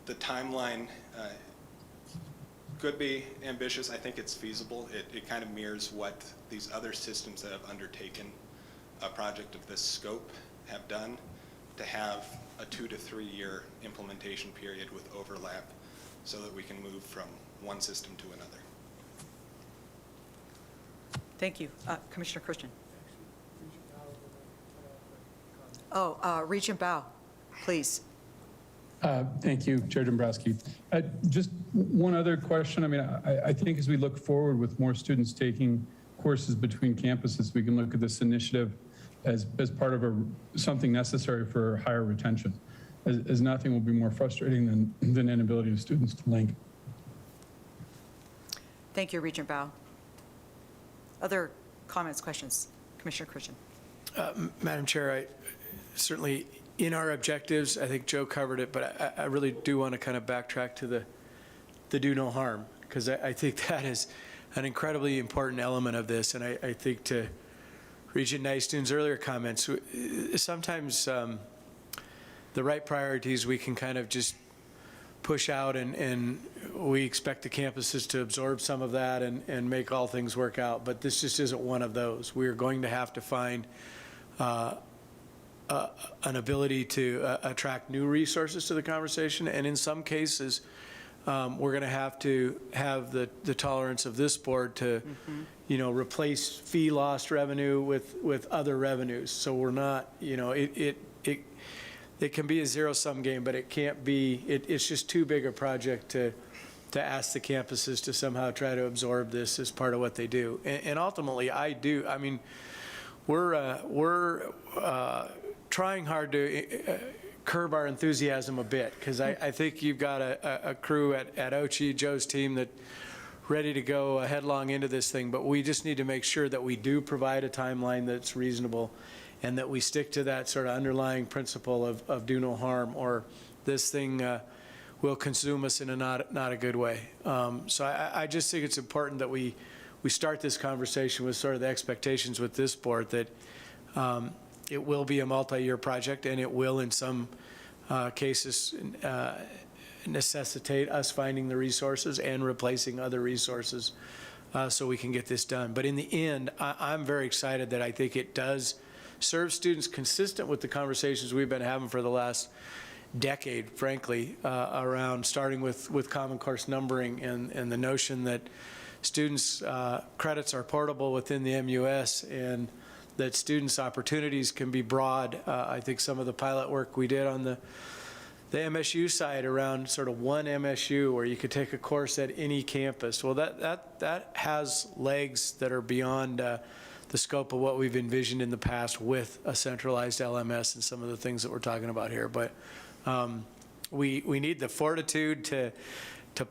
the timeline could be ambitious. I think it's feasible. It kind of mirrors what these other systems that have undertaken a project of this scope have done, to have a 2 to 3 year implementation period with overlap so that we can move from one system to another. Thank you. Commissioner Christian. Oh, Regent Bao, please. Thank you, Chair Dombrowski. Just one other question. I mean, I think as we look forward with more students taking courses between campuses, we can look at this initiative as part of something necessary for higher retention, as nothing will be more frustrating than inability of students to link. Thank you, Regent Bao. Other comments, questions? Commissioner Christian. Madam Chair, certainly in our objectives, I think Joe covered it, but I really do want to kind of backtrack to the do no harm, because I think that is an incredibly important element of this. And I think to Regent Nystoon's earlier comments, sometimes the right priorities we can kind of just push out, and we expect the campuses to absorb some of that and make all things work out. But this just isn't one of those. We are going to have to find an ability to attract new resources to the conversation, and in some cases, we're going to have the tolerance of this board to, replace fee lost revenue with other revenues. So we're not, it can be a zero-sum game, but it can't be. It's just too big a project to ask the campuses to somehow try to absorb this as part of what they do. And ultimately, I mean, we're trying hard to curb our enthusiasm a bit, because I think you've got a crew at Ochi, Joe's team, that ready to go headlong into this thing, but we just need to make sure that we do provide a timeline that's reasonable, and that we stick to that sort of underlying principle of do no harm, or this thing will consume us in a not a good way. So I just think it's important that we start this conversation with sort of the expectations with this board that it will be a multi-year project, and it will in some cases necessitate us finding the resources and replacing other resources so we can get this done. But in the end, I'm very excited that I think it does serve students consistent with the conversations we've been having for the last decade, frankly, around starting with Common Course numbering and the notion that students' credits are portable within the MUS, and that students' opportunities can be broad. I think some of the pilot work we did on the MSU side around sort of one MSU where you could take a course at any campus. Well, that has legs that are beyond the scope of what we've envisioned in the past with a centralized LMS and some of the things that we're talking about here. But we need the fortitude to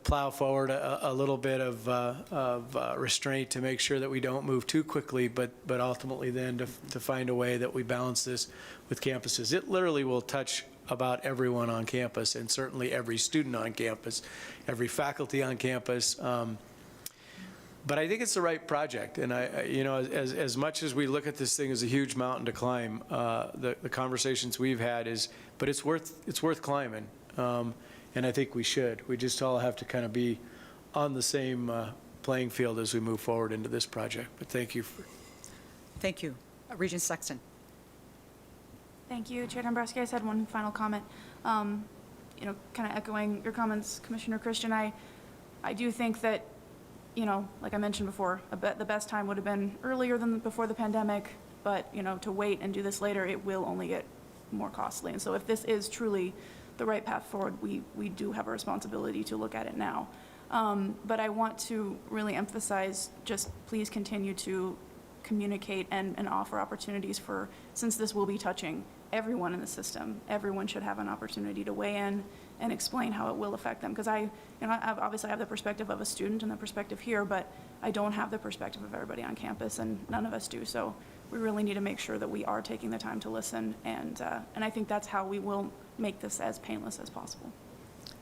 plow forward a little bit of restraint to make sure that we don't move too quickly, but ultimately then to find a way that we balance this with campuses. It literally will touch about everyone on campus, and certainly every student on campus, every faculty on campus. But I think it's the right project, and as much as we look at this thing as a huge mountain to climb, the conversations we've had but it's worth climbing. And I think we should. We just all have to kind of be on the same playing field as we move forward into this project. But thank you. Thank you. Regent Sexton. Thank you, Chair Dombrowski. I just had one final comment. Kind of echoing your comments, Commissioner Christian, I do think that, like I mentioned before, the best time would have been earlier than before the pandemic, but, to wait and do this later, it will only get more costly. And so if this is truly the right path forward, we do have a responsibility to look at it now. But I want to really emphasize, just please continue to communicate and offer opportunities since this will be touching everyone in the system, everyone should have an opportunity to weigh in and explain how it will affect them. Because I obviously have the perspective of a student and the perspective here, but I don't have the perspective of everybody on campus, and none of us do. So we really need to make sure that we are taking the time to listen, and I think that's how we will make this as painless as possible.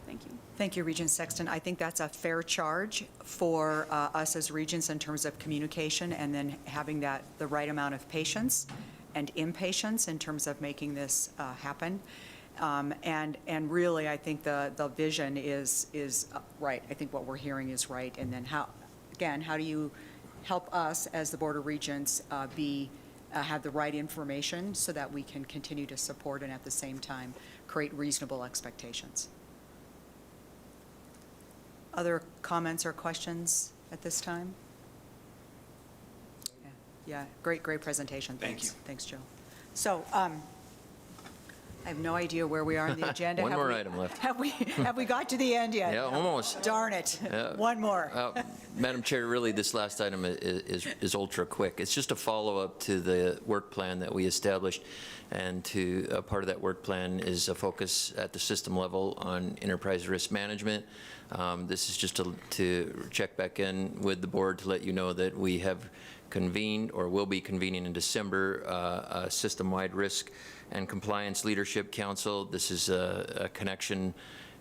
Thank you. Thank you, Regent Sexton. I think that's a fair charge for us as regents in terms of communication, and then having the right amount of patience and impatience in terms of making this happen. And really, I think the vision is right. I think what we're hearing is right. And then how do you help us as the Board of Regents be have the right information so that we can continue to support and at the same time create reasonable expectations. Other comments or questions at this time? Yeah, great presentation. Thank Thanks. you. Thanks, Joe. So, I have no idea where we are on the agenda. One Have more we- item left. Have we got to the end yet? Yeah, almost. Darn it. One more. Madam Chair, really, this last item is ultra quick. It's just a follow-up to the work plan that we established, and part of that work plan is a focus at the system level on enterprise risk management. This is just to check back in with the board to let you know that we have convened, or will be convening in December, a system-wide risk and compliance leadership council. This is a connection,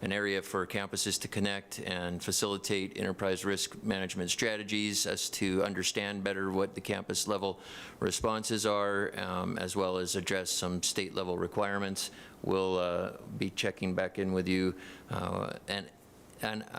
an area for campuses to connect and facilitate enterprise risk management strategies as to understand better what the campus level responses are, as well as address some state level requirements. We'll be checking back in with you, and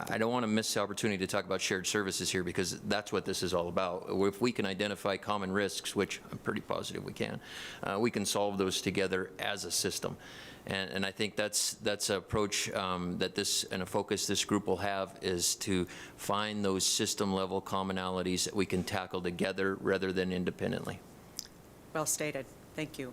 I don't want to miss the opportunity to talk about shared services here, because that's what this is all about. If we can identify common risks, which I'm pretty positive we can solve those together as a system. And I think that's an approach that and a focus this group will have, is to find those system level commonalities that we can tackle together rather than independently. Well stated. Thank you.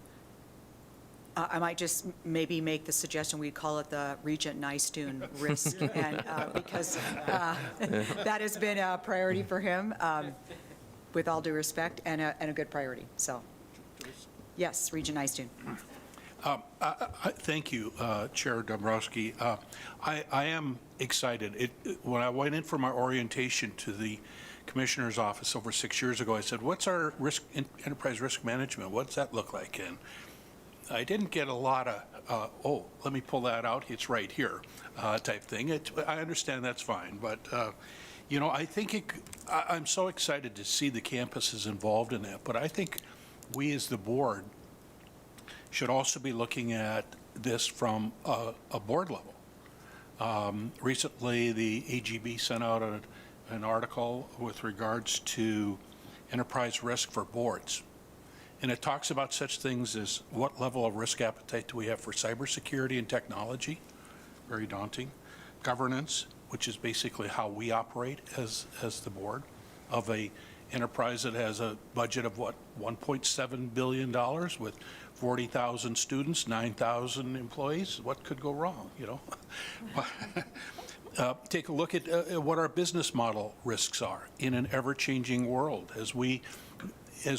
I might just maybe make the suggestion we call it the Regent Nystuen risk, and because that has been a priority for him, with all due respect, and a good priority. So, yes, Regent Nystuen. Thank you, Chair Dombrowski. I am excited. When I went in for my orientation to the Commissioner's office over 6 years ago, I said, what's our enterprise risk management? What's that look like? And I didn't get a lot of, oh, let me pull that out, it's right here, type thing. I understand that's fine, but, you know, I think I'm so excited to see the campuses involved in that, but I think we as the board should also be looking at this from a board level. Recently, the AGB sent out an article with regards to enterprise risk for boards. And it talks about such things as what level of risk appetite do we have for cybersecurity and technology, very daunting. Governance, which is basically how we operate as the board of a enterprise that has a budget of what, $1.7 billion with 40,000 students, 9,000 employees. What could go wrong, you know? Take a look at what our business model risks are in an ever-changing world. As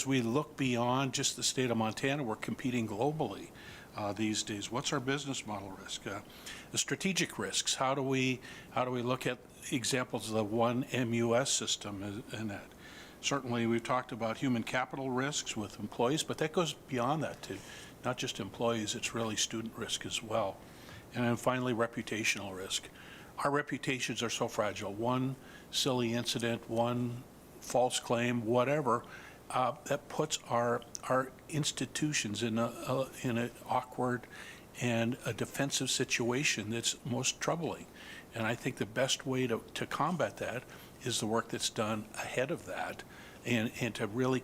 we look beyond just the state of Montana, we're competing globally these days. What's our business model risk? The strategic risks. How do we look at examples of the one MUS system and that? Certainly, we've talked about human capital risks with employees, but that goes beyond that to not just employees, it's really student risk as well. And then finally, reputational risk. Our reputations are so fragile. One silly incident, one false claim, whatever, that puts our institutions in an awkward and a defensive situation that's most troubling. And I think the best way to combat that is the work that's done ahead of that, and to really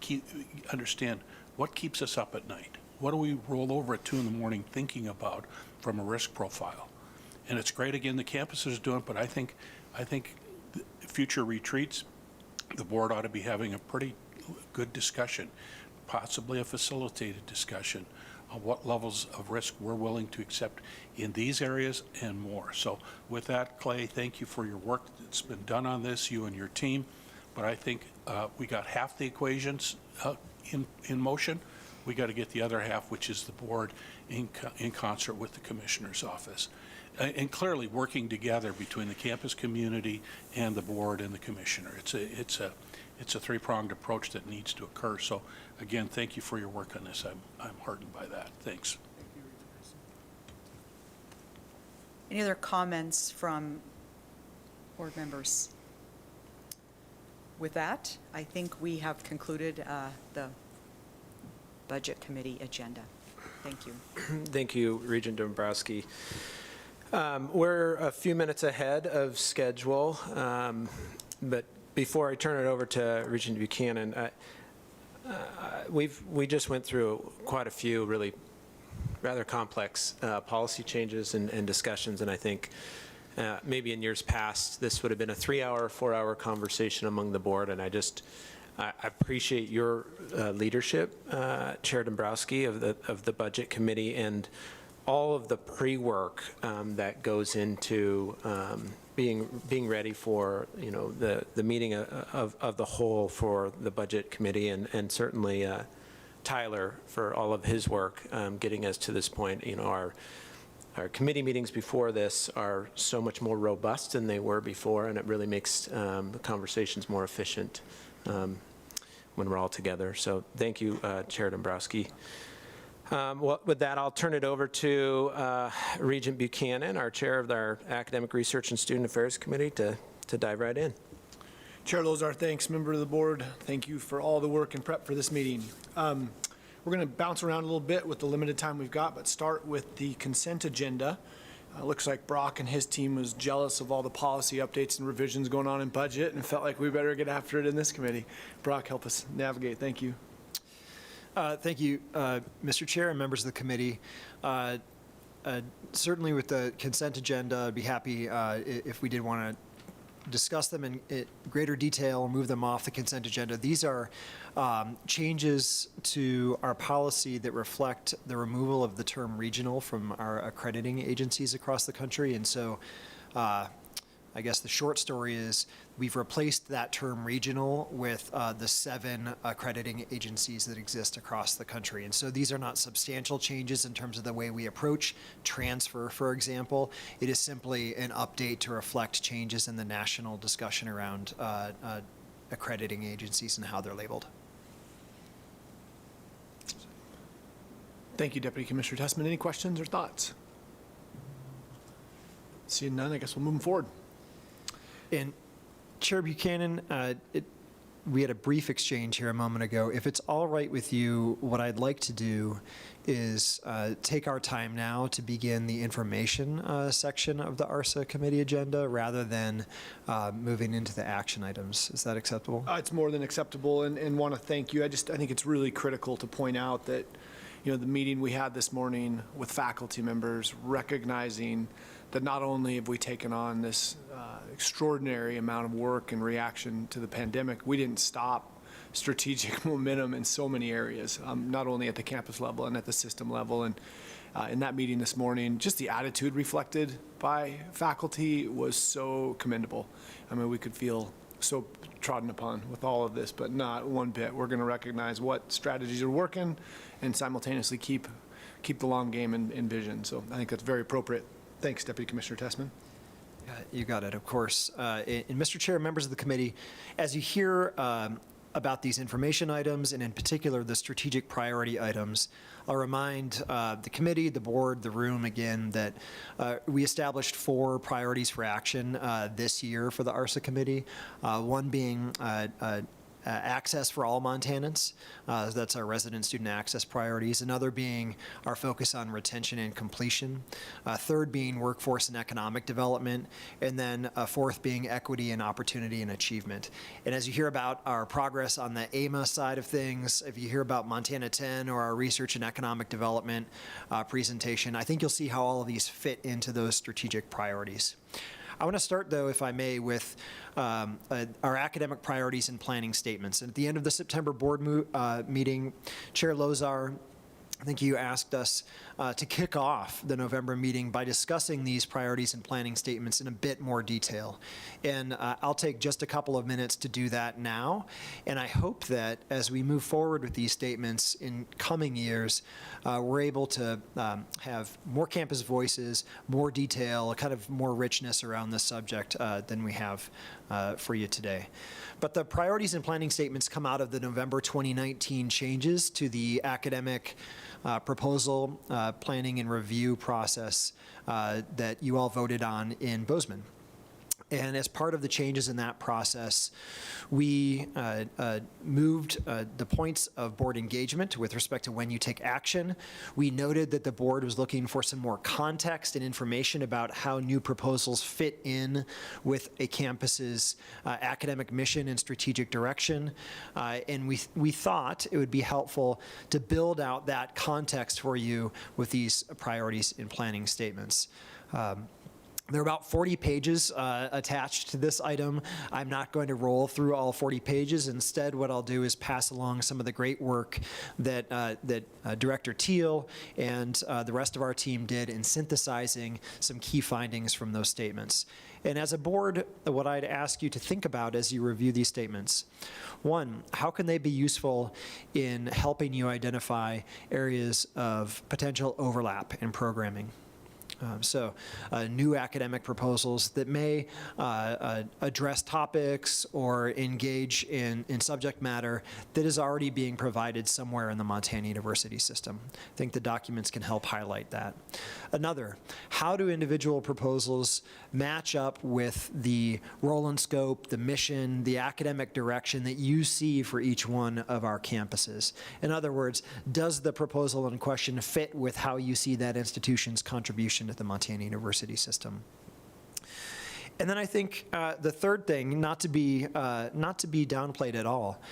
understand what keeps us up at night. What do we roll over at 2 in the morning thinking about from a risk profile? And it's great, again, the campuses are doing it, but I think future retreats, the board ought to be having a pretty good discussion, possibly a facilitated discussion on what levels of risk we're willing to accept in these areas and more. So with that, Clay, thank you for your work that's been done on this, you and your team. But I think we got half the equations in motion. We got to get the other half, which is the board in concert with the Commissioner's office. And clearly working together between the campus community and the board and the Commissioner. It's a three-pronged approach that needs to occur. So again, thank you for your work on this. I'm heartened by that. Thanks. Any other comments from board members? With that, I think we have concluded the Budget Committee agenda. Thank you. Thank you, Regent Dombrowski. We're a few minutes ahead of schedule, but before I turn it over to Regent Buchanan, We just went through quite a few really rather complex policy changes and discussions, and I think maybe in years past, this would have been a 3-hour, 4-hour conversation among the board, and I appreciate your leadership, Chair Dombrowski of the Budget Committee, and all of the pre-work that goes into being ready for, you know, the meeting of the whole for the Budget Committee, and certainly Tyler for all of his work getting us to this point. You know, our committee meetings before this are so much more robust than they were before, and it really makes the conversations more efficient when we're all together. So thank you, Chair Dombrowski. Well, with that, I'll turn it over to Regent Buchanan, our chair of our Academic Research and Student Affairs Committee, to dive right in. Chair Lozar, thanks. Member of the board, thank you for all the work and prep for this meeting. We're going to bounce around a little bit with the limited time we've got, but start with the consent agenda. Looks like Brock and his team was jealous of all the policy updates and revisions going on in budget and felt like we better get after it in this committee. Brock, help us navigate. Thank you. Thank you, Mr. Chair and members of the committee. Certainly with the consent agenda, I'd be happy if we did want to discuss them in greater detail or move them off the consent agenda. These are changes to our policy that reflect the removal of the term regional from our accrediting agencies across the country. And so I guess the short story is we've replaced that term regional with the 7 accrediting agencies that exist across the country. And so these are not substantial changes in terms of the way we approach transfer, for example. It is simply an update to reflect changes in the national discussion around accrediting agencies and how they're labeled. Thank you, Deputy Commissioner Tessman. Any questions or thoughts? Seeing none, I guess we'll move them forward. And Chair Buchanan, we had a brief exchange here a moment ago. If it's all right with you, what I'd like to do is take our time now to begin the information section of the ARSA committee agenda rather than moving into the action items. Is that acceptable? It's more than acceptable, and want to thank you. I think it's really critical to point out that, you know, the meeting we had this morning with faculty members recognizing that not only have we taken on this extraordinary amount of work in reaction to the pandemic, we didn't stop strategic momentum in so many areas, not only at the campus level and at the system level. And in that meeting this morning, just the attitude reflected by faculty was so commendable. I mean, we could feel so trodden upon with all of this, but not one bit. We're going to recognize what strategies are working and simultaneously keep the long game in vision. So I think that's very appropriate. Thanks, Deputy Commissioner Tessman. You got it, of course. And Mr. Chair, members of the committee, as you hear about these information items, and in particular the strategic priority items, I'll remind the committee, the board, the room again that we established 4 priorities for action this year for the ARSA committee, one being access for all Montanans. That's our resident student access priorities. Another being our focus on retention and completion. Third being workforce and economic development. And then fourth being equity and opportunity and achievement. And as you hear about our progress on the MUS side of things, if you hear about Montana 10 or our research and economic development presentation, I think you'll see how all of these fit into those strategic priorities. I want to start, though, if I may, with our academic priorities and planning statements. And at the end of the September board meeting, Chair Lozar, I think you asked us to kick off the November meeting by discussing these priorities and planning statements in a bit more detail. And I'll take just a couple of minutes to do that now. And I hope that as we move forward with these statements in coming years, we're able to have more campus voices, more detail, kind of more richness around this subject than we have for you today. But the priorities and planning statements come out of the November 2019 changes to the academic proposal planning and review process that you all voted on in Bozeman. And as part of the changes in that process, we moved the points of board engagement with respect to when you take action. We noted that the board was looking for some more context and information about how new proposals fit in with a campus's academic mission and strategic direction. And we thought it would be helpful to build out that context for you with these priorities and planning statements. There are about 40 pages attached to this item. I'm not going to roll through all 40 pages. Instead, what I'll do is pass along some of the great work that Director Teal and the rest of our team did in synthesizing some key findings from those statements. And as a board, what I'd ask you to think about as you review these statements: one, how can they be useful in helping you identify areas of potential overlap in programming? New academic proposals that may address topics or engage in subject matter that is already being provided somewhere in the Montana University system. I think the documents can help highlight that. Another, how do individual proposals match up with the role and scope, the mission, the academic direction that you see for each one of our campuses? In other words, does the proposal in question fit with how you see that institution's contribution to the Montana University system? And then I think the third thing, not to be downplayed at all,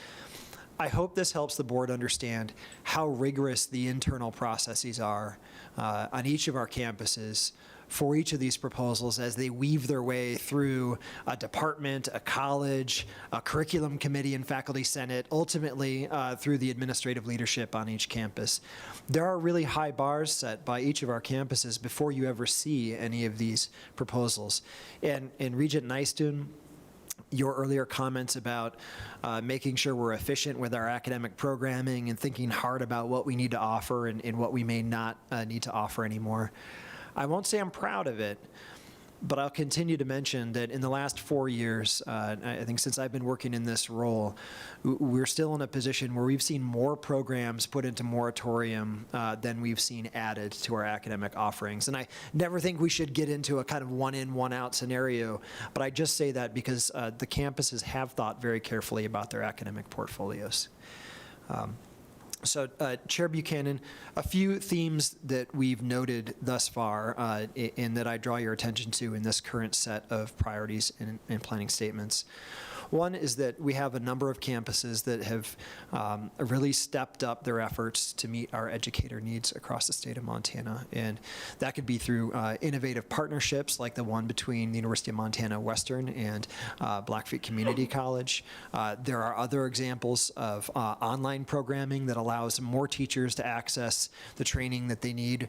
I hope this helps the board understand how rigorous the internal processes are on each of our campuses for each of these proposals as they weave their way through a department, a college, a curriculum committee and faculty senate, ultimately through the administrative leadership on each campus. There are really high bars set by each of our campuses before you ever see any of these proposals. And Regent Nystuen, your earlier comments about making sure we're efficient with our academic programming and thinking hard about what we need to offer and what we may not need to offer anymore. I won't say I'm proud of it, but I'll continue to mention that in the last 4 years, I think since I've been working in this role, we're still in a position where we've seen more programs put into moratorium than we've seen added to our academic offerings. And I never think we should get into a kind of one in, one out scenario, but I just say that because the campuses have thought very carefully about their academic portfolios. Chair Buchanan, a few themes that we've noted thus far and that I draw your attention to in this current set of priorities and planning statements. One is that we have a number of campuses that have really stepped up their efforts to meet our educator needs across the state of Montana. And that could be through innovative partnerships like the one between the University of Montana Western and Blackfeet Community College. There are other examples of online programming that allows more teachers to access the training that they need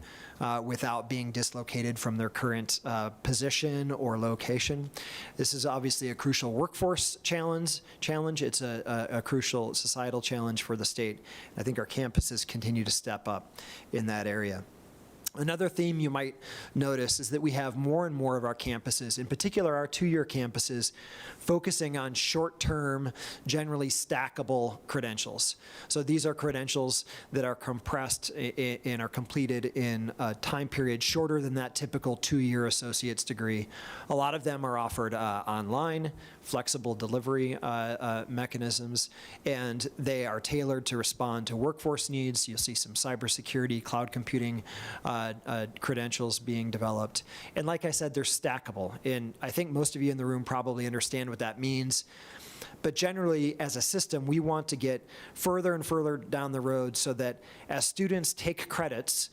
without being dislocated from their current position or location. This is obviously a crucial workforce challenge. It's a crucial societal challenge for the state. I think our campuses continue to step up in that area. Another theme you might notice is that we have more and more of our campuses, in particular our two-year campuses, focusing on short-term, generally stackable credentials. So these are credentials that are compressed and are completed in a time period shorter than that typical two-year associate's degree. A lot of them are offered online, flexible delivery mechanisms, and they are tailored to respond to workforce needs. You'll see some cybersecurity, cloud computing credentials being developed. And like I said, they're stackable. And I think most of you in the room probably understand what that means. But generally, as a system, we want to get further and further down the road so that as students take credits,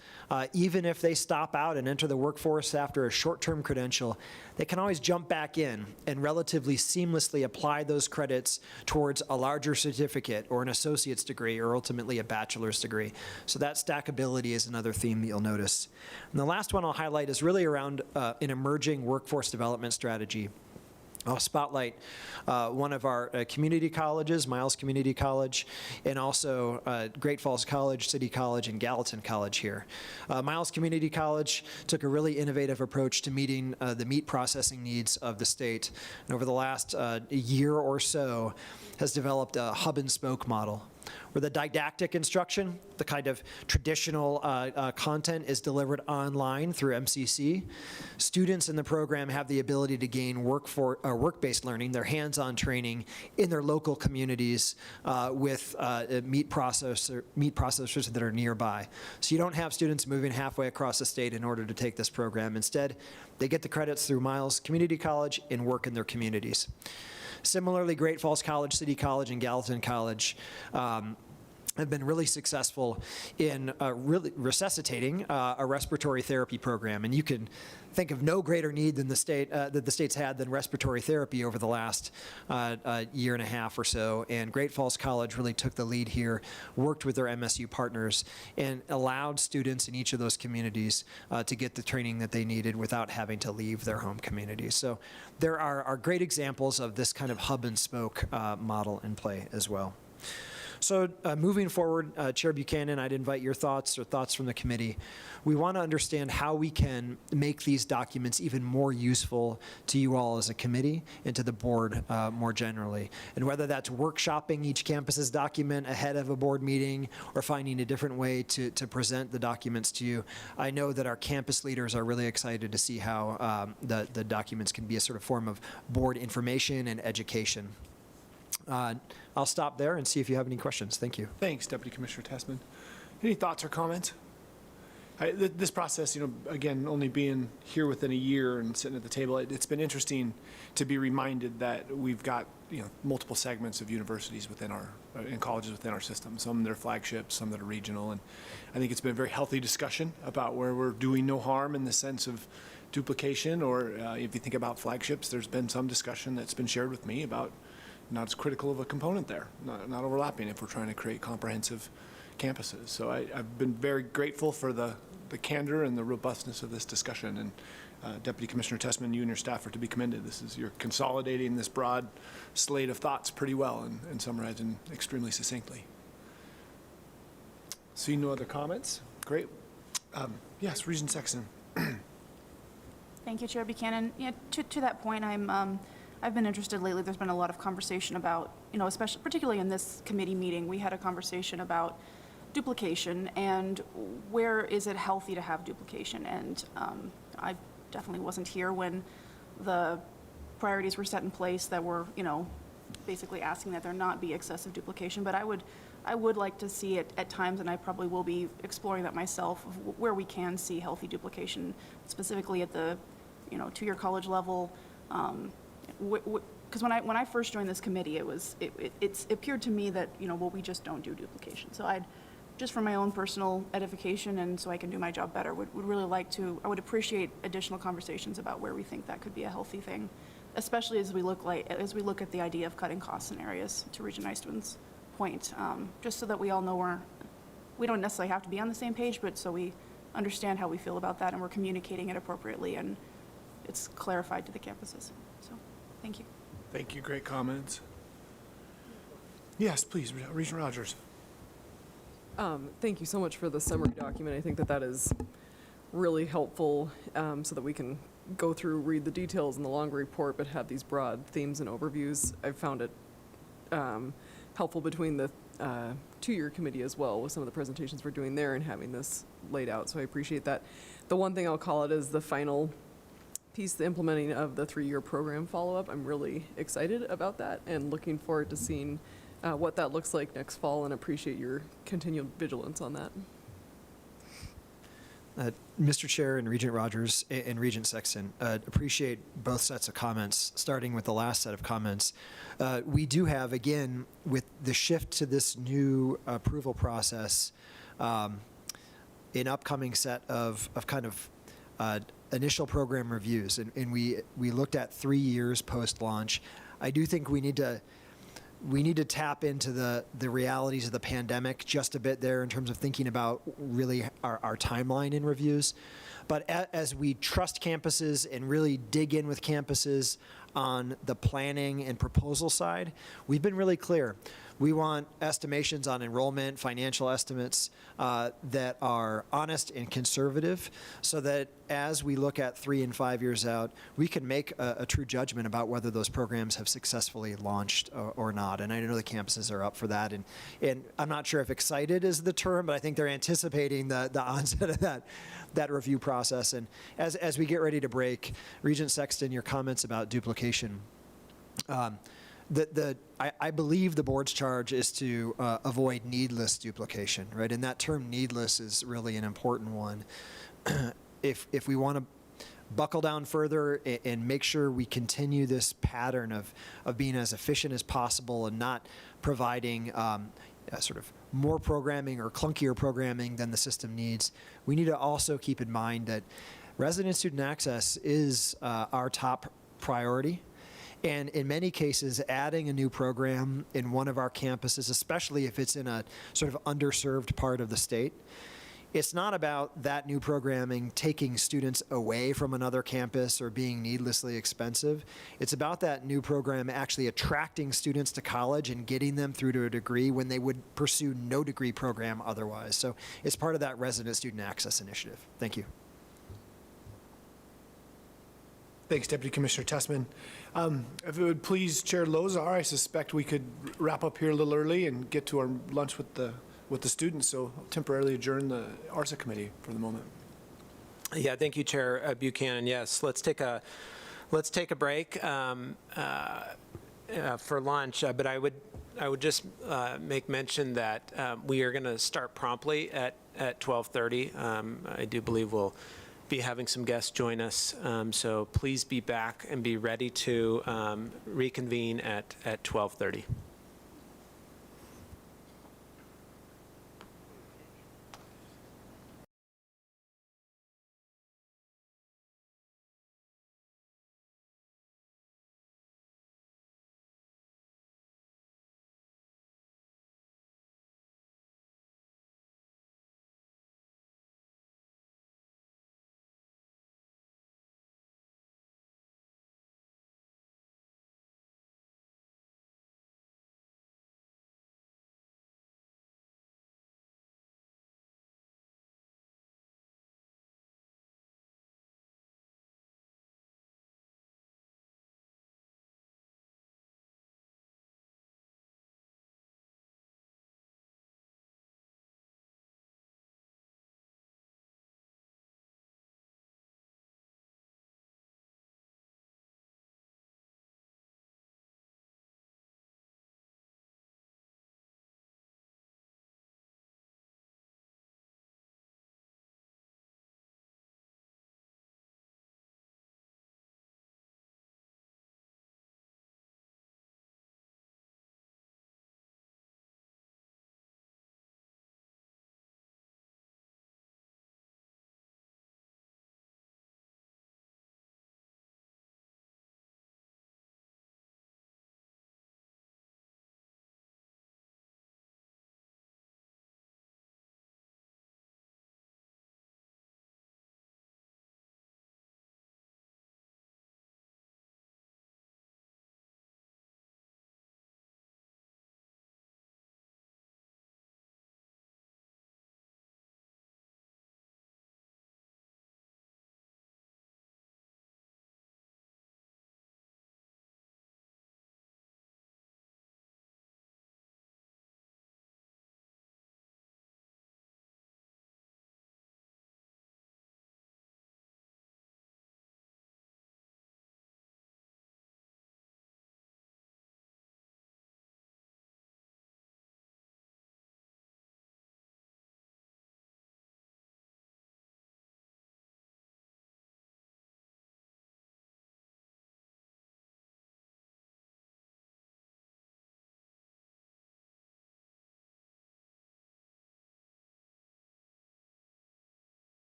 even if they stop out and enter the workforce after a short-term credential, they can always jump back in and relatively seamlessly apply those credits towards a larger certificate or an associate's degree or ultimately a bachelor's degree. So that stackability is another theme that you'll notice. And the last one I'll highlight is really around an emerging workforce development strategy. I'll spotlight one of our community colleges, Miles Community College, and also Great Falls College, City College, and Gallatin College here. Miles Community College took a really innovative approach to meeting the meat processing needs of the state, and over the last year or so has developed a hub and spoke model where the didactic instruction, the kind of traditional content, is delivered online through MCC. Students in the program have the ability to gain work-based learning, their hands-on training in their local communities with meat processors that are nearby. So you don't have students moving halfway across the state in order to take this program. Instead, they get the credits through Miles Community College and work in their communities. Similarly, Great Falls College, City College, and Gallatin College have been really successful in really resuscitating a respiratory therapy program. And you can think of no greater need than the state's had than respiratory therapy over the last year and a half or so. And Great Falls College really took the lead here, worked with their MSU partners, and allowed students in each of those communities to get the training that they needed without having to leave their home communities. So there are great examples of this kind of hub and spoke model in play as well. So moving forward, Chair Buchanan, I'd invite your thoughts or thoughts from the committee. We want to understand how we can make these documents even more useful to you all as a committee and to the board more generally. And whether that's workshopping each campus's document ahead of a board meeting or finding a different way to present the documents to you, I know that our campus leaders are really excited to see how the documents can be a sort of form of board information and education. I'll stop there and see if you have any questions. Thank you. Thanks, Deputy Commissioner Tessman. Any thoughts or comments? This process, again, only being here within a year and sitting at the table, it's been interesting to be reminded that we've got, multiple segments of universities and colleges within our system. Some that are flagships, some that are regional. And I think it's been a very healthy discussion about where we're doing no harm in the sense of duplication, or if you think about flagships, there's been some discussion that's been shared with me about not as critical of a component there, not overlapping if we're trying to create comprehensive campuses. So I've been very grateful for the candor and the robustness of this discussion. And Deputy Commissioner Tessman, you and your staff are to be commended. You're consolidating this broad slate of thoughts pretty well and summarizing extremely succinctly. Seeing no other comments? Great. Yes, Regent Sexton. Thank you, Chair Buchanan. Yeah, to that point, I've been interested lately. There's been a lot of conversation about, especially particularly in this committee meeting, we had a conversation about duplication and where is it healthy to have duplication. And I definitely wasn't here when the priorities were set in place that were, basically asking that there not be excessive duplication. But I would like to see it at times, and I probably will be exploring that myself, of where we can see healthy duplication, specifically at the, two-year college level. Because when I first joined this committee, it appeared to me that, we just don't do duplication. So just for my own personal edification and so I can do my job better, would really like to, I would appreciate additional conversations about where we think that could be a healthy thing, especially as we look at the idea of cutting costs in areas, to Regent Nystuen point, just so that we all know we don't necessarily have to be on the same page, but so we understand how we feel about that and we're communicating it appropriately and it's clarified to the campuses. So, thank you. Thank you. Great comments. Yes, please, Regent Rogers. Thank you so much for the summary document. I think that is really helpful so that we can go through, read the details in the longer report, but have these broad themes and overviews. I've found it helpful between the two-year committee as well with some of the presentations we're doing there and having this laid out, so I appreciate that. The one thing I'll call it is the final piece, the implementing of the 3-year program follow-up. I'm really excited about that and looking forward to seeing what that looks like next fall, and appreciate your continued vigilance on that. Mr. Chair and Regent Rogers and Regent Sexton, appreciate both sets of comments. Starting with the last set of comments, we do have, again, with the shift to this new approval process, an upcoming set of kind of initial program reviews, and we looked at 3 years post-launch. I do think we need to tap into the realities of the pandemic just a bit there in terms of thinking about really our timeline in reviews. But as we trust campuses and really dig in with campuses on the planning and proposal side, we've been really clear. We want estimations on enrollment, financial estimates that are honest and conservative, so that as we look at 3 and 5 years out, we can make a true judgment about whether those programs have successfully launched or not. And I know the campuses are up for that. And I'm not sure if excited is the term, but I think they're anticipating the onset of that review process. And as we get ready to break, Regent Sexton, your comments about duplication, I believe the board's charge is to avoid needless duplication, right? And that term needless is really an important one. If we want to buckle down further and make sure we continue this pattern of being as efficient as possible and not providing sort of more programming or clunkier programming than the system needs, we need to also keep in mind that resident student access is our top priority. And in many cases, adding a new program in one of our campuses, especially if it's in a sort of underserved part of the state, it's not about that new programming taking students away from another campus or being needlessly expensive. It's about that new program actually attracting students to college and getting them through to a degree when they would pursue no degree program otherwise. So it's part of that resident student access initiative. Thank you. Thanks, Deputy Commissioner Tessman. If it would please Chair Lozar, I suspect we could wrap up here a little early and get to our lunch with the students, so I'll temporarily adjourn the ARSA committee for the moment. Yeah, thank you, Chair Buchanan. Yes, let's take a break for lunch. But I would just make mention that we are going to start promptly at 12:30. I do believe we'll be having some guests join us, so please be back and be ready to reconvene at 12:30.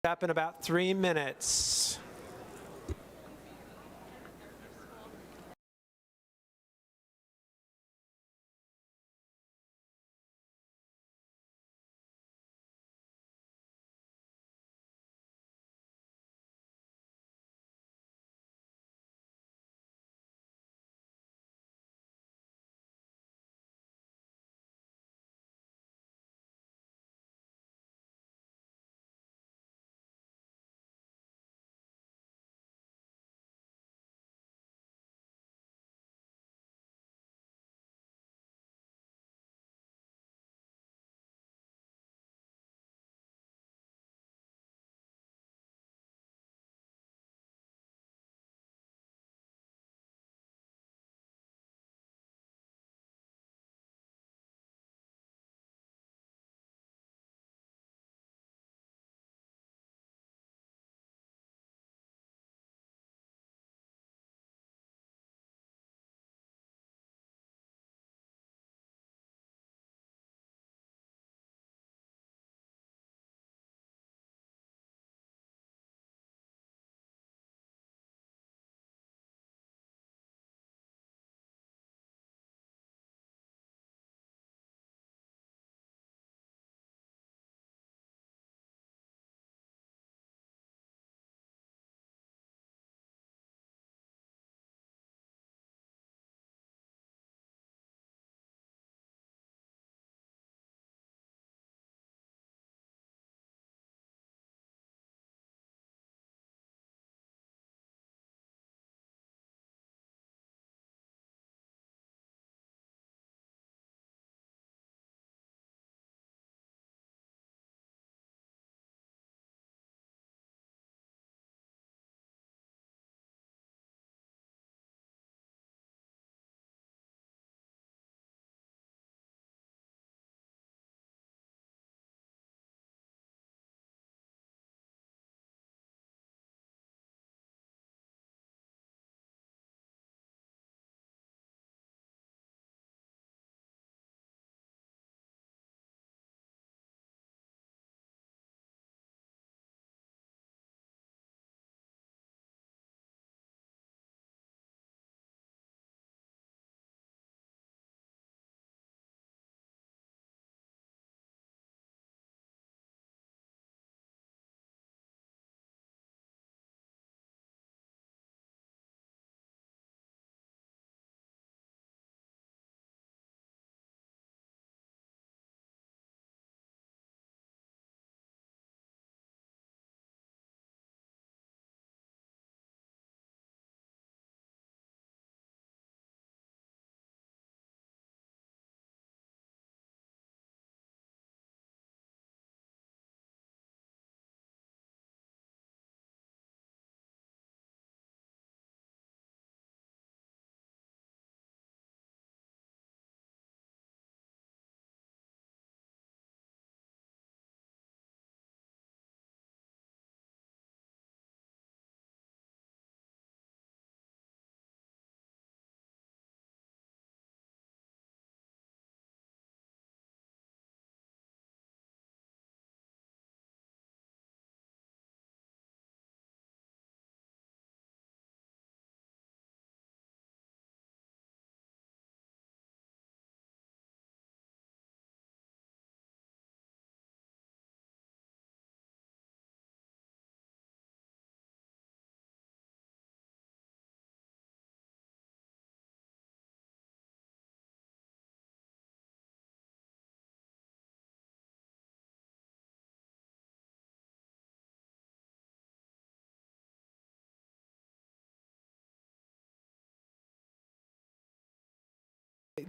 Up in about 3 minutes.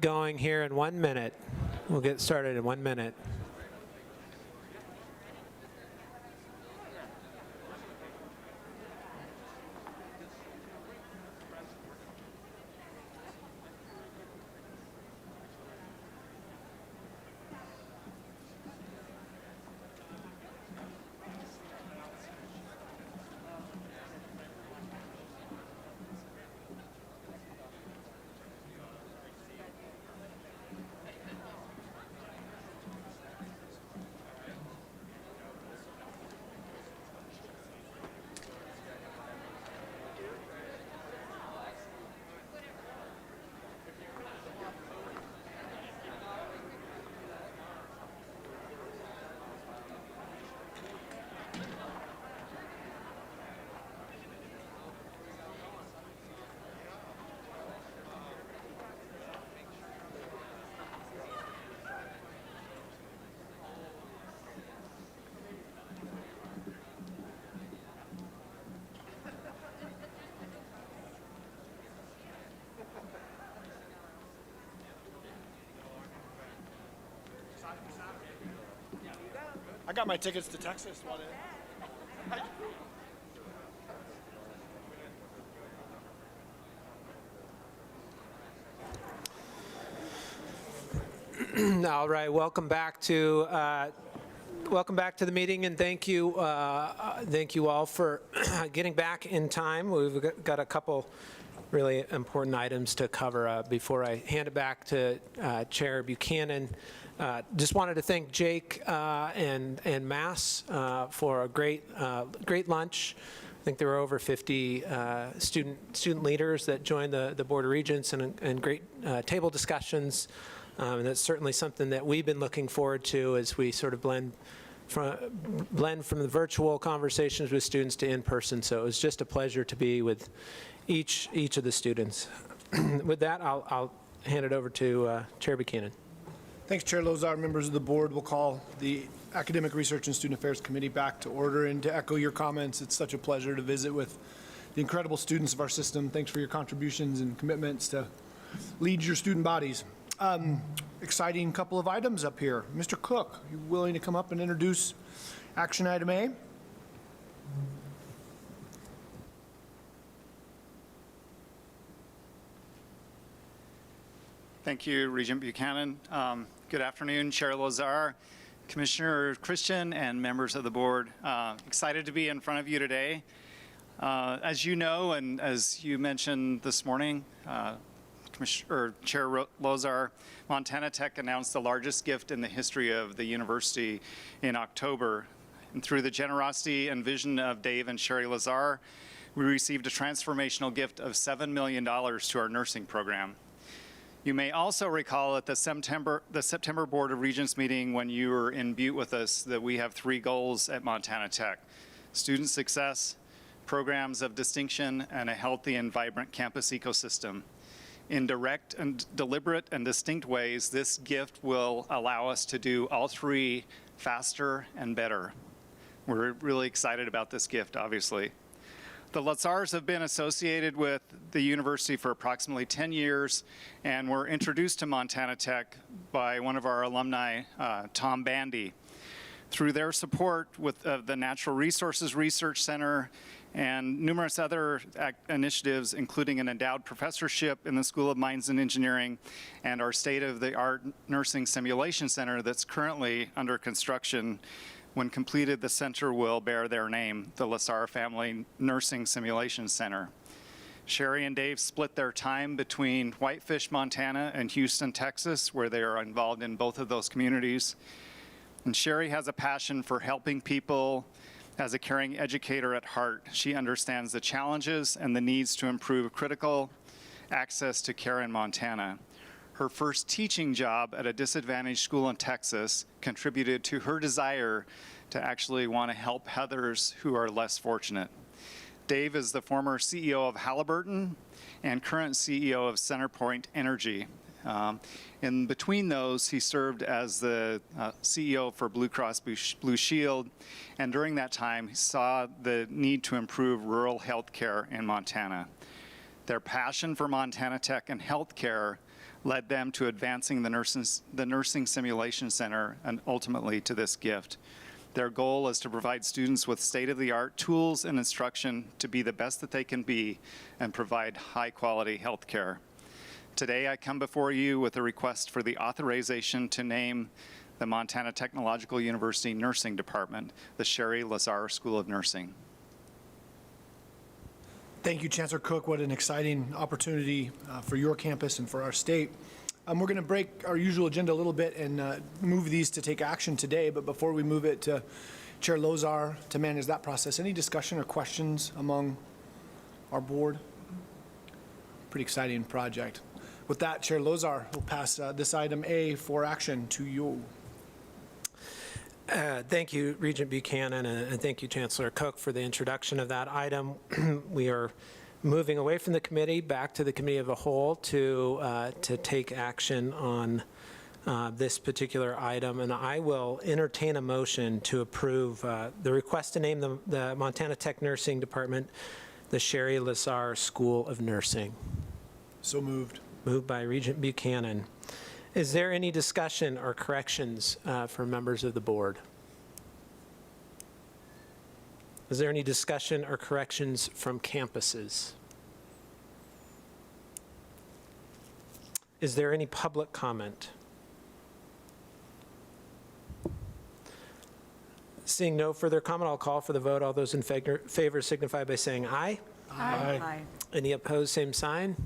Going here in 1 minute. We'll get started in 1 minute. I got my tickets to Texas. All right, welcome back to the meeting, and thank you all for getting back in time. We've got a couple really important items to cover before I hand it back to Chair Buchanan. Just wanted to thank Jake and MUS for a great lunch. I think there were over 50 student leaders that joined the Board of Regents, and great table discussions. And that's certainly something that we've been looking forward to as we sort of blend from the virtual conversations with students to in-person. So it was just a pleasure to be with each of the students. With that, I'll hand it over to Chair Buchanan. Thanks, Chair Lozar. Members of the board will call the Academic Research and Student Affairs Committee back to order. And to echo your comments, it's such a pleasure to visit with the incredible students of our system. Thanks for your contributions and commitments to lead your student bodies. Exciting couple of items up here. Mr. Cook, you willing to come up and introduce action item A? Thank you, Regent Buchanan. Good afternoon, Chair Lozar, Commissioner Christian, and members of the board. Excited to be in front of you today. As you know, and as you mentioned this morning, Chair Lozar, Montana Tech announced the largest gift in the history of the university in October. And through the generosity and vision of Dave and Sherry Lazar, we received a transformational gift of $7 million to our nursing program. You may also recall at the September Board of Regents meeting when you were in Butte with us that we have 3 goals at Montana Tech: student success, programs of distinction, and a healthy and vibrant campus ecosystem. In direct and deliberate and distinct ways, this gift will allow us to do all 3 faster and better. We're really excited about this gift, obviously. The Lazars have been associated with the university for approximately 10 years and were introduced to Montana Tech by one of our alumni, Tom Bandy. Through their support with the Natural Resources Research Center and numerous other initiatives, including an endowed professorship in the School of Mines and Engineering and our state-of-the-art nursing simulation center that's currently under construction. When completed, the center will bear their name, the Lazar Family Nursing Simulation Center. Sherry and Dave split their time between Whitefish, Montana and Houston, Texas, where they are involved in both of those communities. And Sherry has a passion for helping people. As a caring educator at heart, she understands the challenges and the needs to improve critical access to care in Montana. Her first teaching job at a disadvantaged school in Texas contributed to her desire to actually want to help others who are less fortunate. Dave is the former CEO of Halliburton and current CEO of Centerpoint Energy. In between those, he served as the CEO for Blue Cross Blue Shield, and during that time, he saw the need to improve rural health care in Montana. Their passion for Montana Tech and health care led them to advancing the Nursing Simulation Center and ultimately to this gift. Their goal is to provide students with state-of-the-art tools and instruction to be the best that they can be and provide high-quality health care. Today, I come before you with a request for the authorization to name the Montana Technological University Nursing Department, the Sherry Lazar School of Nursing. Thank you, Chancellor Cook. What an exciting opportunity for your campus and for our state. We're going to break our usual agenda a little bit and move these to take action today. But before we move it to Chair Lozar to manage that process, any discussion or questions among our board? Pretty exciting project. With that, Chair Lozar will pass this item A for action to you. Thank you, Regent Buchanan, and thank you, Chancellor Cook, for the introduction of that item. We are moving away from the committee back to the committee of the whole to take action on this particular item, and I will entertain a motion to approve the request to name the Montana Tech Nursing Department the Sherry Lazar School of Nursing. So moved. Moved by Regent Buchanan. Is there any discussion or corrections for members of the board? Is there any discussion or corrections from campuses? Is there any public comment? Seeing no further comment, I'll call for the vote. All those in favor signify by saying aye. Aye. Any opposed, same sign.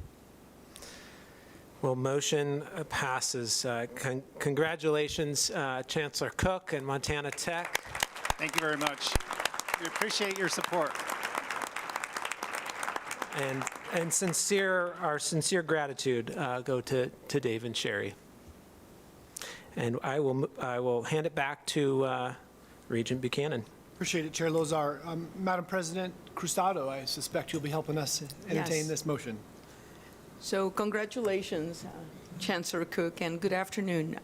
Well, motion passes. Congratulations, Chancellor Cook and Montana Tech. Thank you very much. We appreciate your support. And our sincere gratitude go to Dave and Sherry. And I will hand it back to Regent Buchanan. Appreciate it, Chair Lozar. Madam President Cruzado, I suspect you'll be helping us entertain Yes. this motion. So congratulations, Chancellor Cook, and good afternoon,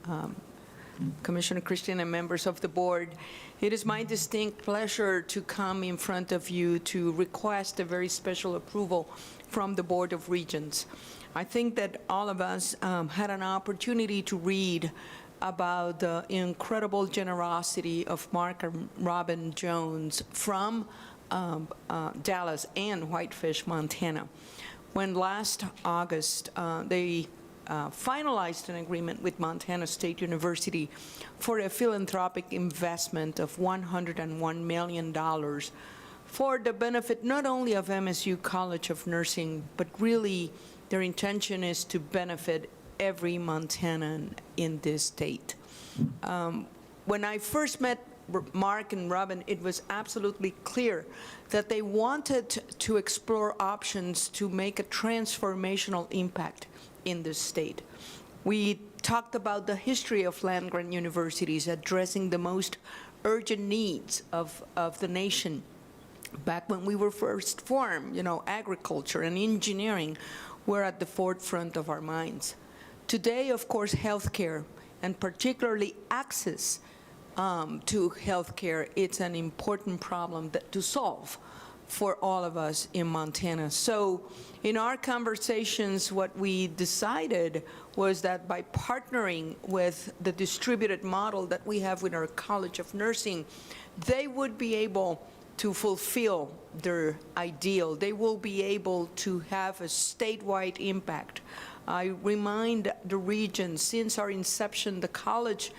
Commissioner Christian and members of the board. It is my distinct pleasure to come in front of you to request a very special approval from the Board of Regents. I think that all of us had an opportunity to read about the incredible generosity of Mark and Robin Jones from Dallas and Whitefish, Montana. When last August they finalized an agreement with Montana State University for a philanthropic investment of $101 million for the benefit not only of MSU College of Nursing, but really their intention is to benefit every Montanan in this state. When I first met Mark and Robin, it was absolutely clear that they wanted to explore options to make a transformational impact in this state. We talked about the history of land-grant universities addressing the most urgent needs of the nation. Back when we were first formed, agriculture and engineering were at the forefront of our minds. Today, of course, healthcare, and particularly access to healthcare, it's an important problem to solve for all of us in Montana. So in our conversations, what we decided was that by partnering with the distributed model that we have with our College of Nursing, they would be able to fulfill their ideal. They will be able to have a statewide impact. I remind the region, since our inception, the College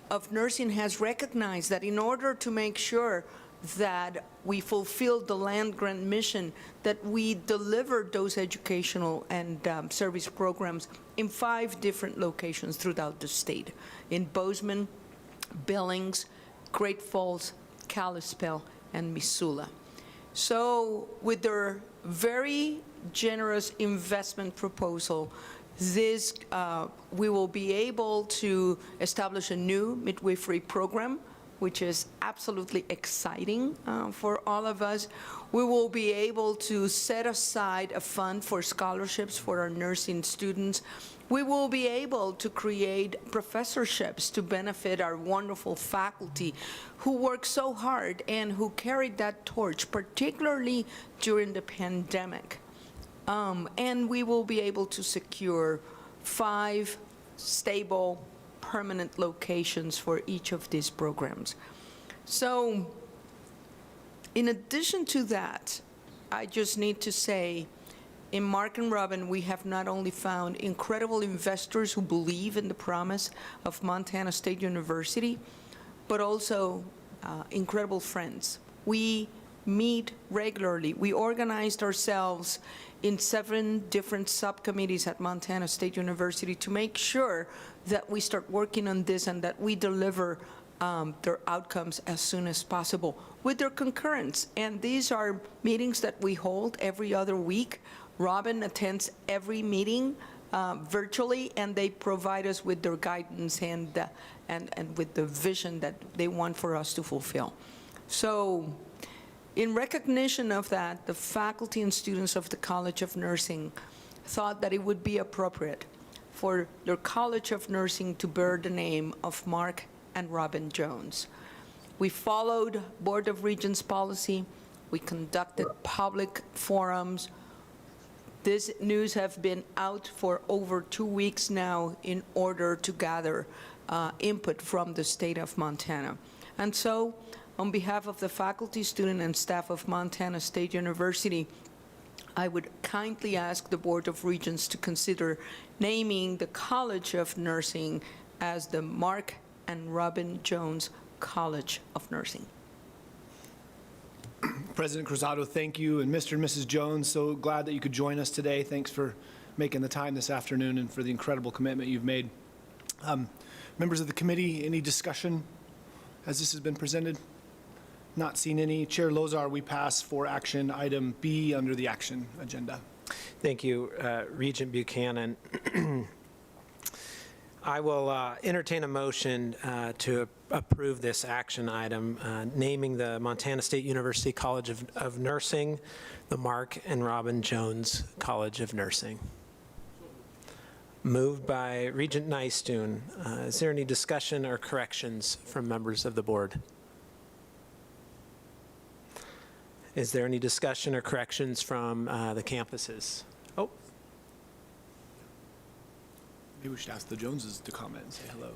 of Nursing has recognized that in order to make sure that we fulfill the land-grant mission, that we deliver those educational and service programs in 5 different locations throughout the state, in Bozeman, Billings, Great Falls, Kalispell, and Missoula. So with their very generous investment proposal, we will be able to establish a new midwifery program, which is absolutely exciting for all of us. We will be able to set aside a fund for scholarships for our nursing students. We will be able to create professorships to benefit our wonderful faculty who work so hard and who carried that torch, particularly during the pandemic. And we will be able to secure 5 stable, permanent locations for each of these programs. So in addition to that, I just need to say, in Mark and Robin, we have not only found incredible investors who believe in the promise of Montana State University, but also incredible friends. We meet regularly. We organized ourselves in 7 different subcommittees at Montana State University to make sure that we start working on this and that we deliver their outcomes as soon as possible with their concurrence. And these are meetings that we hold every other week. Robin attends every meeting virtually, and they provide us with their guidance and with the vision that they want for us to fulfill. So in recognition of that, the faculty and students of the College of Nursing thought that it would be appropriate for their College of Nursing to bear the name of Mark and Robin Jones. We followed Board of Regents policy. We conducted public forums. This news has been out for over 2 weeks now in order to gather input from the state of Montana. And so On behalf of the faculty, student, and staff of Montana State University, I would kindly ask the Board of Regents to consider naming the College of Nursing as the Mark and Robin Jones College of Nursing. President Cruzado, thank you, and Mr. and Mrs. Jones, so glad that you could join us today. Thanks for making the time this afternoon and for the incredible commitment you've made. Members of the committee, any discussion as this has been presented? Not seen any. Chair Lozar, we pass for action item B under the action agenda. Thank you, Regent Buchanan. I will entertain a motion to approve this action item, naming the Montana State University College of Nursing the Mark and Robin Jones College of Nursing. Moved by Regent Nystuen. Is there any discussion or corrections from members of the board? Is there any discussion or corrections from the campuses? Oh. Maybe we should ask the Joneses to comment and say hello.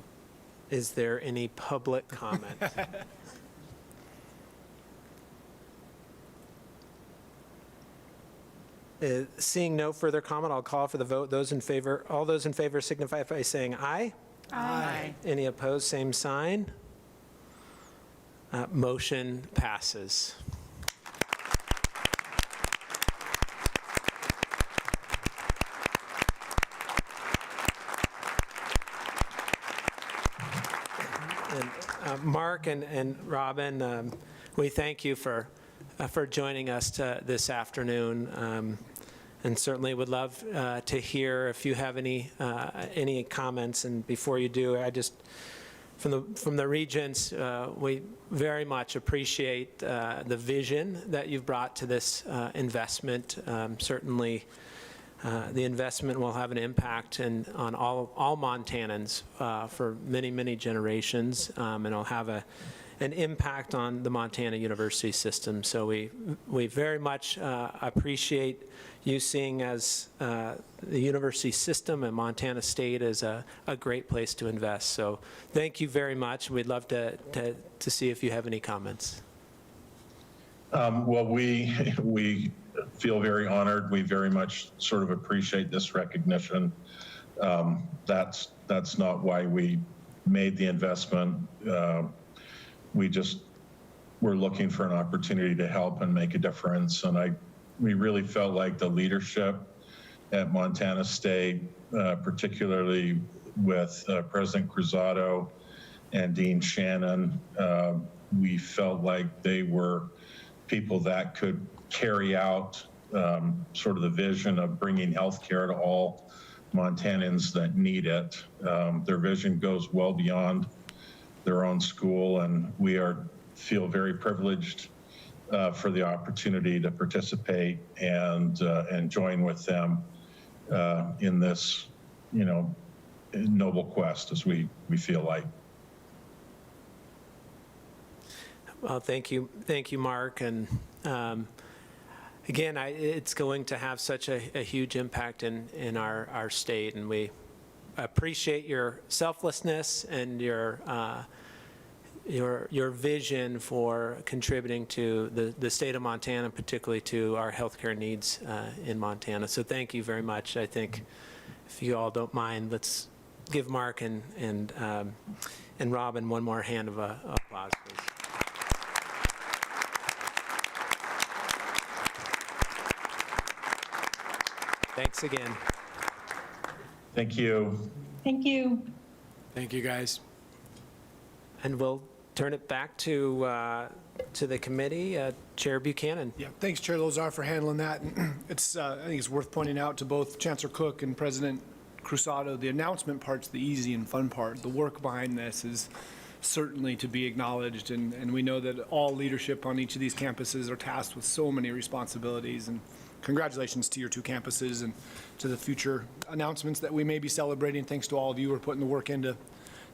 Is there any public comment? Seeing no further comment, I'll call for the vote. Those in favor, all those in favor signify by saying aye. Aye. Any opposed, same sign. Motion passes. And Mark and Robin, we thank you for joining us this afternoon, and certainly would love to hear if you have any comments. And before you do, I just from the Regents, we very much appreciate the vision that you've brought to this investment. Certainly, the investment will have an impact on all Montanans for many, many generations, and it'll have an impact on the Montana University system. So we very much appreciate you seeing as the university system and Montana State as a great place to invest. So thank you very much. We'd love to see if you have any comments. Well, we feel very honored. We very much sort of appreciate this recognition. That's not why we made the investment. We're looking for an opportunity to help and make a difference. And we really felt like the leadership at Montana State, particularly with President Cruzado and Dean Shannon, we felt like they were people that could carry out sort of the vision of bringing healthcare to all Montanans that need it. Their vision goes well beyond their own school, and we feel very privileged for the opportunity to participate and join with them in this, noble quest, as we feel like. Well, thank you, Mark, and again, it's going to have such a huge impact in our state, and we appreciate your selflessness and your vision for contributing to the state of Montana, particularly to our healthcare needs in Montana. So thank you very much. I think if you all don't mind, let's give Mark and Robin one more hand of applause, please. Thanks again. Thank you. Thank you. Thank you, guys. And we'll turn it back to the committee. Chair Buchanan. Yeah, thanks, Chair Lozar, for handling that. It's I think it's worth pointing out to both Chancellor Cook and President Cruzado, the announcement part's the easy and fun part. The work behind this is certainly to be acknowledged, and we know that all leadership on each of these campuses are tasked with so many responsibilities. And congratulations to your two campuses and to the future announcements that we may be celebrating. Thanks to all of you who are putting the work into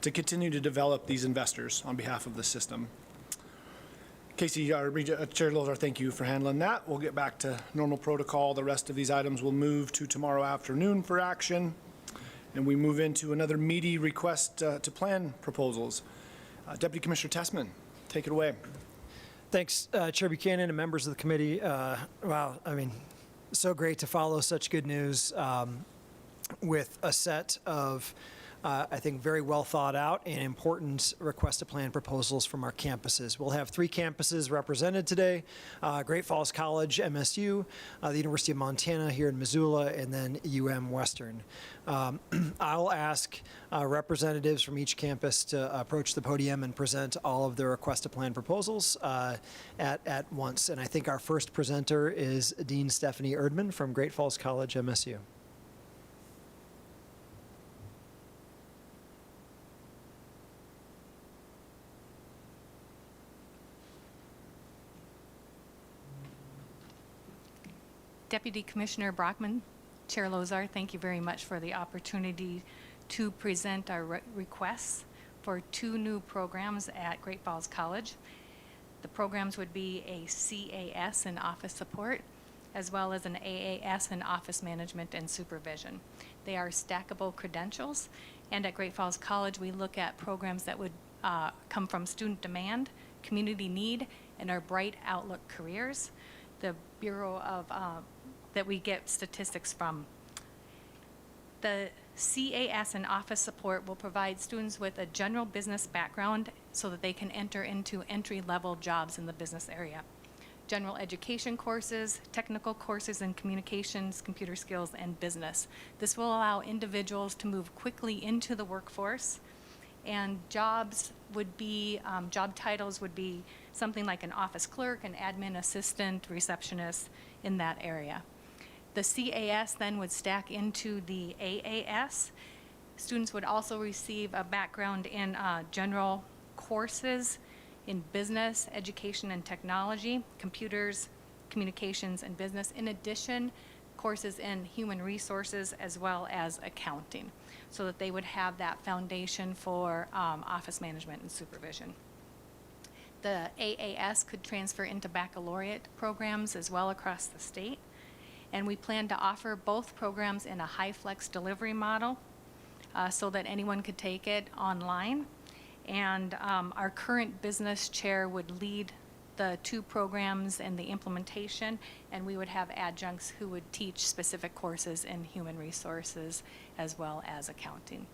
to continue to develop these investors on behalf of the system. Casey, Chair Lozar, thank you for handling that. We'll get back to normal protocol. The rest of these items will move to tomorrow afternoon for action. And we move into another meaty request to plan proposals. Deputy Commissioner Tessman, take it away. Thanks, Chair Buchanan and members of the committee. Wow, I mean, so great to follow such good news with a set of, I think, very well thought out and important request to plan proposals from our campuses. We'll have 3 campuses represented today, Great Falls College, MSU, the University of Montana here in Missoula, and then Western. I'll ask representatives from each campus to approach the podium and present all of their request to plan proposals at once. And I think our first presenter is Dean Stephanie Erdman from Great Falls College, MSU. Deputy Commissioner Brockman, Chair Lozar, thank you very much for the opportunity to present our requests for 2 new programs at Great Falls College. The programs would be a CAS in office support, as well as an AAS in office management and supervision. They are stackable credentials, and at Great Falls College, we look at programs that would come from student demand, community need, and our bright outlook careers. The Bureau of that we get statistics from. The CAS and office support will provide students with a general business background so that they can enter into entry-level jobs in the business area. General education courses, technical courses in communications, computer skills, and business. This will allow individuals to move quickly into the workforce, and jobs would be, job titles would be something like an office clerk, an admin assistant, receptionist in that area. The CAS then would stack into the AAS. Students would also receive a background in general courses in business, education and technology, computers, communications, and business. In addition, courses in human resources as well as accounting, so that they would have that foundation for office management and supervision. The AAS could transfer into baccalaureate programs as well across the state. And we plan to offer both programs in a high flex delivery model so that anyone could take it online. And our current business chair would lead the 2 programs and the implementation, and we would have adjuncts who would teach specific courses in human resources as well as accounting.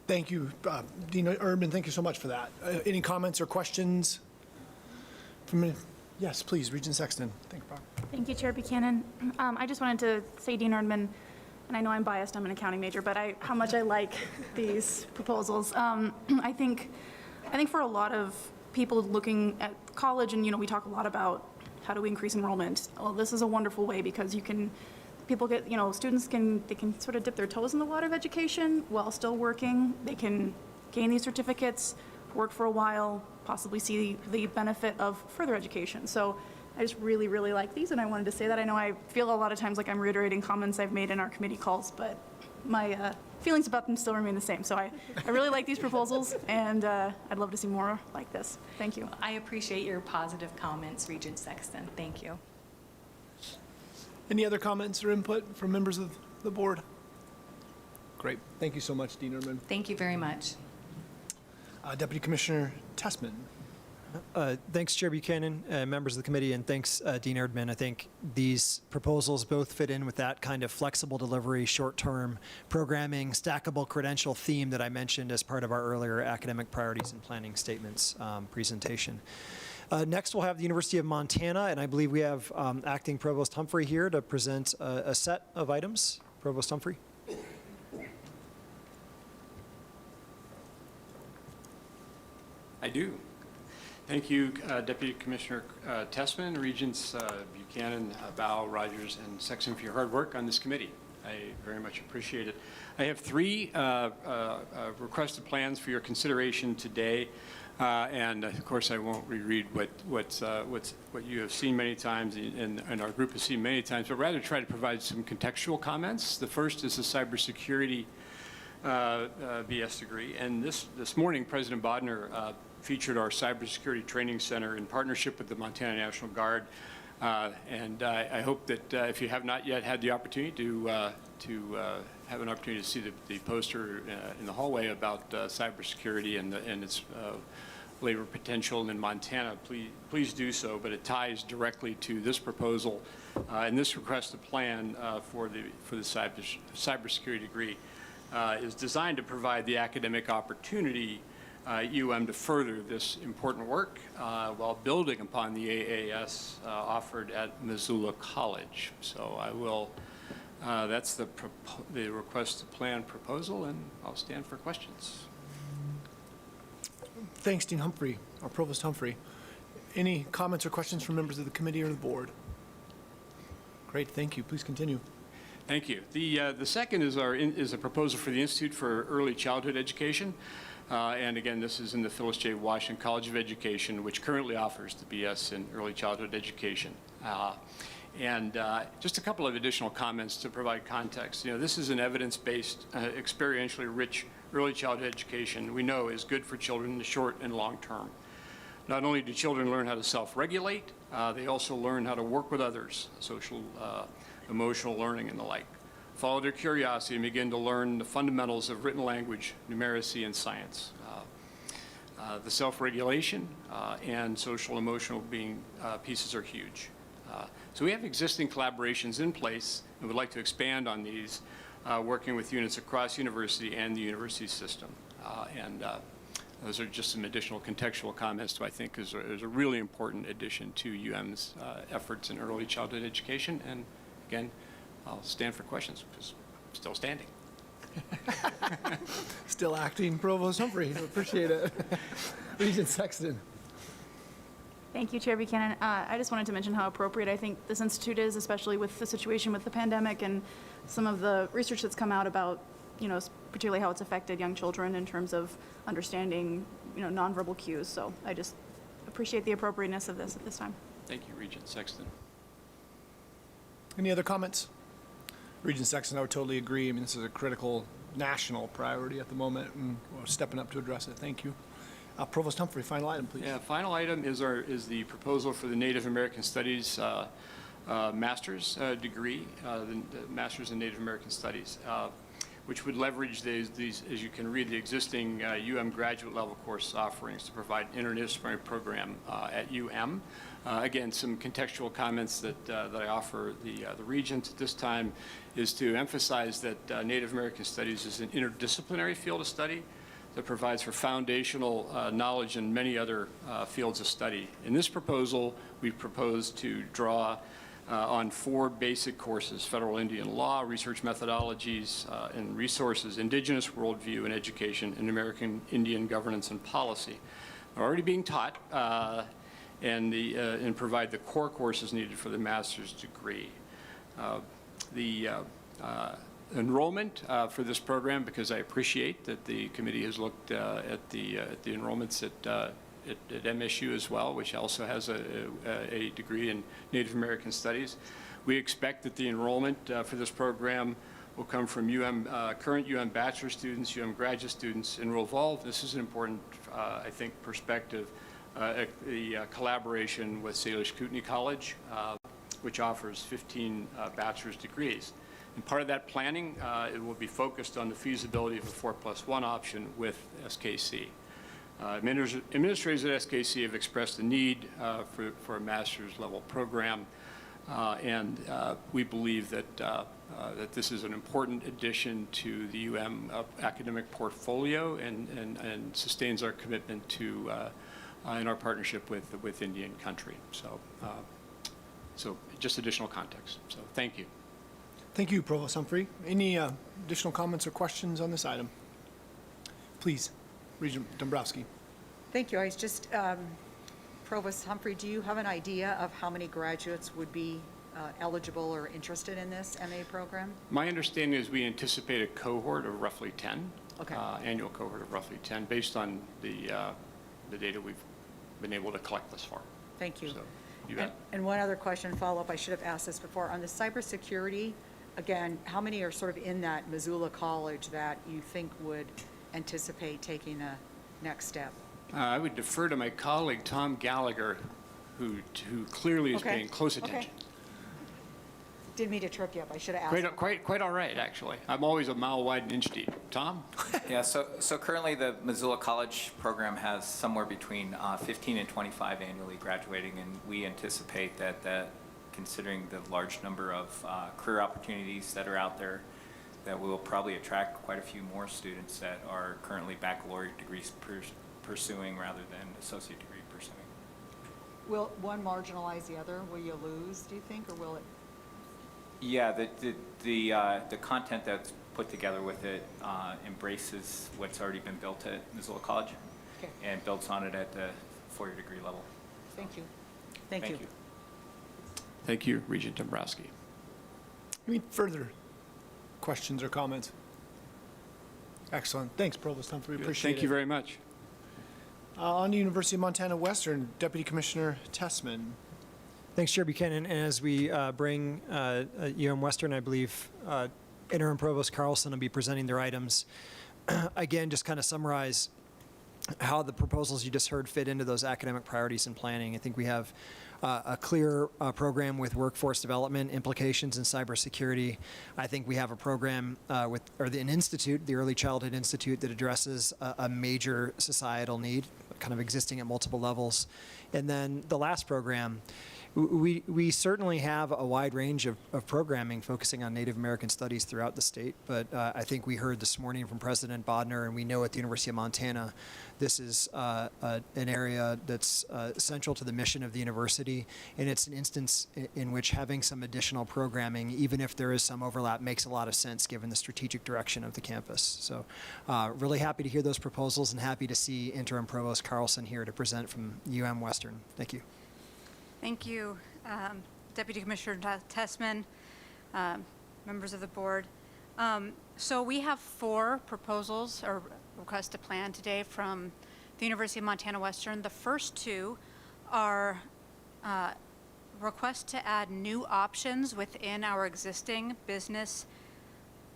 Thank you, Dean Erdman. Thank you so much for that. Any comments or questions? Yes, please, Regent Sexton. Thank you, Bob. Thank you, Chair Buchanan. I just wanted to say, Dean Erdman, and I know I'm biased, I'm an accounting major, but how much I like these proposals. I think for a lot of people looking at college, and we talk a lot about how do we increase enrollment. Well, this is a wonderful way because people get, students they can sort of dip their toes in the water of education while still working. They can gain these certificates, work for a while, possibly see the benefit of further education. So I just really, really like these, and I wanted to say that. I know I feel a lot of times like I'm reiterating comments I've made in our committee calls, but my feelings about them still remain the same. So I really like these proposals, and I'd love to see more like this. Thank you. I appreciate your positive comments, Regent Sexton. Thank you. Any other comments or input from members of the board? Great. Thank you so much, Dean Erdman. Thank you very much. Deputy Commissioner Tessman. Thanks, Chair Buchanan, members of the committee, and thanks, Dean Erdman. I think these proposals both fit in with that kind of flexible delivery, short-term programming, stackable credential theme that I mentioned as part of our earlier academic priorities and planning statements presentation. Next, we'll have the University of Montana, and I believe we have Acting Provost Humphrey here to present a set of items. Provost Humphrey. I do. Thank you, Deputy Commissioner Tessman, Regents Buchanan, Bow, Rogers, and Sexton for your hard work on this committee. I very much appreciate it. I have 3 requested plans for your consideration today, and of course I won't reread what you have seen many times and our group has seen many times, but rather try to provide some contextual comments. The first is the cybersecurity BS degree, and this morning President Bodnar featured our cybersecurity training center in partnership with the Montana National Guard And I hope that if you have not yet had the opportunity to have an opportunity to see the poster in the hallway about cybersecurity and its labor potential in Montana, please do so. But it ties directly to this proposal and this requested plan for the cybersecurity degree is designed to provide the academic opportunity to further this important work while building upon the AAS offered at Missoula College. So I will, that's the request to plan proposal, and I'll stand for questions. Thanks, Dean Humphrey, or Provost Humphrey. Any comments or questions from members of the committee or the board? Great, thank you. Please continue. Thank you. The second is a proposal for the Institute for Early Childhood Education. And again, this is in the Phyllis J. Washington College of Education, which currently offers the BS in Early Childhood Education. Just a couple of additional comments to provide context. This is an evidence-based, experientially rich early childhood education we know is good for children in the short and long term. Not only do children learn how to self-regulate, they also learn how to work with others, social, emotional learning and the like. Follow their curiosity and begin to learn the fundamentals of written language, numeracy, and science. The self-regulation and social emotional pieces are huge. So we have existing collaborations in place and would like to expand on these, working with units across university and the university system. Those are just some additional contextual comments to, I think, is a really important addition to UM's efforts in early childhood education. And again, I'll stand for questions because I'm still standing. Still acting, Provost Humphrey. Appreciate it. Regent Sexton. Thank you, Chair Buchanan. I just wanted to mention how appropriate I think this institute is, especially with the situation with the pandemic and some of the research that's come out about, particularly how it's affected young children in terms of understanding, nonverbal cues. So I just appreciate the appropriateness of this at this time. Thank you, Regent Sexton. Any other comments? Regent Sexton, I would totally agree. I mean, this is a critical national priority at the moment, and we're stepping up to address it. Thank you. Provost Humphrey, final item, please. Yeah, final item is the proposal for the Native American Studies master's degree, the Master's in Native American Studies, which would leverage these, as you can read, the existing graduate level course offerings to provide an interdisciplinary program at Again, some contextual comments that I offer the Regents at this time is to emphasize that Native American Studies is an interdisciplinary field of study that provides for foundational knowledge in many other fields of study. In this proposal, we propose to draw on 4 basic courses: Federal Indian Law, Research Methodologies and Resources, Indigenous Worldview and Education, and American Indian Governance and Policy. They're already being taught and provide the core courses needed for the master's degree. Enrollment for this program, because I appreciate that the committee has looked at the enrollments at MSU as well, which also has a degree in Native American Studies. We expect that the enrollment for this program will come from current bachelor students, graduate students, and will evolve. This is an important, I think, perspective, the collaboration with Salish Kootenai College, which offers 15 bachelor's degrees. And part of that planning, it will be focused on the feasibility of a 4+1 option with SKC. Administrators at SKC have expressed the need for a master's level program, and we believe that this is an important addition to the academic portfolio and sustains our commitment to in our partnership with Indian country. So just additional context. So thank you. Thank you, Provost Humphrey. Any additional comments or questions on this item? Please, Regent Dombrowski. Thank you. I was just, Provost Humphrey, do you have an idea of how many graduates would be eligible or interested in this MA program? My understanding is we anticipate a cohort of roughly 10, okay. Annual cohort of roughly 10, based on the data we've been able to collect thus far. Thank you. So, you bet. And one other question, follow-up, I should have asked this before. On the cybersecurity, again, how many are sort of in that Missoula College that you think would anticipate taking the next step? I would defer to my colleague, Tom Gallagher, who clearly is Okay, paying close okay. attention. Didn't mean to trip you up. I should have asked. Quite all right, actually. I'm always a mile wide and inch deep. Tom? Yeah, so currently the Missoula College program has somewhere between 15 and 25 annually graduating, and we anticipate that considering the large number of career opportunities that are out there, that we will probably attract quite a few more students that are currently baccalaureate degrees pursuing rather than associate degree pursuing. Will one marginalize the other? Will you lose, do you think, or will it? Yeah, the content that's put together with it embraces what's already been built at Missoula College Okay. and builds on it at the four-year degree level. Thank you. Thank you. Thank you, Regent Dombrowski. Any further questions or comments? Excellent. Thanks, Provost Humphrey. Appreciate it. Thank you very much. On to University of Montana Western, Deputy Commissioner Tessman. Thanks, Chair Buchanan. And as we bring Western, I believe Interim Provost Carlson will be presenting their items. Again, just kind of summarize how the proposals you just heard fit into those academic priorities and planning. I think we have a clear program with workforce development, implications in cybersecurity. I think we have a program an institute, the Early Childhood Institute, that addresses a major societal need, kind of existing at multiple levels. And then the last program, we certainly have a wide range of programming focusing on Native American studies throughout the state, but I think we heard this morning from President Bodnar, and we know at the University of Montana, this is an area that's central to the mission of the university, and it's an instance in which having some additional programming, even if there is some overlap, makes a lot of sense given the strategic direction of the campus. So really happy to hear those proposals and happy to see Interim Provost Carlson here to present from Western. Thank you. Thank you, Deputy Commissioner Tessman, members of the board. So we have 4 proposals or requests to plan today from the University of Montana Western. The first 2 are requests to add new options within our existing business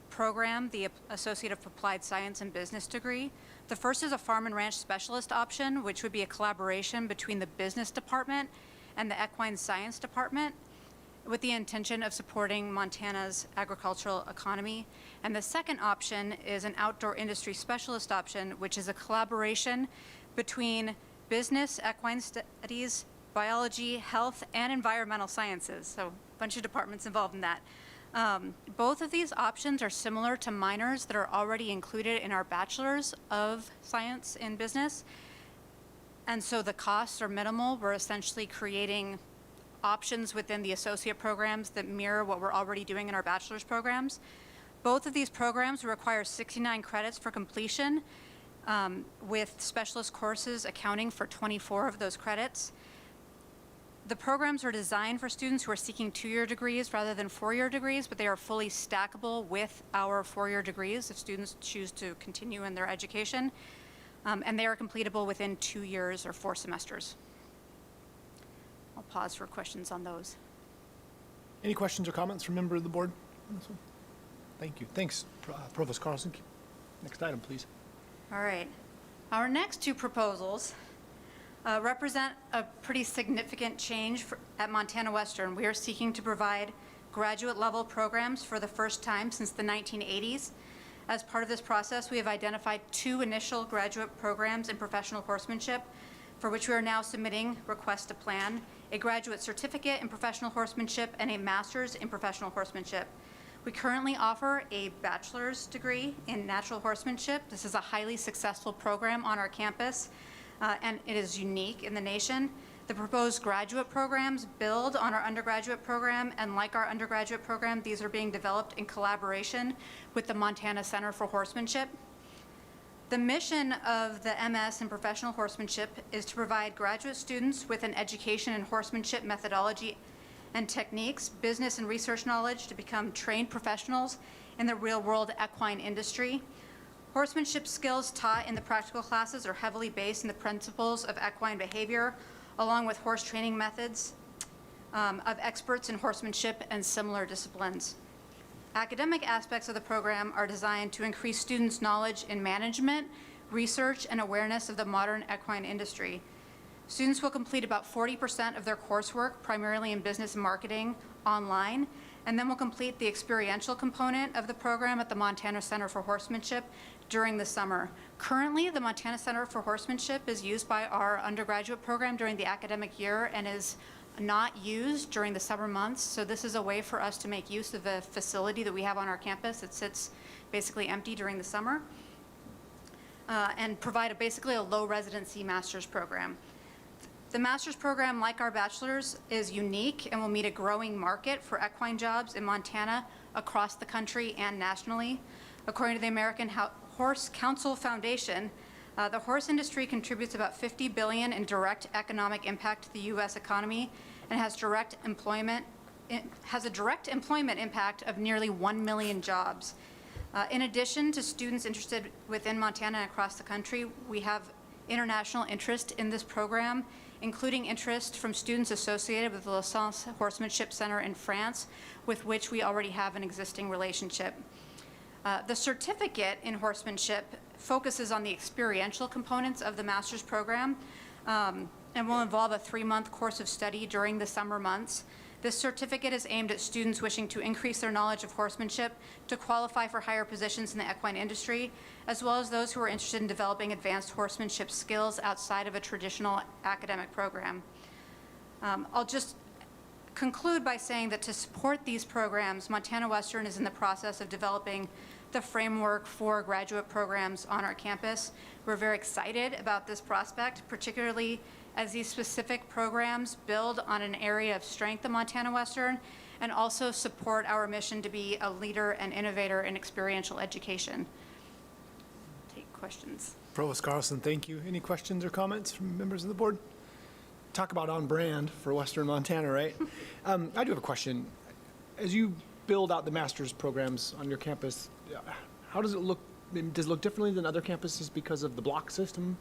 program, the Associate of Applied Science and Business degree. The first is a Farm and Ranch Specialist option, which would be a collaboration between the business department and the Equine Science Department with the intention of supporting Montana's agricultural economy. And the second option is an Outdoor Industry Specialist option, which is a collaboration between business, equine studies, biology, health, and environmental sciences. So a bunch of departments involved in that. Both of these options are similar to minors that are already included in our Bachelor's of Science in Business. And so the costs are minimal. We're essentially creating options within the associate programs that mirror what we're already doing in our bachelor's programs. Both of these programs require 69 credits for completion, with specialist courses accounting for 24 of those credits. The programs are designed for students who are seeking 2-year degrees rather than 4-year degrees, but they are fully stackable with our 4-year degrees if students choose to continue in their education. And they are completable within 2 years or 4 semesters. I'll pause for questions on those. Any questions or comments from member of the board on this one? Thank you. Thanks, Provost Carlson. Next item, please. All right. Our next 2 proposals represent a pretty significant change at Montana Western. We are seeking to provide graduate level programs for the first time since the 1980s. As part of this process, we have identified 2 initial graduate programs in professional horsemanship, for which we are now submitting requests to plan, a graduate certificate in professional horsemanship and a master's in professional horsemanship. We currently offer a bachelor's degree in natural horsemanship. This is a highly successful program on our campus, and it is unique in the nation. The proposed graduate programs build on our undergraduate program, and like our undergraduate program, these are being developed in collaboration with the Montana Center for Horsemanship. The mission of the MS in professional horsemanship is to provide graduate students with an education in horsemanship methodology and techniques, business and research knowledge to become trained professionals in the real-world equine industry. Horsemanship skills taught in the practical classes are heavily based in the principles of equine behavior, along with horse training methods of experts in horsemanship and similar disciplines. Academic aspects of the program are designed to increase students' knowledge in management, research, and awareness of the modern equine industry. Students will complete about 40% of their coursework, primarily in business and marketing, online, and then will complete the experiential component of the program at the Montana Center for Horsemanship during the summer. Currently, the Montana Center for Horsemanship is used by our undergraduate program during the academic year and is not used during the summer months. So this is a way for us to make use of a facility that we have on our campus. It sits basically empty during the summer and provide basically a low residency master's program. The master's program, like our bachelor's, is unique and will meet a growing market for equine jobs in Montana, across the country, and nationally. According to the American Horse Council Foundation, the horse industry contributes about $50 billion in direct economic impact to the U.S. economy and has a direct employment impact of nearly 1 million jobs. In addition to students interested within Montana and across the country, we have international interest in this program, including interest from students associated with the Licence Horsemanship Center in France, with which we already have an existing relationship. The certificate in horsemanship focuses on the experiential components of the master's program and will involve a 3-month course of study during the summer months. This certificate is aimed at students wishing to increase their knowledge of horsemanship to qualify for higher positions in the equine industry, as well as those who are interested in developing advanced horsemanship skills outside of a traditional academic program. I'll just conclude by saying that to support these programs, Montana Western is in the process of developing the framework for graduate programs on our campus. We're very excited about this prospect, particularly as these specific programs build on an area of strength of Montana Western and also support our mission to be a leader and innovator in experiential education. Take questions. Provost Carlson, thank you. Any questions or comments from members of the board? Talk about on brand for Western Montana, right? I do have a question. As you build out the master's programs on your campus, how does it look? Does it look differently than other campuses because of the block system?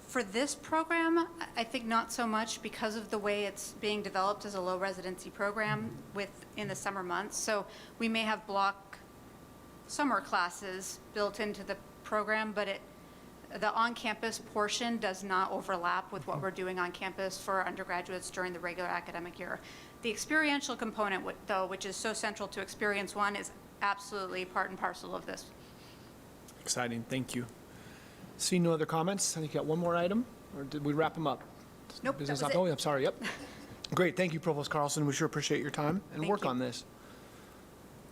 For this program, I think not so much because of the way it's being developed as a low residency program in the summer months. So we may have block summer classes built into the program, but the on-campus portion does not overlap with what we're doing on campus for our undergraduates during the regular academic year. The experiential component, though, which is so central to Experience One, is absolutely part and parcel of this. Exciting, thank you. See no other comments? I think you got one more item, or did we wrap them up? Nope, Business that was up? it. Oh, I'm sorry, yep. Great, thank you, Provost Carlson. We sure appreciate your time and Thank work you. on this.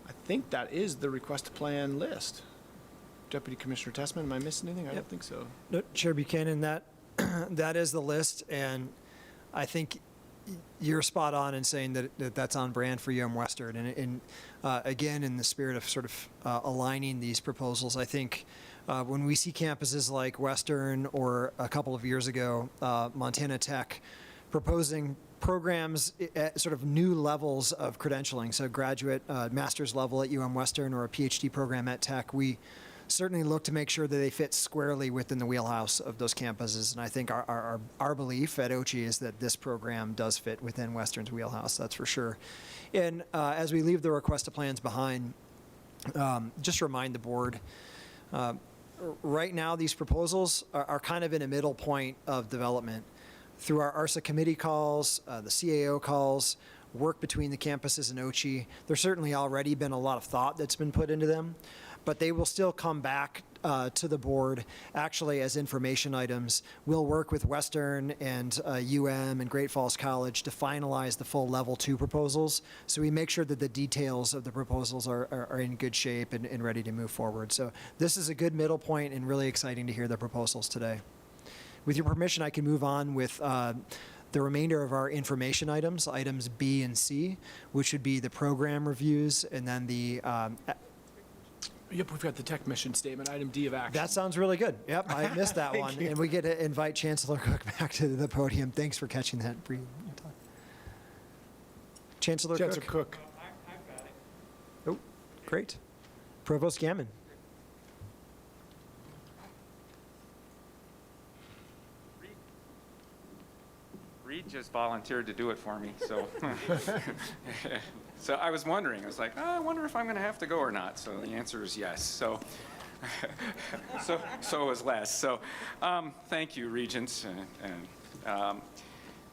I think that is the request to plan list. Deputy Commissioner Tessman, am I missing anything? I don't think so. No, Chair Buchanan, that is the list, and I think you're spot on in saying that that's on brand for Western. And again, in the spirit of sort of aligning these proposals, I think when we see campuses like Western or a couple of years ago, Montana Tech proposing programs at sort of new levels of credentialing, so graduate master's level at Western or a PhD program at Tech, we certainly look to make sure that they fit squarely within the wheelhouse of those campuses. And I think our belief at OCHI is that this program does fit within Western's wheelhouse, that's for sure. And as we leave the request to plans behind, just remind the board, right now these proposals are kind of in a middle point of development. Through our ARSA committee calls, the CAO calls, work between the campuses and OCHI, there's certainly already been a lot of thought that's been put into them, but they will still come back to the board actually as information items. We'll work with Western and and Great Falls College to finalize the full level 2 proposals, so we make sure that the details of the proposals are in good shape and ready to move forward. So this is a good middle point and really exciting to hear the proposals today. With your permission, I can move on with the remainder of our information items, items B and C, which would be the program reviews and then the Yep, we've got the tech mission statement, item D of action. That sounds really good. Yep, I missed that Thank one. you. And we get to invite Chancellor Cook back to the podium. Thanks for catching that. Chancellor Cook. Oh, great. Provost Gammon. Reed just volunteered to do it for me, so. So I was wondering, I was like, oh, I wonder if I'm going to have to go or not. So the answer is yes. So So was Les. So thank you, Regents. And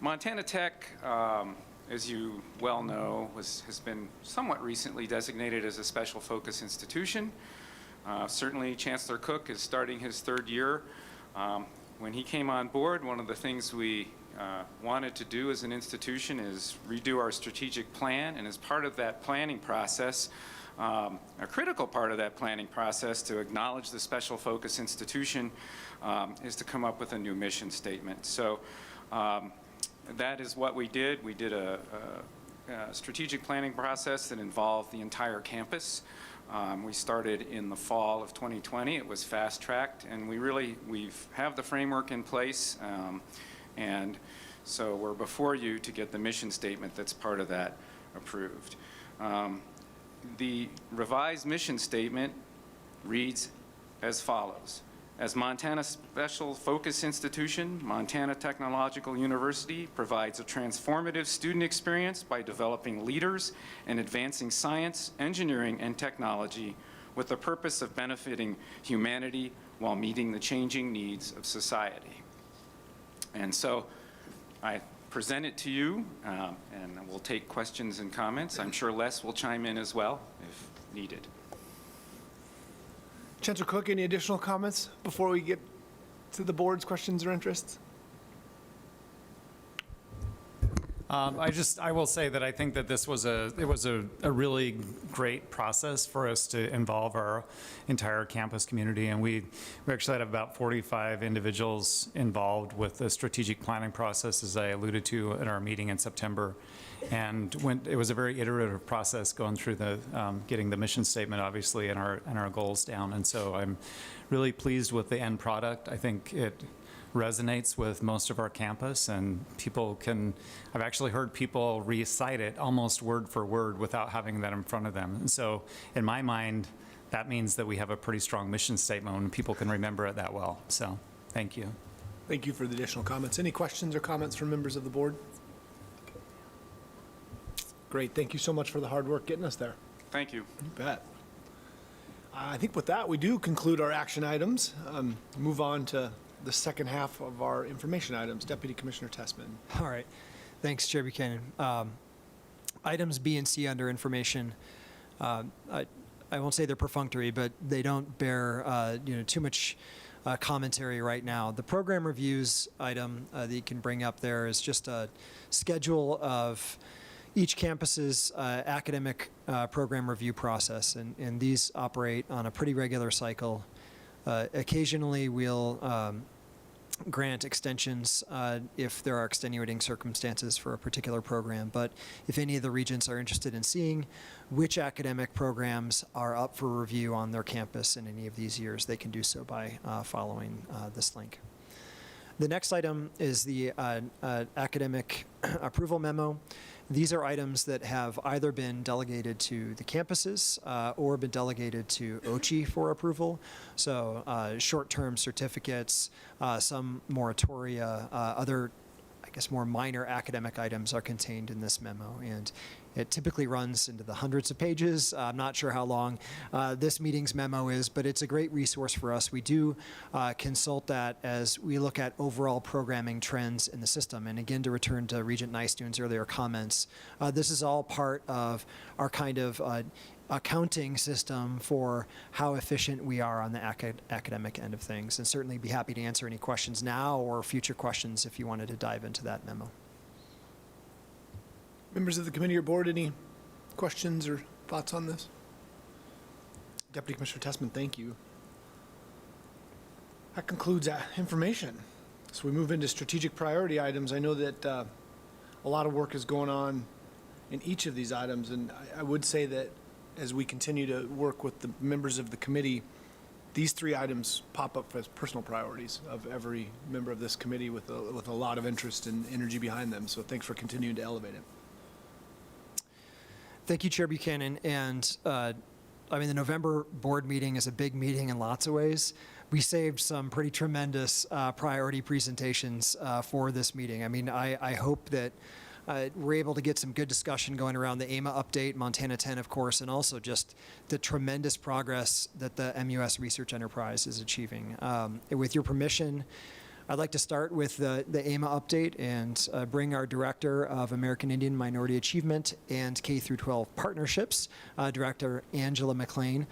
Montana Tech, as you well know, has been somewhat recently designated as a special focus institution. Certainly, Chancellor Cook is starting his third year. When he came on board, one of the things we wanted to do as an institution is redo our strategic plan, and as part of that planning process, a critical part of that planning process to acknowledge the special focus institution is to come up with a new mission statement. So that is what we did. We did a strategic planning process that involved the entire campus. We started in the fall of 2020. It was fast-tracked, and we have the framework in place, and so we're before you to get the mission statement that's part of that approved. The revised mission statement reads as follows. As Montana Special Focus Institution, Montana Technological University provides a transformative student experience by developing leaders and advancing science, engineering, and technology with the purpose of benefiting humanity while meeting the changing needs of society. And so I present it to you, and we'll take questions and comments. I'm sure Les will chime in as well if needed. Chancellor Cook, any additional comments before we get to the board's questions or interests? I will say that I think that it was a really great process for us to involve our entire campus community, and we actually had about 45 individuals involved with the strategic planning process, as I alluded to at our meeting in September. And it was a very iterative process going through the getting the mission statement, obviously, and our goals down. And so I'm really pleased with the end product. I think it resonates with most of our campus, and I've actually heard people recite it almost word for word without having that in front of them. And so in my mind, that means that we have a pretty strong mission statement when people can remember it that well. So thank you. Thank you for the additional comments. Any questions or comments from members of the board? Great. Thank you so much for the hard work getting us there. Thank you. You bet. I think with that, we do conclude our action items. Move on to the second half of our information items. Deputy Commissioner Tessman. All right. Thanks, Chair Buchanan. Items B and C under information, I won't say they're perfunctory, but they don't bear too much commentary right now. The program reviews item that you can bring up there is just a schedule of each campus's academic program review process, and these operate on a pretty regular cycle. Occasionally, we'll grant extensions if there are extenuating circumstances for a particular program, but if any of the regents are interested in seeing which academic programs are up for review on their campus in any of these years, they can do so by following this link. The next item is the academic approval memo. These are items that have either been delegated to the campuses or been delegated to OCHI for approval. So short-term certificates, some moratoria, other, I guess, more minor academic items are contained in this memo. And it typically runs into the hundreds of pages. I'm not sure how long this meeting's memo is, but it's a great resource for us. We do consult that as we look at overall programming trends in the system. And again, to return to Regent Nystoon's earlier comments, this is all part of our kind of accounting system for how efficient we are on the academic end of things. And certainly be happy to answer any questions now or future questions if you wanted to dive into that memo. Members of the committee or board, any questions or thoughts on this? Deputy Commissioner Tessman, thank you. That concludes information. So we move into strategic priority items. I know that a lot of work is going on in each of these items, and I would say that as we continue to work with the members of the committee, these three items pop up as personal priorities of every member of this committee with a lot of interest and energy behind them. So thanks for continuing to elevate it. Thank you, Chair Buchanan. And I mean, the November board meeting is a big meeting in lots of ways. We saved some pretty tremendous priority presentations for this meeting. I mean, I hope that we're able to get some good discussion going around the AMA update, Montana 10, of course, and also just the tremendous progress that the MUS research enterprise is achieving. With your permission, I'd like to start with the AMA update and bring our Director of American Indian Minority Achievement and K through 12 Partnerships, Director Angela McLean,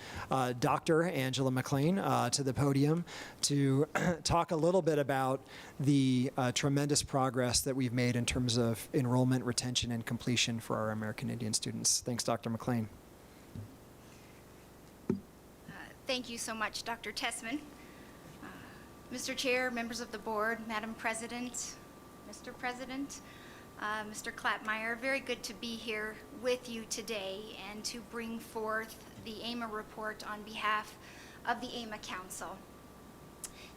Dr. Angela McLean, to the podium to talk a little bit about the tremendous progress that we've made in terms of enrollment, retention, and completion for our American Indian students. Thanks, Dr. McLean. Thank you so much, Dr. Tessman. Mr. Chair, members of the board, Madam President, Mr. President, Mr. Klappmeyer, very good to be here with you today and to bring forth the AMA report on behalf of the AMA Council.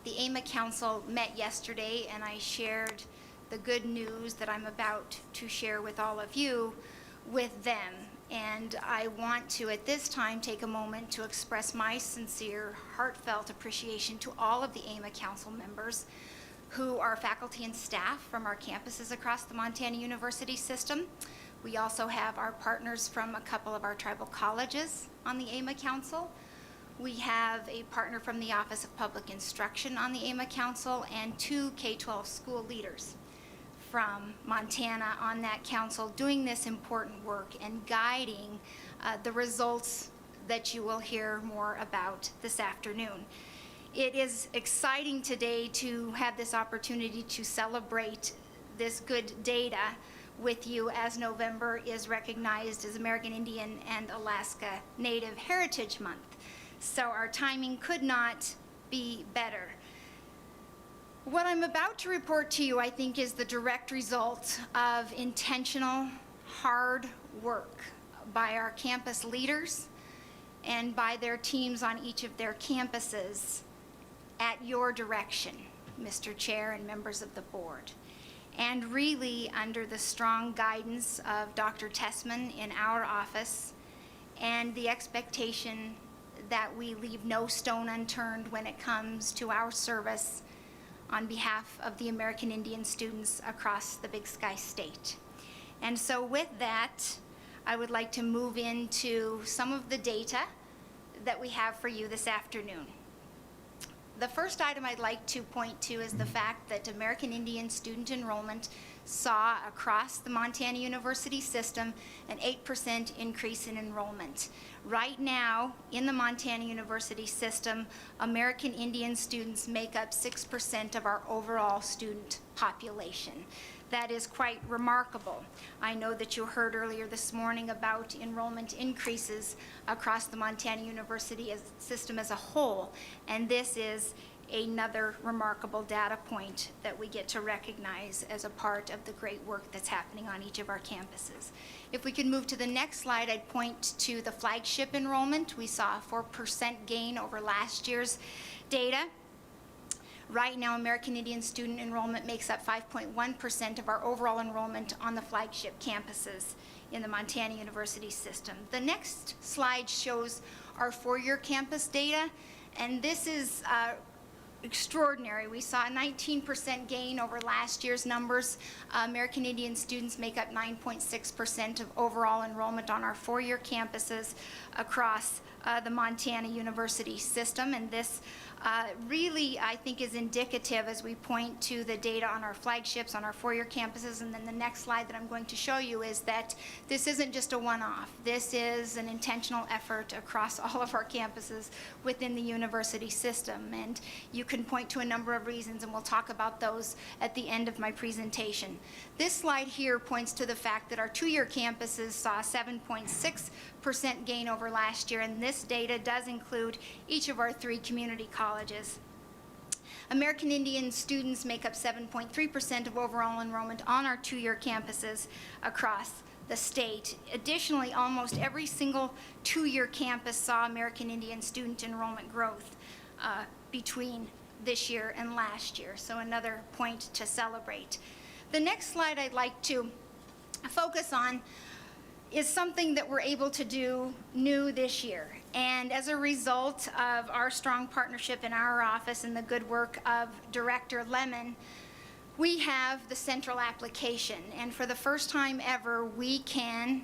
The AMA Council met yesterday, and I shared the good news that I'm about to share with all of you with them. And I want to, at this time, take a moment to express my sincere, heartfelt appreciation to all of the AMA Council members who are faculty and staff from our campuses across the Montana University system. We also have our partners from a couple of our tribal colleges on the AMA Council. We have a partner from the Office of Public Instruction on the AMA Council and 2 K-12 school leaders from Montana on that council doing this important work and guiding the results that you will hear more about this afternoon. It is exciting today to have this opportunity to celebrate this good data with you, as November is recognized as American Indian and Alaska Native Heritage Month. So our timing could not be better. What I'm about to report to you, I think, is the direct result of intentional, hard work by our campus leaders and by their teams on each of their campuses at your direction, Mr. Chair and members of the board. And really under the strong guidance of Dr. Tessman in our office and the expectation that we leave no stone unturned when it comes to our service on behalf of the American Indian students across the Big Sky State. And so with that, I would like to move into some of the data that we have for you this afternoon. The first item I'd like to point to is the fact that American Indian student enrollment saw across the Montana University system an 8% increase in enrollment. Right now, in the Montana University system, American Indian students make up 6% of our overall student population. That is quite remarkable. I know that you heard earlier this morning about enrollment increases across the Montana University system as a whole, and this is another remarkable data point that we get to recognize as a part of the great work that's happening on each of our campuses. If we could move to the next slide, I'd point to the flagship enrollment. We saw a 4% gain over last year's data. Right now, American Indian student enrollment makes up 5.1% of our overall enrollment on the flagship campuses in the Montana University system. The next slide shows our four-year campus data, and this is extraordinary. We saw a 19% gain over last year's numbers. American Indian students make up 9.6% of overall enrollment on our four-year campuses across the Montana University system, and this really, I think, is indicative as we point to the data on our flagships, on our four-year campuses, and then the next slide that I'm going to show you is that this isn't just a one-off. This is an intentional effort across all of our campuses within the university system, and you can point to a number of reasons, and we'll talk about those at the end of my presentation. This slide here points to the fact that our two-year campuses saw a 7.6% gain over last year, and this data does include each of our three community colleges. American Indian students make up 7.3% of overall enrollment on our two-year campuses across the state. Additionally, almost every single two-year campus saw American Indian student enrollment growth between this year and last year, so another point to celebrate. The next slide I'd like to focus on is something that we're able to do new this year. And as a result of our strong partnership in our office and the good work of Director Lemon, we have the central application, and for the first time ever, we can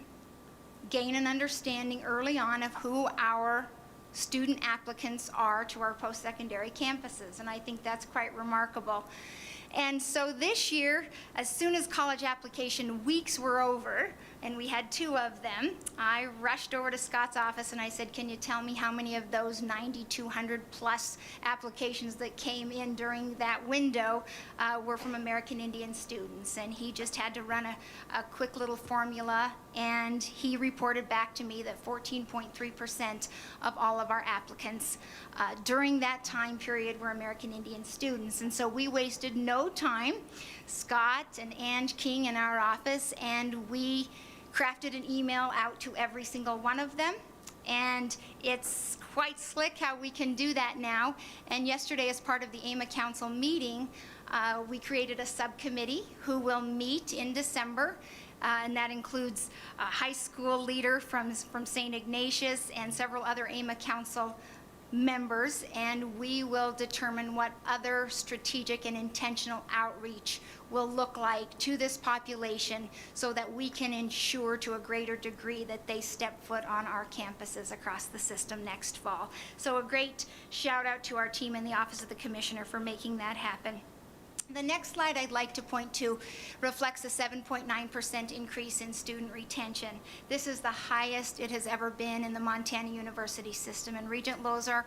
gain an understanding early on of who our student applicants are to our post-secondary campuses, and I think that's quite remarkable. And so this year, as soon as college application weeks were over, and we had 2 of them, I rushed over to Scott's office and I said, can you tell me how many of those 9,200 plus applications that came in during that window were from American Indian students? And he just had to run a quick little formula, and he reported back to me that 14.3% of all of our applicants during that time period were American Indian students. And so we wasted no time, Scott and Ange King in our office, and we crafted an email out to every single one of them. And it's quite slick how we can do that now. And yesterday, as part of the AMA Council meeting, we created a subcommittee who will meet in December. And that includes a high school leader from St. Ignatius and several other AMA Council members, and we will determine what other strategic and intentional outreach will look like to this population so that we can ensure to a greater degree that they step foot on our campuses across the system next fall. So a great shout out to our team in the Office of the Commissioner for making that happen. The next slide I'd like to point to reflects a 7.9% increase in student retention. This is the highest it has ever been in the Montana University system. And Regent Lozar,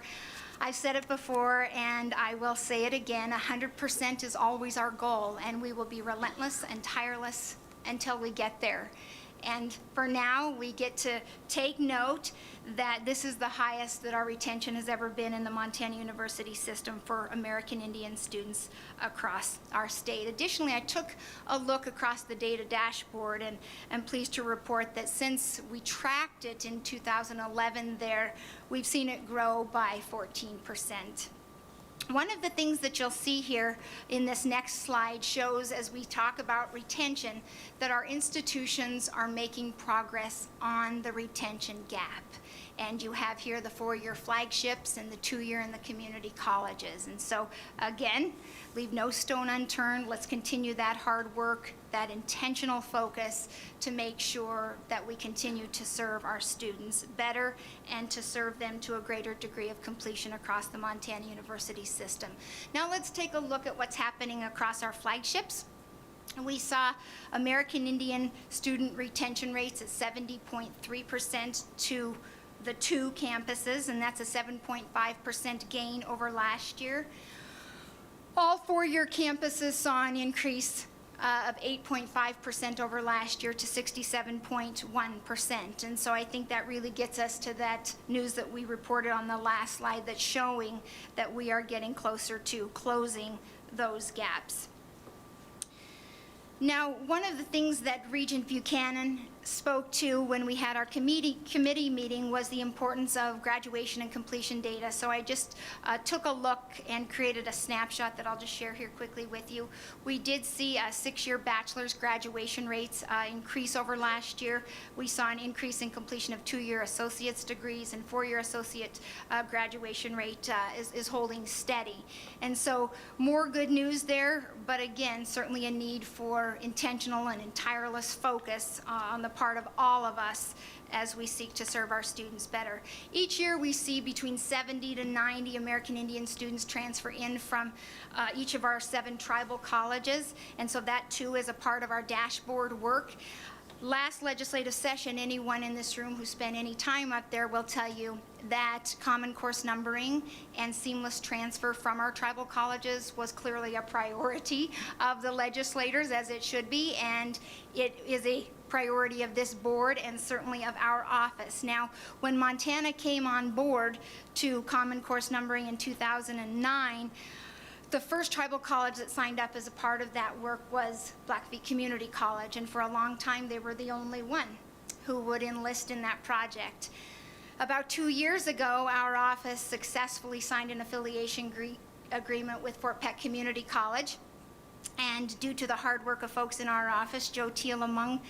I've said it before and I will say it again, 100% is always our goal, and we will be relentless and tireless until we get there. And for now, we get to take note that this is the highest that our retention has ever been in the Montana University system for American Indian students across our state. Additionally, I took a look across the data dashboard, and I'm pleased to report that since we tracked it in 2011 there, we've seen it grow by 14%. One of the things that you'll see here in this next slide shows, as we talk about retention, that our institutions are making progress on the retention gap. And you have here the 4-year flagships and the 2-year in the community colleges. And so, again, leave no stone unturned. Let's continue that hard work, that intentional focus to make sure that we continue to serve our students better and to serve them to a greater degree of completion across the Montana University system. Now let's take a look at what's happening across our flagships. We saw American Indian student retention rates at 70.3% to the 2 campuses, and that's a 7.5% gain over last year. All 4-year campuses saw an increase of 8.5% over last year to 67.1%. And so I think that really gets us to that news that we reported on the last slide that's showing that we are getting closer to closing those gaps. Now, one of the things that Regent Buchanan spoke to when we had our committee meeting was the importance of graduation and completion data. So I just took a look and created a snapshot that I'll just share here quickly with you. We did see 6-year bachelor's graduation rates increase over last year. We saw an increase in completion of 2-year associate's degrees, and 4-year associate graduation rate is holding steady. And so more good news there, but again, certainly a need for intentional and tireless focus on the part of all of us as we seek to serve our students better. Each year we see between 70 to 90 American Indian students transfer in from each of our 7 tribal colleges, and so that too is a part of our dashboard work. Last legislative session, anyone in this room who spent any time up there will tell you that common course numbering and seamless transfer from our tribal colleges was clearly a priority of the legislators, as it should be, and it is a priority of this board and certainly of our office. Now, when Montana came on board to common course numbering in 2009, the first tribal college that signed up as a part of that work was Blackfeet Community College, and for a long time they were the only one who would enlist in that project. About 2 years ago, our office successfully signed an affiliation agreement with Fort Peck Community College, and due to the hard work of folks in our office, Joe Teal among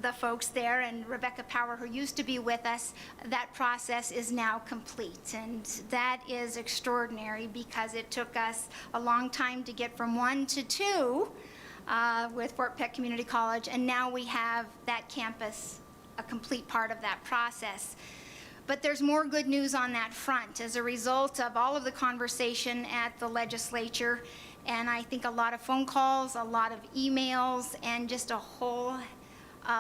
the folks there and Rebecca Power, who used to be with us, that process is now complete. And that is extraordinary because it took us a long time to get from 1 to 2 with Fort Peck Community College, and now we have that campus a complete part of that process. But there's more good news on that front as a result of all of the conversation at the legislature, and I think a lot of phone calls, a lot of emails, and just a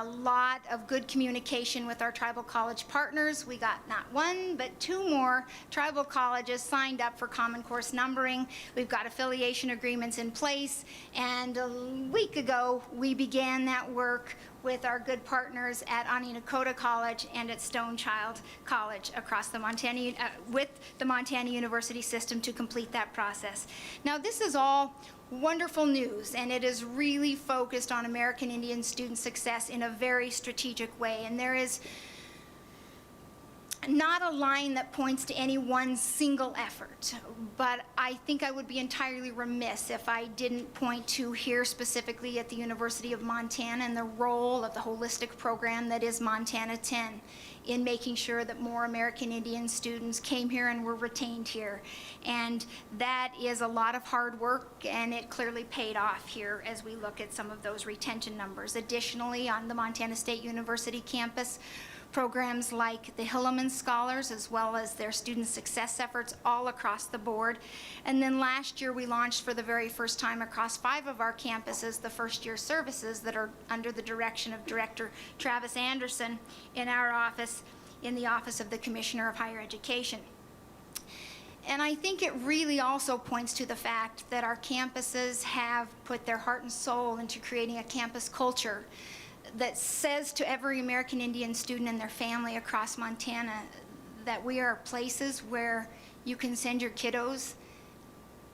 lot of good communication with our tribal college partners. We got not 1, but 2 more tribal colleges signed up for Common Course numbering. We've got affiliation agreements in place, and a week ago, we began that work with our good partners at Ani Nakota College and at Stonechild College across the Montana, with the Montana University system to complete that process. Now, this is all wonderful news, and it is really focused on American Indian student success in a very strategic way. And there is not a line that points to any one single effort, but I think I would be entirely remiss if I didn't point to here specifically at the University of Montana and the role of the holistic program that is Montana 10 in making sure that more American Indian students came here and were retained here. And that is a lot of hard work, and it clearly paid off here as we look at some of those retention numbers. Additionally, on the Montana State University campus, programs like the Hilleman Scholars, as well as their student success efforts all across the board. And then last year, we launched for the very first time across 5 of our campuses the first-year services that are under the direction of Director Travis Anderson in our office, in the Office of the Commissioner of Higher Education. And I think it really also points to the fact that our campuses have put their heart and soul into creating a campus culture that says to every American Indian student and their family across Montana that we are places where you can send your kiddos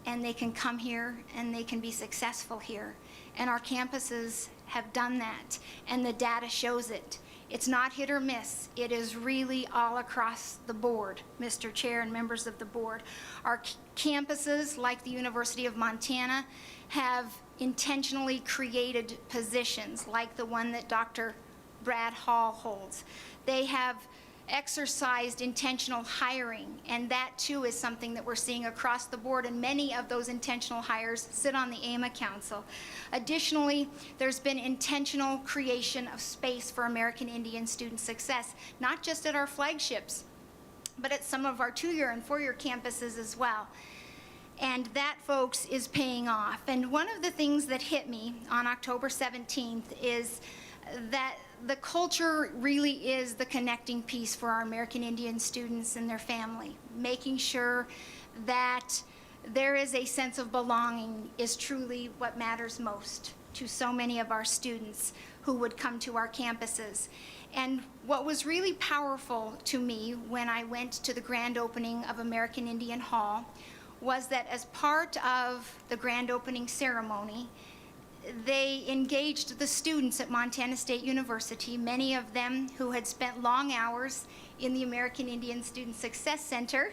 and they can come here and they can be successful here. And our campuses have done that, and the data shows it. It's not hit or miss. It is really all across the board, Mr. Chair and members of the board. Our campuses, like the University of Montana, have intentionally created positions like the one that Dr. Brad Hall holds. They have exercised intentional hiring, and that too is something that we're seeing across the board, and many of those intentional hires sit on the AMA Council. Additionally, there's been intentional creation of space for American Indian student success, not just at our flagships, but at some of our 2-year and 4-year campuses as well. And that, folks, is paying off. And one of the things that hit me on October 17th is that the culture really is the connecting piece for our American Indian students and their family. Making sure that there is a sense of belonging is truly what matters most to so many of our students who would come to our campuses. And what was really powerful to me when I went to the grand opening of American Indian Hall was that as part of the grand opening ceremony, they engaged the students at Montana State University, many of them who had spent long hours in the American Indian Student Success Center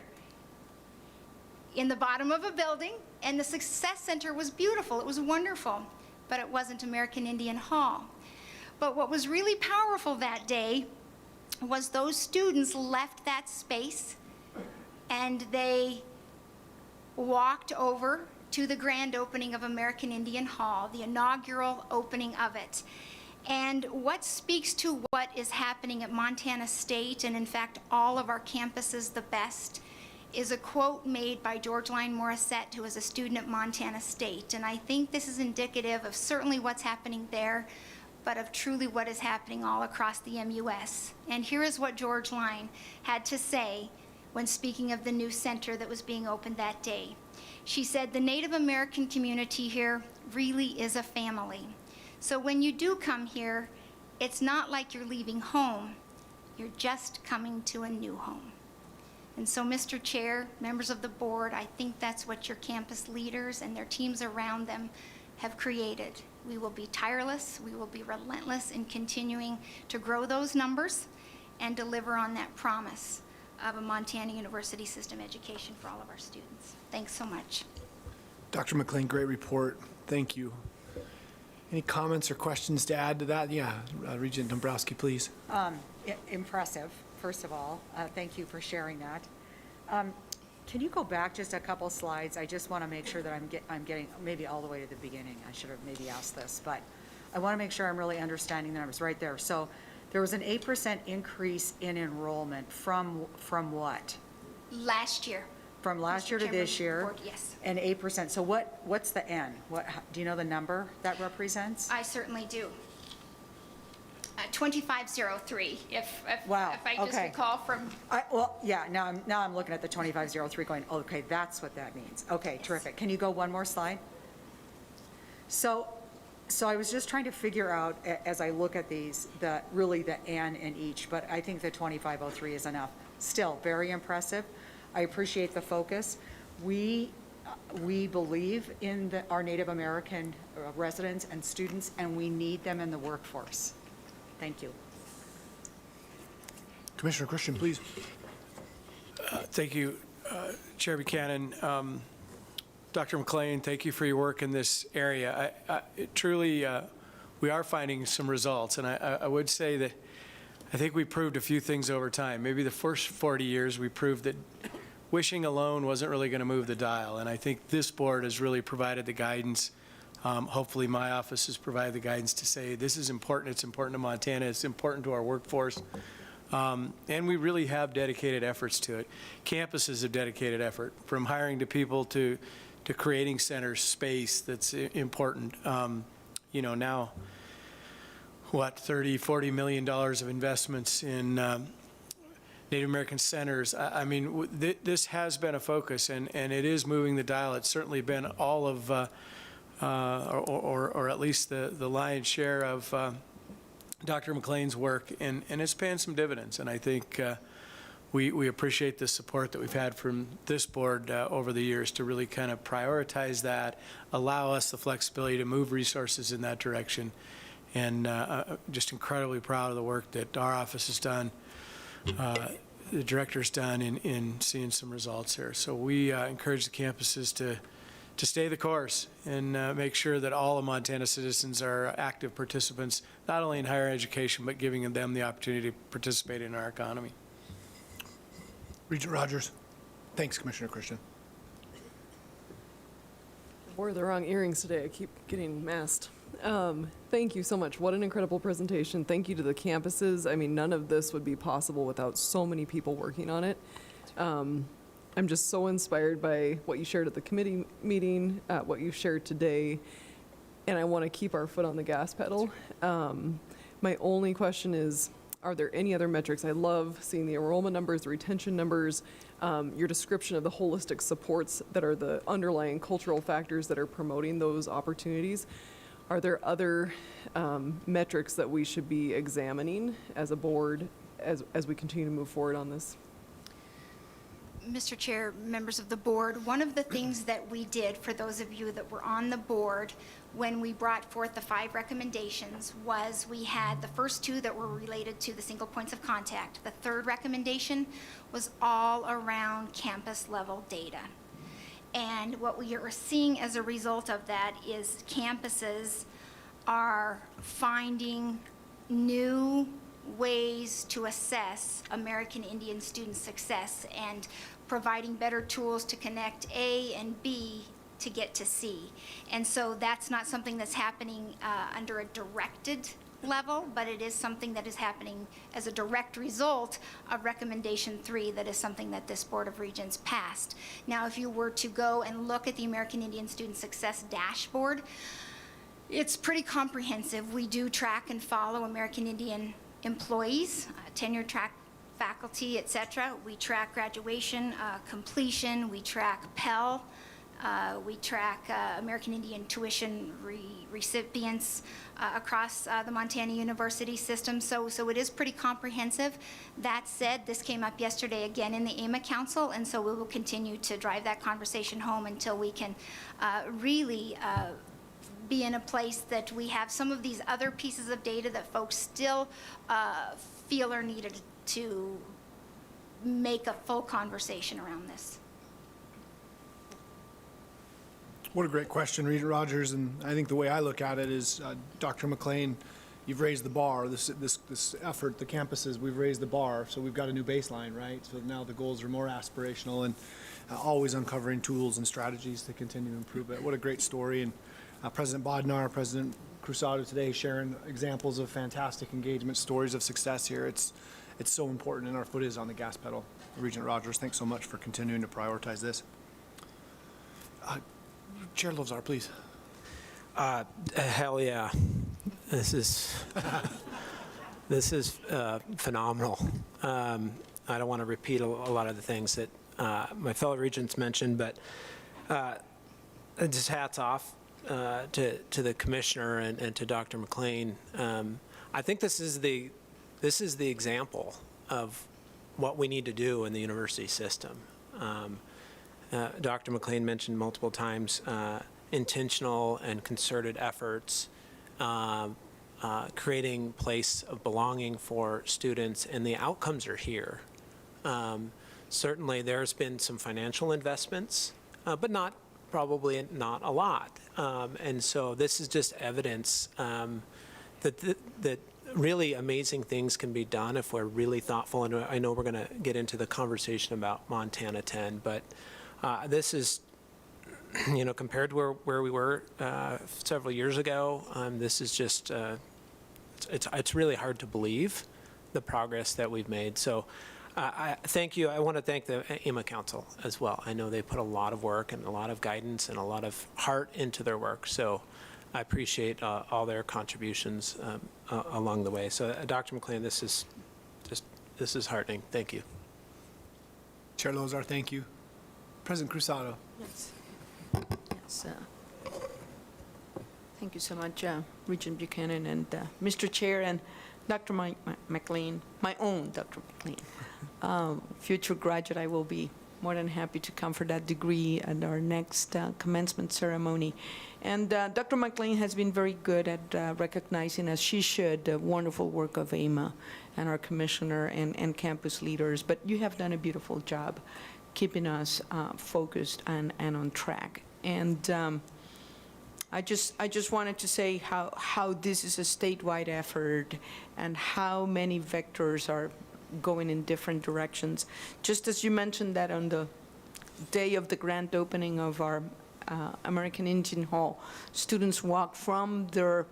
in the bottom of a building, and the Success Center was beautiful, it was wonderful, but it wasn't American Indian Hall. But what was really powerful that day was those students left that space and they walked over to the grand opening of American Indian Hall, the inaugural opening of it. And what speaks to what is happening at Montana State, and in fact all of our campuses the best, is a quote made by George Line Morissette, who was a student at Montana State. And I think this is indicative of certainly what's happening there, but of truly what is happening all across the MUS. And here is what George Line had to say when speaking of the new center that was being opened that day. She said, "The Native American community here really is a family. So when you do come here, it's not like you're leaving home, you're just coming to a new home." And so, Mr. Chair, members of the board, I think that's what your campus leaders and their teams around them have created. We will be tireless, we will be relentless in continuing to grow those numbers and deliver on that promise of a Montana University system education for all of our students. Thanks so much. Dr. McLean, great report. Thank you. Any comments or questions to add to that? Yeah, Regent Dombrowski, please. Impressive, first of all. Thank you for sharing that. Can you go back just a couple slides? I just want to make sure that I'm getting maybe all the way to the beginning. I should have maybe asked this, but I want to make sure I'm really understanding the numbers right there. So there was an 8% increase in enrollment from what? Last year. From last year to this year? Board, yes. And 8%. So what's the N? Do you know the number that represents? I certainly do. 2503, if Wow, I just okay. recall from, Well, yeah, now I'm looking at the 2503 going, okay, that's what that means. Okay, terrific. Can you go one more slide? So I was just trying to figure out, as I look at these, really the and in each, but I think the 2503 is enough. Still, very impressive. I appreciate the focus. We believe in our Native American residents and students, and we need them in the workforce. Thank you. Commissioner Christian, please. Thank you, Chair Buchanan. Dr. McLean, thank you for your work in this area. Truly, we are finding some results, and I would say that I think we proved a few things over time. Maybe the first 40 years, we proved that wishing alone wasn't really going to move the dial, and I think this board has really provided the guidance. Hopefully, my office has provided the guidance to say this is important, it's important to Montana, it's important to our workforce, and we really have dedicated efforts to it. Campuses have dedicated effort, from hiring to people to creating center space that's important. Now, what, $30–40 million of investments in Native American centers. I mean, this has been a focus, and it is moving the dial. It's certainly been all of, or at least the lion's share of Dr. McLean's work, and it's paying some dividends. And I think we appreciate the support that we've had from this board over the years to really kind of prioritize that, allow us the flexibility to move resources in that direction, and just incredibly proud of the work that our office has done, the director's done in seeing some results here. So we encourage the campuses to stay the course and make sure that all of Montana citizens are active participants, not only in higher education, but giving them the opportunity to participate in our economy. Regent Rogers. Thanks, Commissioner Christian. Wore the wrong earrings today. I keep getting masked. Thank you so much. What an incredible presentation. Thank you to the campuses. I mean, none of this would be possible without so many people working on it. I'm just so inspired by what you shared at the committee meeting, what you shared today, and I want to keep our foot on the gas pedal. My only question is, are there any other metrics? I love seeing the enrollment numbers, the retention numbers, your description of the holistic supports that are the underlying cultural factors that are promoting those opportunities. Are there other metrics that we should be examining as a board as we continue to move forward on this? Mr. Chair, members of the board, one of the things that we did for those of you that were on the board when we brought forth the 5 recommendations was we had the first 2 that were related to the single points of contact. The third recommendation was all around campus level data. And what we are seeing as a result of that is campuses are finding new ways to assess American Indian student success and providing better tools to connect A and B to get to C. And so that's not something that's happening under a directed level, but it is something that is happening as a direct result of recommendation 3 that is something that this Board of Regents passed. Now, if you were to go and look at the American Indian Student Success Dashboard, it's pretty comprehensive. We do track and follow American Indian employees, tenure track faculty, et cetera. We track graduation, completion, we track Pell, we track American Indian tuition recipients across the Montana University system, so it is pretty comprehensive. That said, this came up yesterday again in the AMA Council, and so we will continue to drive that conversation home until we can really be in a place that we have some of these other pieces of data that folks still feel are needed to make a full conversation around this. What a great question, Regent Rogers, and I think the way I look at it is, Dr. McLean, you've raised the bar. This effort, the campuses, we've raised the bar, so we've got a new baseline, right? So now the goals are more aspirational and always uncovering tools and strategies to continue to improve it. What a great story, and President Bodnar, President Cruzado today sharing examples of fantastic engagement, stories of success here. It's so important, and our foot is on the gas pedal. Regent Rogers, thanks so much for continuing to prioritize this. Chair Lozar, please. Hell yeah. This is phenomenal. I don't want to repeat a lot of the things that my fellow regents mentioned, but just hats off to the commissioner and to Dr. McLean. I think this is the example of what we need to do in the university system. Dr. McLean mentioned multiple times intentional and concerted efforts, creating place of belonging for students, and the outcomes are here. Certainly, there's been some financial investments, but probably not a lot. And so this is just evidence that really amazing things can be done if we're really thoughtful. And I know we're going to get into the conversation about Montana 10, but this is, compared to where we were several years ago, this is just, it's really hard to believe the progress that we've made. So I thank you. I want to thank the EMA Council as well. I know they put a lot of work and a lot of guidance and a lot of heart into their work. So I appreciate all their contributions along the way. So Dr. McLean, this is heartening. Thank you. Chair Lozar, thank you. President Cruzado. Yes. Thank you so much, Regent Buchanan and Mr. Chair and Dr. McLean, my own Dr. McLean. Future graduate, I will be more than happy to come for that degree at our next commencement ceremony. And Dr. McLean has been very good at recognizing, as she should, the wonderful work of AMA and our commissioner and campus leaders. But you have done a beautiful job keeping us focused and on track. And I just wanted to say how this is a statewide effort and how many vectors are going in different directions. Just as you mentioned that on the day of the grand opening of our American Indian Hall, students walked from their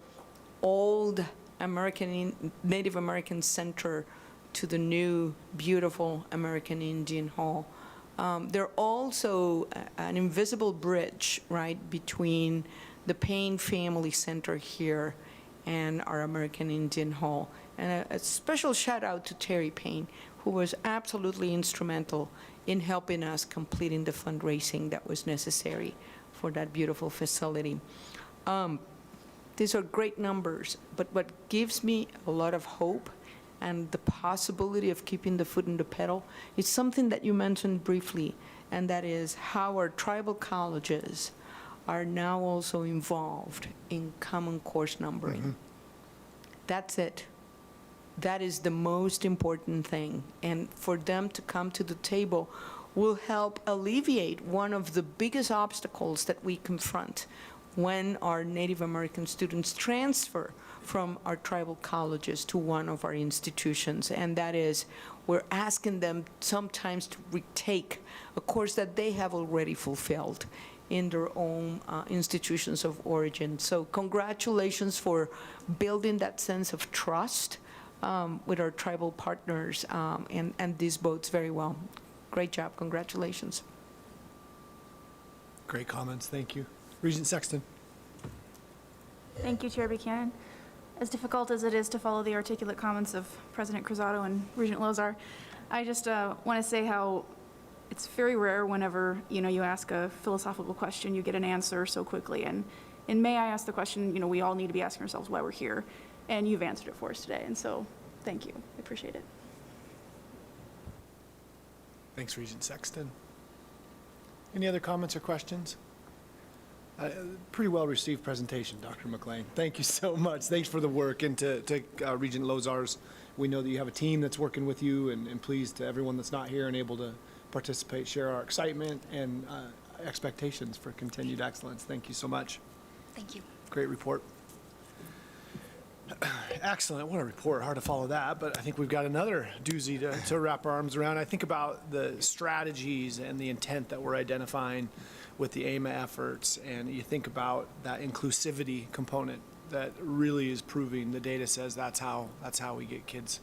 old Native American center to the new, beautiful American Indian Hall. They're also an invisible bridge, right, between the Payne Family Center here and our American Indian Hall. And a special shout out to Terry Payne, who was absolutely instrumental in helping us completing the fundraising that was necessary for that beautiful facility. These are great numbers, but what gives me a lot of hope and the possibility of keeping the foot in the pedal is something that you mentioned briefly, and that is how our tribal colleges are now also involved in common course numbering. Mm-hmm. That's it. That is the most important thing. And for them to come to the table will help alleviate one of the biggest obstacles that we confront when our Native American students transfer from our tribal colleges to one of our institutions. And that is, we're asking them sometimes to retake a course that they have already fulfilled in their own institutions of origin. So congratulations for building that sense of trust with our tribal partners, and this bodes very well. Great job, congratulations. Great comments, thank you. Regent Sexton. Thank you, Chair Buchanan. As difficult as it is to follow the articulate comments of President Cruzado and Regent Lozar, I just want to say how it's very rare whenever, you ask a philosophical question, you get an answer so quickly. And in May, I asked the question, we all need to be asking ourselves why we're here. And you've answered it for us today. And so, thank you. I appreciate it. Thanks, Regent Sexton. Any other comments or questions? Pretty well-received presentation, Dr. McLean. Thank you so much. Thanks for the work. And to Regent Lozar's, we know that you have a team that's working with you, and pleased to everyone that's not here and able to participate, share our excitement. And expectations for continued excellence. Thank you so much. Thank you. Great report. Excellent. What a report. Hard to follow that, but I think we've got another doozy to wrap our arms around. I think about the strategies and the intent that we're identifying with the AMA efforts, and you think about that inclusivity component that really is proving, the data says that's how we get kids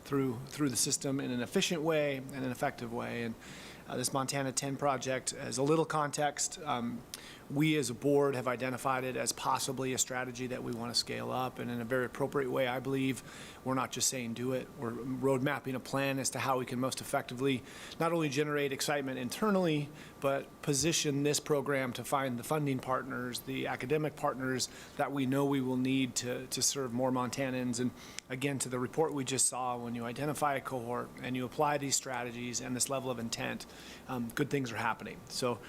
through the system in an efficient way and an effective way. And this Montana 10 project, as a little context, we as a board have identified it as possibly a strategy that we want to scale up, and in a very appropriate way, I believe. We're not just saying do it, we're road mapping a plan as to how we can most effectively not only generate excitement internally, but position this program to find the funding partners, the academic partners that we know we will need to serve more Montanans. And again, to the report we just saw, when you identify a cohort and you apply these strategies and this level of intent, good things are happening. So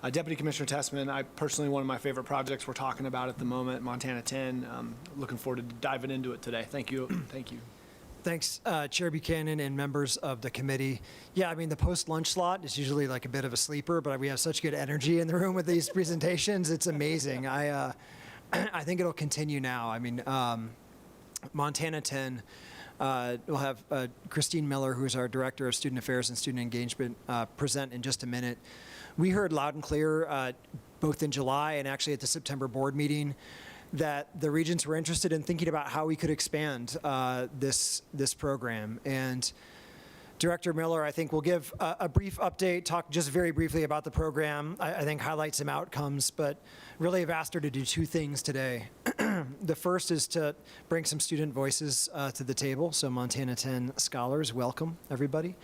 Deputy Commissioner Tessman, I personally, one of my favorite projects we're talking about at the moment, Montana 10. Looking forward to diving into it today. Thank you. Thank you. Thanks, Chair Buchanan and members of the committee. Yeah, I mean, the post-lunch slot is usually like a bit of a sleeper, but we have such good energy in the room with these presentations. It's amazing. I think it'll continue now. I mean, Montana 10, we'll have Christine Miller, who's our Director of Student Affairs and Student Engagement, present in just a minute. We heard loud and clear, both in July and actually at the September board meeting, that the Regents were interested in thinking about how we could expand this program. And Director Miller, I think, will give a brief update, talk just very briefly about the program, I think highlight some outcomes, but really have asked her to do two things today. The first is to bring some student voices to the table. So Montana 10 scholars, welcome, everybody.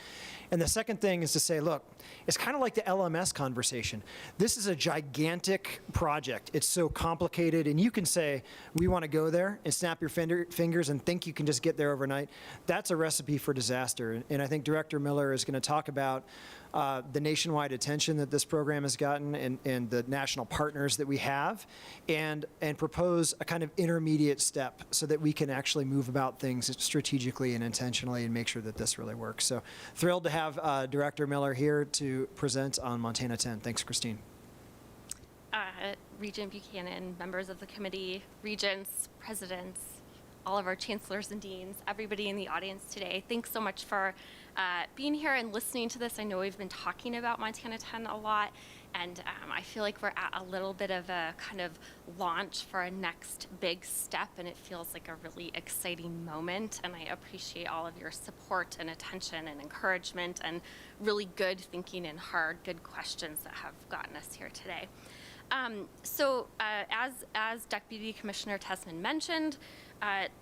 And the second thing is to say, look, it's kind of like the LMS conversation. This is a gigantic project. It's so complicated, and you can say, we want to go there and snap your fingers and think you can just get there overnight. That's a recipe for disaster. And I think Director Miller is going to talk about the nationwide attention that this program has gotten and the national partners that we have, and propose a kind of intermediate step so that we can actually move about things strategically and intentionally and make sure that this really works. So thrilled to have Director Miller here to present on Montana 10. Thanks, Christine. Regent Buchanan, members of the committee, regents, presidents, all of our chancellors and deans, everybody in the audience today. Thanks so much for being here and listening to this. I know we've been talking about Montana 10 a lot, and I feel like we're at a little bit of a kind of launch for a next big step, and it feels like a really exciting moment, and I appreciate all of your support and attention and encouragement and really good thinking and hard, good questions that have gotten us here today. As Deputy Commissioner Tessman mentioned,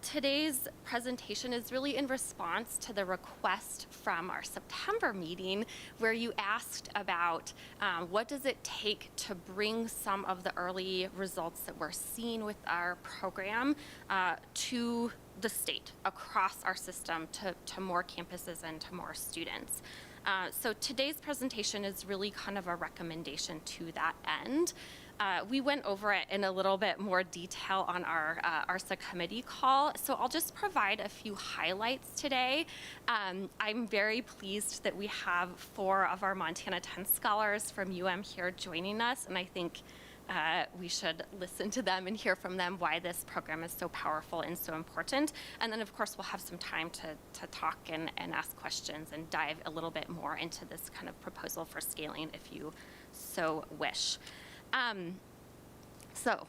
today's presentation is really in response to the request from our September meeting, where you asked about what does it take to bring some of the early results that we're seeing with our program to the state, across our system, to more campuses and to more students. So today's presentation is really kind of a recommendation to that end. We went over it in a little bit more detail on our ARSA committee call, so I'll just provide a few highlights today. I'm very pleased that we have 4 of our Montana 10 scholars from UM here joining us, and I think we should listen to them and hear from them why this program is so powerful and so important. And then, of course, we'll have some time to talk and ask questions and dive a little bit more into this kind of proposal for scaling if you so wish. So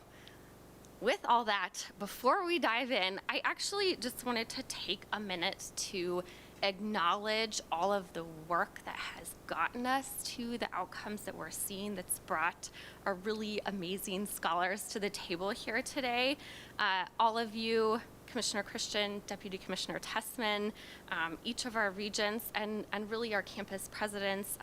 with all that, before we dive in, I actually just wanted to take a minute to acknowledge all of the work that has gotten us to the outcomes that we're seeing, that's brought our really amazing scholars to the table here today. All of you, Commissioner Christian, Deputy Commissioner Tessman, each of our regents, and really our campus presidents,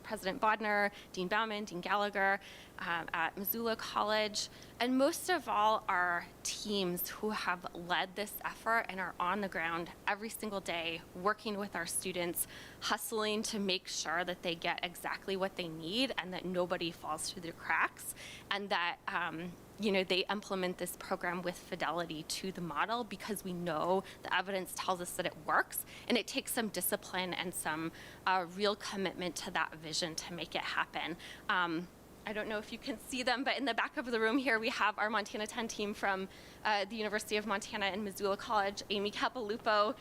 President Bodner, Dean Bauman, Dean Gallagher at Missoula College, and most of all our teams who have led this effort and are on the ground every single day working with our students, hustling to make sure that they get exactly what they need and that nobody falls through the cracks, and that they implement this program with fidelity to the model because we know the evidence tells us that it works, and it takes some discipline and some real commitment to that vision to make it happen. I don't know if you can see them, but in the back of the room here, we have our Montana 10 team from the University of Montana and Missoula College. Amy Capilupo,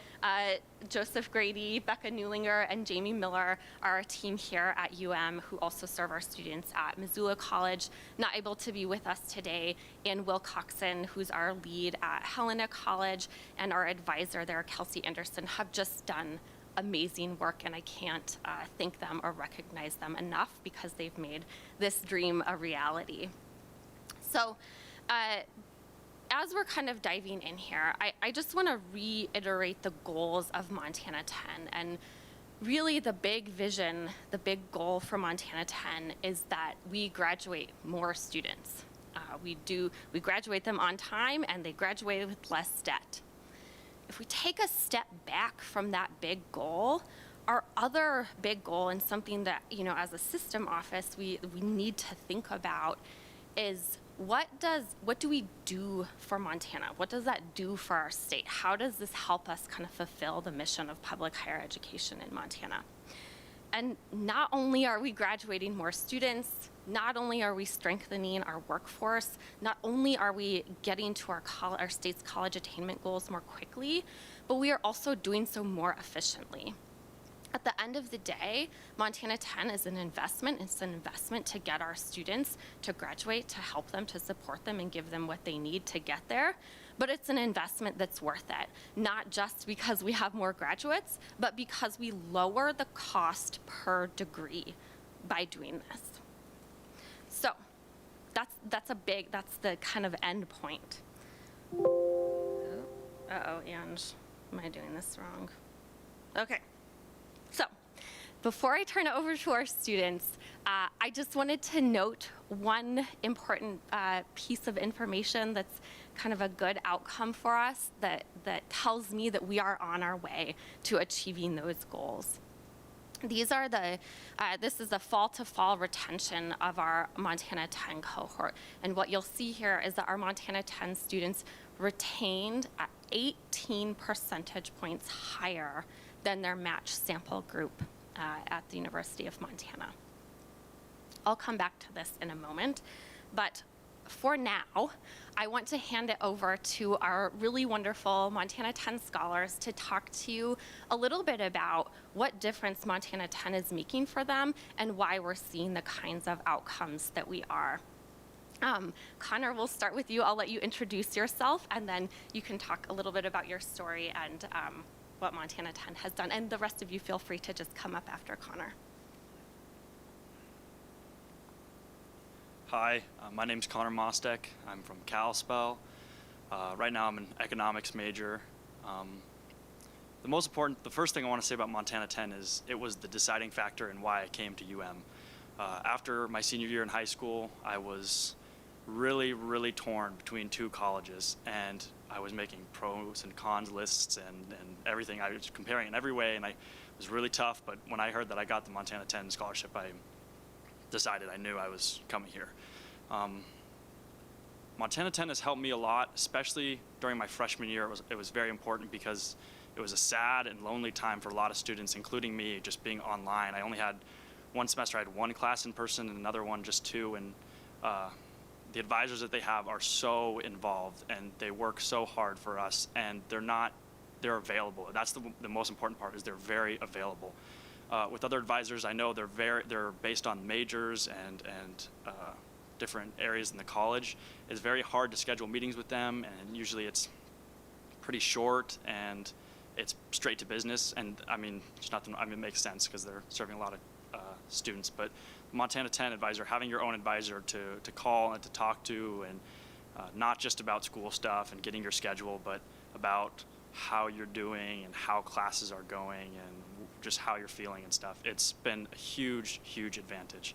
Joseph Grady, Becca Newlinger, and Jamie Miller are our team here at UM who also serve our students at Missoula College. Not able to be with us today, and Will Coxon, who's our lead at Helena College, and our advisor there, Kelsey Anderson, have just done amazing work, and I can't thank them or recognize them enough because they've made this dream a reality. So as we're kind of diving in here, I just want to reiterate the goals of Montana 10. And really the big vision, the big goal for Montana 10 is that we graduate more students. We graduate them on time, and they graduate with less debt. If we take a step back from that big goal, our other big goal, and something that, as a system office, we need to think about is what do we do for Montana? What does that do for our state? How does this help us kind of fulfill the mission of public higher education in Montana? And not only are we graduating more students, not only are we strengthening our workforce, not only are we getting to our state's college attainment goals more quickly, but we are also doing so more efficiently. At the end of the day, Montana 10 is an investment. It's an investment to get our students to graduate, to help them, to support them, and give them what they need to get there. But it's an investment that's worth it, not just because we have more graduates, but because we lower the cost per degree by doing this. So that's the kind of end point. And am I doing this wrong? Okay. So before I turn it over to our students, I just wanted to note one important piece of information that's kind of a good outcome for us that tells me that we are on our way to achieving those goals. These are this is the fall to fall retention of our Montana 10 cohort. And what you'll see here is that our Montana 10 students retained at 18 percentage points higher than their match sample group at the University of Montana. I'll come back to this in a moment, but for now, I want to hand it over to our really wonderful Montana 10 scholars to talk to you a little bit about what difference Montana 10 is making for them and why we're seeing the kinds of outcomes that we are. Connor, we'll start with you. I'll let you introduce yourself, and then you can talk a little bit about your story and what Montana 10 has done. And the rest of you feel free to just come up after Connor. Hi, my name's Connor Mostek. I'm from Kalispell. Right now I'm an economics major. The first thing I want to say about Montana 10 is it was the deciding factor in why I came to UM. After my senior year in high school, I was really, really torn between two colleges, and I was making pros and cons lists and everything. I was comparing in every way, and it was really tough, but when I heard that I got the Montana 10 scholarship, I decided I knew I was coming here. Montana 10 has helped me a lot, especially during my freshman year. It was very important because it was a sad and lonely time for a lot of students, including me, just being online. I only had one semester, I had one class in person and another one just two, and the advisors that they have are so involved and they work so hard for us, and they're available. That's the most important part, is they're very available. With other advisors, I know they're based on majors and different areas in the college. It's very hard to schedule meetings with them, and usually it's pretty short and it's straight to business. And it makes sense because they're serving a lot of students. But Montana 10 advisor, having your own advisor to call and to talk to, and not just about school stuff and getting your schedule, but about how you're doing and how classes are going and just how you're feeling and stuff. It's been a huge, huge advantage.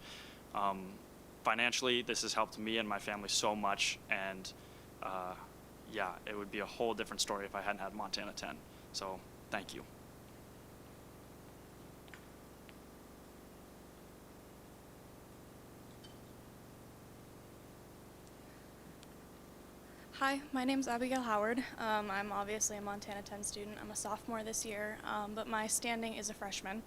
Financially, this has helped me and my family so much, and it would be a whole different story if I hadn't had Montana 10. So thank you. Hi, my name's Abigail Howard. I'm obviously a Montana 10 student. I'm a sophomore this year, but my standing is a freshman.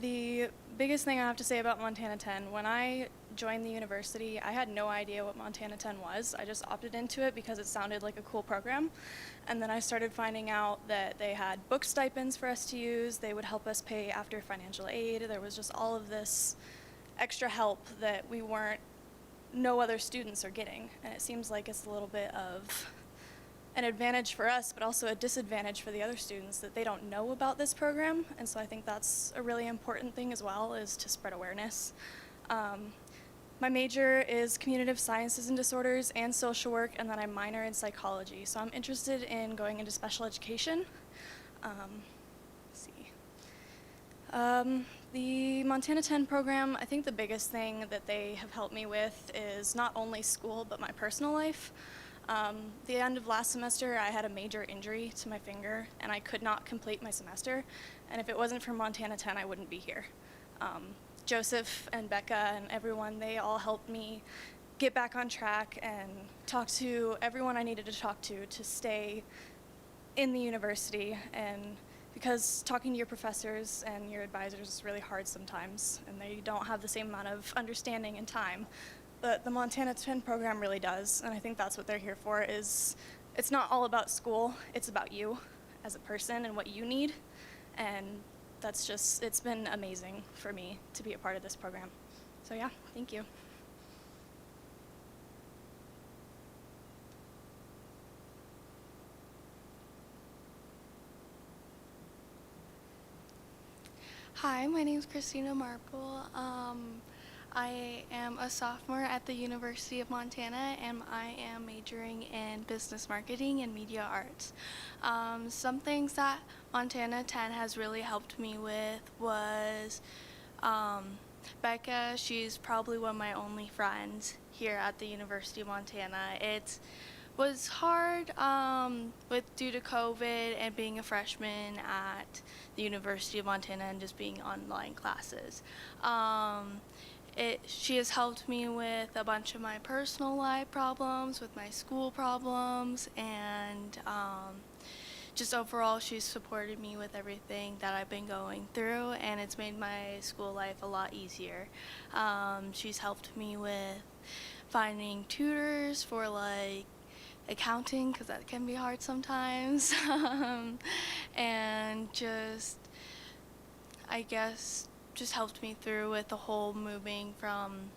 The biggest thing I have to say about Montana 10, when I joined the university, I had no idea what Montana 10 was. I just opted into it because it sounded like a cool program. And then I started finding out that they had book stipends for us to use. They would help us pay after financial aid. There was just all of this extra help that no other students are getting. And it seems like it's a little bit of an advantage for us, but also a disadvantage for the other students that they don't know about this program. And so I think that's a really important thing as well, is to spread awareness. My major is communicative sciences and disorders and social work, and then I minor in psychology. So I'm interested in going into special education. Let's see. The Montana 10 program, I think the biggest thing that they have helped me with is not only school, but my personal life. The end of last semester, I had a major injury to my finger, and I could not complete my semester. And if it wasn't for Montana 10, I wouldn't be here. Joseph and Becca and everyone, they all helped me get back on track and talk to everyone I needed to talk to stay in the university. And because talking to your professors and your advisors is really hard sometimes, and they don't have the same amount of understanding and time. But the Montana 10 program really does, and I think that's what they're here for. It's not all about school, it's about you as a person and what you need. And it's been amazing for me to be a part of this program. So yeah, thank you. Hi, my name is Christina Marple. I am a sophomore at the University of Montana, and I am majoring in business marketing and media arts. Some things that Montana 10 has really helped me with was Becca. She's probably one of my only friends here at the University of Montana. It was hard due to COVID and being a freshman at the University of Montana and just being online classes. She has helped me with a bunch of my personal life problems, with my school problems, and just overall she's supported me with everything that I've been going through, and it's made my school life a lot easier. She's helped me with finding tutors for accounting, because that can be hard sometimes, and I guess just helped me through with the whole moving from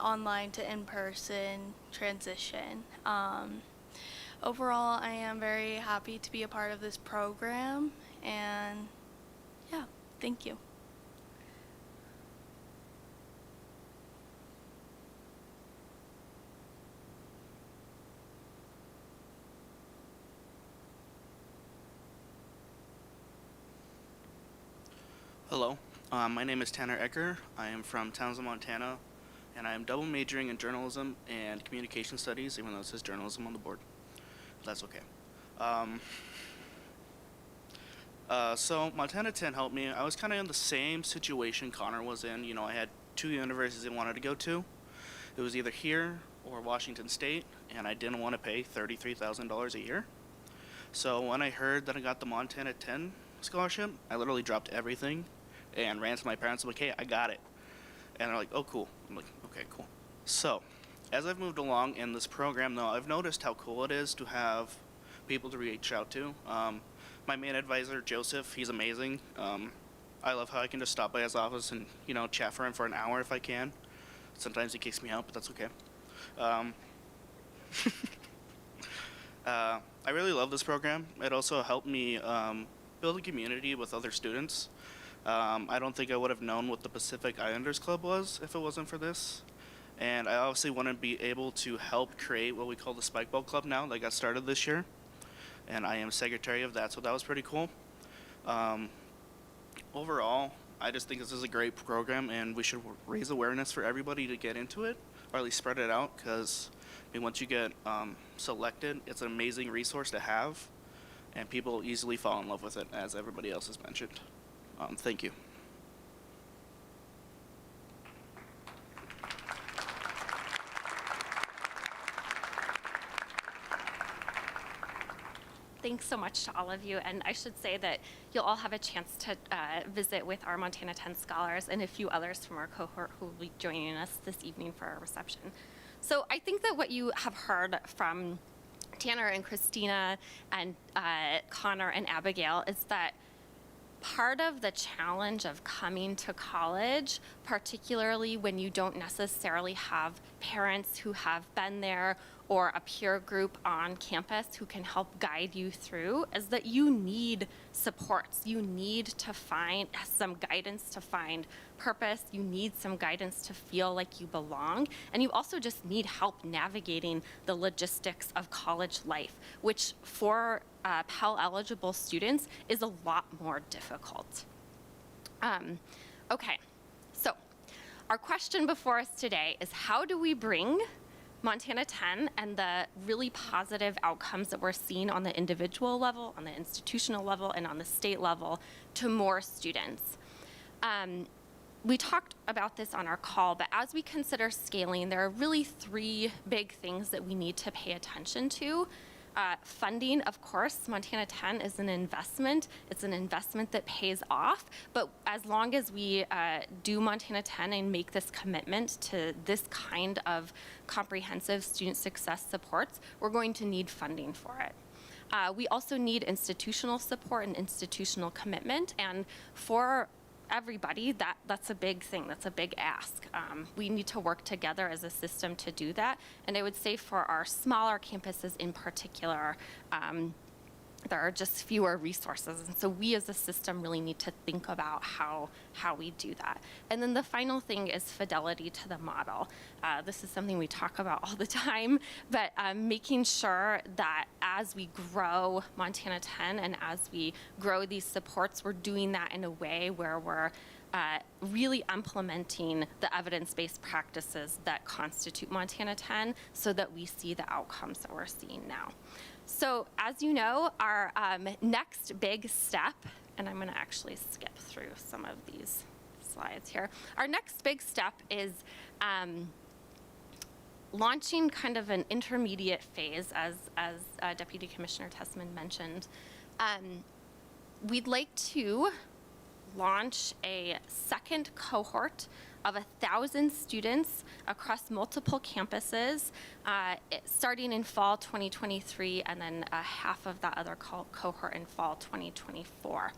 online to in-person transition. Overall, I am very happy to be a part of this program, and yeah, thank you. Hello, my name is Tanner Ecker. I am from Townsend, Montana, and I am double majoring in journalism and communication studies, even though it says journalism on the board. That's okay. So Montana 10 helped me. I was kind of in the same situation Connor was in. You know, I had two universities I wanted to go to. It was either here or Washington State, and I didn't want to pay $33,000 a year. So when I heard that I got the Montana 10 scholarship, I literally dropped everything and ran to my parents. I'm like, hey, I got it. And they're like, oh, cool. I'm like, okay, cool. So as I've moved along in this program, though, I've noticed how cool it is to have people to reach out to. My main advisor, Joseph, he's amazing. I love how I can just stop by his office and, you know, chat for him for an hour if I can. Sometimes he kicks me out, but that's okay. I really love this program. It also helped me build a community with other students. I don't think I would have known what the Pacific Islanders Club was if it wasn't for this. And I obviously want to be able to help create what we call the Spike Ball Club now that got started this year. And I am secretary of that, so that was pretty cool. Overall, I just think this is a great program, and we should raise awareness for everybody to get into it, or at least spread it out, because once you get selected, it's an amazing resource to have, and people easily fall in love with it, as everybody else has mentioned. Thank you. Thanks so much to all of you. And I should say that you'll all have a chance to visit with our Montana 10 scholars and a few others from our cohort who will be joining us this evening for our reception. So I think that what you have heard from Tanner and Christina and Connor and Abigail is that part of the challenge of coming to college, particularly when you don't necessarily have parents who have been there or a peer group on campus who can help guide you through, is that you need supports. You need to find some guidance to find purpose. You need some guidance to feel like you belong. And you also just need help navigating the logistics of college life, which for Pell eligible students is a lot more difficult. Okay, so our question before us today is, how do we bring Montana 10 and the really positive outcomes that we're seeing on the individual level, on the institutional level, and on the state level to more students? We talked about this on our call, but as we consider scaling, there are really three big things that we need to pay attention to. Funding, of course, Montana 10 is an investment. It's an investment that pays off, but as long as we do Montana 10 and make this commitment to this kind of comprehensive student success supports, we're going to need funding for it. We also need institutional support and institutional commitment, and for everybody, that's a big thing. That's a big ask. We need to work together as a system to do that. And I would say for our smaller campuses in particular, there are just fewer resources. And so we as a system really need to think about how we do that. And then the final thing is fidelity to the model. This is something we talk about all the time, but making sure that as we grow Montana 10 and as we grow these supports, we're doing that in a way where we're really implementing the evidence-based practices that constitute Montana 10 so that we see the outcomes that we're seeing now. So as you know, our next big step, and I'm going to actually skip through some of these slides here. Our next big step is launching kind of an intermediate phase, as Deputy Commissioner Tessman mentioned. We'd like to launch a second cohort of 1,000 students across multiple campuses, starting in fall 2023, and then half of that other cohort in fall 2024.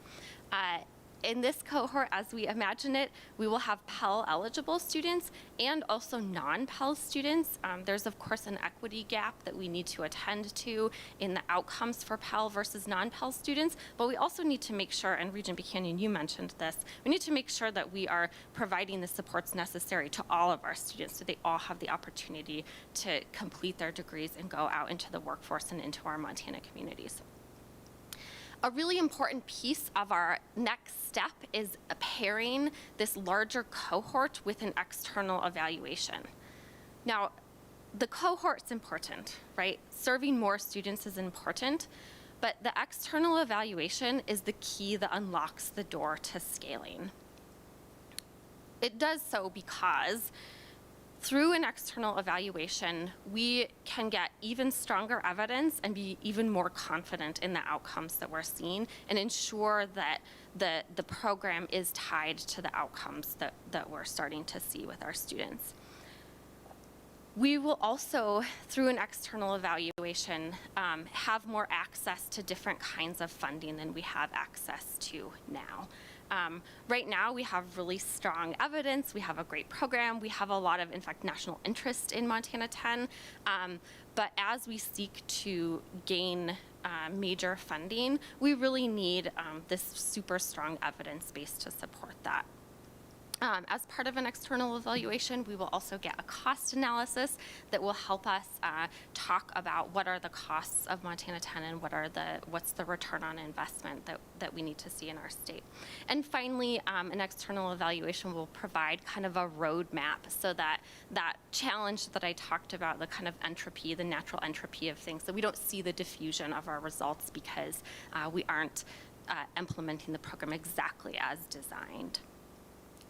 In this cohort, as we imagine it, we will have Pell eligible students and also non-Pell students. There's of course an equity gap that we need to attend to in the outcomes for Pell versus non-Pell students, but we also need to make sure, and Regent Buchanan, you mentioned this, we need to make sure that we are providing the supports necessary to all of our students so they all have the opportunity to complete their degrees and go out into the workforce and into our Montana communities. A really important piece of our next step is pairing this larger cohort with an external evaluation. Now, the cohort's important, right? Serving more students is important, but the external evaluation is the key that unlocks the door to scaling. It does so because through an external evaluation, we can get even stronger evidence and be even more confident in the outcomes that we're seeing and ensure that the program is tied to the outcomes that we're starting to see with our students. We will also, through an external evaluation, have more access to different kinds of funding than we have access to now. Right now, we have really strong evidence. We have a great program. We have a lot of, in fact, national interest in Montana 10. But as we seek to gain major funding, we really need this super strong evidence base to support that. As part of an external evaluation, we will also get a cost analysis that will help us talk about what are the costs of Montana 10 and what's the return on investment that we need to see in our state. And finally, an external evaluation will provide kind of a roadmap so that that challenge that I talked about, the kind of entropy, the natural entropy of things, that we don't see the diffusion of our results because we aren't implementing the program exactly as designed.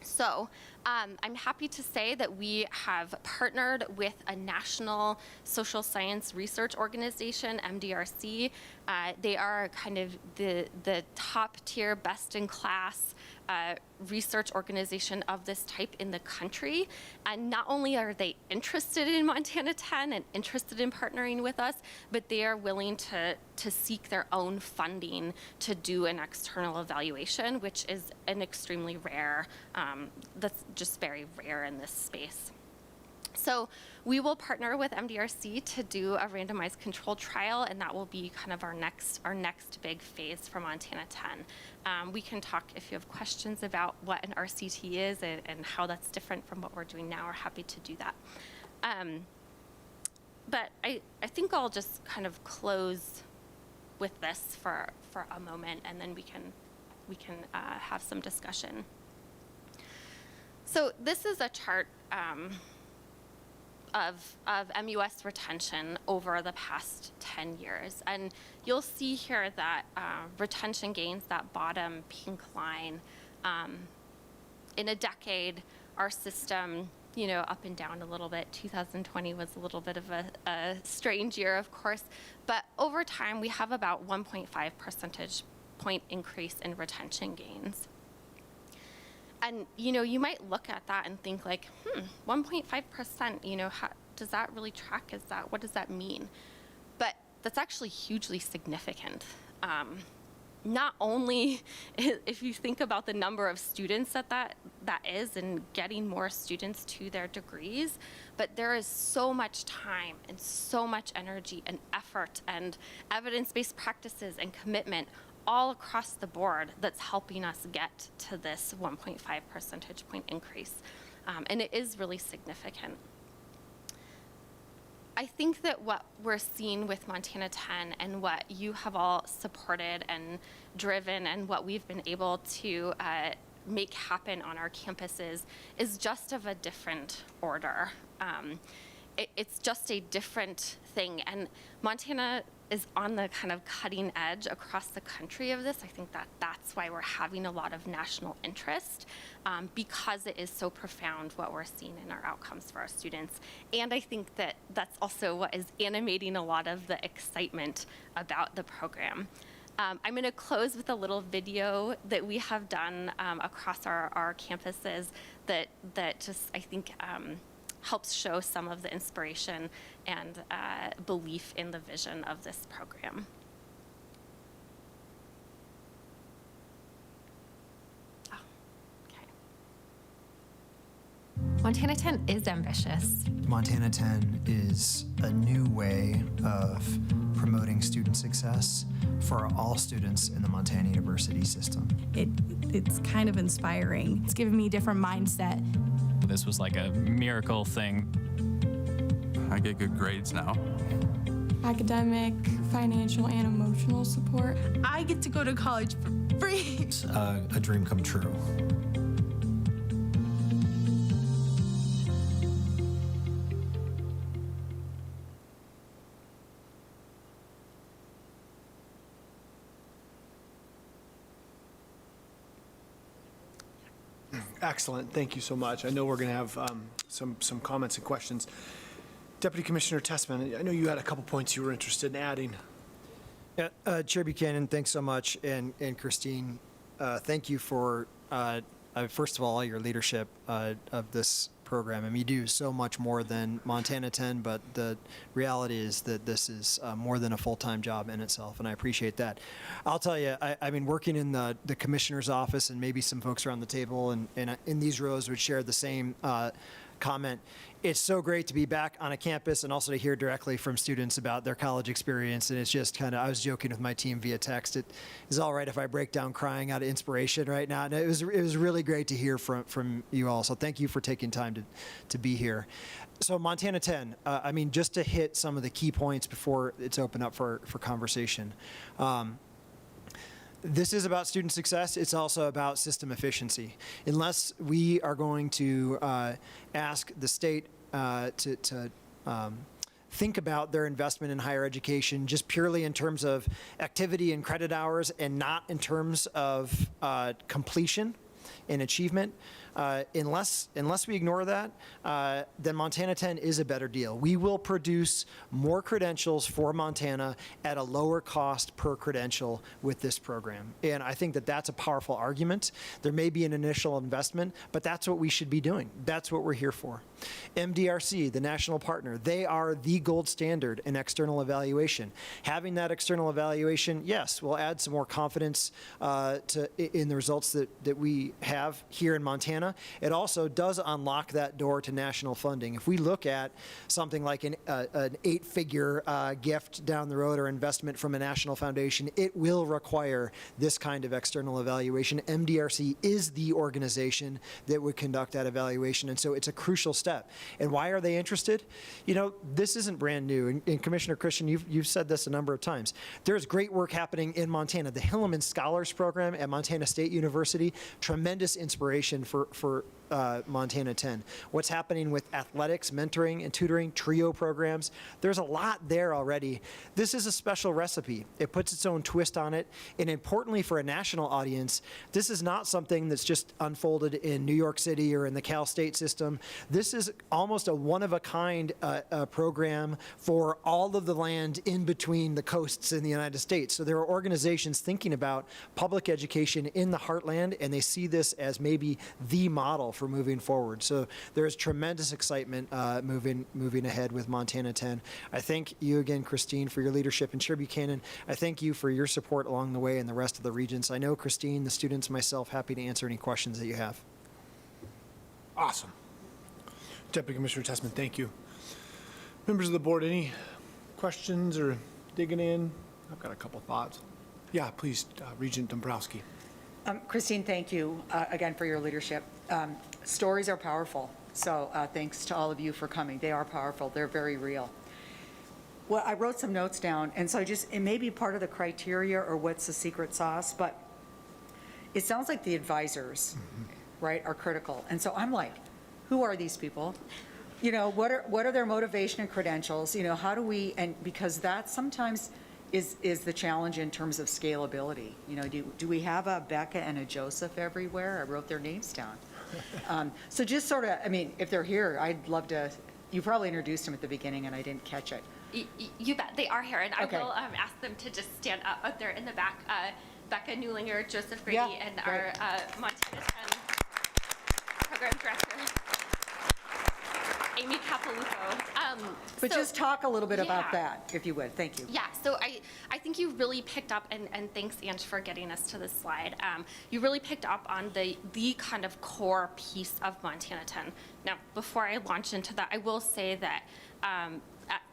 So I'm happy to say that we have partnered with a national social science research organization, MDRC. They are kind of the top tier, best in class research organization of this type in the country. And not only are they interested in Montana 10 and interested in partnering with us, but they are willing to seek their own funding to do an external evaluation, which is an extremely rare, that's just very rare in this space. So we will partner with MDRC to do a randomized controlled trial, and that will be kind of our next big phase for Montana 10. We can talk if you have questions about what an RCT is and how that's different from what we're doing now. We're happy to do that. But I think I'll just kind of close with this for a moment, and then we can have some discussion. So this is a chart of MUS retention over the past 10 years. And you'll see here that retention gains, that bottom pink line, in a decade, our system, up and down a little bit. 2020 was a little bit of a strange year, of course. But over time, we have about 1.5 percentage point increase in retention gains. And, you might look at that and think like, 1.5%, how does that really track? What does that mean? But that's actually hugely significant. Not only if you think about the number of students that is and getting more students to their degrees, but there is so much time and so much energy and effort and evidence-based practices and commitment all across the board that's helping us get to this 1.5 percentage point increase. And it is really significant. I think that what we're seeing with Montana 10 and what you have all supported and driven and what we've been able to make happen on our campuses is just of a different order. It's just a different thing. And Montana is on the kind of cutting edge across the country of this. I think that's why we're having a lot of national interest, because it is so profound what we're seeing in our outcomes for our students. And I think that that's also what is animating a lot of the excitement about the program. I'm going to close with a little video that we have done across our campuses that just, I think, helps show some of the inspiration and belief in the vision of this program. Oh, okay. Montana 10 is ambitious. Montana 10 is a new way of promoting student success for all students in the Montana University system. It's kind of inspiring. It's given me a different mindset. This was like a miracle thing. I get good grades now. Academic, financial, and emotional support. I get to go to college for free. It's a dream come true. Excellent. Thank you so much. I know we're going to have some comments and questions. Deputy Commissioner Tessman, I know you had a couple points you were interested in adding. Yeah, Chair Buchanan, thanks so much. And Christine, thank you for, first of all your leadership of this program. I mean, you do so much more than Montana 10, but the reality is that this is more than a full-time job in itself, and I appreciate that. I'll tell you, I've been working in the commissioner's office, and maybe some folks around the table and in these rows would share the same comment. It's so great to be back on a campus and also to hear directly from students about their college experience. And it's just kind of, I was joking with my team via text. It is all right if I break down crying out of inspiration right now. And it was really great to hear from you all. So thank you for taking time to be here. So Montana 10, I mean, just to hit some of the key points before it's open up for conversation. This is about student success. It's also about system efficiency. Unless we are going to ask the state to think about their investment in higher education just purely in terms of activity and credit hours and not in terms of completion and achievement, unless we ignore that, then Montana 10 is a better deal. We will produce more credentials for Montana at a lower cost per credential with this program. And I think that that's a powerful argument. There may be an initial investment, but that's what we should be doing. That's what we're here for. MDRC, the national partner, they are the gold standard in external evaluation. Having that external evaluation, yes, will add some more confidence in the results that we have here in Montana. It also does unlock that door to national funding. If we look at something like an 8-figure gift down the road or investment from a national foundation, it will require this kind of external evaluation. MDRC is the organization that would conduct that evaluation, and so it's a crucial step. And why are they interested? You know, this isn't brand new, and Commissioner Christian, you've said this a number of times. There's great work happening in Montana. The Hilleman Scholars Program at Montana State University, tremendous inspiration for Montana 10. What's happening with athletics, mentoring, and tutoring, TRIO programs, there's a lot there already. This is a special recipe. It puts its own twist on it, and importantly for a national audience, this is not something that's just unfolded in New York City or in the Cal State system. This is almost a one-of-a-kind program for all of the land in between the coasts in the United States. So there are organizations thinking about public education in the heartland, and they see this as maybe the model for moving forward. So there is tremendous excitement moving ahead with Montana 10. I thank you again, Christine, for your leadership, and Chair Buchanan, I thank you for your support along the way and the rest of the regents. I know Christine, the students, myself, happy to answer any questions that you have. Awesome. Deputy Commissioner Tessman, thank you. Members of the board, any questions or digging in? I've got a couple thoughts. Yeah, please, Regent Dombrowski. Christine, thank you again for your leadership. Stories are powerful, so thanks to all of you for coming. They are powerful. They're very real. Well, I wrote some notes down, and so it may be part of the criteria or what's the secret sauce, but it sounds like the advisors, right, are critical. And so I'm like, who are these people? You know, what are their motivation and credentials? You know, how do we, and because that sometimes is the challenge in terms of scalability. You know, do we have a Becca and a Joseph everywhere? I wrote their names down. So just sort of, I mean, if they're here, I'd love to, you probably introduced them at the beginning and I didn't catch it. You bet, they are here, and Okay. I will ask them to just stand up. Oh, they're in the back. Becca Newlinger, Joseph Grady, Yeah, and great. our Montana 10 program director, Amy Capaluco. But so- just talk a little bit about Yeah. that, if you would. Thank you. Yeah, so I think you really picked up, and thanks, Ange, for getting us to this slide. You really picked up on the kind of core piece of Montana 10. Now, before I launch into that, I will say that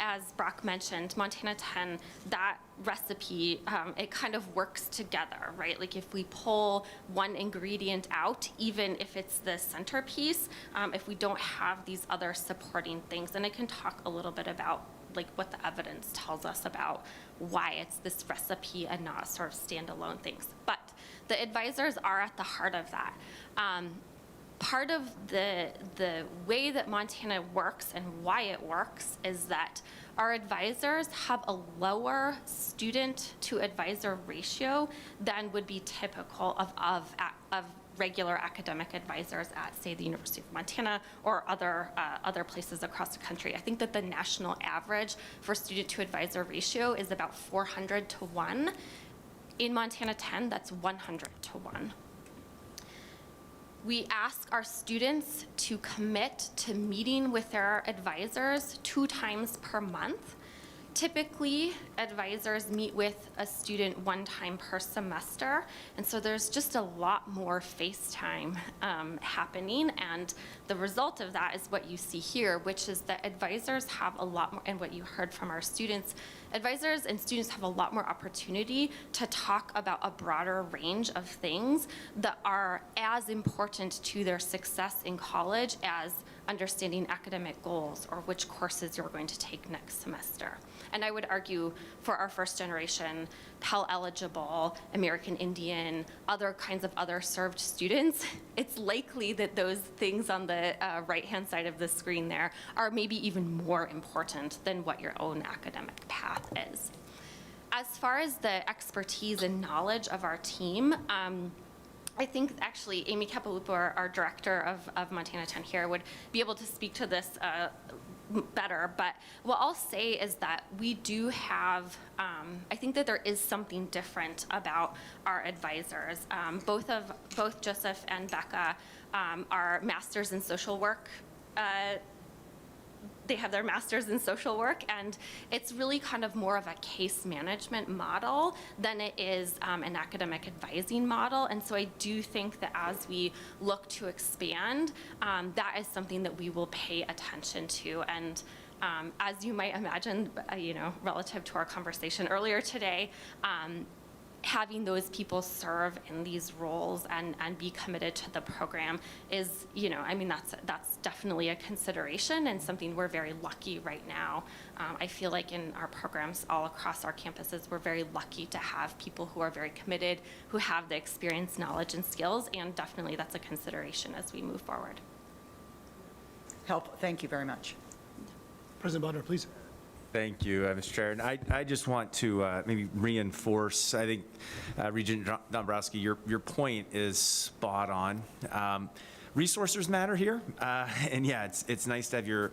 as Brock mentioned, Montana 10, that recipe, it kind of works together, right? Like if we pull one ingredient out, even if it's the centerpiece, if we don't have these other supporting things, and I can talk a little bit about like what the evidence tells us about why it's this recipe and not sort of standalone things. But the advisors are at the heart of that. Part of the way that Montana works and why it works is that our advisors have a lower student to advisor ratio than would be typical of regular academic advisors at, say, the University of Montana or other places across the country. I think that the national average for student to advisor ratio is about 400 to 1. In Montana 10, that's 100 to 1. We ask our students to commit to meeting with their advisors 2 times per month. Typically, advisors meet with a student 1 time per semester, and so there's just a lot more face time happening, and the result of that is what you see here, which is that advisors have a lot more, and what you heard from our students, advisors and students have a lot more opportunity to talk about a broader range of things that are as important to their success in college as understanding academic goals or which courses you're going to take next semester. And I would argue for our first generation, Pell eligible, American Indian, other kinds of other served students, it's likely that those things on the right-hand side of the screen there are maybe even more important than what your own academic path is. As far as the expertise and knowledge of our team, I think actually Amy Capalupo, our director of Montana 10 here, would be able to speak to this better. But what I'll say is that we do have, I think that there is something different about our advisors. Both Joseph and Becca are masters in social work. They have their masters in social work, and it's really kind of more of a case management model than it is an academic advising model. And so I do think that as we look to expand, that is something that we will pay attention to. And as you might imagine, relative to our conversation earlier today, having those people serve in these roles and be committed to the program is, that's definitely a consideration and something we're very lucky right now. I feel like in our programs all across our campuses, we're very lucky to have people who are very committed, who have the experience, knowledge, and skills, and definitely that's a consideration as we move forward. Thank you very much. President Bonner, please. Thank you, Mr. Chair. And I just want to maybe reinforce, I think, Regent Dombrowski, your point is spot on. Resources matter here. And yeah, it's nice to have your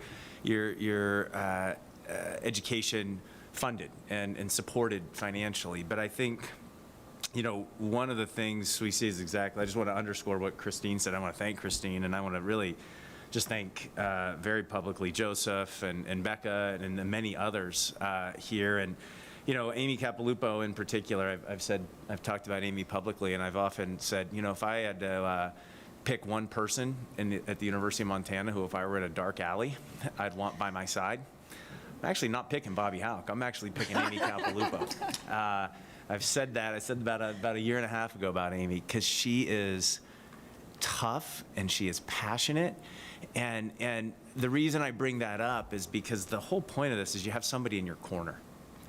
education funded and supported financially. But I think, one of the things we see is exactly, I just want to underscore what Christine said. I want to thank Christine, and I want to really just thank very publicly Joseph and Becca and the many others here. And, Amy Capalupo in particular, I've talked about Amy publicly, and I've often said, if I had to pick one person at the University of Montana who, if I were in a dark alley, I'd want by my side, I'm actually not picking Bobby Houck. I'm actually picking Amy Capalupo. I've said that. I said about a year and a half ago about Amy, because she is tough and she is passionate. And the reason I bring that up is because the whole point of this is you have somebody in your corner.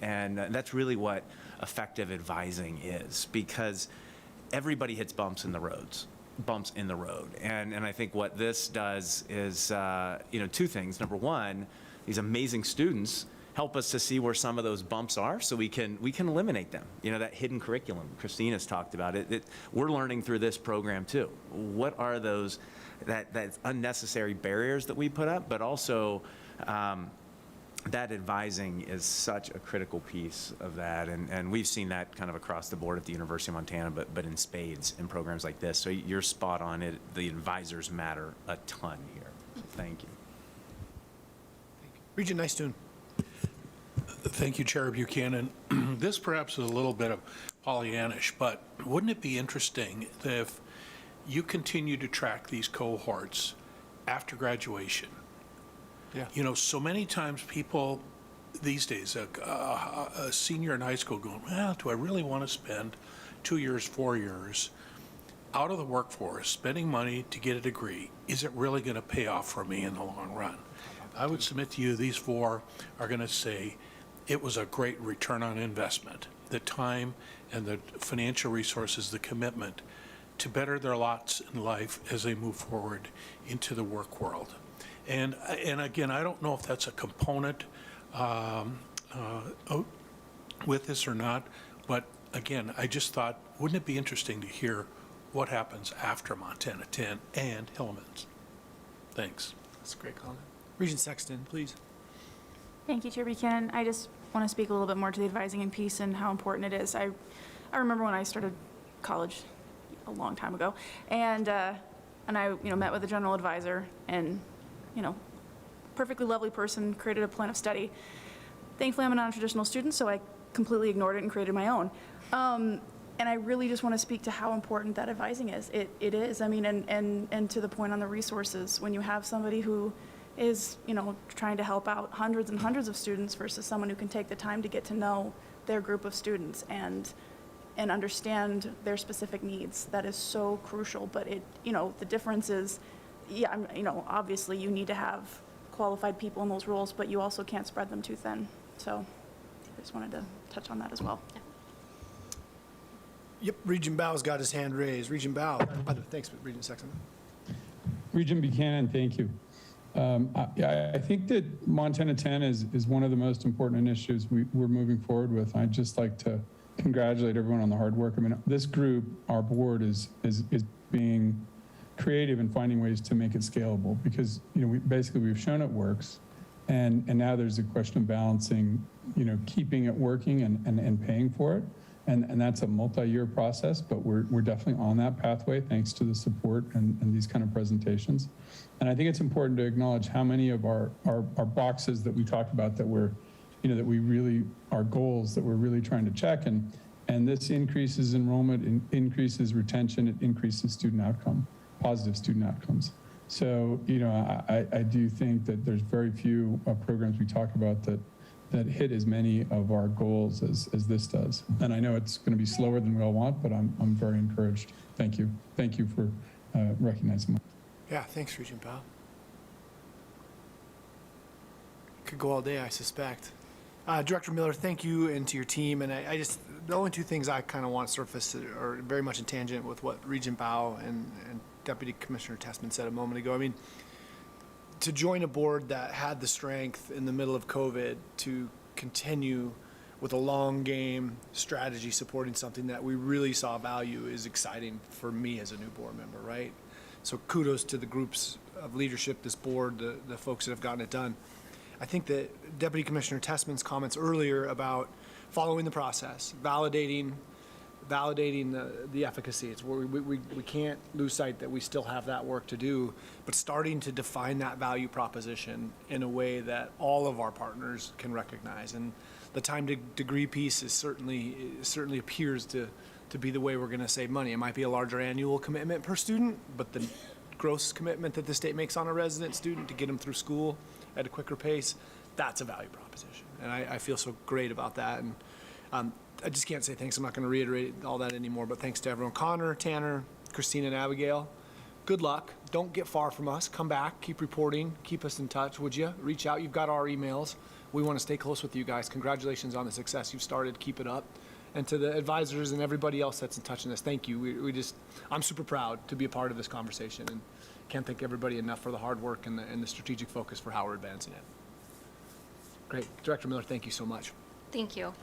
And that's really what effective advising is, because everybody hits bumps in the road. And I think what this does is, two things. Number one, these amazing students help us to see where some of those bumps are so we can eliminate them. That hidden curriculum Christina's talked about, we're learning through this program too. What are those that unnecessary barriers that we put up, but also that advising is such a critical piece of that, and we've seen that kind of across the board at the University of Montana, but in spades in programs like this. So you're spot on it. The advisors matter a ton here. So thank you. Regent Nystuen. Thank you, Chair Buchanan. This perhaps is a little bit of Pollyannish, but wouldn't it be interesting if you continue to track these cohorts after graduation? Yeah. So many times people these days, a senior in high school going, well, do I really want to spend 2 years, 4 years out of the workforce, spending money to get a degree? Is it really going to pay off for me in the long run? I would submit to you, these four are going to say it was a great return on investment, the time and the financial resources, the commitment to better their lots in life as they move forward into the work world. And again, I don't know if that's a component with this or not, but again, I just thought, wouldn't it be interesting to hear what happens after Montana 10 and Hillman's? Thanks. That's a great comment. Regent Sexton, please. Thank you, Chair Buchanan. I just want to speak a little bit more to the advising and piece and how important it is. I remember when I started college a long time ago, and I met with a general advisor, and perfectly lovely person, created a plan of study. Thankfully, I'm a non-traditional student, so I completely ignored it and created my own. And I really just want to speak to how important that advising is. It is. I mean, and to the point on the resources, when you have somebody who is, trying to help out hundreds and hundreds of students versus someone who can take the time to get to know their group of students and understand their specific needs, that is so crucial. But the difference is, obviously you need to have qualified people in those roles, but you also can't spread them too thin. So I just wanted to touch on that as well. Yeah. Yep, Regent Bow's got his hand raised. Regent Bow, thanks, Regent Sexton. Regent Buchanan, thank you. I think that Montana 10 is one of the most important initiatives we're moving forward with. I'd just like to congratulate everyone on the hard work. I mean, this group, our board, is being creative and finding ways to make it scalable because, you know, we've shown it works. And now there's a question of balancing, you know, keeping it working and paying for it. And that's a multi-year process, but we're definitely on that pathway thanks to the support and these kind of presentations. And I think it's important to acknowledge how many of our boxes that we talked about that we're, you know, that we really, our goals that we're really trying to check. And this increases enrollment, increases retention, it increases student outcome, positive student outcomes. So, you know, I do think that there's very few programs we talk about that hit as many of our goals as this does. And I know it's going to be slower than we all want, but I'm very encouraged. Thank you. Thank you for recognizing me. Yeah, thanks, Regent Bao. Could go all day, I suspect. Director Miller, thank you and to your team. And I just, the only two things I kind of want to surface are very much in tangent with what Regent Bao and Deputy Commissioner Tessman said a moment ago. I mean, to join a board that had the strength in the middle of COVID to continue with a long game strategy supporting something that we really saw value is exciting for me as a new board member, right? So kudos to the groups of leadership, this board, the folks that have gotten it done. I think that Deputy Commissioner Tessman's comments earlier about following the process, validating the efficacy. It's where we can't lose sight that we still have that work to do, but starting to define that value proposition in a way that all of our partners can recognize. And the time to degree piece is certainly appears to be the way we're going to save money. It might be a larger annual commitment per student, but the gross commitment that the state makes on a resident student to get them through school at a quicker pace, that's a value proposition. And I feel so great about that. And I just can't say thanks. I'm not going to reiterate all that anymore, but thanks to everyone. Connor, Tanner, Christina, and Abigail, good luck. Don't get far from us. Come back, keep reporting, keep us in touch, would you? Reach out. You've got our emails. We want to stay close with you guys. Congratulations on the success you've started. Keep it up. And to the advisors and everybody else that's in touch on this, thank you. I'm super proud to be a part of this conversation and can't thank everybody enough for the hard work and the strategic focus for how we're advancing it. Great. Director Miller, thank you so much. Thank you.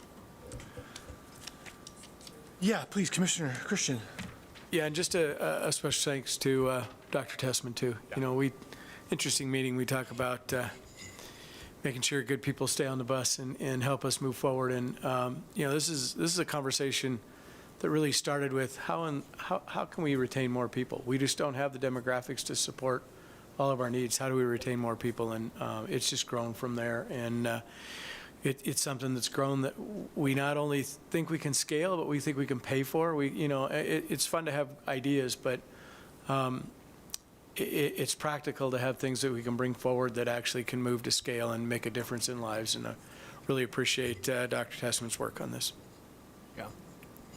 Yeah, please, Commissioner Christian. Yeah, and just a special thanks to Dr. Tessman, too. Yeah. You know, interesting meeting. We talk about making sure good people stay on the bus and help us move forward. And, you know, this is a conversation that really started with how can we retain more people? We just don't have the demographics to support all of our needs. How do we retain more people? And it's just grown from there. And it's something that's grown that we not only think we can scale, but we think we can pay for. It's fun to have ideas, but it's practical to have things that we can bring forward that actually can move to scale and make a difference in lives. And I really appreciate Dr. Tessman's work on this. Yeah,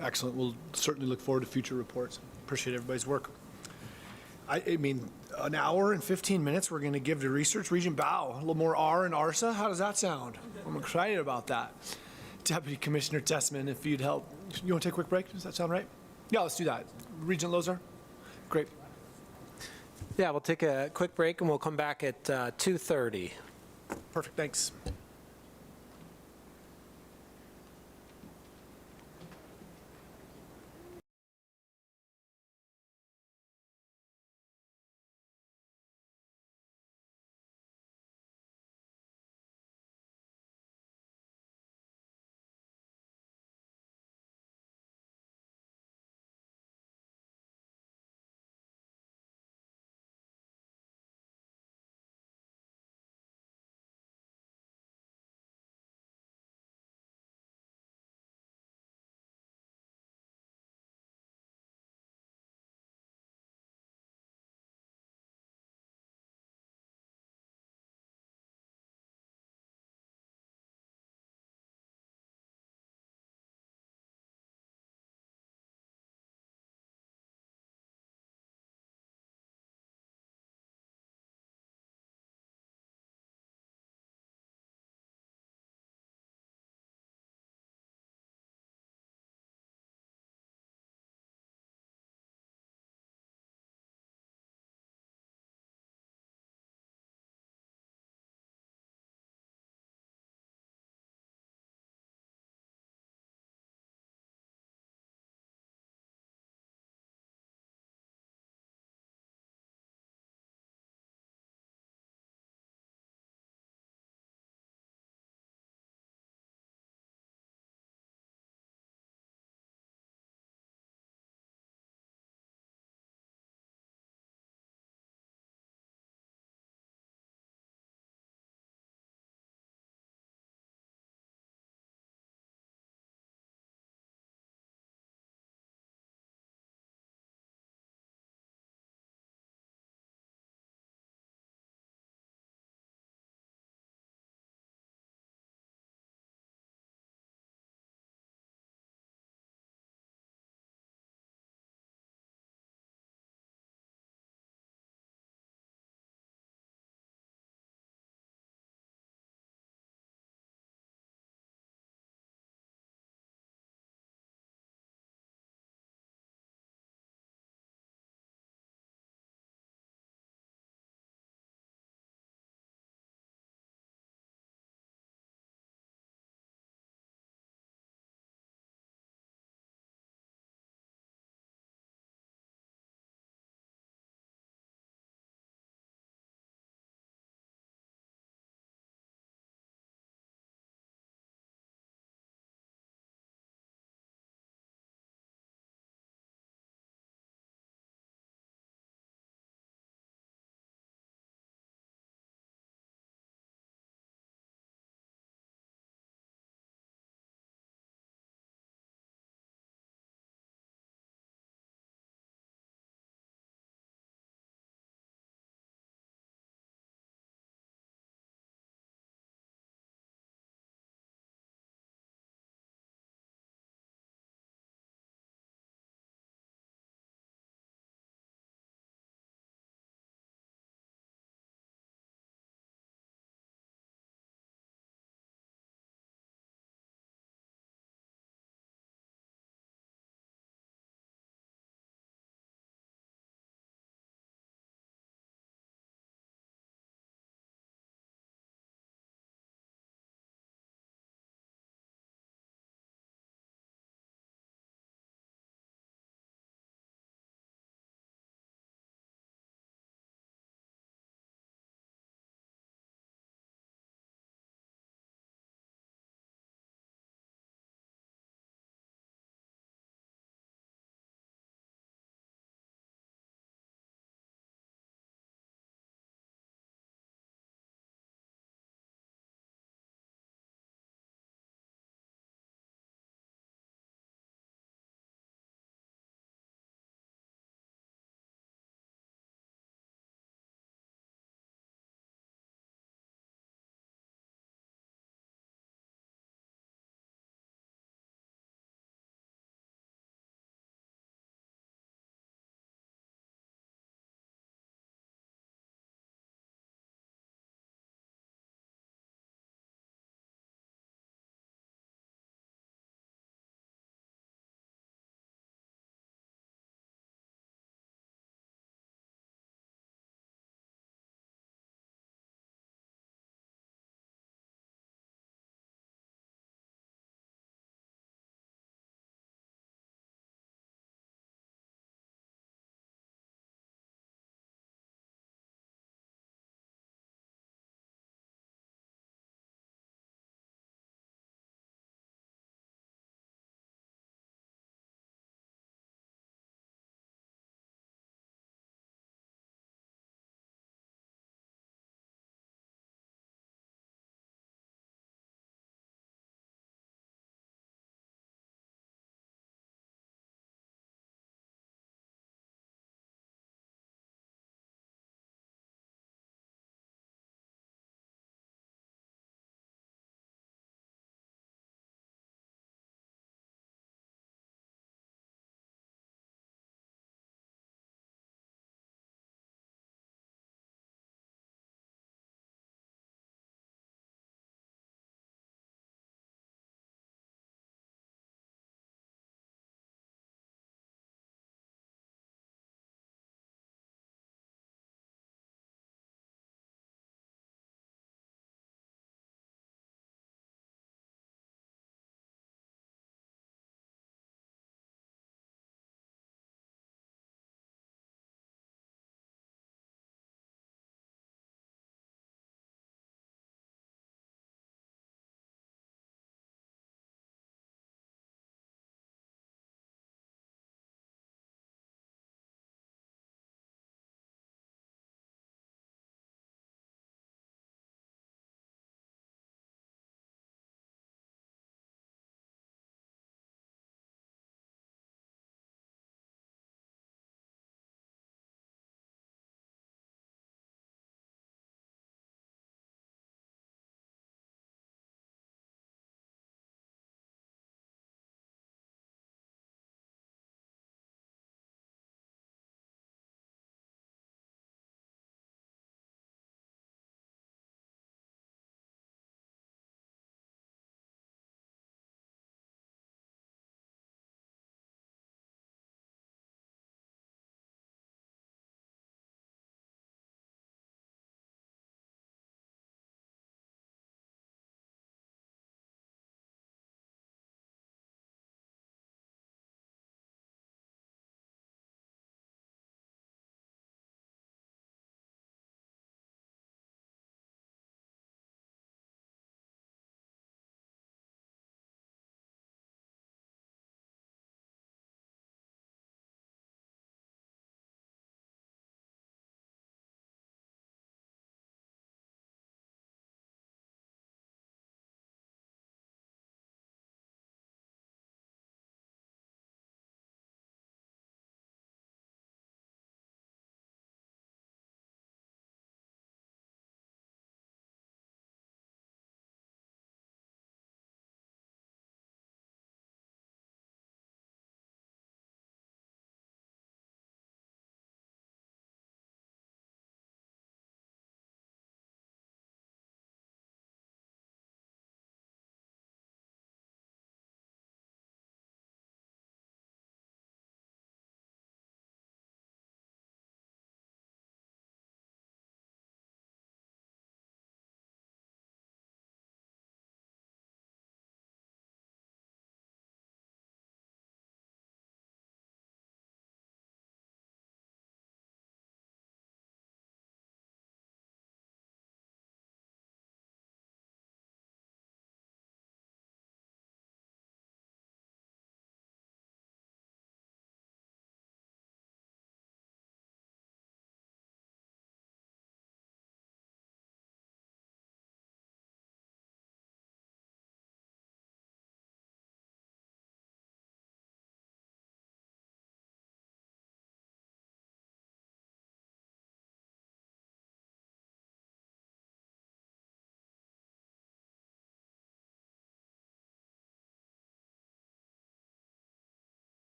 excellent. We'll certainly look forward to future reports. Appreciate everybody's work. I mean, an hour and 15 minutes we're going to give to research. Regent Bao, a little more R and ARSA. How does that sound? I'm excited about that. Deputy Commissioner Tessman, if you'd help. You want to take a quick break? Does that sound right? Yeah, let's do that. Regent Lozar? Great. Yeah, we'll take a quick break and we'll come back at 2:30. Perfect, thanks.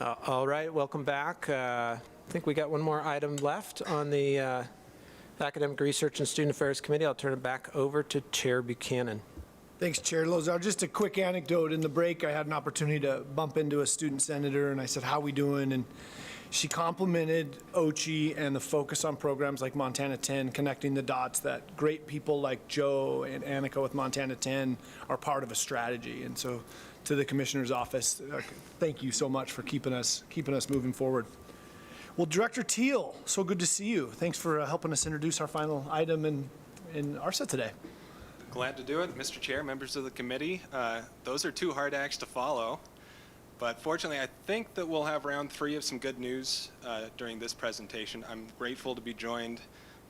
All right, welcome back. I think we got one more item left on the Academic Research and Student Affairs Committee. I'll turn it back over to Chair Buchanan. Thanks, Chair Lozar. Just a quick anecdote. In the break, I had an opportunity to bump into a student senator, and I said, how we doing? And she complimented OCHI and the focus on programs like Montana 10, connecting the dots that great people like Joe and Annika with Montana 10 are part of a strategy. And so to the Commissioner's office, thank you so much for keeping us moving forward. Well, Director Teal, so good to see you. Thanks for helping us introduce our final item in ARSA today. Glad to do it. Mr. Chair, members of the committee, those are 2 hard acts to follow. But fortunately, I think that we'll have round 3 of some good news during this presentation. I'm grateful to be joined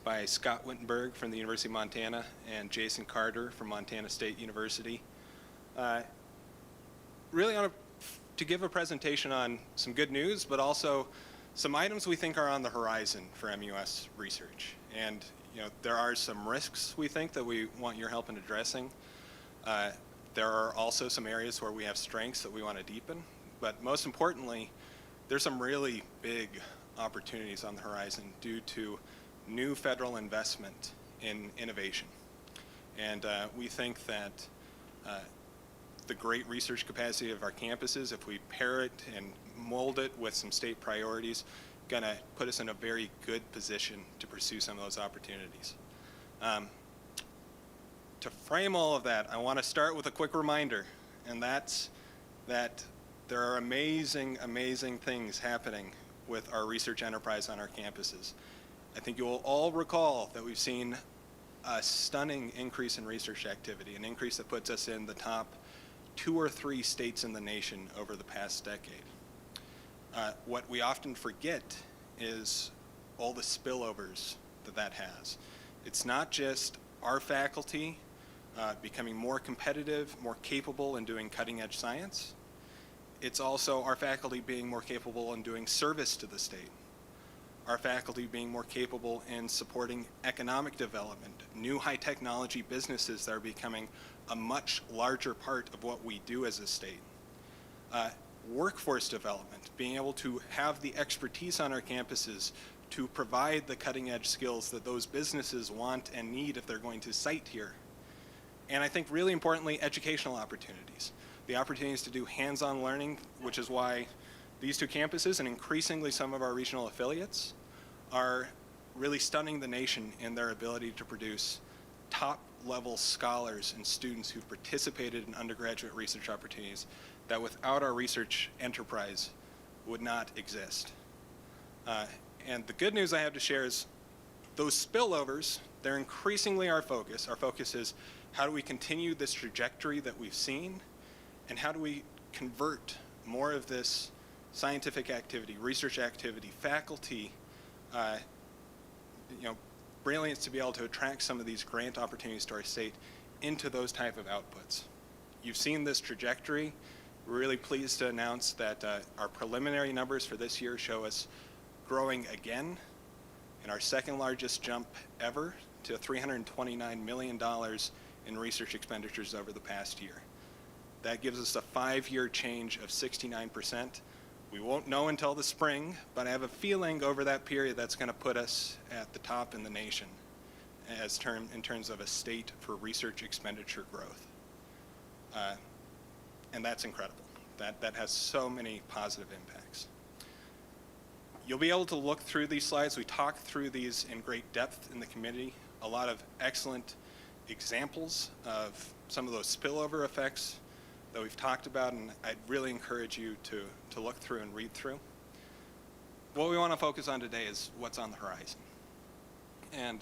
by Scott Wittenberg from the University of Montana and Jason Carter from Montana State University. Really to give a presentation on some good news, but also some items we think are on the horizon for MUS research. And there are some risks we think that we want your help in addressing. There are also some areas where we have strengths that we want to deepen. But most importantly, there's some really big opportunities on the horizon due to new federal investment in innovation. And we think that the great research capacity of our campuses, if we pair it and mold it with some state priorities, going to put us in a very good position to pursue some of those opportunities. To frame all of that, I want to start with a quick reminder, and that's that there are amazing, amazing things happening with our research enterprise on our campuses. I think you will all recall that we've seen a stunning increase in research activity, an increase that puts us in the top 2 or 3 states in the nation over the past decade. What we often forget is all the spillovers that has. It's not just our faculty becoming more competitive, more capable in doing cutting-edge science. It's also our faculty being more capable in doing service to the state. Our faculty being more capable in supporting economic development, new high-technology businesses that are becoming a much larger part of what we do as a state. Workforce development, being able to have the expertise on our campuses to provide the cutting-edge skills that those businesses want and need if they're going to site here. And I think really importantly, educational opportunities. The opportunities to do hands-on learning, which is why these 2 campuses and increasingly some of our regional affiliates are really stunning the nation in their ability to produce top-level scholars and students who've participated in undergraduate research opportunities that without our research enterprise would not exist. And the good news I have to share is those spillovers, they're increasingly our focus. Our focus is how do we continue this trajectory that we've seen, and how do we convert more of this scientific activity, research activity, faculty, brilliance to be able to attract some of these grant opportunities to our state into those type of outputs. You've seen this trajectory. We're really pleased to announce that our preliminary numbers for this year show us growing again in our 2nd largest jump ever to $329 million in research expenditures over the past year. That gives us a 5-year change of 69%. We won't know until the spring, but I have a feeling over that period that's going to put us at the top in the nation in terms of a state for research expenditure growth. And that's incredible. That has so many positive impacts. You'll be able to look through these slides. We talked through these in great depth in the committee. A lot of excellent examples of some of those spillover effects that we've talked about, and I'd really encourage you to look through and read through. What we want to focus on today is what's on the horizon. And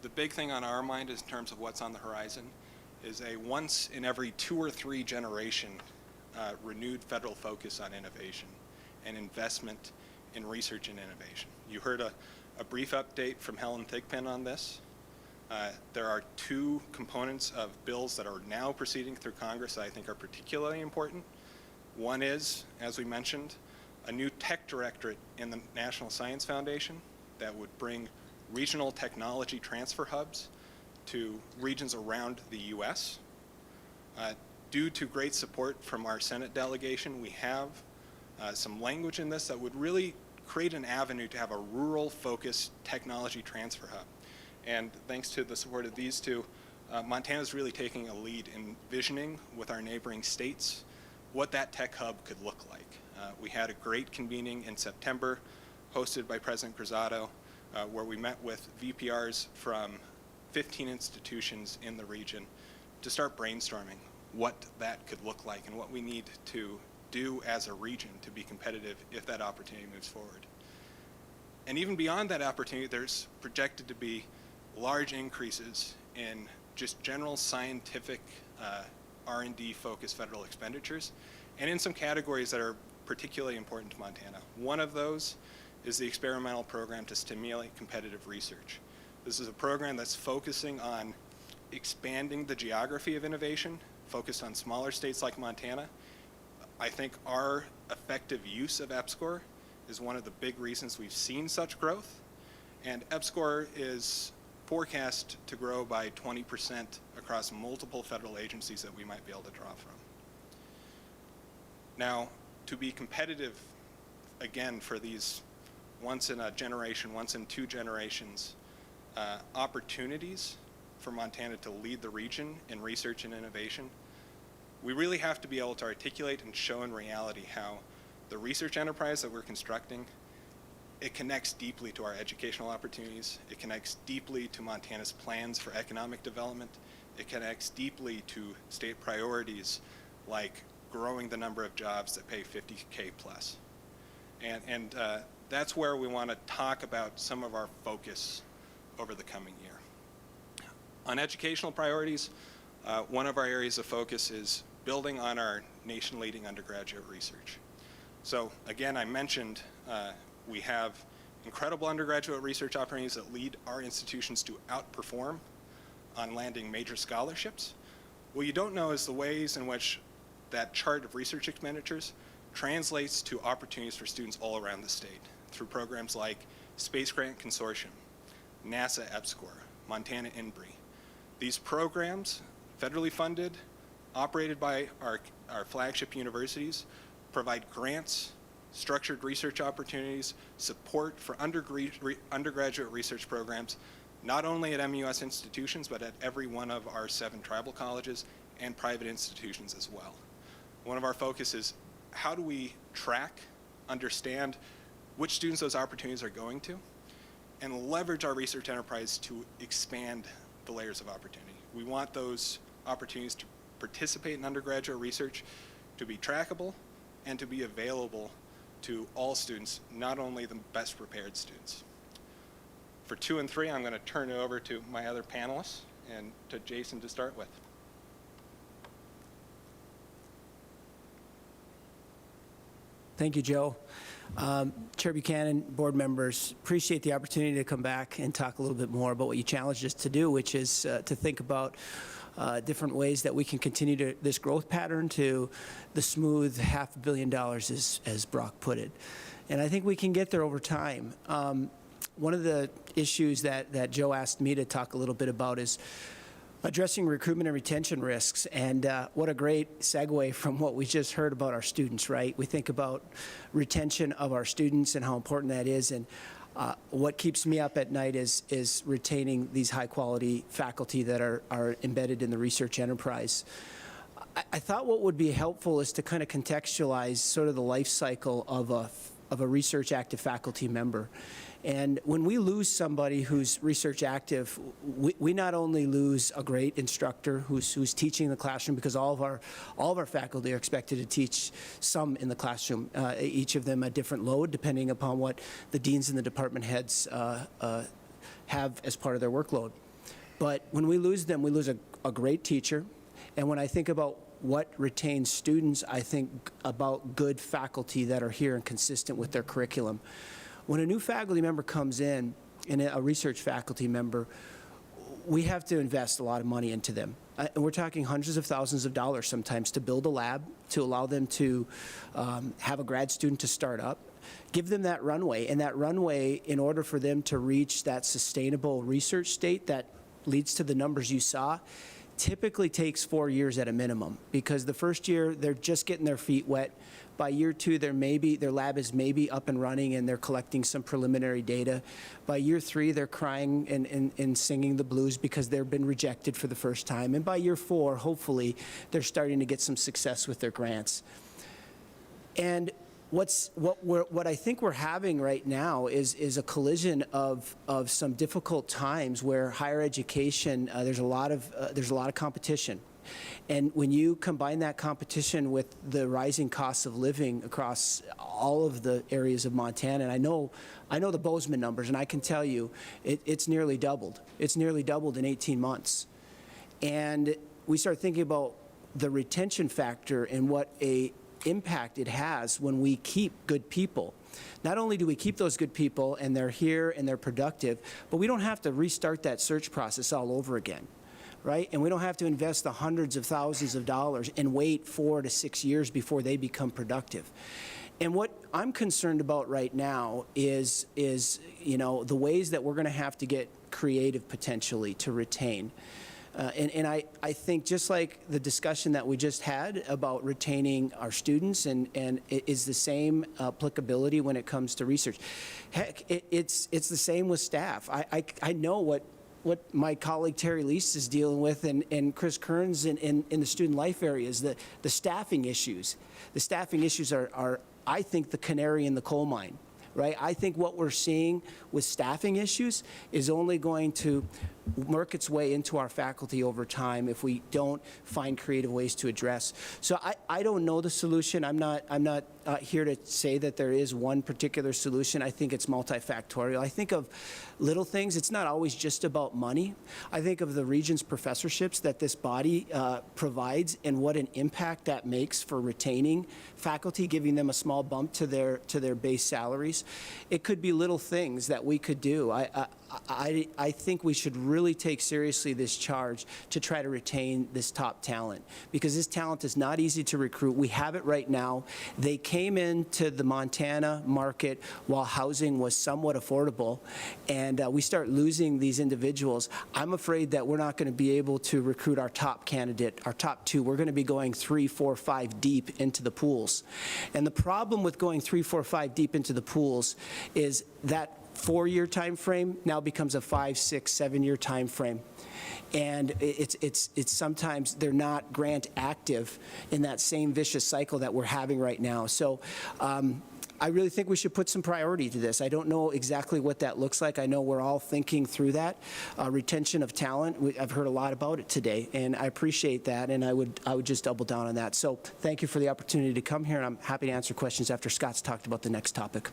the big thing on our mind is in terms of what's on the horizon is a once in every 2 or 3 generation renewed federal focus on innovation and investment in research and innovation. You heard a brief update from Helen Thigpen on this. There are 2 components of bills that are now proceeding through Congress that I think are particularly important. One is, as we mentioned, a new tech directorate in the National Science Foundation that would bring regional technology transfer hubs to regions around the U.S. Due to great support from our Senate delegation, we have some language in this that would really create an avenue to have a rural-focused technology transfer hub. And thanks to the support of these two, Montana is really taking a lead in visioning with our neighboring states what that tech hub could look like. We had a great convening in September, hosted by President Cruzado, where we met with VPRs from 15 institutions in the region to start brainstorming what that could look like and what we need to do as a region to be competitive if that opportunity moves forward. And even beyond that opportunity, there's projected to be large increases in just general scientific R&D focused federal expenditures, and in some categories that are particularly important to Montana. One of those is the experimental program to stimulate competitive research. This is a program that's focusing on expanding the geography of innovation, focused on smaller states like Montana. I think our effective use of EPSCoR is one of the big reasons we've seen such growth, and EPSCoR is forecast to grow by 20% across multiple federal agencies that we might be able to draw from. Now, to be competitive, again, for these once in a generation, once in 2 generations, opportunities for Montana to lead the region in research and innovation, we really have to be able to articulate and show in reality how the research enterprise that we're constructing, it connects deeply to our educational opportunities. It connects deeply to Montana's plans for economic development. It connects deeply to state priorities like growing the number of jobs that pay $50K plus. And that's where we want to talk about some of our focus over the coming year. On educational priorities, one of our areas of focus is building on our nation-leading undergraduate research. So again, I mentioned we have incredible undergraduate research opportunities that lead our institutions to outperform on landing major scholarships. What you don't know is the ways in which that chart of research expenditures translates to opportunities for students all around the state through programs like Space Grant Consortium, NASA EPSCoR, Montana INBRE. These programs, federally funded, operated by our flagship universities, provide grants, structured research opportunities, support for undergraduate research programs, not only at MUS institutions, but at every one of our 7 tribal colleges and private institutions as well. One of our focus is how do we track, understand which students those opportunities are going to, and leverage our research enterprise to expand the layers of opportunity. We want those opportunities to participate in undergraduate research to be trackable and to be available to all students, not only the best prepared students. For 2 and 3, I'm going to turn it over to my other panelists and to Jason to start with. Thank you, Joe. Chair Buchanan, board members, appreciate the opportunity to come back and talk a little bit more about what you challenged us to do, which is to think about different ways that we can continue this growth pattern to the smooth $500 million, as Brock put it. And I think we can get there over time. One of the issues that Joe asked me to talk a little bit about is addressing recruitment and retention risks. And what a great segue from what we just heard about our students, right? We think about retention of our students and how important that is. And what keeps me up at night is retaining these high quality faculty that are embedded in the research enterprise. I thought what would be helpful is to kind of contextualize sort of the life cycle of a research active faculty member. And when we lose somebody who's research active, we not only lose a great instructor who's teaching in the classroom, because all of our faculty are expected to teach some in the classroom, each of them a different load depending upon what the deans and the department heads have as part of their workload. But when we lose them, we lose a great teacher. And when I think about what retains students, I think about good faculty that are here and consistent with their curriculum. When a new faculty member comes in, and a research faculty member, we have to invest a lot of money into them. And we're talking hundreds of thousands of dollars sometimes to build a lab, to allow them to have a grad student to start up, give them that runway. And that runway, in order for them to reach that sustainable research state that leads to the numbers you saw, typically takes 4 years at a minimum, because the first year, they're just getting their feet wet. By year 2, their lab is maybe up and running and they're collecting some preliminary data. By year 3, they're crying and singing the blues because they've been rejected for the first time. And by year 4, hopefully, they're starting to get some success with their grants. And what I think we're having right now is a collision of some difficult times where higher education, there's a lot of competition. And when you combine that competition with the rising costs of living across all of the areas of Montana, and I know the Bozeman numbers, and I can tell you it's nearly doubled. It's nearly doubled in 18 months. And we start thinking about the retention factor and what a impact it has when we keep good people. Not only do we keep those good people and they're here and they're productive, but we don't have to restart that search process all over again. Right? And we don't have to invest the hundreds of thousands of dollars and wait 4 to 6 years before they become productive. And what I'm concerned about right now is the ways that we're going to have to get creative potentially to retain. And I think just like the discussion that we just had about retaining our students and it is the same applicability when it comes to research. Heck, it's the same with staff. I know what my colleague Terry Lease is dealing with and Chris Kearns in the student life areas, the staffing issues. The staffing issues are, I think, the canary in the coal mine, right? I think what we're seeing with staffing issues is only going to work its way into our faculty over time if we don't find creative ways to address. So I don't know the solution. I'm not here to say that there is one particular solution. I think it's multifactorial. I think of little things. It's not always just about money. I think of the Regents professorships that this body provides and what an impact that makes for retaining faculty, giving them a small bump to their base salaries. It could be little things that we could do. I think we should really take seriously this charge to try to retain this top talent, because this talent is not easy to recruit. We have it right now. They came into the Montana market while housing was somewhat affordable, and we start losing these individuals. I'm afraid that we're not going to be able to recruit our top candidate, our top 2. We're going to be going 3, 4, 5 deep into the pools. And the problem with going 3, 4, 5 deep into the pools is that 4-year time frame now becomes a 5, 6, 7-year time frame. And it's sometimes they're not grant active in that same vicious cycle that we're having right now. So I really think we should put some priority to this. I don't know exactly what that looks like. I know we're all thinking through that. Retention of talent, I've heard a lot about it today, and I appreciate that, and I would just double down on that. So thank you for the opportunity to come here, and I'm happy to answer questions after Scott's talked about the next topic.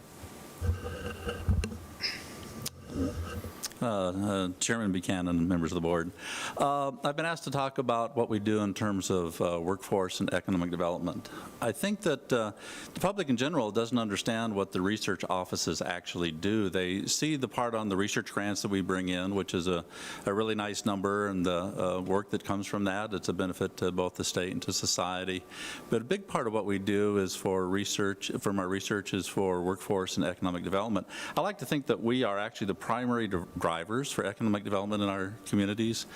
Chairman Buchanan and members of the board. I've been asked to talk about what we do in terms of workforce and economic development. I think that the public in general doesn't understand what the research offices actually do. They see the part on the research grants that we bring in, which is a really nice number, and the work that comes from that. It's a benefit to both the state and to society. But a big part of what we do is for research, from our research, is for workforce and economic development. I like to think that we are actually the primary drivers for economic development in our communities.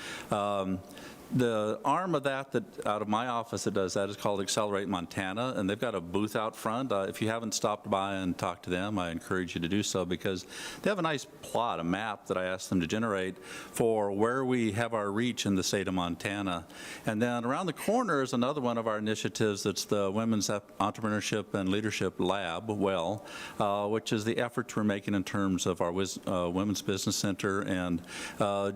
The arm of that out of my office that does that is called Accelerate Montana, and they've got a booth out front. If you haven't stopped by and talked to them, I encourage you to do so, because they have a nice plot, a map that I asked them to generate for where we have our reach in the state of Montana. And then around the corner is another one of our initiatives that's the Women's Entrepreneurship and Leadership Lab, which is the efforts we're making in terms of our Women's Business Center and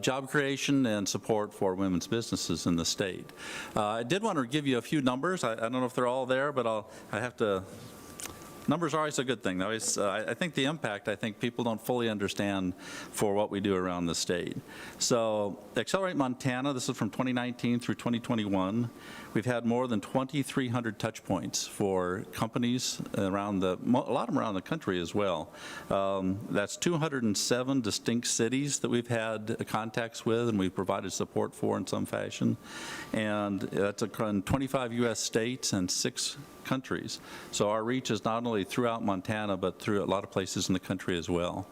job creation and support for women's businesses in the state. I did want to give you a few numbers. I don't know if they're all there, but I have to. Numbers are always a good thing. I think the impact, I think people don't fully understand for what we do around the state. So Accelerate Montana, this is from 2019 through 2021. We've had more than 2,300 touch points for companies around a lot of them around the country as well. That's 207 distinct cities that we've had contacts with and we've provided support for in some fashion. And that's in 25 U.S. states and 6 countries. So our reach is not only throughout Montana, but through a lot of places in the country as well.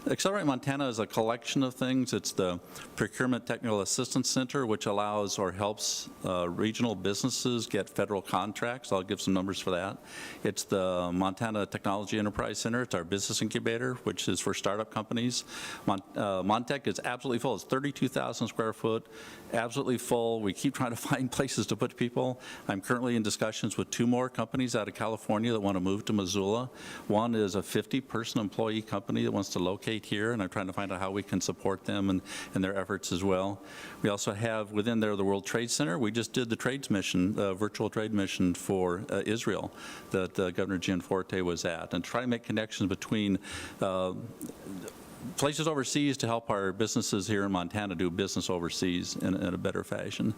Accelerate Montana is a collection of things. It's the Procurement Technical Assistance Center, which allows or helps regional businesses get federal contracts. I'll give some numbers for that. It's the Montana Technology Enterprise Center. It's our business incubator, which is for startup companies. Montech is absolutely full. It's 32,000 square foot, absolutely full. We keep trying to find places to put people. I'm currently in discussions with 2 more companies out of California that want to move to Missoula. One is a 50-person employee company that wants to locate here, and I'm trying to find out how we can support them and their efforts as well. We also have within there the World Trade Center. We just did the trades mission, virtual trade mission for Israel that Governor Gianforte was at, and try to make connections between places overseas to help our businesses here in Montana do business overseas in a better fashion.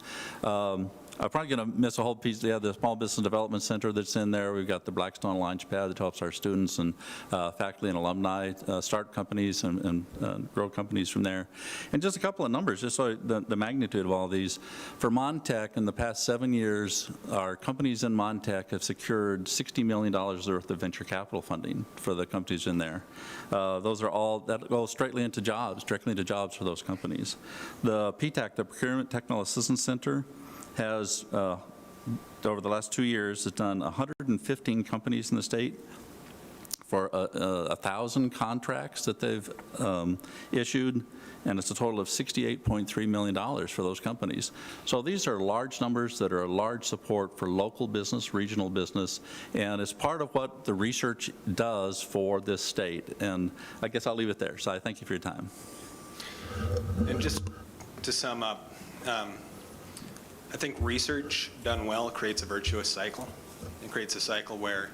I'm probably going to miss a whole piece. We have the Small Business Development Center that's in there. We've got the Blackstone Launchpad that helps our students and faculty and alumni start companies and grow companies from there. And just a couple of numbers, just so the magnitude of all these. For Montech, in the past 7 years, our companies in Montech have secured $60 million worth of venture capital funding for the companies in there. Those are all, that goes directly into jobs for those companies. The PTAC, the Procurement Technical Assistance Center, has, over the last 2 years, has done 115 companies in the state for 1,000 contracts that they've issued, and it's a total of $68.3 million for those companies. So these are large numbers that are a large support for local business, regional business, and it's part of what the research does for this state. And I guess I'll leave it there. So I thank you for your time. And just to sum up, I think research done well creates a virtuous cycle. It creates a cycle where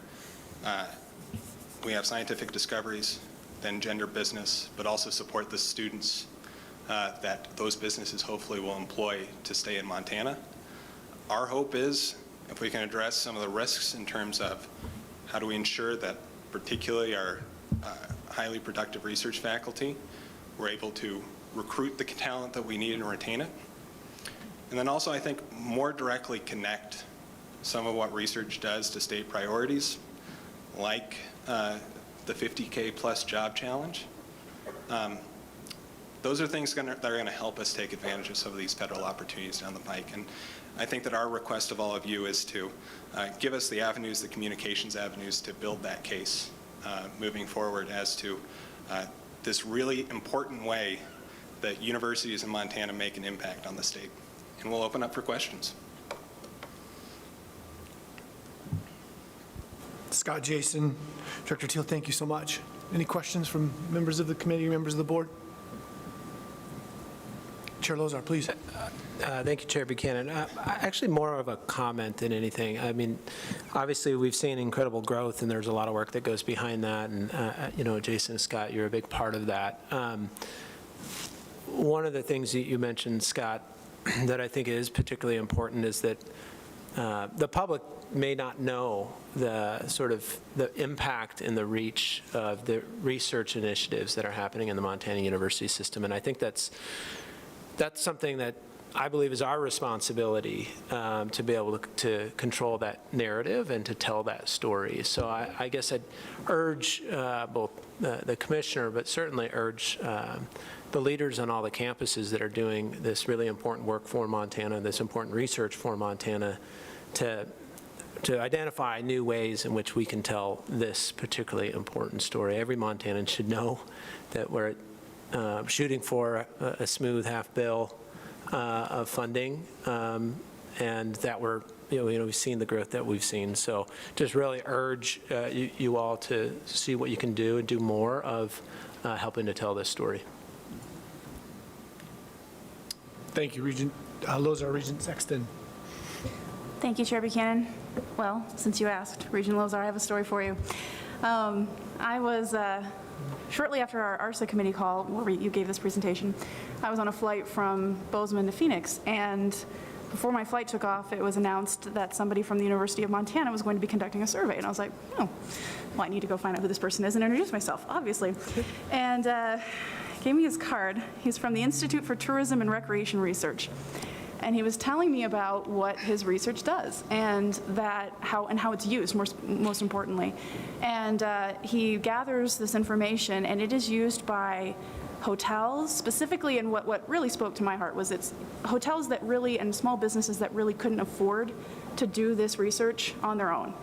we have scientific discoveries, then gender business, but also support the students that those businesses hopefully will employ to stay in Montana. Our hope is if we can address some of the risks in terms of how do we ensure that particularly our highly productive research faculty, we're able to recruit the talent that we need and retain it. And then also, I think, more directly connect some of what research does to state priorities, like the 50K plus job challenge. Those are things that are going to help us take advantage of some of these federal opportunities down the pike. And I think that our request of all of you is to give us the avenues, the communications avenues, to build that case moving forward as to this really important way that universities in Montana make an impact on the state. And we'll open up for questions. Scott, Jason, Director Teal, thank you so much. Any questions from members of the committee, members of the board? Chair Lozar, please. Thank you, Chair Buchanan. Actually, more of a comment than anything. I mean, obviously, we've seen incredible growth, and there's a lot of work that goes behind that. And, you know, Jason and Scott, you're a big part of that. One of the things that you mentioned, Scott, that I think is particularly important is that the public may not know the sort of the impact and the reach of the research initiatives that are happening in the Montana university system. And I think that's something that I believe is our responsibility to be able to control that narrative and to tell that story. So I guess I'd urge both the commissioner, but certainly urge the leaders on all the campuses that are doing this really important work for Montana, this important research for Montana, to identify new ways in which we can tell this particularly important story. Every Montanan should know that we're shooting for a smooth half bill of funding, and that we're, we've seen the growth that we've seen. So just really urge you all to see what you can do and do more of helping to tell this story. Thank you, Regent Lozar. Regent Sexton. Thank you, Chair Buchanan. Well, since you asked, Regent Lozar, I have a story for you. I was, shortly after our ARSA committee call, where you gave this presentation, I was on a flight from Bozeman to Phoenix, and before my flight took off, it was announced that somebody from the University of Montana was going to be conducting a survey. And I was like, oh, well, I need to go find out who this person is and introduce myself, obviously. And gave me his card. He's from the Institute for Tourism and Recreation Research. And he was telling me about what his research does and how it's used, most importantly. And he gathers this information, and it is used by hotels, specifically, and what really spoke to my heart was it's hotels that really, and small businesses that really couldn't afford to do this research on their own.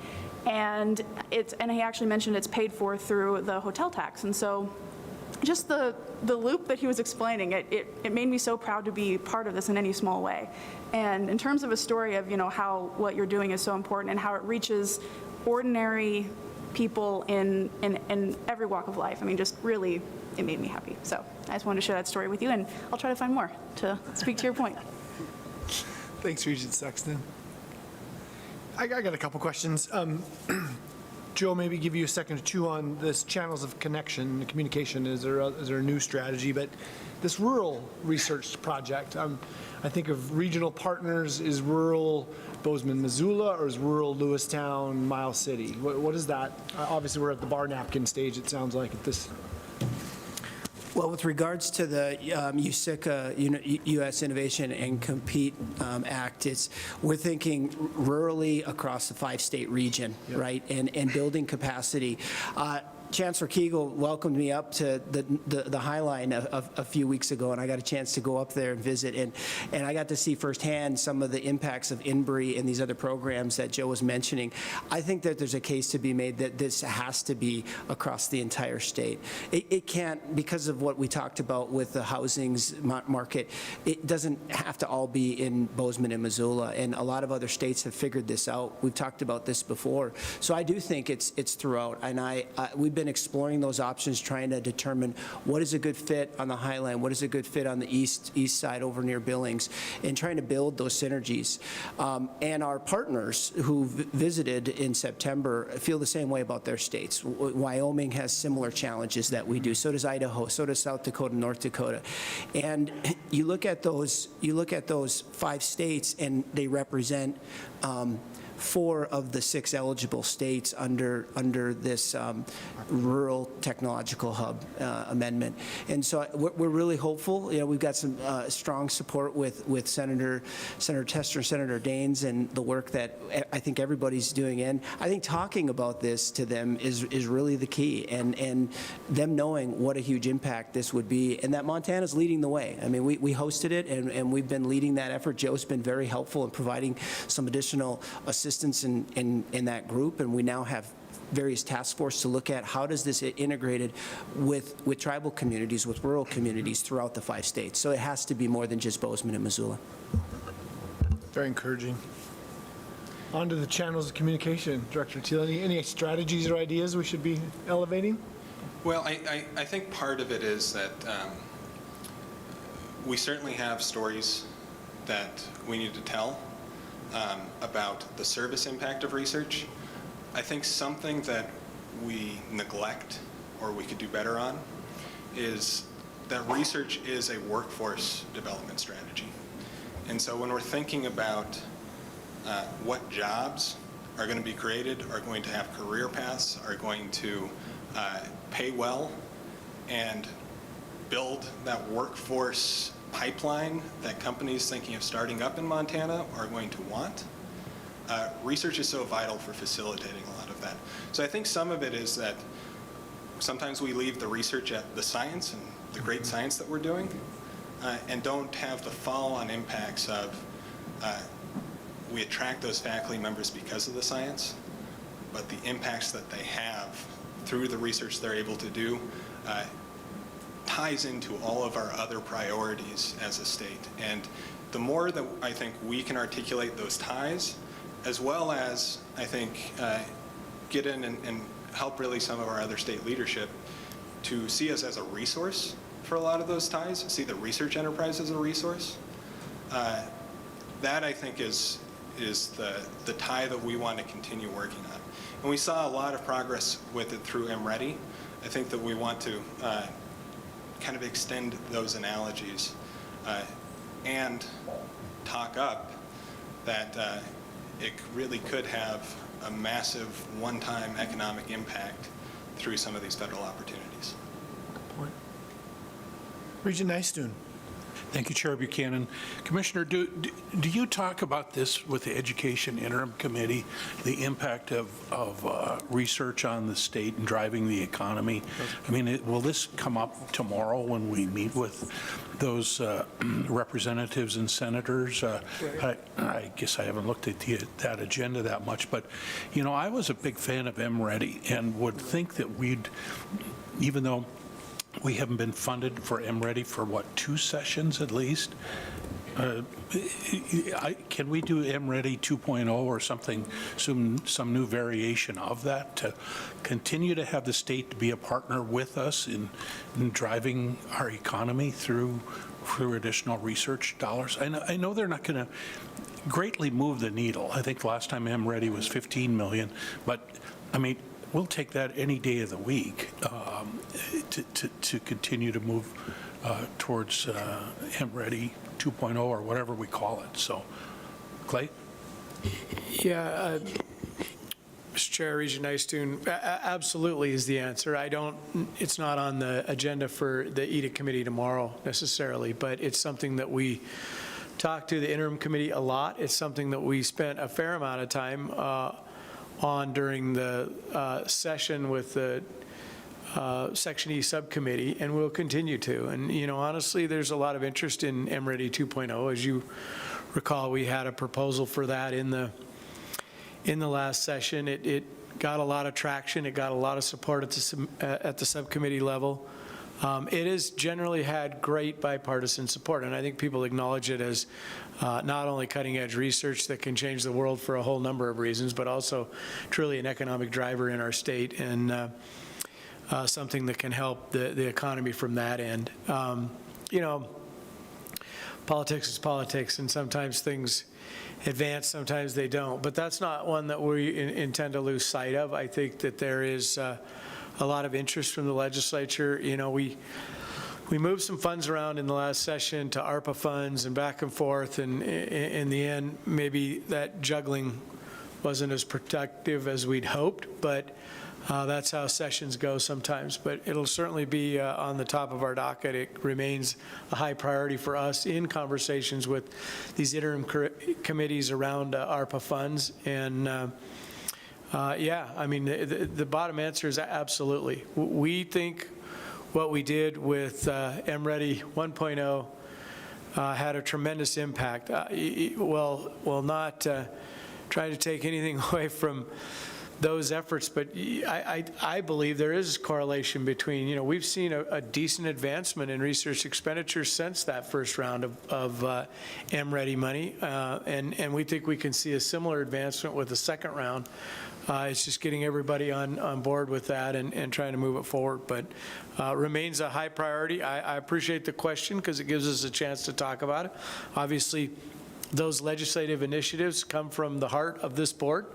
And he actually mentioned it's paid for through the hotel tax. And so just the loop that he was explaining, it made me so proud to be part of this in any small way. And in terms of a story of, how what you're doing is so important and how it reaches ordinary people in every walk of life, I mean, just really, it made me happy. So I just wanted to share that story with you, and I'll try to find more to speak to your point. Thanks, Regent Sexton. I got a couple questions. Joe, maybe give you a second to chew on this channels of connection, communication. Is there a new strategy? But this rural research project, I think of regional partners. Is rural Bozeman, Missoula, or is rural Lewistown, Miles City? What is that? Obviously, we're at the bar napkin stage, it sounds like, at this. Well, with regards to the USICA, U.S. Innovation and Compete Act, we're thinking rurally across the 5-state region, right, and building capacity. Chancellor Kegel welcomed me up to the High Line a few weeks ago, and I got a chance to go up there and visit, and I got to see firsthand some of the impacts of INBRI and these other programs that Joe was mentioning. I think that there's a case to be made that this has to be across the entire state. It can't, because of what we talked about with the housings market, it doesn't have to all be in Bozeman and Missoula, and a lot of other states have figured this out. We've talked about this before. So I do think it's throughout, and we've been exploring those options, trying to determine what is a good fit on the Highline, what is a good fit on the east side over near Billings, and trying to build those synergies. And our partners who visited in September feel the same way about their states. Wyoming has similar challenges that we do. So does Idaho. So does South Dakota, North Dakota. And you look at those 5 states, and they represent 4 of the 6 eligible states under this rural technological hub amendment. And so we're really hopeful. We've got some strong support with Senator Tester, Senator Daines, and the work that I think everybody's doing. And I think talking about this to them is really the key, and them knowing what a huge impact this would be, and that Montana's leading the way. I mean, we hosted it, and we've been leading that effort. Joe's been very helpful in providing some additional assistance in that group, and we now have various task force to look at how does this integrated with tribal communities, with rural communities throughout the 5 states. So it has to be more than just Bozeman and Missoula. Very encouraging. On to the channels of communication. Director Teal, any strategies or ideas we should be elevating? Well, I think part of it is that we certainly have stories that we need to tell about the service impact of research. I think something that we neglect or we could do better on is that research is a workforce development strategy. And so when we're thinking about what jobs are going to be created, are going to have career paths, are going to pay well, and build that workforce pipeline that companies thinking of starting up in Montana are going to want, research is so vital for facilitating a lot of that. So I think some of it is that sometimes we leave the research at the science and the great science that we're doing, and don't have the follow-on impacts of we attract those faculty members because of the science, but the impacts that they have through the research they're able to do ties into all of our other priorities as a state. And the more that I think we can articulate those ties, as well as, I think, get in and help really some of our other state leadership to see us as a resource for a lot of those ties, see the research enterprise as a resource, that I think is the tie that we want to continue working on. And we saw a lot of progress with it through MReady. I think that we want to kind of extend those analogies and talk up that it really could have a massive one-time economic impact through some of these federal opportunities. Regent Nystuen. Thank you, Chair Buchanan. Commissioner, do you talk about this with the Education Interim Committee, the impact of research on the state and driving the economy? I mean, will this come up tomorrow when we meet with those representatives and senators? I guess I haven't looked at that agenda that much, but, you know, I was a big fan of M-Ready and would think that we'd, even though we haven't been funded for M-Ready for, what, 2 sessions at least? Can we do M-Ready 2.0 or something, some new variation of that to continue to have the state to be a partner with us in driving our economy through additional research dollars? I know they're not going to greatly move the needle. I think last time M-Ready was 15 million, but I mean, we'll take that any day of the week to continue to move towards M-Ready 2.0 or whatever we call it. So, Clay? Yeah, Mr. Chair, Regent Nystuen, absolutely is the answer. It's not on the agenda for the EDIC committee tomorrow necessarily, but it's something that we talk to the interim committee a lot. It's something that we spent a fair amount of time on during the session with the Section E subcommittee, and we'll continue to. And, you know, honestly, there's a lot of interest in M-Ready 2.0. As you recall, we had a proposal for that in the last session. It got a lot of traction. It got a lot of support at the subcommittee level. It has generally had great bipartisan support, and I think people acknowledge it as not only cutting-edge research that can change the world for a whole number of reasons, but also truly an economic driver in our state and something that can help the economy from that end. You know, politics is politics, and sometimes things advance, sometimes they don't, but that's not one that we intend to lose sight of. I think that there is a lot of interest from the legislature. You know, we moved some funds around in the last session to ARPA funds and back and forth, and in the end, maybe that juggling wasn't as productive as we'd hoped, but that's how sessions go sometimes. But it'll certainly be on the top of our docket. It remains a high priority for us in conversations with these interim committees around ARPA funds. And yeah, I mean, the bottom answer is absolutely. We think what we did with M-Ready 1.0 had a tremendous impact. Well, not trying to take anything away from those efforts, but I believe there is correlation between, you know, we've seen a decent advancement in research expenditures since that first round of M-Ready money, and we think we can see a similar advancement with the second round. It's just getting everybody on board with that and trying to move it forward, but remains a high priority. I appreciate the question because it gives us a chance to talk about it. Obviously, those legislative initiatives come from the heart of this board,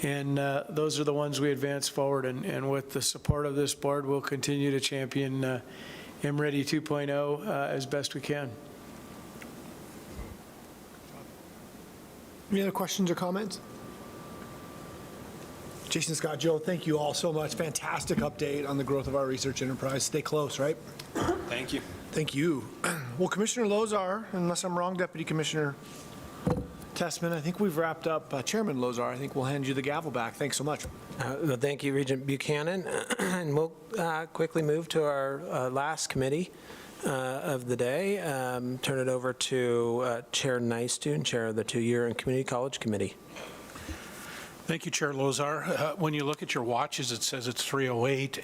and those are the ones we advance forward, and with the support of this board, we'll continue to champion M-Ready 2.0 as best we can. Any other questions or comments? Jason, Scott, Joe, thank you all so much. Fantastic update on the growth of our research enterprise. Stay close, right? Thank you. Thank you. Well, Commissioner Lozar, unless I'm wrong, Deputy Commissioner Tessman, I think we've wrapped up. Chairman Lozar, I think we'll hand you the gavel back. Thanks so much. Well, thank you, Regent Buchanan. And we'll quickly move to our last committee of the day. Turn it over to Chair Nystuen, Chair of the Two-Year and Community College Committee. Thank you, Chair Lozar. When you look at your watches, it says it's 3:08,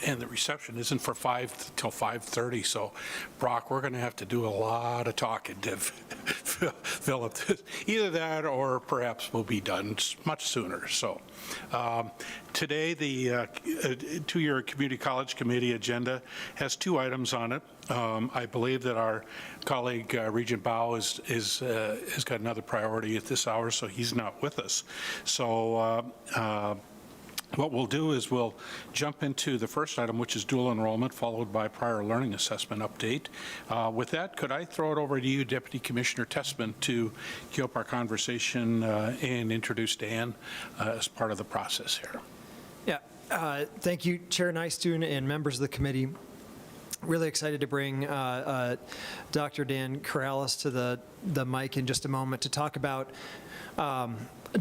and the reception isn't for 5 till 5:30. So, Brock, we're going to have to do a lot of talking to fill up this. Either that, or perhaps we'll be done much sooner. So, today the Two-Year Community College Committee agenda has 2 items on it. I believe that our colleague Regent Bao has got another priority at this hour, so he's not with us. So What we'll do is we'll jump into the first item, which is dual enrollment, followed by prior learning assessment update. With that, could I throw it over to you, Deputy Commissioner Tessman, to queue up our conversation and introduce Dan as part of the process here? Yeah, thank you, Chair Nystuen and members of the committee. Really excited to bring Dr. Dan Corrales to the mic in just a moment to talk about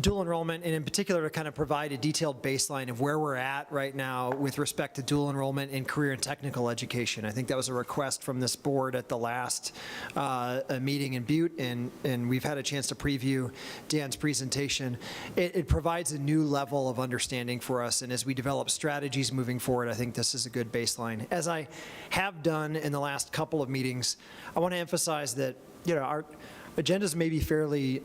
dual enrollment, and in particular to kind of provide a detailed baseline of where we're at right now with respect to dual enrollment in career and technical education. I think that was a request from this board at the last meeting in Butte, and we've had a chance to preview Dan's presentation. It provides a new level of understanding for us, and as we develop strategies moving forward, I think this is a good baseline. As I have done in the last couple of meetings, I want to emphasize that, you know, our agendas may be fairly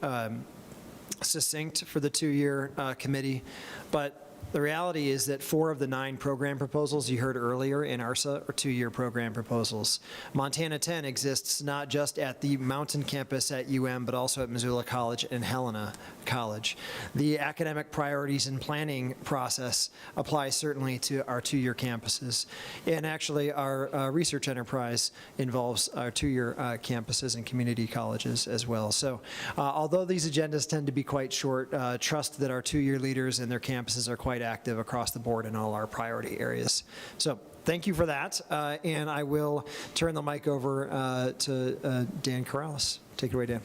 succinct for the two-year committee, but the reality is that 4 of the 9 program proposals you heard earlier in ARSA are two-year program proposals. Montana 10 exists not just at the Mountain campus at UM, but also at Missoula College and Helena College. The academic priorities and planning process applies certainly to our two-year campuses. And actually, our research enterprise involves our two-year campuses and community colleges as well. So although these agendas tend to be quite short, trust that our two-year leaders and their campuses are quite active across the board in all our priority areas. So thank you for that, and I will turn the mic over to Dan Corrales. Take it away, Dan.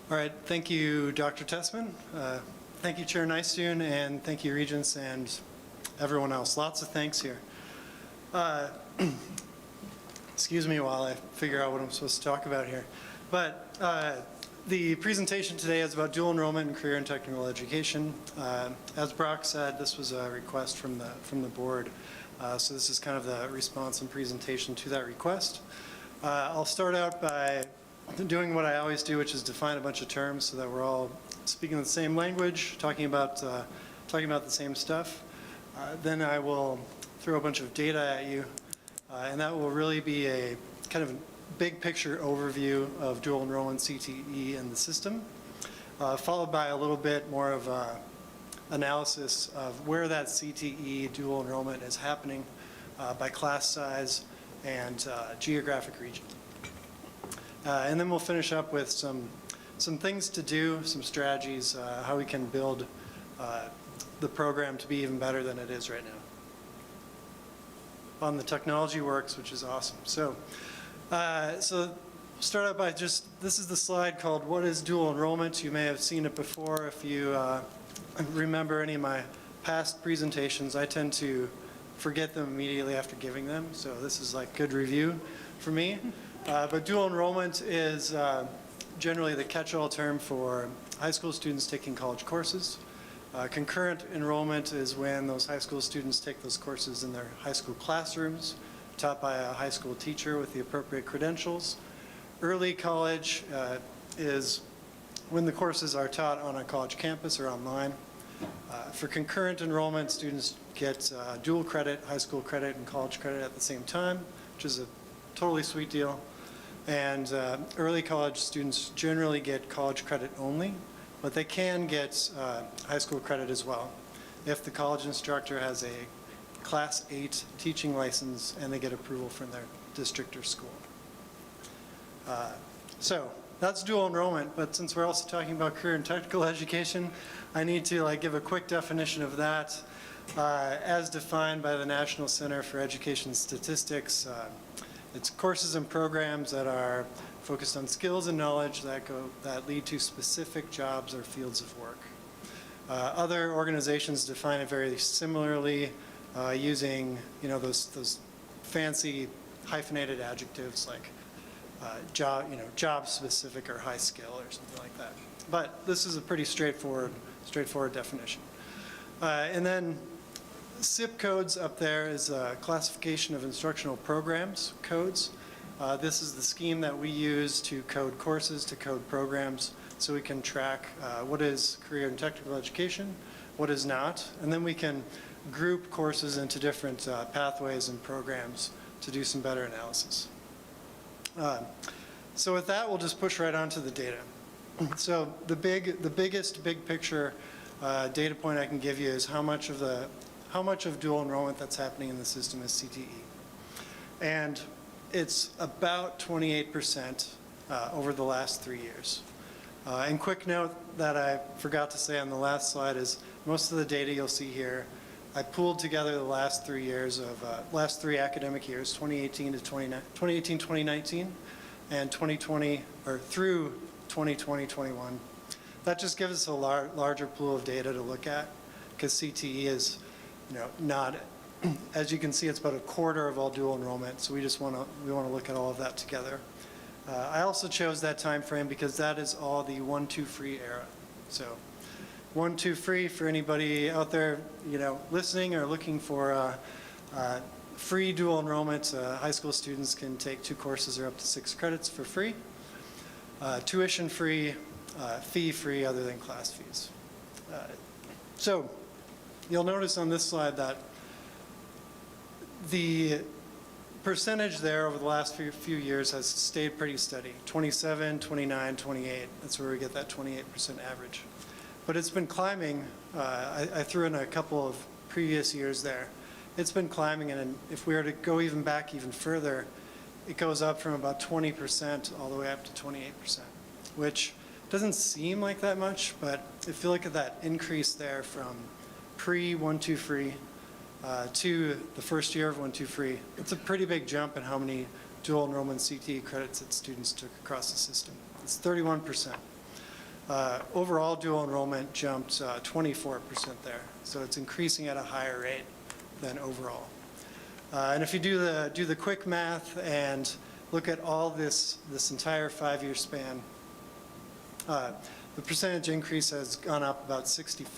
All right, thank you, Dr. Tessman. Thank you, Chair Nystuen, and thank you, Regents, and everyone else. Lots of thanks here. Excuse me while I figure out what I'm supposed to talk about here. But the presentation today is about dual enrollment in career and technical education. As Brock said, this was a request from the board. So this is kind of the response and presentation to that request. I'll start out by doing what I always do, which is define a bunch of terms so that we're all speaking the same language, talking about the same stuff. Then I will throw a bunch of data at you, and that will really be a kind of big picture overview of dual enrollment CTE in the system, followed by a little bit more of analysis of where that CTE dual enrollment is happening by class size and geographic region. And then we'll finish up with some things to do, some strategies, how we can build the program to be even better than it is right now. The technology works, which is awesome. So start out by this is the slide called What is Dual Enrollment? You may have seen it before. If you remember any of my past presentations, I tend to forget them immediately after giving them. So this is like good review for me. But dual enrollment is generally the catch-all term for high school students taking college courses. Concurrent enrollment is when those high school students take those courses in their high school classrooms, taught by a high school teacher with the appropriate credentials. Early college is when the courses are taught on a college campus or online. For concurrent enrollment, students get dual credit, high school credit and college credit at the same time, which is a totally sweet deal. And early college students generally get college credit only, but they can get high school credit as well if the college instructor has a Class 8 teaching license and they get approval from their district or school. So that's dual enrollment, but since we're also talking about career and technical education, I need to give a quick definition of that as defined by the National Center for Education Statistics. It's courses and programs that are focused on skills and knowledge that lead to specific jobs or fields of work. Other organizations define it very similarly, using those fancy hyphenated adjectives like job specific or high skill or something like that. But this is a pretty straightforward definition. And then SIP codes up there is a classification of instructional programs codes. This is the scheme that we use to code courses, to code programs, so we can track what is career and technical education, what is not, and then we can group courses into different pathways and programs to do some better analysis. So with that, we'll just push right on to the data. So the biggest big picture data point I can give you is how much of dual enrollment that's happening in the system is CTE. And it's about 28% over the last 3 years. And quick note that I forgot to say on the last slide is most of the data you'll see here, I pooled together the last 3 years of, last 3 academic years, 2018 to 2019, and 2020, or through 2020-21. That just gives us a larger pool of data to look at, because CTE is, not, as you can see, it's about a quarter of all dual enrollment, so we want to look at all of that together. I also chose that time frame because that is all the 1-2 free era. So 1-2 free for anybody out there, listening or looking for free dual enrollment. High school students can take 2 courses or up to 6 credits for free. Tuition free, fee free other than class fees. So you'll notice on this slide that the percentage there over the last few years has stayed pretty steady. 27, 29, 28. That's where we get that 28% average. But it's been climbing. I threw in a couple of previous years there. It's been climbing, and if we were to go even back even further, it goes up from about 20% all the way up to 28%, which doesn't seem like that much, but if you look at that increase there from pre-1-2 free to the first year of 1-2 free, it's a pretty big jump in how many dual enrollment CTE credits that students took across the system. It's 31%. Overall dual enrollment jumped 24% there, so it's increasing at a higher rate than overall. And if you do the quick math and look at all this entire 5-year span, the percentage increase has gone up about 65%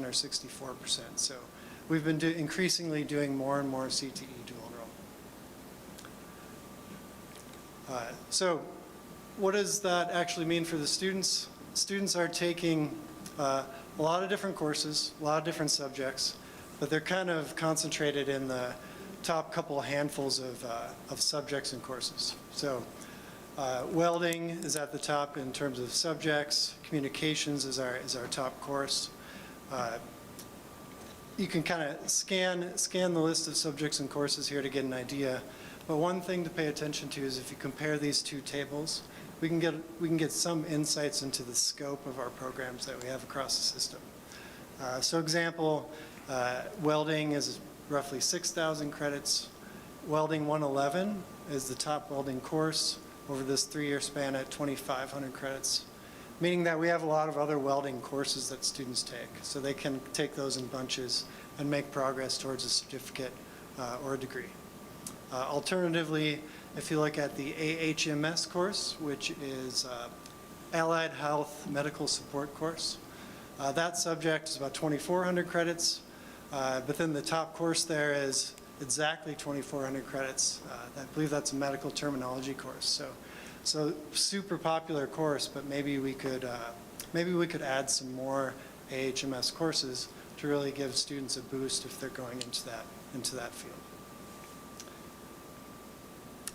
or 64%. So we've been increasingly doing more and more CTE dual enrollment. So what does that actually mean for the students? Students are taking a lot of different courses, a lot of different subjects, but they're kind of concentrated in the top couple handfuls of subjects and courses. So welding is at the top in terms of subjects. Communications is our top course. You can kind of scan the list of subjects and courses here to get an idea. But one thing to pay attention to is if you compare these 2 tables, we can get some insights into the scope of our programs that we have across the system. So example, welding is roughly 6,000 credits. Welding 111 is the top welding course over this 3-year span at 2,500 credits, meaning that we have a lot of other welding courses that students take. So they can take those in bunches and make progress towards a certificate or a degree. Alternatively, if you look at the AHMS course, which is Allied Health Medical Support course, that subject is about 2,400 credits, but then the top course there is exactly 2,400 credits. I believe that's a medical terminology course. So super popular course, but maybe we could add some more AHMS courses to really give students a boost if they're going into that field.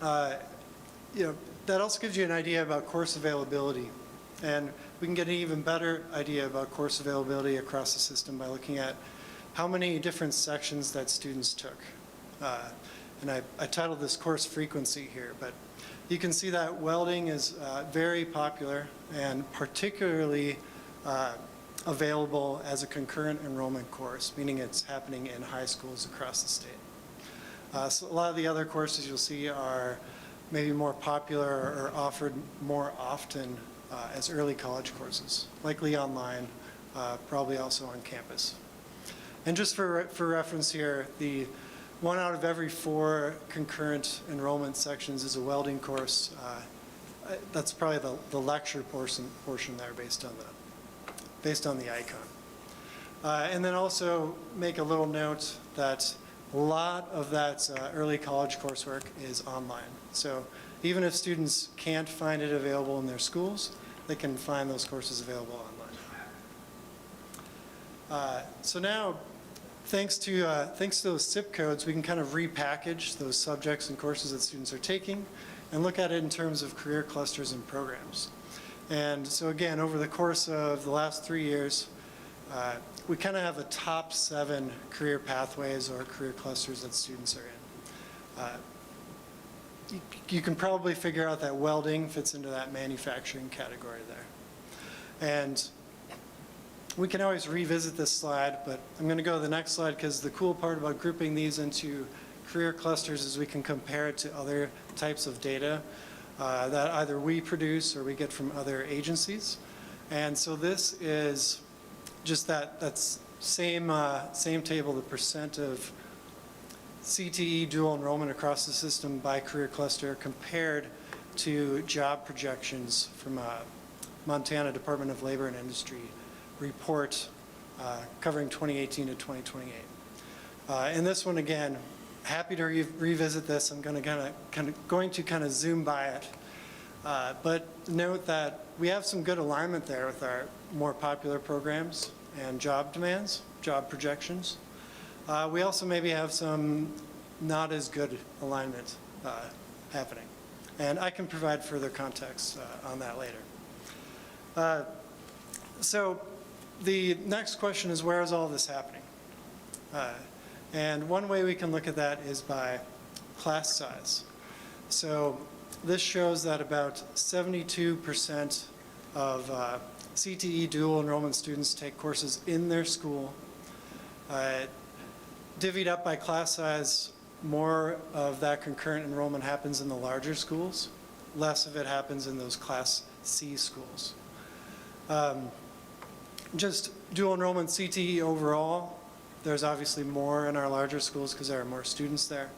That also gives you an idea about course availability, and we can get an even better idea about course availability across the system by looking at how many different sections that students took. And I titled this course frequency here, but you can see that welding is very popular and particularly available as a concurrent enrollment course, meaning it's happening in high schools across the state. So a lot of the other courses you'll see are maybe more popular or offered more often as early college courses, likely online, probably also on campus. And just for reference here, the 1 out of every 4 concurrent enrollment sections is a welding course. That's probably the lecture portion there based on the icon. And then also make a little note that a lot of that early college coursework is online. So even if students can't find it available in their schools, they can find those courses available online. So now, thanks to those zip codes, we can kind of repackage those subjects and courses that students are taking and look at it in terms of career clusters and programs. And so again, over the course of the last 3 years, we kind of have a top 7 career pathways or career clusters that students are in. You can probably figure out that welding fits into that manufacturing category there. And we can always revisit this slide, but I'm going to go to the next slide because the cool part about grouping these into career clusters is we can compare it to other types of data that either we produce or we get from other agencies. And so this is just that's same table, the percent of CTE dual enrollment across the system by career cluster compared to job projections from Montana Department of Labor and Industry report covering 2018 to 2028. And this one, again, happy to revisit this. I'm going to kind of zoom by it. But note that we have some good alignment there with our more popular programs and job demands, job projections. We also maybe have some not as good alignment happening. And I can provide further context on that later. So the next question is, where is all this happening? And one way we can look at that is by class size. So this shows that about 72% of CTE dual enrollment students take courses in their school. Divvied up by class size, more of that concurrent enrollment happens in the larger schools. Less of it happens in those Class C schools. Just dual enrollment CTE overall, there's obviously more in our larger schools because there are more students there.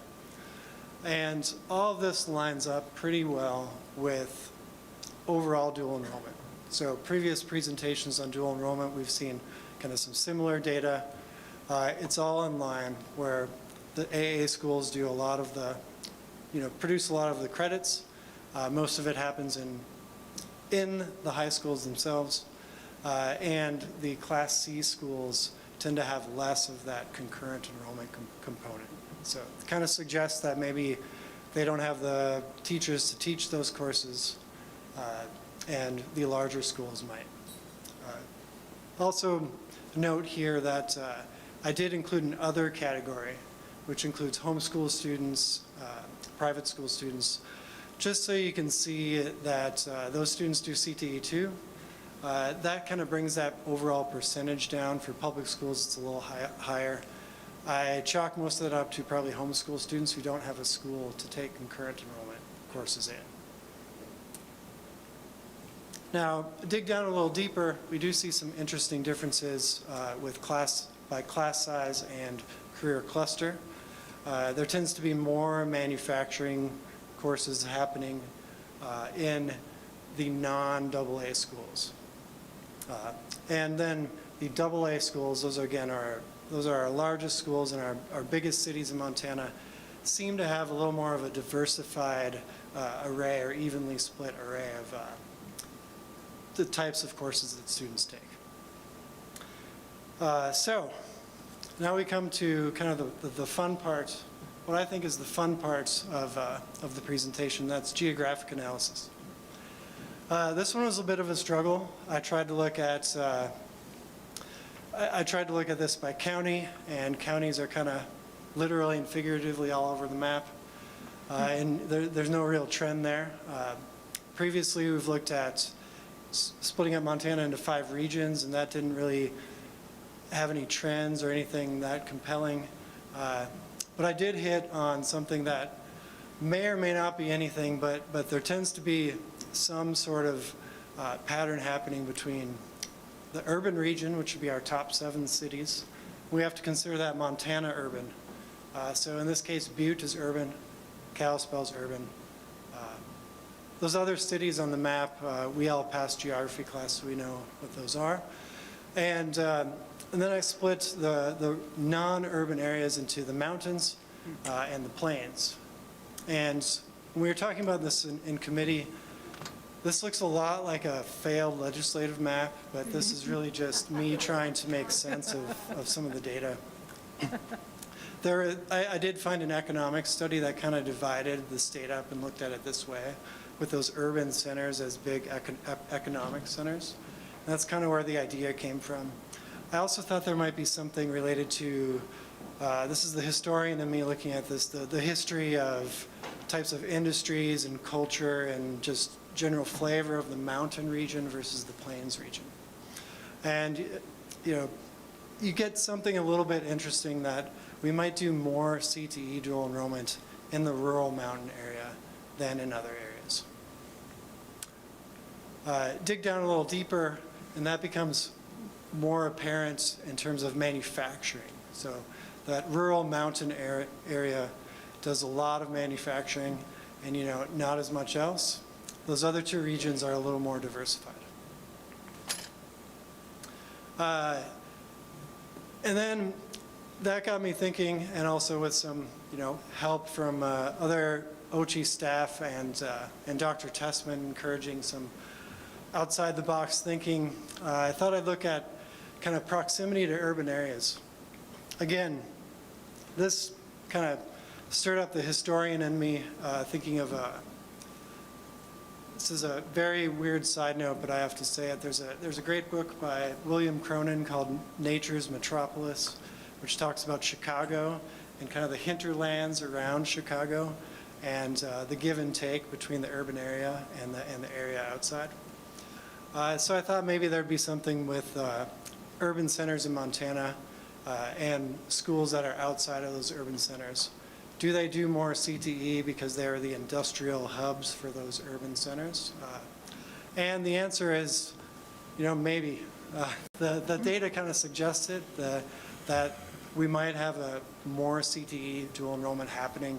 And all of this lines up pretty well with overall dual enrollment. So previous presentations on dual enrollment, we've seen kind of some similar data. It's all in line where the AA schools do a lot of the, produce a lot of the credits. Most of it happens in the high schools themselves. And the Class C schools tend to have less of that concurrent enrollment component. So it kind of suggests that maybe they don't have the teachers to teach those courses, and the larger schools might. Also note here that I did include an other category, which includes homeschool students, private school students, just so you can see that those students do CTE too. That kind of brings that overall percentage down. For public schools, it's a little higher. I chalk most of that up to probably homeschool students who don't have a school to take concurrent enrollment courses in. Now, dig down a little deeper, we do see some interesting differences with by class size and career cluster. There tends to be more manufacturing courses happening in the non-AA schools. And then the AA schools, those are our largest schools and our biggest cities in Montana, seem to have a little more of a diversified array or evenly split array of the types of courses that students take. So now we come to kind of the fun part, what I think is the fun part of the presentation. That's geographic analysis. This one was a bit of a struggle. I tried to look at this by county, and counties are kind of literally and figuratively all over the map, and there's no real trend there. Previously, we've looked at splitting up Montana into 5 regions, and that didn't really have any trends or anything that compelling. But I did hit on something that may or may not be anything, but there tends to be some sort of pattern happening between the urban region, which would be our top 7 cities. We have to consider that Montana urban. So in this case, Butte is urban, Kalispell's urban. Those other cities on the map, we all passed geography class, so we know what those are. And then I split the non-urban areas into the mountains and the plains. And when we were talking about this in committee, this looks a lot like a failed legislative map, but this is really just me trying to make sense of some of the data. I did find an economics study that kind of divided the state up and looked at it this way, with those urban centers as big economic centers. And that's kind of where the idea came from. I also thought there might be something related to, this is the historian in me looking at this, the history of types of industries and culture and just general flavor of the mountain region versus the plains region. And, you know, you get something a little bit interesting that we might do more CTE dual enrollment in the rural mountain area than in other areas. Dig down a little deeper, and that becomes more apparent in terms of manufacturing. So that rural mountain area does a lot of manufacturing and, you know, not as much else. Those other two regions are a little more diversified. And then that got me thinking, and also with some, you know, help from other OCHI staff and Dr. Tessman encouraging some outside the box thinking, I thought I'd look at kind of proximity to urban areas. Again, this kind of stirred up the historian in me, thinking of this is a very weird side note, but I have to say it. There's a great book by William Cronin called Nature's Metropolis, which talks about Chicago and kind of the hinterlands around Chicago and the give and take between the urban area and the area outside. So I thought maybe there'd be something with urban centers in Montana and schools that are outside of those urban centers. Do they do more CTE because they're the industrial hubs for those urban centers? And the answer is, you know, maybe. The data kind of suggests it, that we might have a more CTE dual enrollment happening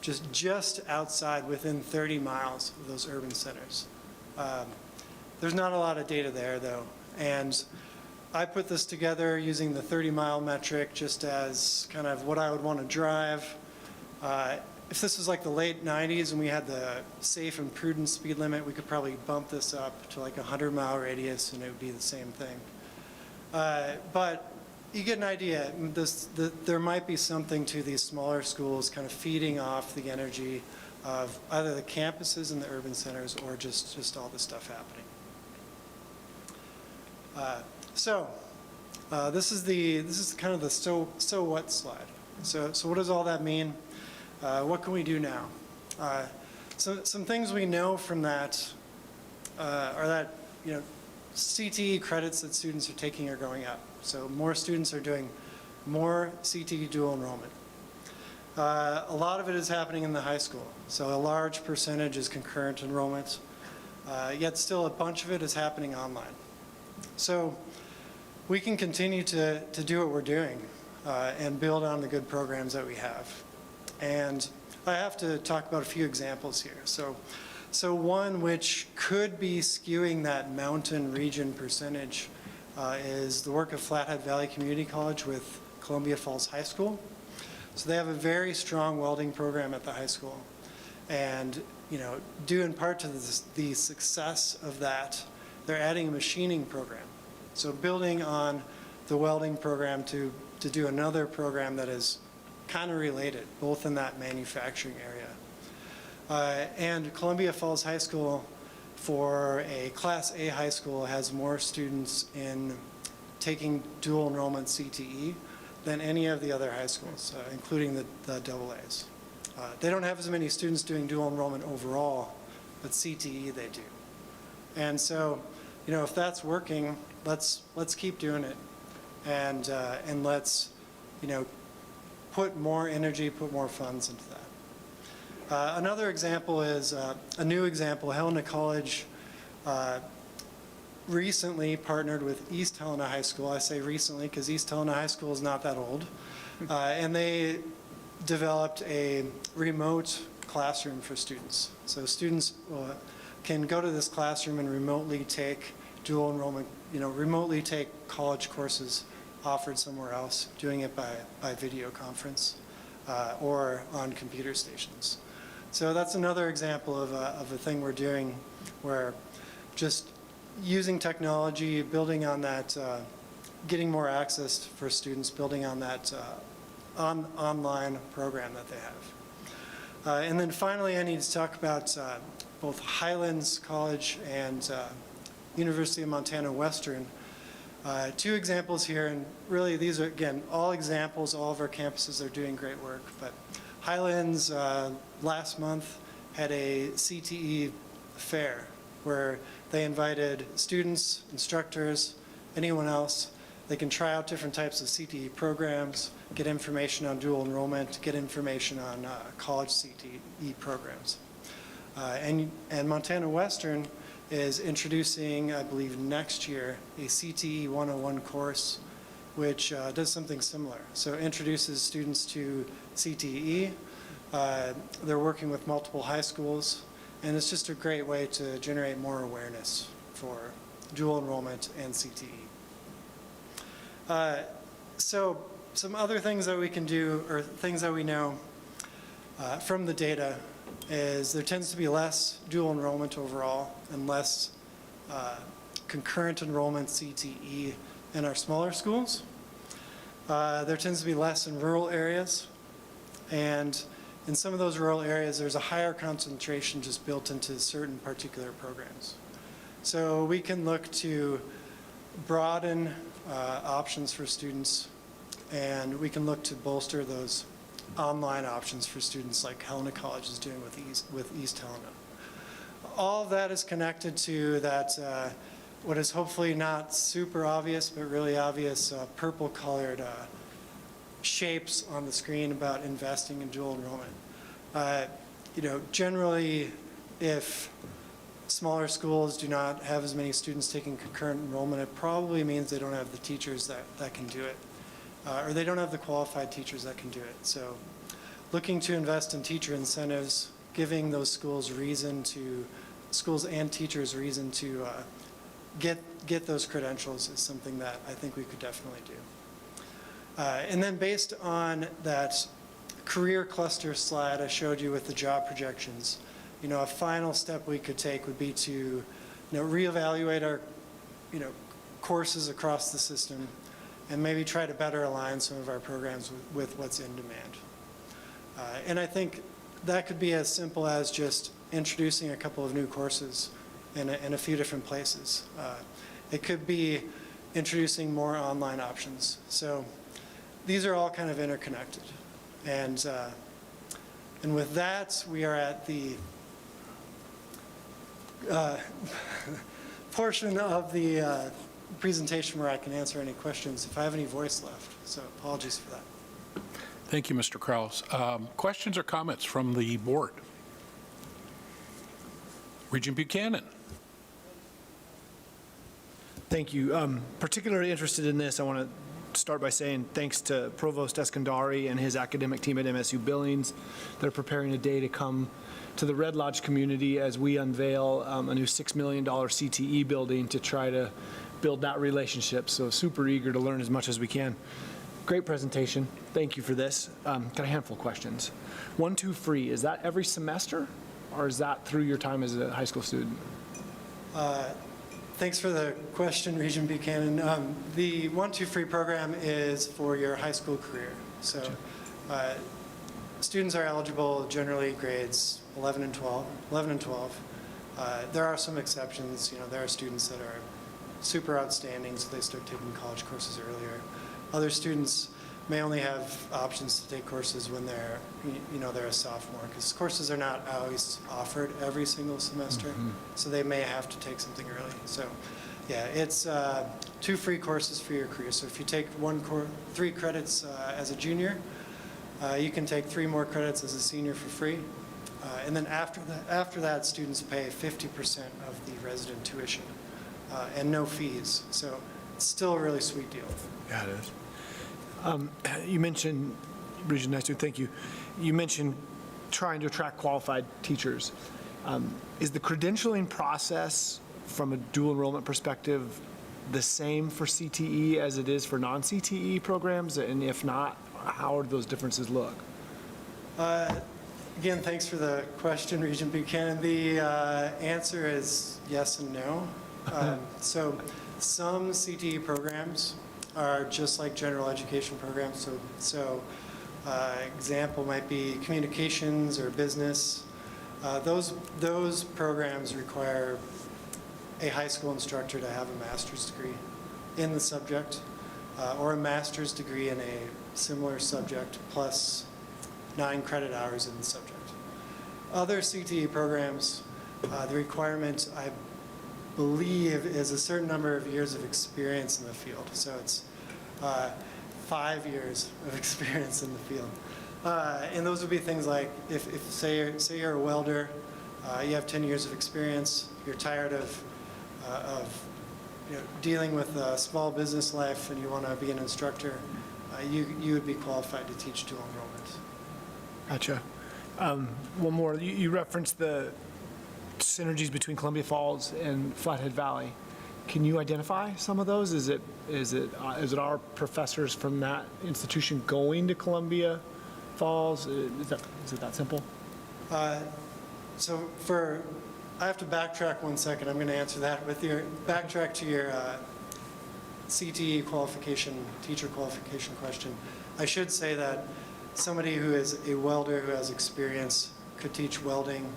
just outside within 30 miles of those urban centers. There's not a lot of data there, though. And I put this together using the 30-mile metric just as kind of what I would want to drive. If this was like the late 90s and we had the safe and prudent speed limit, we could probably bump this up to like a 100-mile radius and it would be the same thing. But you get an idea. There might be something to these smaller schools kind of feeding off the energy of either the campuses in the urban centers or just all the stuff happening. This is kind of the so what slide. So what does all that mean? What can we do now? Some things we know from that are that, you know, CTE credits that students are taking are going up. So more students are doing more CTE dual enrollment. A lot of it is happening in the high school. So a large percentage is concurrent enrollment, yet still a bunch of it is happening online. So we can continue to do what we're doing and build on the good programs that we have. And I have to talk about a few examples here. So one which could be skewing that mountain region percentage is the work of Flathead Valley Community College with Columbia Falls High School. So they have a very strong welding program at the high school. And, you know, due in part to the success of that, they're adding a machining program. So building on the welding program to do another program that is kind of related, both in that manufacturing area. And Columbia Falls High School, for a Class A high school, has more students in taking dual enrollment CTE than any of the other high schools, including the double A's. They don't have as many students doing dual enrollment overall, but CTE they do. And so, you know, if that's working, let's keep doing it, and let's, you know, put more energy, put more funds into that. Another example is a new example. Helena College recently partnered with East Helena High School. I say recently because East Helena High School is not that old. And they developed a remote classroom for students. So students can go to this classroom and remotely take dual enrollment, you know, remotely take college courses offered somewhere else, doing it by video conference or on computer stations. So that's another example of a thing we're doing where just using technology, building on that, getting more access for students, building on that online program that they have. And then finally, I need to talk about both Highlands College and University of Montana Western, Two examples here, and really these are, again, all examples. All of our campuses are doing great work, but Highlands last month had a CTE fair where they invited students, instructors, anyone else. They can try out different types of CTE programs, get information on dual enrollment, get information on college CTE programs. And Montana Western is introducing, I believe next year, a CTE 101 course, which does something similar. So it introduces students to CTE. They're working with multiple high schools, and it's just a great way to generate more awareness for dual enrollment and CTE. So some other things that we can do, or things that we know from the data, is there tends to be less dual enrollment overall and less concurrent enrollment CTE in our smaller schools. There tends to be less in rural areas, and in some of those rural areas there's a higher concentration just built into certain particular programs. So we can look to broaden options for students, and we can look to bolster those online options for students like Helena College is doing with East Helena. All of that is connected to that, what is hopefully not super obvious, but really obvious purple colored shapes on the screen about investing in dual enrollment. You know, generally, if smaller schools do not have as many students taking concurrent enrollment, it probably means they don't have the teachers that can do it. Or they don't have the qualified teachers that can do it. So looking to invest in teacher incentives, giving those schools and teachers reason to get those credentials is something that I think we could definitely do. And then based on that career cluster slide I showed you with the job projections, you know, a final step we could take would be to, reevaluate our, courses across the system, and maybe try to better align some of our programs with what's in demand. And I think that could be as simple as just introducing a couple of new courses in a few different places. It could be introducing more online options. So these are all kind of interconnected. And with that, we are at the portion of the presentation where I can answer any questions if I have any voice left. So apologies for that. Thank you, Mr. Krause. Questions or comments from the board? Regent Buchanan. Thank you. Particularly interested in this, I want to start by saying thanks to Provost Eskandari and his academic team at MSU Billings. They're preparing a day to come to the Red Lodge community as we unveil a new $6 million CTE building to try to build that relationship. So super eager to learn as much as we can. Great presentation. Thank you for this. Got a handful of questions. 1, 2 free, is that every semester, or is that through your time as a high school student? Thanks for the question, Regent Buchanan. The 1, 2 free program is for your high school career. So students are eligible generally grades 11 and 12. There are some exceptions. There are students that are super outstanding, so they start taking college courses earlier. Other students may only have options to take courses when they're a sophomore, because courses are not always offered every single semester, so they may have to take something early. So yeah, it's 2 free courses for your career. So if you take 3 credits as a junior, you can take 3 more credits as a senior for free. And then after that, students pay 50% of the resident tuition and no fees. So it's still a really sweet deal. Yeah, it is. You mentioned, Regent Nestor, thank you. You mentioned trying to attract qualified teachers. Is the credentialing process from a dual enrollment perspective the same for CTE as it is for non-CTE programs? And if not, how do those differences look? Again, thanks for the question, Regent Buchanan. The answer is yes and no. So some CTE programs are just like general education programs. So example might be communications or business. Those programs require a high school instructor to have a master's degree in the subject, or a master's degree in a similar subject, plus 9 credit hours in the subject. Other CTE programs, the requirement, I believe, is a certain number of years of experience in the field. So it's 5 years of experience in the field. And those would be things like, if say you're a welder, you have 10 years of experience, you're tired of dealing with small business life and you want to be an instructor, you would be qualified to teach dual enrollment. Gotcha. One more. You referenced the synergies between Columbia Falls and Flathead Valley. Can you identify some of those? Is it our professors from that institution going to Columbia Falls? Is it that simple? I have to backtrack 1 second. I'm going to answer that with your backtrack to your CTE qualification, teacher qualification question. I should say that somebody who is a welder who has experience could teach welding.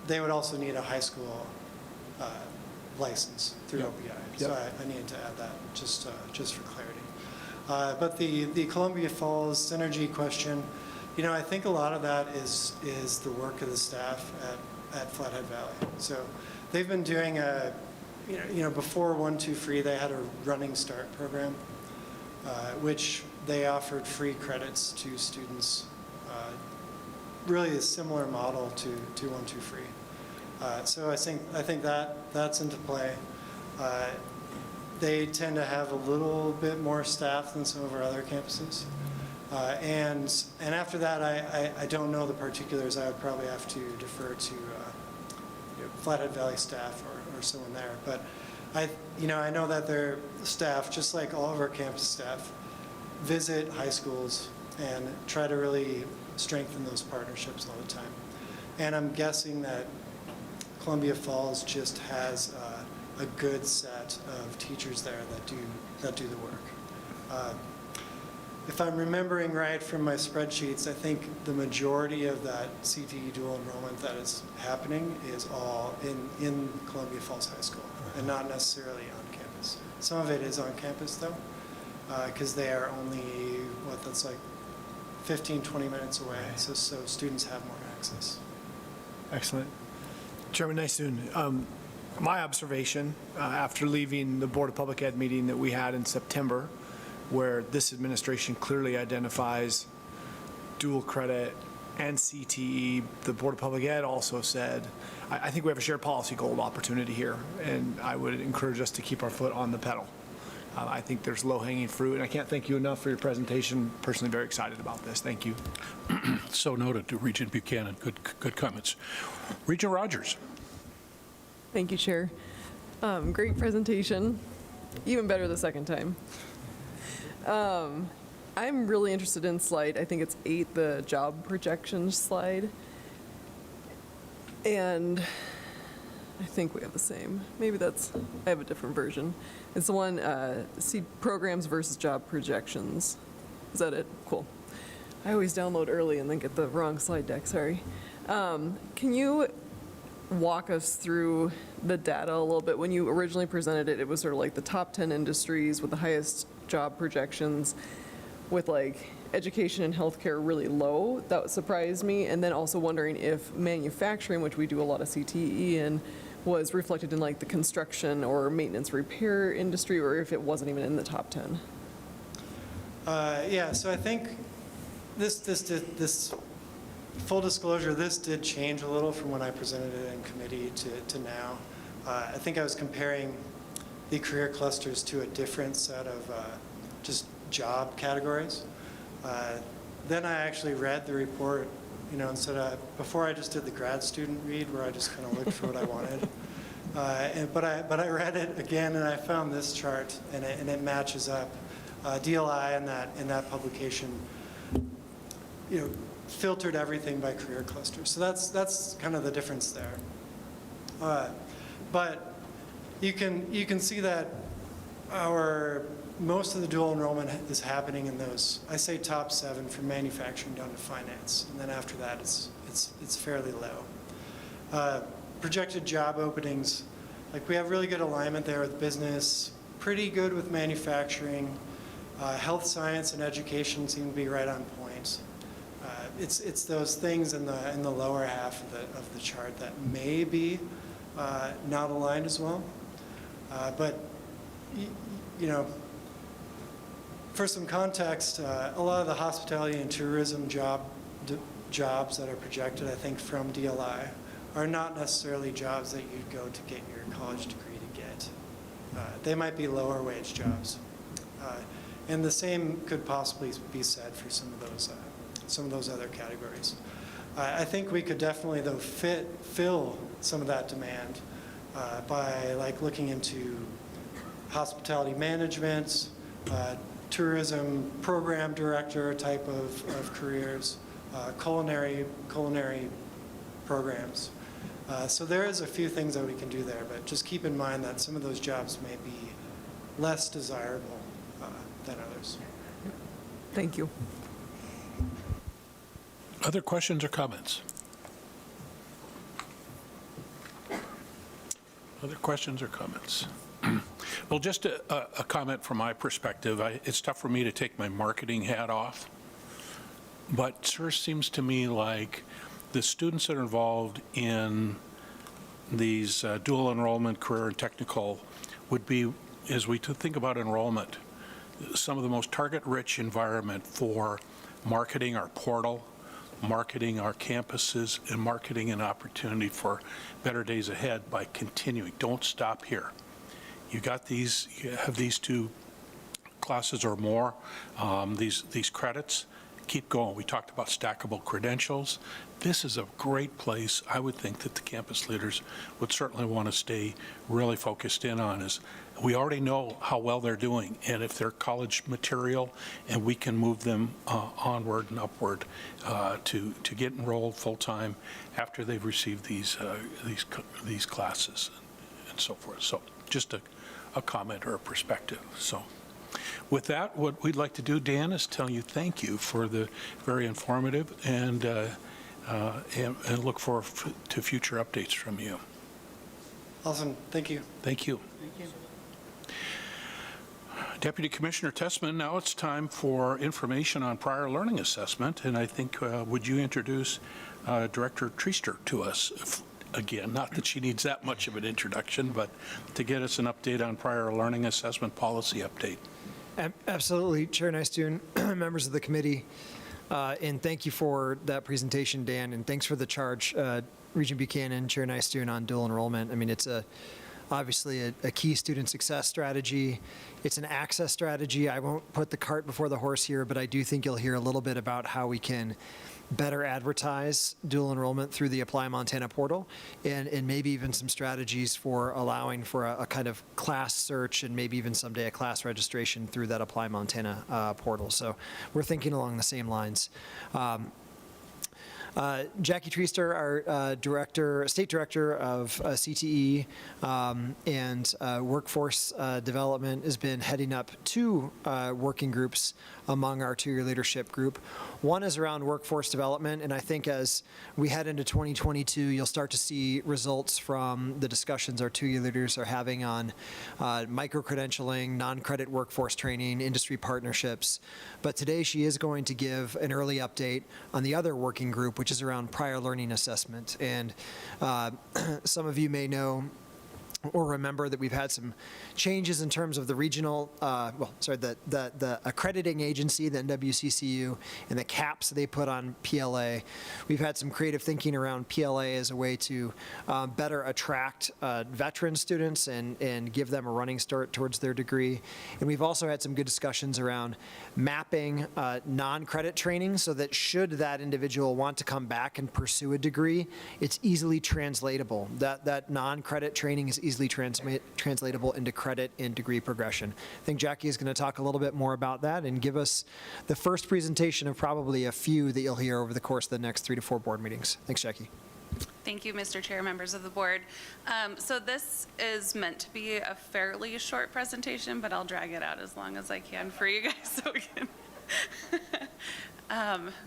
They would also need a high school license through OPI. So I needed to add that just for clarity. But the Columbia Falls synergy question, I think a lot of that is the work of the staff at Flathead Valley. So they've been doing before 1-2-free, they had a running start program, which they offered free credits to students. Really a similar model to 1-2-free. So I think that's into play. They tend to have a little bit more staff than some of our other campuses. And after that, I don't know the particulars. I would probably have to defer to Flathead Valley staff or someone there. But I know that their staff, just like all of our campus staff, visit high schools and try to really strengthen those partnerships all the time. And I'm guessing that Columbia Falls just has a good set of teachers there that do the work. If I'm remembering right from my spreadsheets, I think the majority of that CTE dual enrollment that is happening is all in Columbia Falls High School and not necessarily on campus. Some of it is on campus though, because they are only, that's like 15, 20 minutes away, so students have more access. Excellent. Chairman Nysoon, my observation after leaving the Board of Public Ed meeting that we had in September, where this administration clearly identifies dual credit and CTE, the Board of Public Ed also said, I think we have a shared policy goal opportunity here, and I would encourage us to keep our foot on the pedal. I think there's low-hanging fruit, and I can't thank you enough for your presentation. Personally, very excited about this. Thank you. So noted to Regent Buchanan. Good comments. Regent Rogers. Thank you, Chair. Great presentation. Even better the second time. I'm really interested in slide, I think it's 8, the job projections slide. And I think we have the same. Maybe I have a different version. It's the one, see programs versus job projections. Is that it? Cool. I always download early and then get the wrong slide deck, sorry. Can you walk us through the data a little bit? When you originally presented it, it was sort of like the top 10 industries with the highest job projections, with like education and healthcare really low. That surprised me. And then also wondering if manufacturing, which we do a lot of CTE in, was reflected in like the construction or maintenance repair industry, or if it wasn't even in the top 10. Yeah, so I think this full disclosure, this did change a little from when I presented it in committee to now. I think I was comparing the career clusters to a different set of just job categories. Then I actually read the report, before I just did the grad student read where I just kind of looked for what I wanted. But I read it again and I found this chart and it matches up. DLI in that publication, filtered everything by career clusters. So that's kind of the difference there. But you can see that most of the dual enrollment is happening in those, I say top 7 from manufacturing down to finance, and then after that it's fairly low. Projected job openings, like we have really good alignment there with business, pretty good with manufacturing. Health science and education seem to be right on point. It's those things in the lower half of the chart that may be not aligned as well. But you know, for some context, a lot of the hospitality and tourism jobs that are projected, I think, from DLI are not necessarily jobs that you'd go to get your college degree to get. They might be lower wage jobs. And the same could possibly be said for some of those other categories. I think we could definitely, though, fill some of that demand by like looking into hospitality management, tourism program director type of careers, culinary programs. So there is a few things that we can do there, but just keep in mind that some of those jobs may be less desirable than others. Thank you. Other questions or comments? Other questions or comments? Well, just a comment from my perspective. It's tough for me to take my marketing hat off, but it sure seems to me like the students that are involved in these dual enrollment, career and technical would be, as we think about enrollment, some of the most target-rich environment for marketing our portal, marketing our campuses, and marketing an opportunity for better days ahead by continuing. Don't stop here. You have these 2 classes or more, these credits, keep going. We talked about stackable credentials. This is a great place, I would think, that the campus leaders would certainly want to stay really focused in on. Is we already know how well they're doing, and if they're college material, and we can move them onward and upward to get enrolled full-time after they've received these classes and so forth. So just a comment or a perspective. So with that, what we'd like to do, Dan, is tell you thank you for the very informative and look forward to future updates from you. Awesome. Thank you. Thank you. Deputy Commissioner Tessman, now it's time for information on prior learning assessment, and I think, would you introduce Director Treaster to us again? Not that she needs that much of an introduction, but to get us an update on prior learning assessment policy update. Absolutely, Chair Nystuen, members of the committee, and thank you for that presentation, Dan, and thanks for the charge, Regent Buchanan, Chair Nystuen, on dual enrollment. I mean, it's obviously a key student success strategy. It's an access strategy. I won't put the cart before the horse here, but I do think you'll hear a little bit about how we can better advertise dual enrollment through the Apply Montana portal, and maybe even some strategies for allowing for a kind of class search and maybe even someday a class registration through that Apply Montana portal. So we're thinking along the same lines. Jackie Treaster, our state director of CTE and workforce development, has been heading up 2 working groups among our 2-year leadership group. One is around workforce development, and I think as we head into 2022, you'll start to see results from the discussions our 2-year leaders are having on micro-credentialing, non-credit workforce training, industry partnerships. But today she is going to give an early update on the other working group, which is around prior learning assessment. And some of you may know or remember that we've had some changes in terms of the regional, the accrediting agency, the NWCCU, and the caps they put on PLA. We've had some creative thinking around PLA as a way to better attract veteran students and give them a running start towards their degree. And we've also had some good discussions around mapping non-credit training so that should that individual want to come back and pursue a degree, it's easily translatable. That non-credit training is easily translatable into credit and degree progression. I think Jackie is going to talk a little bit more about that and give us the first presentation of probably a few that you'll hear over the course of the next 3 to 4 board meetings. Thanks, Jackie. Thank you, Mr. Chair, members of the board. So this is meant to be a fairly short presentation, but I'll drag it out as long as I can for you guys so we can.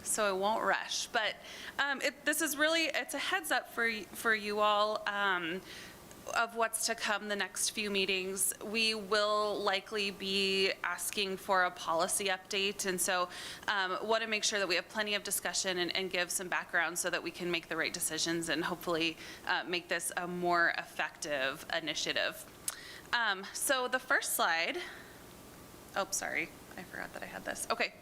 So I won't rush, but this is really, it's a heads up for you all. what's to come the next few meetings, we will likely be asking for a policy update. And so want to make sure that we have plenty of discussion and give some background so that we can make the right decisions and hopefully make this a more effective initiative. So the first slide, oh, sorry, I forgot that I had this. Okay.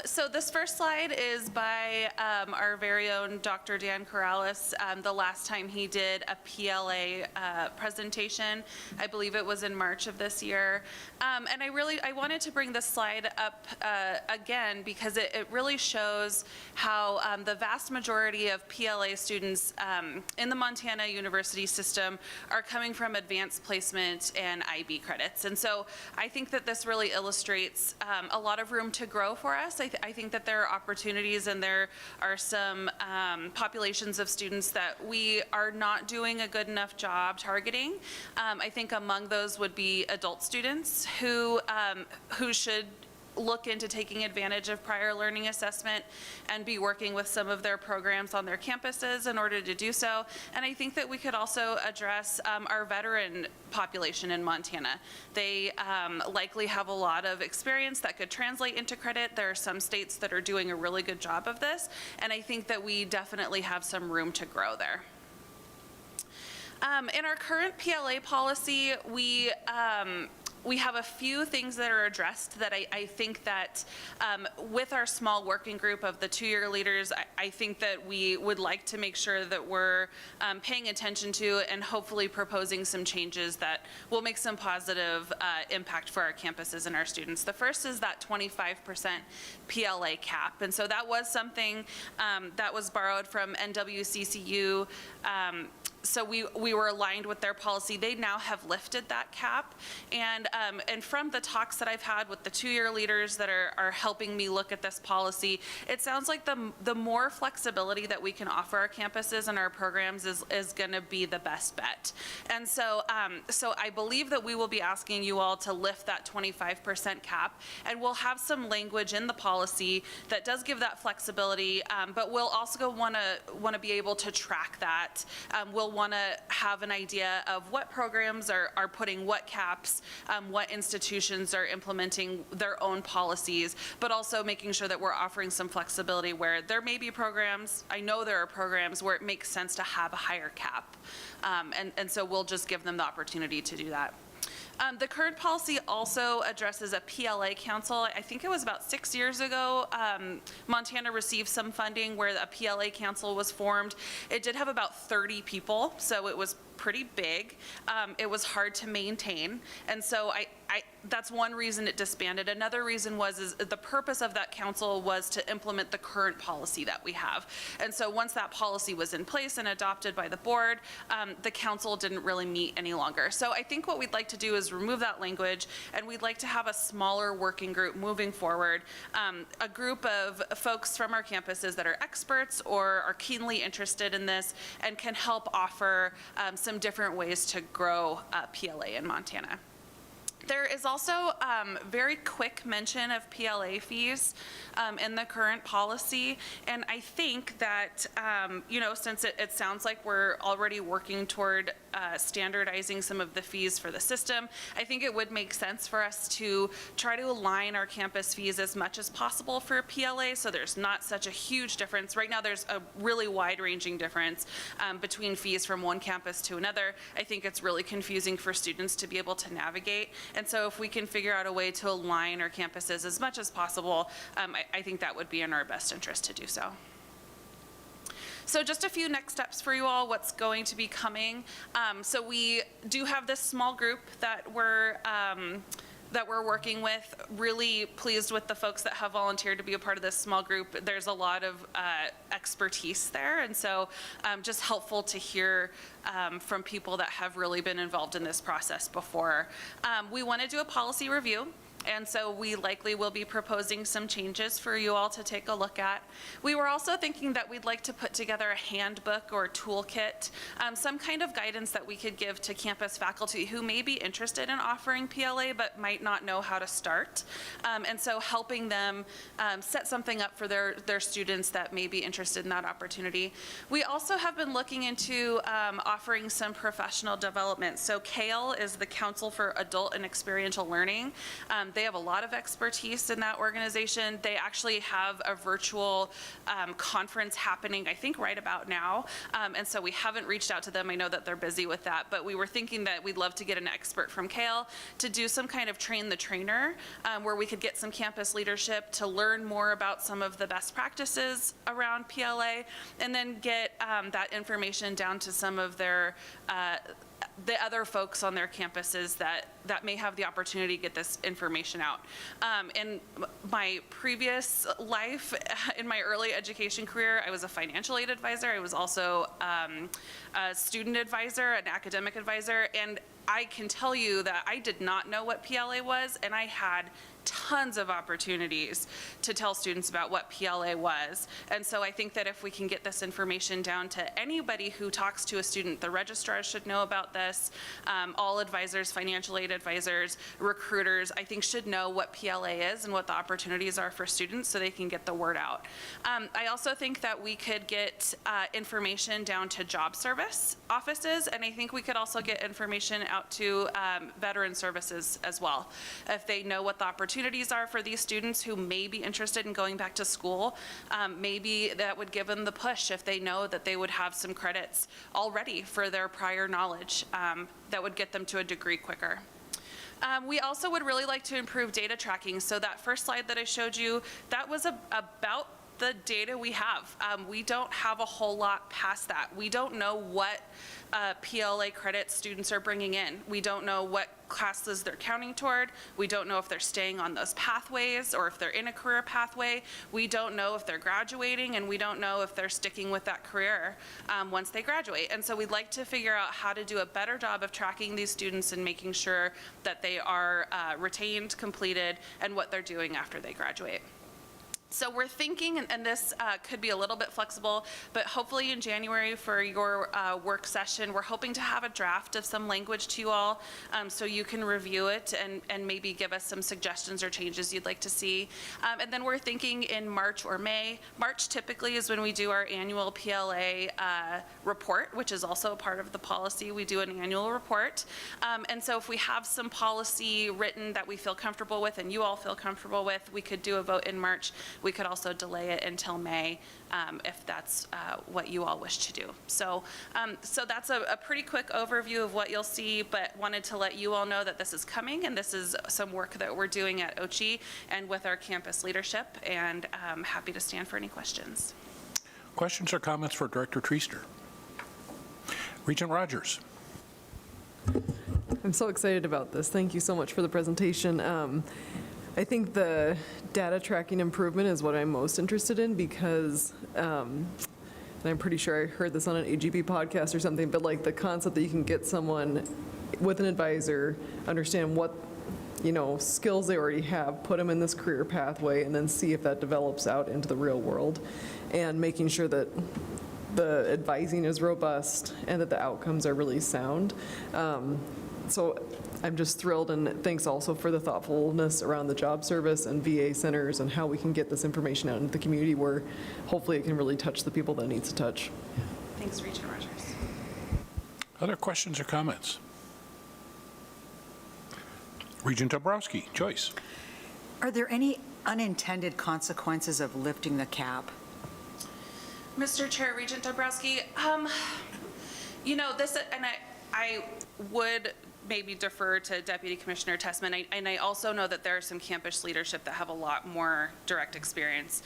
So this first slide is by our very own Dr. Dan Corrales. The last time he did a PLA presentation, I believe it was in March of this year. And I wanted to bring this slide up again because it really shows how the vast majority of PLA students in the Montana University system are coming from advanced placement and IB credits. And so I think that this really illustrates a lot of room to grow for us. I think that there are opportunities and there are some populations of students that we are not doing a good enough job targeting. I think among those would be adult students who should look into taking advantage of prior learning assessment and be working with some of their programs on their campuses in order to do so. And I think that we could also address our veteran population in Montana. They likely have a lot of experience that could translate into credit. There are some states that are doing a really good job of this, and I think that we definitely have some room to grow there. In our current PLA policy, we have a few things that are addressed that I think that with our small working group of the 2-year leaders, I think that we would like to make sure that we're paying attention to and hopefully proposing some changes that will make some positive impact for our campuses and our students. The first is that 25% PLA cap. And so that was something that was borrowed from NWCCU. So we were aligned with their policy. They now have lifted that cap. And from the talks that I've had with the 2-year leaders that are helping me look at this policy, it sounds like the more flexibility that we can offer our campuses and our programs is going to be the best bet. And so I believe that we will be asking you all to lift that 25% cap, and we'll have some language in the policy that does give that flexibility, but we'll also want to be able to track that. We'll want to have an idea of what programs are putting what caps, what institutions are implementing their own policies, but also making sure that we're offering some flexibility where there may be programs, I know there are programs where it makes sense to have a higher cap. And so we'll just give them the opportunity to do that. The current policy also addresses a PLA council. I think it was about 6 years ago, Montana received some funding where a PLA council was formed. It did have about 30 people, so it was pretty big. It was hard to maintain. And so that's one reason it disbanded. Another reason is the purpose of that council was to implement the current policy that we have. And so once that policy was in place and adopted by the board, the council didn't really meet any longer. So I think what we'd like to do is remove that language, and we'd like to have a smaller working group moving forward, a group of folks from our campuses that are experts or are keenly interested in this and can help offer some different ways to grow PLA in Montana. There is also very quick mention of PLA fees in the current policy, and I think that, since it sounds like we're already working toward standardizing some of the fees for the system, I think it would make sense for us to try to align our campus fees as much as possible for PLA, so there's not such a huge difference. Right now, there's a really wide-ranging difference between fees from one campus to another. I think it's really confusing for students to be able to navigate. And so if we can figure out a way to align our campuses as much as possible, I think that would be in our best interest to do so. So just a few next steps for you all, what's going to be coming. So we do have this small group that we're working with. Really pleased with the folks that have volunteered to be a part of this small group. There's a lot of expertise there, and so just helpful to hear from people that have really been involved in this process before. We want to do a policy review. And so we likely will be proposing some changes for you all to take a look at. We were also thinking that we'd like to put together a handbook or toolkit, some kind of guidance that we could give to campus faculty who may be interested in offering PLA but might not know how to start. And so helping them set something up for their students that may be interested in that opportunity. We also have been looking into offering some professional development. So CALE is the Council for Adult and Experiential Learning. They have a lot of expertise in that organization. They actually have a virtual conference happening, I think, right about now. And so we haven't reached out to them. I know that they're busy with that, but we were thinking that we'd love to get an expert from CALE to do some kind of train the trainer, where we could get some campus leadership to learn more about some of the best practices around PLA, and then get that information down to some of their the other folks on their campuses that may have the opportunity to get this information out. In my previous life, in my early education career, I was a financial aid advisor. I was also a student advisor, an academic advisor, and I can tell you that I did not know what PLA was, and I had tons of opportunities to tell students about what PLA was. And so I think that if we can get this information down to anybody who talks to a student, the registrars should know about this, all advisors, financial aid advisors, recruiters, I think should know what PLA is and what the opportunities are for students so they can get the word out. I also think that we could get information down to job service offices, and I think we could also get information out to veteran services as well. If they know what the opportunities are for these students who may be interested in going back to school, maybe that would give them the push if they know that they would have some credits already for their prior knowledge that would get them to a degree quicker. We also would really like to improve data tracking. So that first slide that I showed you, that was about the data we have. We don't have a whole lot past that. We don't know what PLA credits students are bringing in. We don't know what classes they're counting toward. We don't know if they're staying on those pathways or if they're in a career pathway. We don't know if they're graduating, and we don't know if they're sticking with that career once they graduate. And so we'd like to figure out how to do a better job of tracking these students and making sure that they are retained, completed, and what they're doing after they graduate. So we're thinking, and this could be a little bit flexible, but hopefully in January for your work session, we're hoping to have a draft of some language to you all so you can review it and maybe give us some suggestions or changes you'd like to see. And then we're thinking in March or May. March typically is when we do our annual PLA report, which is also a part of the policy. We do an annual report. And so if we have some policy written that we feel comfortable with and you all feel comfortable with, we could do a vote in March. We could also delay it until May if that's what you all wish to do. So that's a pretty quick overview of what you'll see, but wanted to let you all know that this is coming, and this is some work that we're doing at OCHI and with our campus leadership, and I'm happy to stand for any questions. Questions or comments for Director Treaster? Regent Rogers. I'm so excited about this. Thank you so much for the presentation. I think the data tracking improvement is what I'm most interested in because, and I'm pretty sure I heard this on an AGB podcast or something, but like the concept that you can get someone with an advisor, understand what, skills they already have, put them in this career pathway, and then see if that develops out into the real world, and making sure that the advising is robust and that the outcomes are really sound. So I'm just thrilled, and thanks also for the thoughtfulness around the job service and VA centers and how we can get this information out into the community where hopefully it can really touch the people that it needs to touch. Thanks, Regent Rogers. Other questions or comments? Regent Dombrowski, Joyce. Are there any unintended consequences of lifting the cap? Mr. Chair, Regent Dombrowski, this, and I would maybe defer to Deputy Commissioner Tessman, and I also know that there are some campus leadership that have a lot more direct experience.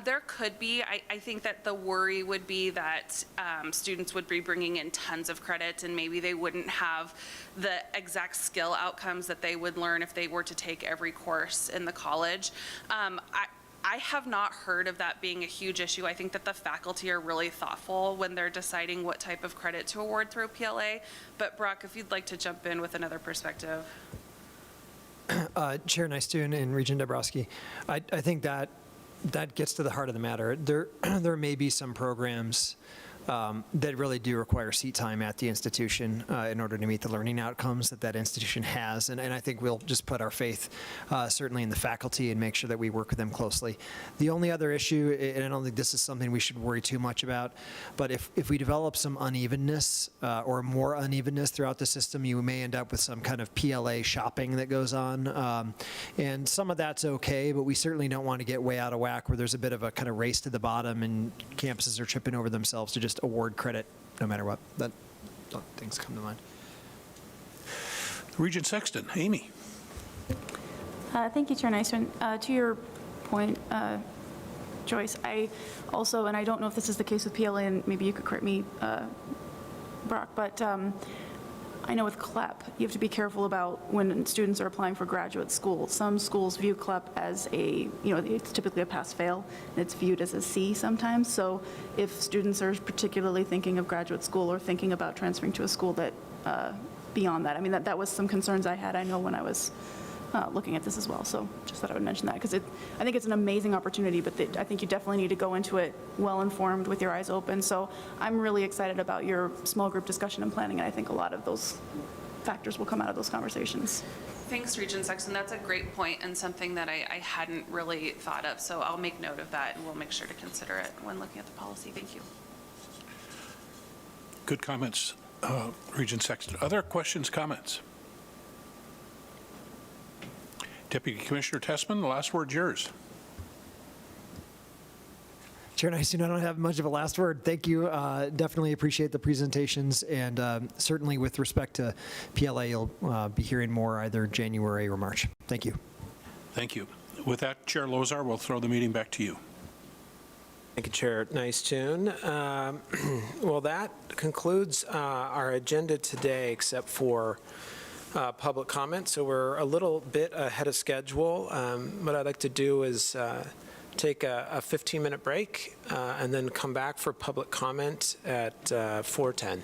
There could be, I think that the worry would be that students would be bringing in tons of credit and maybe they wouldn't have the exact skill outcomes that they would learn if they were to take every course in the college. I have not heard of that being a huge issue. I think that the faculty are really thoughtful when they're deciding what type of credit to award through PLA. But Brock, if you'd like to jump in with another perspective. Chair Nystuen and Regent Dabrowski, I think that gets to the heart of the matter. There may be some programs that really do require seat time at the institution in order to meet the learning outcomes that institution has. And I think we'll just put our faith certainly in the faculty and make sure that we work with them closely. The only other issue, and I don't think this is something we should worry too much about, but if we develop some unevenness or more unevenness throughout the system, you may end up with some kind of PLA shopping that goes on. And some of that's okay, but we certainly don't want to get way out of whack where there's a bit of a kind of race to the bottom and campuses are tripping over themselves to just award credit no matter what. That things come to mind. Regent Sexton, Amy. Thank you, Chair Nystuen. To your point, Joyce, I also, and I don't know if this is the case with PLA, and maybe you could correct me, Brock, but I know with CLEP, you have to be careful about when students are applying for graduate school. Some schools view CLEP as it's typically a pass-fail, and it's viewed as a C sometimes. So if students are particularly thinking of graduate school or thinking about transferring to a school that, beyond that, I mean, that was some concerns I had, I know, when I was looking at this as well. So just thought I would mention that, because I think it's an amazing opportunity, but I think you definitely need to go into it well-informed with your eyes open. So I'm really excited about your small group discussion and planning, and I think a lot of those factors will come out of those conversations. Thanks, Regent Sexton. That's a great point and something that I hadn't really thought of. So I'll make note of that, and we'll make sure to consider it when looking at the policy. Thank you. Good comments, Regent Sexton. Other questions, comments? Deputy Commissioner Tessman, the last word's yours. Chair Nystuen, I don't have much of a last word. Thank you. Definitely appreciate the presentations, and certainly with respect to PLA, you'll be hearing more either January or March. Thank you. Thank you. With that, Chair Lozar, we'll throw the meeting back to you. Thank you, Chair Nystuen. Well, that concludes our agenda today, except for public comment. So we're a little bit ahead of schedule. What I'd like to do is take a 15-minute break and then come back for public comment at 4:10.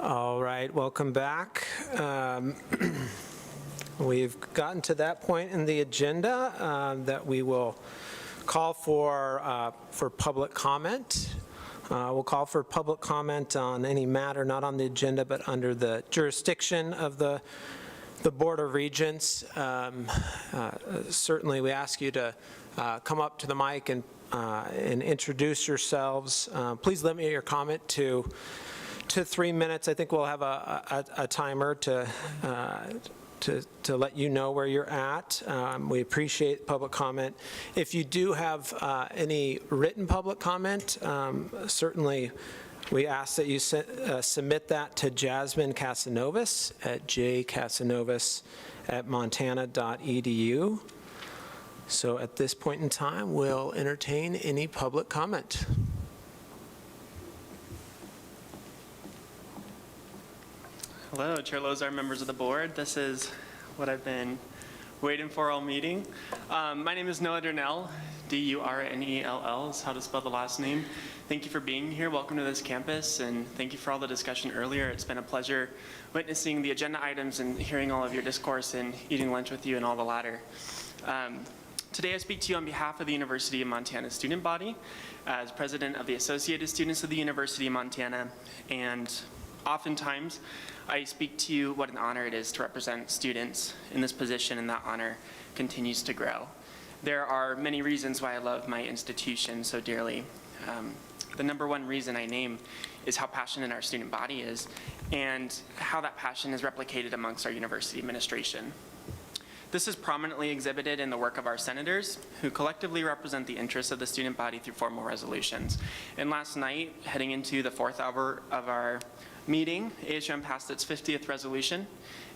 All right, welcome back. We've gotten to that point in the agenda that we will call for public comment. We'll call for public comment on any matter not on the agenda but under the jurisdiction of the Board of Regents. Certainly, we ask you to come up to the mic and introduce yourselves. Please limit your comment to 3 minutes. I think we'll have a timer to let you know where you're at. We appreciate public comment. If you do have any written public comment, certainly we ask that you submit that to Jasmine Casanovas at jcasanovas@montana.edu. So at this point in time, we'll entertain any public comment. Hello, Chair Lozar, members of the board. This is what I've been waiting for all meeting. My name is Noah Durnell, D-U-R-N-E-L-L is how to spell the last name. Thank you for being here. Welcome to this campus, and thank you for all the discussion earlier. It's been a pleasure witnessing the agenda items and hearing all of your discourse and eating lunch with you and all the latter. Today I speak to you on behalf of the University of Montana student body as president of the Associated Students of the University of Montana, and oftentimes I speak to you what an honor it is to represent students in this position, and that honor continues to grow. There are many reasons why I love my institution so dearly. The number one reason I name is how passionate our student body is and how that passion is replicated amongst our university administration. This is prominently exhibited in the work of our senators, who collectively represent the interests of the student body through formal resolutions. And last night, heading into the 4th hour of our meeting, ASUM passed its 50th resolution,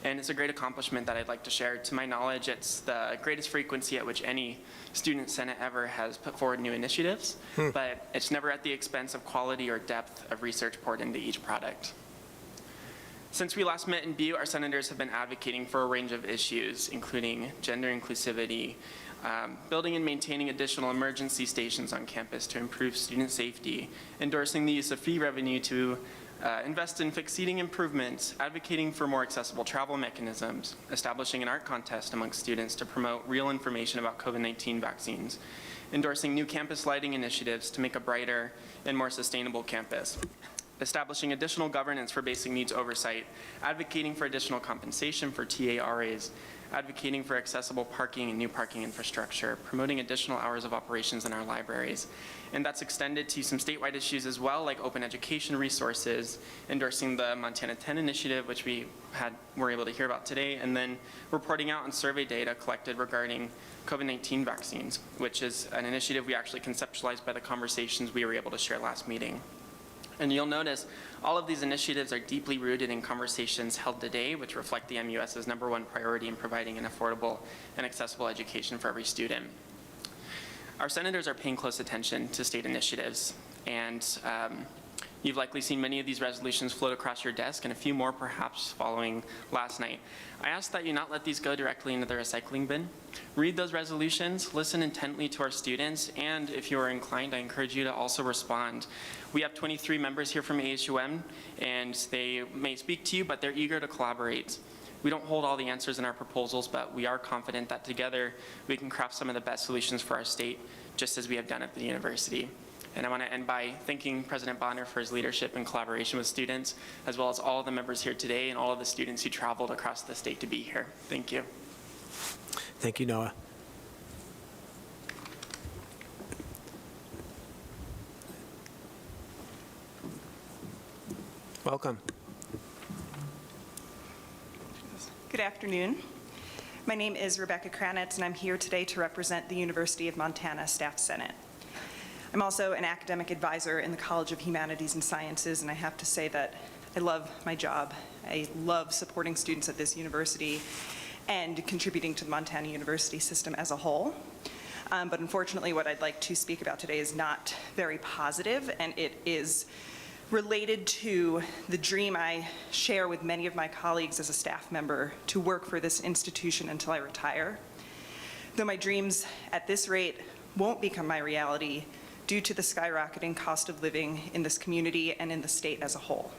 and it's a great accomplishment that I'd like to share. To my knowledge, it's the greatest frequency at which any student senate ever has put forward new initiatives, but it's never at the expense of quality or depth of research poured into each product. Since we last met in Butte, our senators have been advocating for a range of issues, including gender inclusivity, building and maintaining additional emergency stations on campus to improve student safety, endorsing the use of fee revenue to invest in fixed seating improvements, advocating for more accessible travel mechanisms, establishing an art contest amongst students to promote real information about COVID-19 vaccines, endorsing new campus lighting initiatives to make a brighter and more sustainable campus, establishing additional governance for basic needs oversight, advocating for additional compensation for TARAs, advocating for accessible parking and new parking infrastructure, promoting additional hours of operations in our libraries. And that's extended to some statewide issues as well, like open education resources, endorsing the Montana 10 initiative, which we were able to hear about today, and then reporting out on survey data collected regarding COVID-19 vaccines, which is an initiative we actually conceptualized by the conversations we were able to share last meeting. And you'll notice all of these initiatives are deeply rooted in conversations held today, which reflect the MUS's #1 priority in providing an affordable and accessible education for every student. Our senators are paying close attention to state initiatives, and you've likely seen many of these resolutions float across your desk, and a few more perhaps following last night. I ask that you not let these go directly into the recycling bin. Read those resolutions, listen intently to our students, and if you are inclined, I encourage you to also respond. We have 23 members here from ASUM, and they may speak to you, but they're eager to collaborate. We don't hold all the answers in our proposals, but we are confident that together we can craft some of the best solutions for our state, just as we have done at the university. And I want to end by thanking President Bonner for his leadership and collaboration with students, as well as all of the members here today and all of the students who traveled across the state to be here. Thank you. Thank you, Noah. Welcome. Good afternoon. My name is Rebecca Kranitz, and I'm here today to represent the University of Montana Staff Senate. I'm also an academic advisor in the College of Humanities and Sciences, and I have to say that I love my job. I love supporting students at this university and contributing to the Montana University system as a whole. But unfortunately, what I'd like to speak about today is not very positive, and it is related to the dream I share with many of my colleagues as a staff member to work for this institution until I retire. Though my dreams at this rate won't become my reality due to the skyrocketing cost of living in this community and in the state as a whole.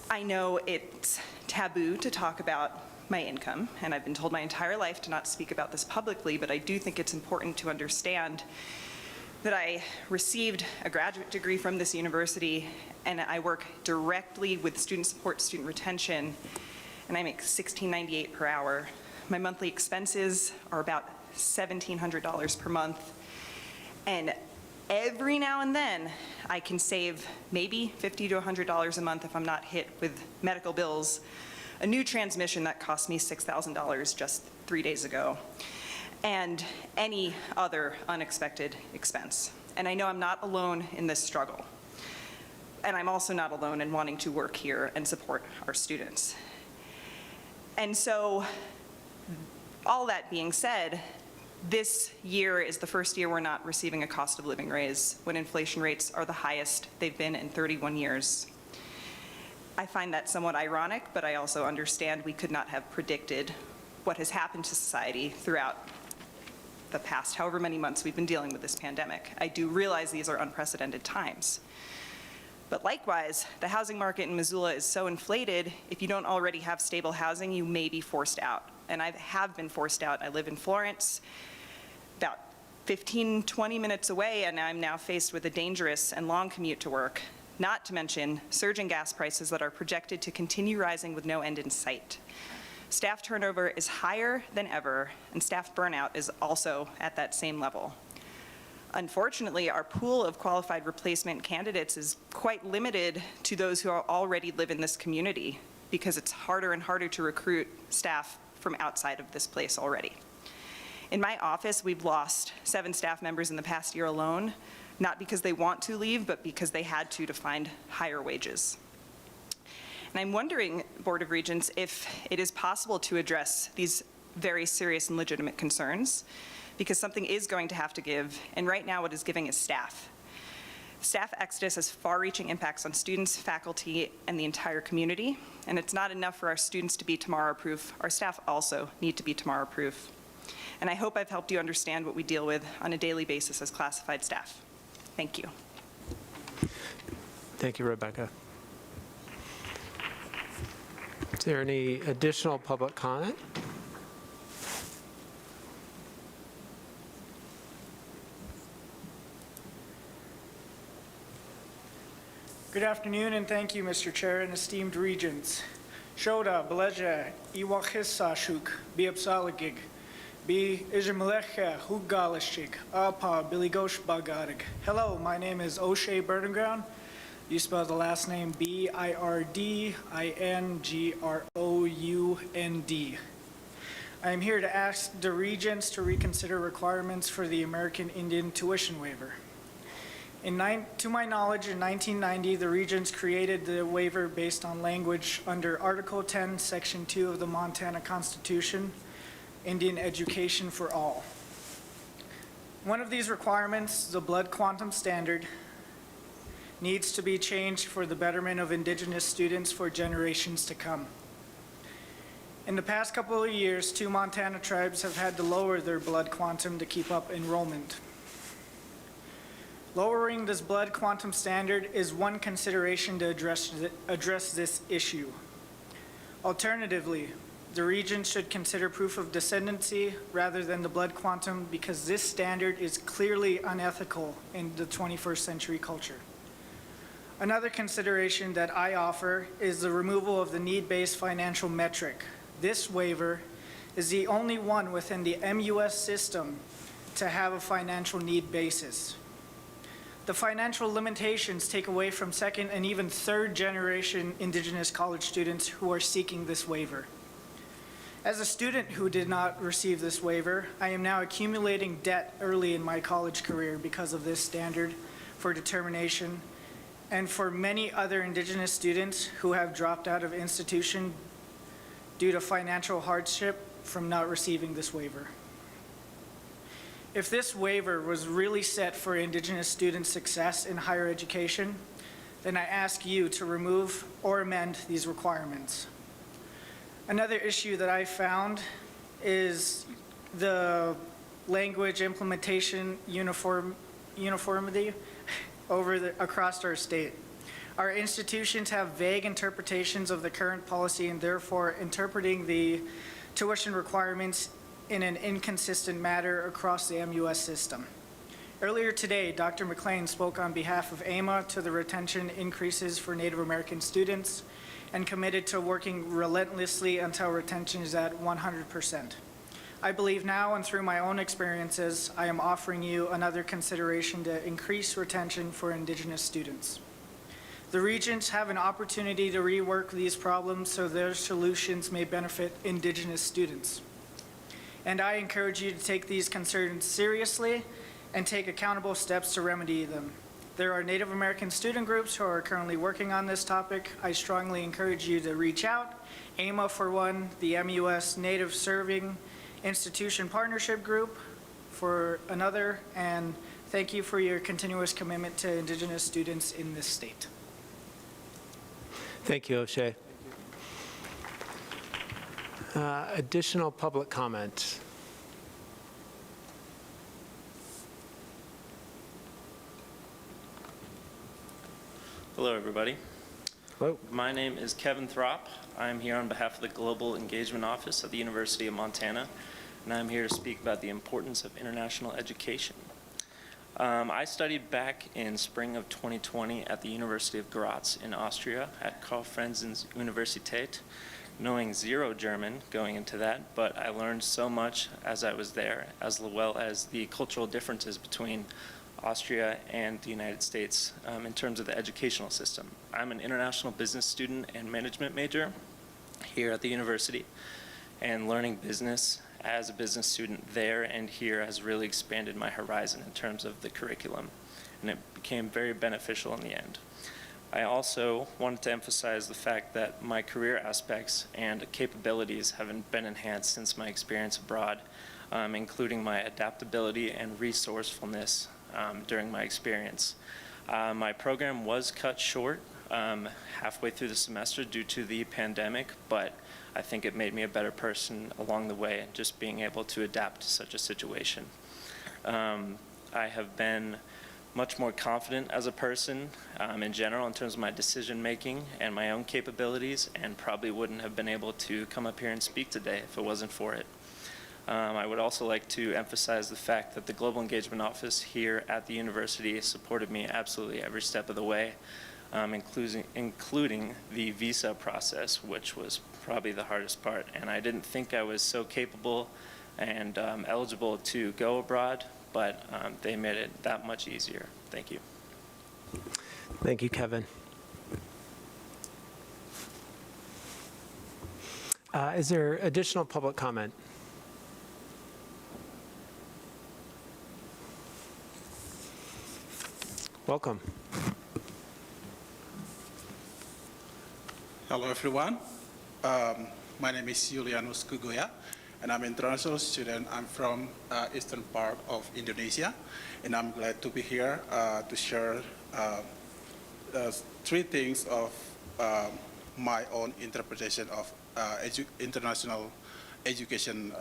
I know it's taboo to talk about my income, and I've been told my entire life to not speak about this publicly, but I do think it's important to understand that I received a graduate degree from this university, and I work directly with student support, student retention, and I make $16.98 per hour. My monthly expenses are about $1,700 per month, and every now and then I can save maybe $50 to $100 a month if I'm not hit with medical bills. A new transmission that cost me $6,000 just 3 days ago, and any other unexpected expense. And I know I'm not alone in this struggle. And I'm also not alone in wanting to work here and support our students. And so, all that being said, this year is the first year we're not receiving a cost of living raise when inflation rates are the highest they've been in 31 years. I find that somewhat ironic, but I also understand we could not have predicted what has happened to society throughout the past however many months we've been dealing with this pandemic. I do realize these are unprecedented times. But likewise, the housing market in Missoula is so inflated, if you don't already have stable housing, you may be forced out. And I have been forced out. I live in Florence, about 15, 20 minutes away, and I'm now faced with a dangerous and long commute to work, not to mention surging gas prices that are projected to continue rising with no end in sight. Staff turnover is higher than ever, and staff burnout is also at that same level. Unfortunately, our pool of qualified replacement candidates is quite limited to those who already live in this community, because it's harder and harder to recruit staff from outside of this place already. In my office, we've lost 7 staff members in the past year alone, not because they want to leave, but because they had to find higher wages. And I'm wondering, Board of Regents, if it is possible to address these very serious and legitimate concerns, because something is going to have to give, and right now what is giving is staff. Staff exodus has far-reaching impacts on students, faculty, and the entire community, and it's not enough for our students to be tomorrow-proof. Our staff also need to be tomorrow-proof. And I hope I've helped you understand what we deal with on a daily basis as classified staff. Thank you. Thank you, Rebecca. Is there any additional public comment? Good afternoon, and thank you, Mr. Chair and esteemed regents. Shoda, Beleja, Iwachissashuk, Biapsalagig, Bi Ijamalecha, Hugalashik, Apa, Biligosh Bagadig. Hello, my name is O'Shea Burdenground. You spell the last name Birdinground. I am here to ask the Regents to reconsider requirements for the American Indian tuition waiver. To my knowledge, in 1990, the Regents created the waiver based on language under Article 10, Section 2 of the Montana Constitution, Indian Education for All. One of these requirements, the blood quantum standard, needs to be changed for the betterment of Indigenous students for generations to come. In the past couple of years, 2 Montana tribes have had to lower their blood quantum to keep up enrollment. Lowering this blood quantum standard is one consideration to address this issue. Alternatively, the Regents should consider proof of descendancy rather than the blood quantum, because this standard is clearly unethical in the 21st century culture. Another consideration that I offer is the removal of the need-based financial metric. This waiver is the only one within the MUS system to have a financial need basis. The financial limitations take away from second and even third generation Indigenous college students who are seeking this waiver. As a student who did not receive this waiver, I am now accumulating debt early in my college career because of this standard for determination, and for many other Indigenous students who have dropped out of institution due to financial hardship from not receiving this waiver. If this waiver was really set for Indigenous student success in higher education, then I ask you to remove or amend these requirements. Another issue that I found is the language implementation uniformity across our state. Our institutions have vague interpretations of the current policy and therefore interpreting the tuition requirements in an inconsistent manner across the MUS system. Earlier today, Dr. McLean spoke on behalf of AMA to the retention increases for Native American students and committed to working relentlessly until retention is at 100%. I believe now and through my own experiences, I am offering you another consideration to increase retention for Indigenous students. The Regents have an opportunity to rework these problems so their solutions may benefit Indigenous students. And I encourage you to take these concerns seriously and take accountable steps to remedy them. There are Native American student groups who are currently working on this topic. I strongly encourage you to reach out. AMA for one, the MUS Native Serving Institution Partnership Group for another, and thank you for your continuous commitment to Indigenous students in this state. Thank you, O'Shea. Additional public comment. Hello, everybody. Hello. My name is Kevin Throp. I'm here on behalf of the Global Engagement Office at the University of Montana, and I'm here to speak about the importance of international education. I studied back in spring of 2020 at the University of Graz in Austria at Karl Franzens Universität, knowing zero German going into that, but I learned so much as I was there, as well as the cultural differences between Austria and the United States in terms of the educational system. I'm an international business student and management major here at the university, and learning business as a business student there and here has really expanded my horizon in terms of the curriculum, and it became very beneficial in the end. I also wanted to emphasize the fact that my career aspects and capabilities have been enhanced since my experience abroad, including my adaptability and resourcefulness during my experience. My program was cut short halfway through the semester due to the pandemic, but I think it made me a better person along the way, just being able to adapt to such a situation. I have been much more confident as a person in general in terms of my decision making and my own capabilities, and probably wouldn't have been able to come up here and speak today if it wasn't for it. I would also like to emphasize the fact that the Global Engagement Office here at the university supported me absolutely every step of the way, including the visa process, which was probably the hardest part. And I didn't think I was so capable and eligible to go abroad, but they made it that much easier. Thank you. Thank you, Kevin. Is there additional public comment? Welcome. Hello, everyone. My name is Julianus Kugoya, and I'm an international student. I'm from eastern part of Indonesia, and I'm glad to be here to share three things of my own interpretation of International Education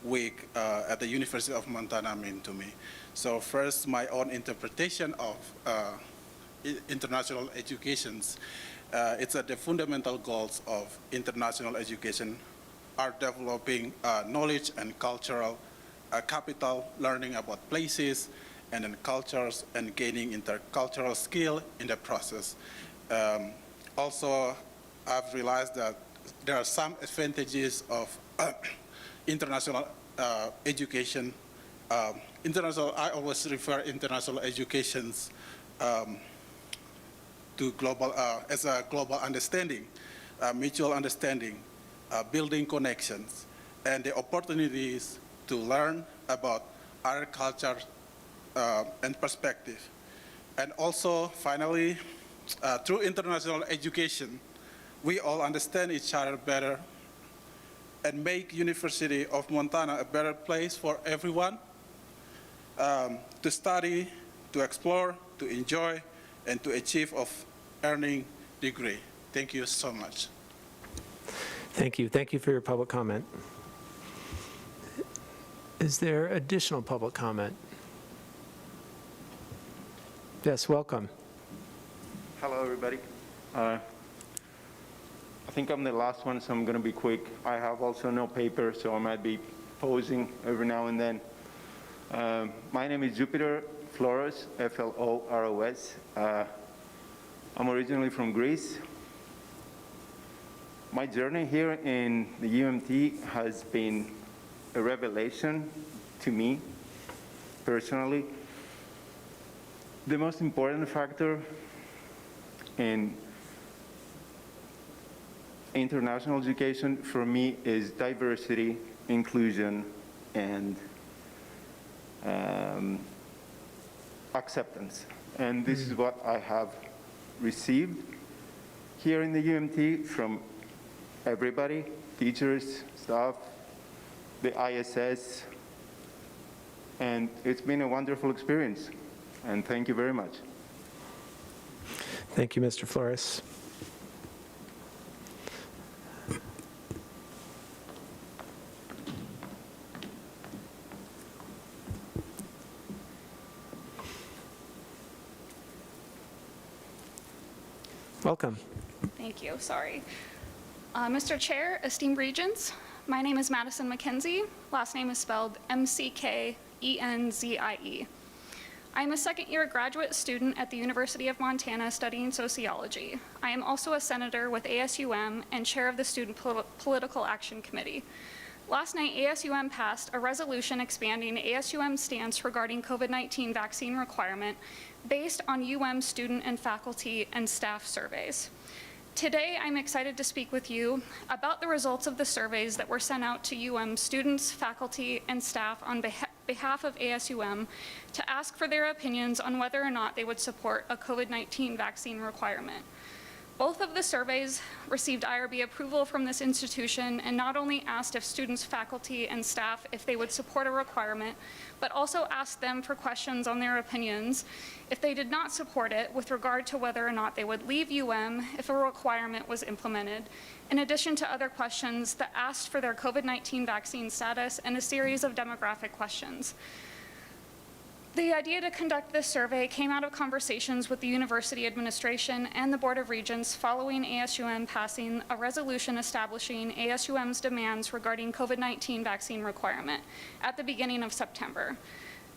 Week at the University of Montana mean to me. So first, my own interpretation of international educations. It's the fundamental goals of international education are developing knowledge and cultural capital, learning about places and then cultures, and gaining intercultural skill in the process. Also, I've realized that there are some advantages of international education. I always refer international educations to global as a global understanding, mutual understanding, building connections, and the opportunities to learn about other cultures and perspective. And also, finally, through international education, we all understand each other better and make University of Montana a better place for everyone to study, to explore, to enjoy, and to achieve of earning degree. Thank you so much. Thank you. Thank you for your public comment. Is there additional public comment? Yes, welcome. Hello, everybody. I think I'm the last one, so I'm going to be quick. I have also no paper, so I might be posing every now and then. My name is Jupiter Floros, F-L-O-R-O-S. I'm originally from Greece. My journey here in the UMT has been a revelation to me personally. The most important factor in international education for me is diversity, inclusion, and acceptance. And this is what I have received here in the UMT from everybody, teachers, staff, the ISS, and it's been a wonderful experience. And thank you very much. Thank you, Mr. Flores. Welcome. Thank you. Sorry. Mr. Chair, esteemed Regents, my name is Madison McKenzie. Last name is spelled M-C-K-E-N-Z-I-E. I am a second-year graduate student at the University of Montana studying sociology. I am also a senator with ASUM and chair of the Student Political Action Committee. Last night, ASUM passed a resolution expanding ASUM's stance regarding COVID-19 vaccine requirement based on UM student and faculty and staff surveys. Today, I'm excited to speak with you about the results of the surveys that were sent out to UM students, faculty, and staff on behalf of ASUM to ask for their opinions on whether or not they would support a COVID-19 vaccine requirement. Both of the surveys received IRB approval from this institution and not only asked if students, faculty, and staff if they would support a requirement, but also asked them for questions on their opinions if they did not support it with regard to whether or not they would leave UM if a requirement was implemented, in addition to other questions that asked for their COVID-19 vaccine status and a series of demographic questions. The idea to conduct this survey came out of conversations with the university administration and the Board of Regents following ASUM passing a resolution establishing ASUM's demands regarding COVID-19 vaccine requirement at the beginning of September.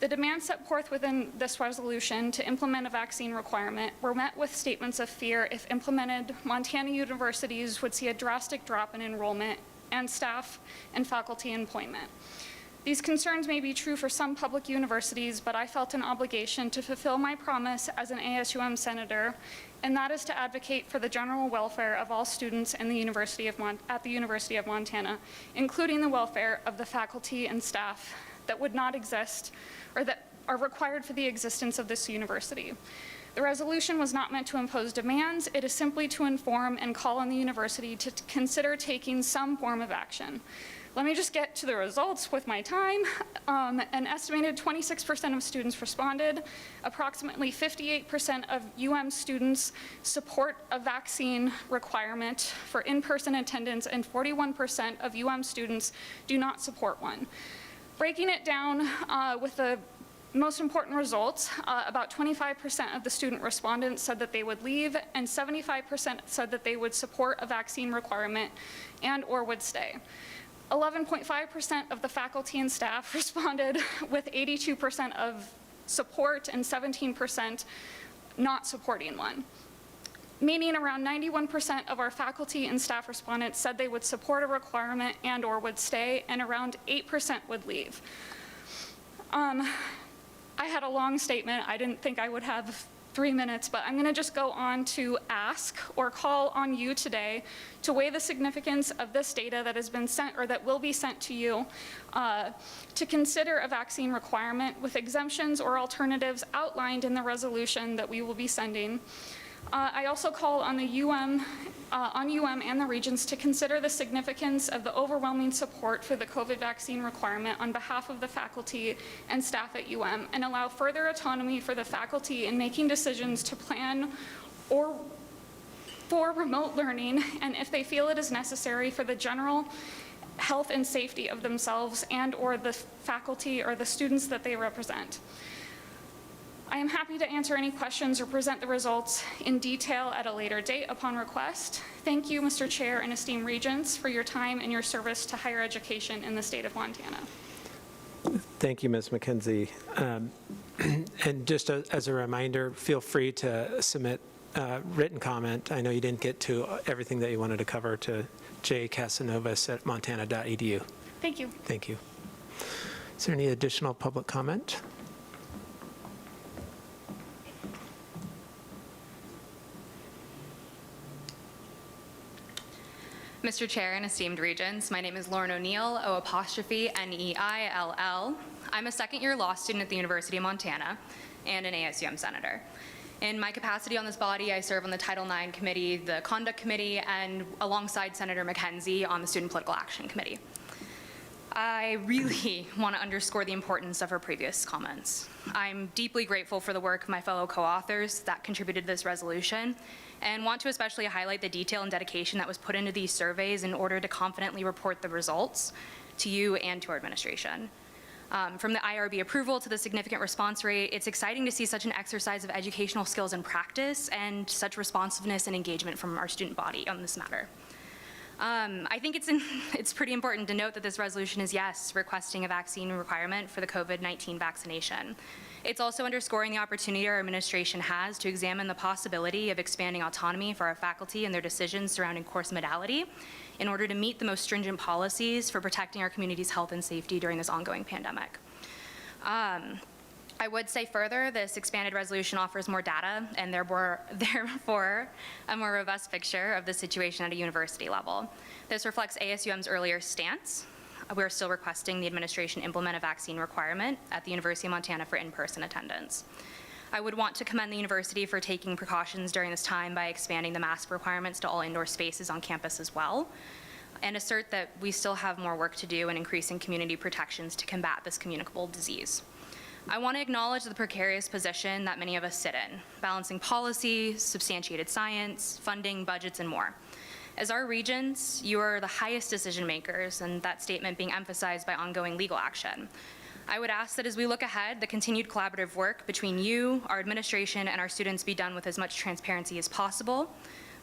The demands set forth within this resolution to implement a vaccine requirement were met with statements of fear if implemented, Montana universities would see a drastic drop in enrollment and staff and faculty employment. These concerns may be true for some public universities, but I felt an obligation to fulfill my promise as an ASUM senator, and that is to advocate for the general welfare of all students in the at the University of Montana, including the welfare of the faculty and staff that would not exist or that are required for the existence of this university. The resolution was not meant to impose demands. It is simply to inform and call on the university to consider taking some form of action. Let me just get to the results with my time. An estimated 26% of students responded. Approximately 58% of UM students support a vaccine requirement for in-person attendance, and 41% of UM students do not support one. Breaking it down with the most important results, about 25% of the student respondents said that they would leave, and 75% said that they would support a vaccine requirement and or would stay. 11.5% of the faculty and staff responded with 82% of support and 17% not supporting one, meaning around 91% of our faculty and staff respondents said they would support a requirement and or would stay, and around 8% would leave. I had a long statement. I didn't think I would have 3 minutes, but I'm going to just go on to ask or call on you today to weigh the significance of this data that has been sent or that will be sent to you to consider a vaccine requirement with exemptions or alternatives outlined in the resolution that we will be sending. I also call on the UM and the Regents to consider the significance of the overwhelming support for the COVID vaccine requirement on behalf of the faculty and staff at UM, and allow further autonomy for the faculty in making decisions to plan or for remote learning, and if they feel it is necessary, for the general health and safety of themselves and or the faculty or the students that they represent. I am happy to answer any questions or present the results in detail at a later date upon request. Thank you, Mr. Chair and esteemed regents, for your time and your service to higher education in the state of Montana. Thank you, Ms. McKenzie. And just as a reminder, feel free to submit written comment. I know you didn't get to everything that you wanted to cover to jcasanovas@montana.edu. Thank you. Thank you. Is there any additional public comment? Mr. Chair and esteemed regents, my name is Lauren O'Neill, O''Neil. I'm a second-year law student at the University of Montana and an ASUM senator. In my capacity on this body, I serve on the Title IX Committee, the Conduct Committee, and alongside Senator McKenzie on the Student Political Action Committee. I really want to underscore the importance of her previous comments. I'm deeply grateful for the work of my fellow co-authors that contributed to this resolution, and want to especially highlight the detail and dedication that was put into these surveys in order to confidently report the results to you and to our administration. From the IRB approval to the significant response rate, it's exciting to see such an exercise of educational skills and practice and such responsiveness and engagement from our student body on this matter. I think it's pretty important to note that this resolution is, yes, requesting a vaccine requirement for the COVID-19 vaccination. It's also underscoring the opportunity our administration has to examine the possibility of expanding autonomy for our faculty and their decisions surrounding course modality in order to meet the most stringent policies for protecting our community's health and safety during this ongoing pandemic. I would say further, this expanded resolution offers more data and therefore a more robust picture of the situation at a university level. This reflects ASUM's earlier stance. We're still requesting the administration implement a vaccine requirement at the University of Montana for in-person attendance. I would want to commend the university for taking precautions during this time by expanding the mask requirements to all indoor spaces on campus as well, and assert that we still have more work to do in increasing community protections to combat this communicable disease. I want to acknowledge the precarious position that many of us sit in, balancing policy, substantiated science, funding, budgets, and more. As our regents, you are the highest decision makers, and that statement being emphasized by ongoing legal action. I would ask that as we look ahead, the continued collaborative work between you, our administration, and our students be done with as much transparency as possible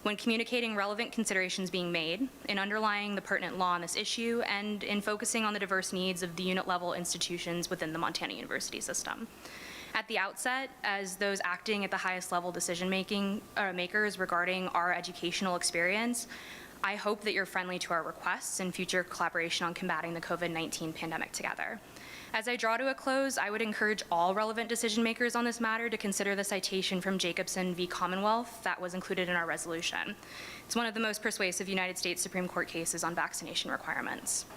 when communicating relevant considerations being made, in underlying the pertinent law on this issue, and in focusing on the diverse needs of the unit-level institutions within the Montana University system. At the outset, as those acting at the highest level makers regarding our educational experience, I hope that you're friendly to our requests and future collaboration on combating the COVID-19 pandemic together. As I draw to a close, I would encourage all relevant decision makers on this matter to consider the citation from Jacobson v. Commonwealth that was included in our resolution. It's one of the most persuasive United States Supreme Court cases on vaccination requirements.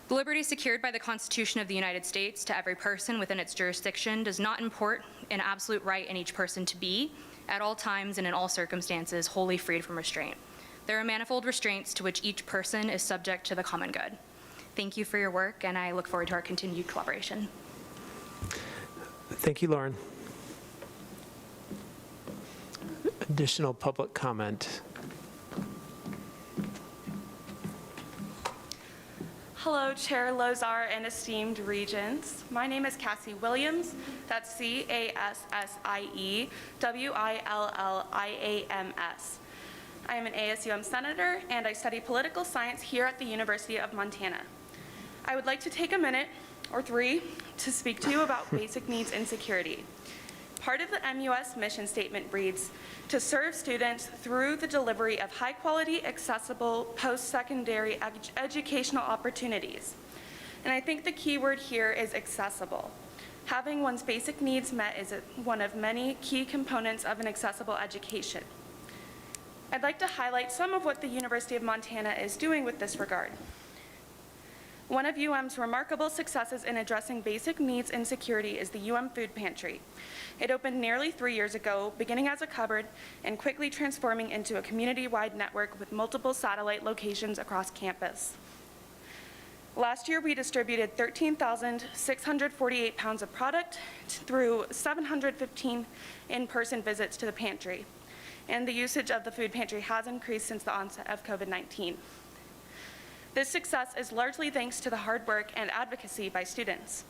The liberty secured by the Constitution of the United States to every person within its jurisdiction does not import an absolute right in each person to be, at all times and in all circumstances, wholly freed from restraint. There are manifold restraints to which each person is subject to the common good. Thank you for your work, and I look forward to our continued collaboration. Thank you, Lauren. Additional public comment. Hello, Chair Lozar and esteemed regents. My name is Cassie Williams. That's CassieWilliams. I am an ASUM senator, and I study political science here at the University of Montana. I would like to take a minute or three to speak to you about basic needs and security. Part of the MUS mission statement reads, to serve students through the delivery of high-quality, accessible, post-secondary educational opportunities. And I think the key word here is accessible. Having one's basic needs met is one of many key components of an accessible education. I'd like to highlight some of what the University of Montana is doing with this regard. One of UM's remarkable successes in addressing basic needs and security is the UM Food Pantry. It opened nearly 3 years ago, beginning as a cupboard and quickly transforming into a community-wide network with multiple satellite locations across campus. Last year, we distributed 13,648 pounds of product through 715 in-person visits to the pantry. And the usage of the food pantry has increased since the onset of COVID-19. This success is largely thanks to the hard work and advocacy by students.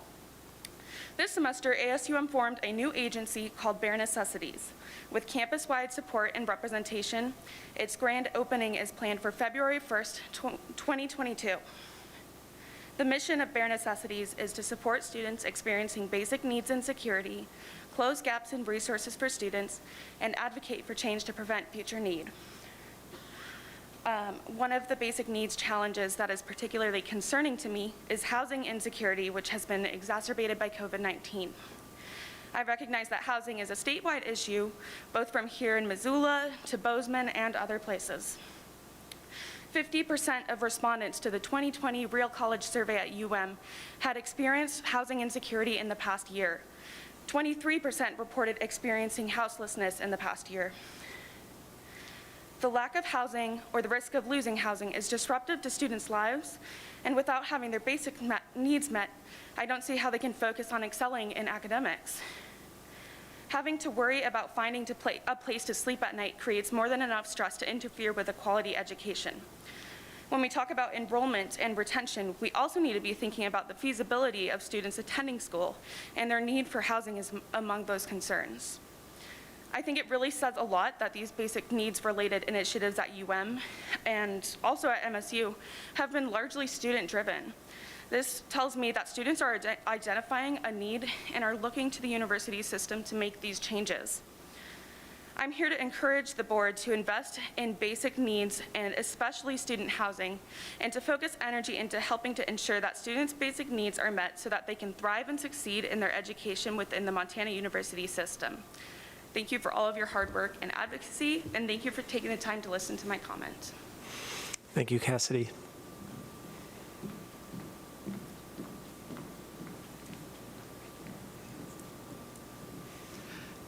This semester, ASUM formed a new agency called Bare Necessities. With campus-wide support and representation, its grand opening is planned for February 1st, 2022. The mission of Bare Necessities is to support students experiencing basic needs and security, close gaps in resources for students, and advocate for change to prevent future need. One of the basic needs challenges that is particularly concerning to me is housing insecurity, which has been exacerbated by COVID-19. I recognize that housing is a statewide issue, both from here in Missoula to Bozeman and other places. 50% of respondents to the 2020 Real College Survey at UM had experienced housing insecurity in the past year. 23% reported experiencing houselessness in the past year. The lack of housing or the risk of losing housing is disruptive to students' lives, and without having their basic needs met, I don't see how they can focus on excelling in academics. Having to worry about finding a place to sleep at night creates more than enough stress to interfere with a quality education. When we talk about enrollment and retention, we also need to be thinking about the feasibility of students attending school, and their need for housing is among those concerns. I think it really says a lot that these basic needs-related initiatives at UM and also at MSU have been largely student-driven. This tells me that students are identifying a need and are looking to the university system to make these changes. I'm here to encourage the board to invest in basic needs and especially student housing, and to focus energy into helping to ensure that students' basic needs are met so that they can thrive and succeed in their education within the Montana University system. Thank you for all of your hard work and advocacy, and thank you for taking the time to listen to my comment. Thank you, Cassidy.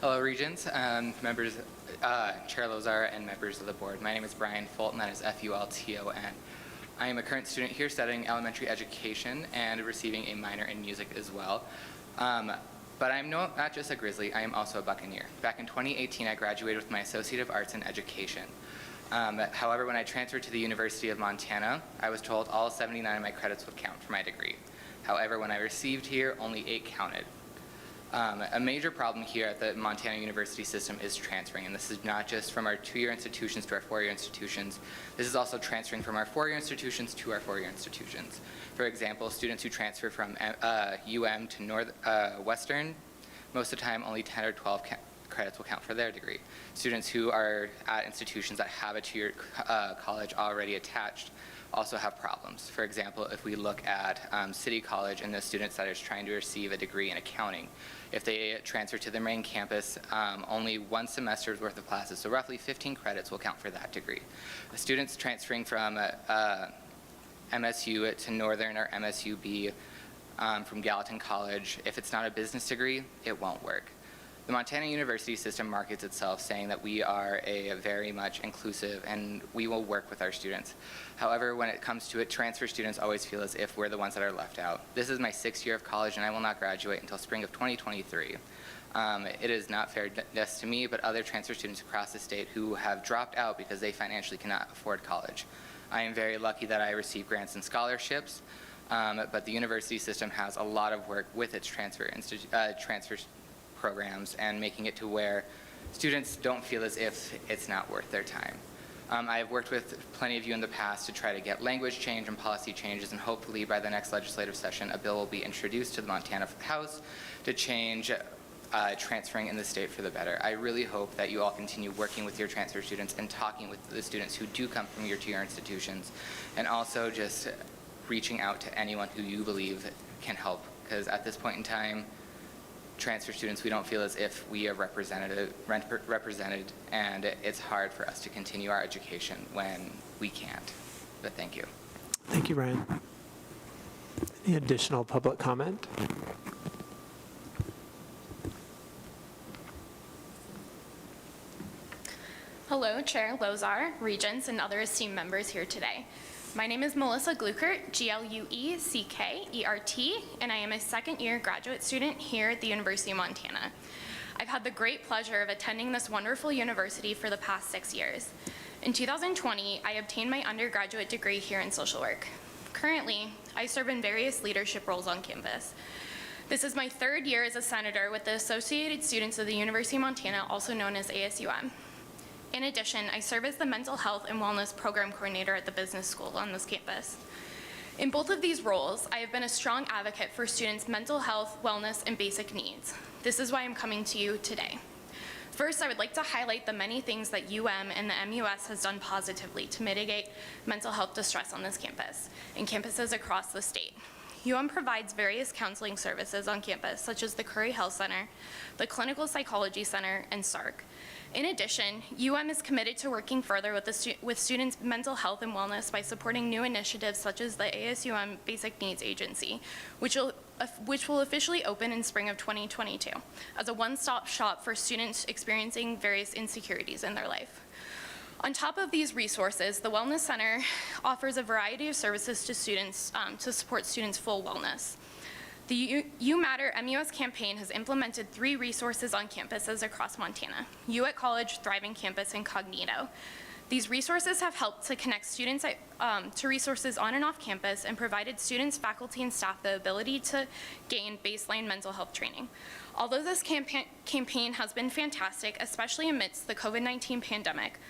Hello, Regents, members, Chair Lozar, and members of the board. My name is Brian Fulton, that is F-U-L-T-O-N. I am a current student here studying elementary education and receiving a minor in music as well. But I'm not just a Grizzly, I am also a Buccaneer. Back in 2018, I graduated with my Associate of Arts in Education. However, when I transferred to the University of Montana, I was told all 79 of my credits would count for my degree. However, when I received here, only 8 counted. A major problem here at the Montana University system is transferring, and this is not just from our 2-year institutions to our 4-year institutions. This is also transferring from our 4-year institutions to our 4-year institutions. For example, students who transfer from UM to Western, most of the time only 10 or 12 credits will count for their degree. Students who are at institutions that have a 2-year college already attached also have problems. For example, if we look at City College and the students that are trying to receive a degree in accounting, if they transfer to the main campus, only 1 semester's worth of classes, so roughly 15 credits will count for that degree. The students transferring from MSU to Northern or MSUB from Gallatin College, if it's not a business degree, it won't work. The Montana University system markets itself saying that we are a very much inclusive and we will work with our students. However, when it comes to it, transfer students always feel as if we're the ones that are left out. This is my 6th year of college and I will not graduate until spring of 2023. It is not fair just to me, but other transfer students across the state who have dropped out because they financially cannot afford college. I am very lucky that I receive grants and scholarships, but the university system has a lot of work with its transfer programs and making it to where students don't feel as if it's not worth their time. I have worked with plenty of you in the past to try to get language change and policy changes, and hopefully by the next legislative session, a bill will be introduced to the Montana House to change transferring in the state for the better. I really hope that you all continue working with your transfer students and talking with the students who do come from your 2-year institutions, and also just reaching out to anyone who you believe can help, because at this point in time, transfer students, we don't feel as if we are represented, and it's hard for us to continue our education when we can't. But thank you. Thank you, Ryan. Any additional public comment? Hello, Chair Lozar, Regents, and other esteemed members here today. My name is Melissa Gluckert, Glueckert, and I am a 2nd-year graduate student here at the University of Montana. I've had the great pleasure of attending this wonderful university for the past 6 years. In 2020, I obtained my undergraduate degree here in social work. Currently, I serve in various leadership roles on campus. This is my 3rd year as a senator with the Associated Students of the University of Montana, also known as ASUM. In addition, I serve as the Mental Health and Wellness Program Coordinator at the business school on this campus. In both of these roles, I have been a strong advocate for students' mental health, wellness, and basic needs. This is why I'm coming to you today. First, I would like to highlight the many things that UM and the MUS has done positively to mitigate mental health distress on this campus and campuses across the state. UM provides various counseling services on campus, such as the Curry Health Center, the Clinical Psychology Center, and SARC. In addition, UM is committed to working further with students' mental health and wellness by supporting new initiatives such as the ASUM Basic Needs Agency, which will officially open in spring of 2022 as a one-stop shop for students experiencing various insecurities in their life. On top of these resources, the Wellness Center offers a variety of services to students to support students' full wellness. The You Matter MUS campaign has implemented 3 resources on campuses across Montana: U at College, Thriving Campus, and Cognito. These resources have helped to connect students to resources on and off campus and provided students, faculty, and staff the ability to gain baseline mental health training. Although this campaign has been fantastic, especially amidst the COVID-19 pandemic,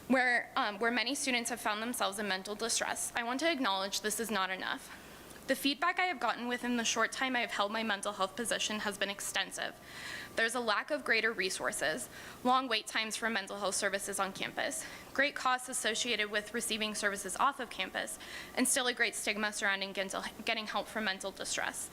where many students have found themselves in mental distress, I want to acknowledge this is not enough. The feedback I have gotten within the short time I have held my mental health position has been extensive. There's a lack of greater resources, long wait times for mental health services on campus, great costs associated with receiving services off of campus, and still a great stigma surrounding getting help from mental distress.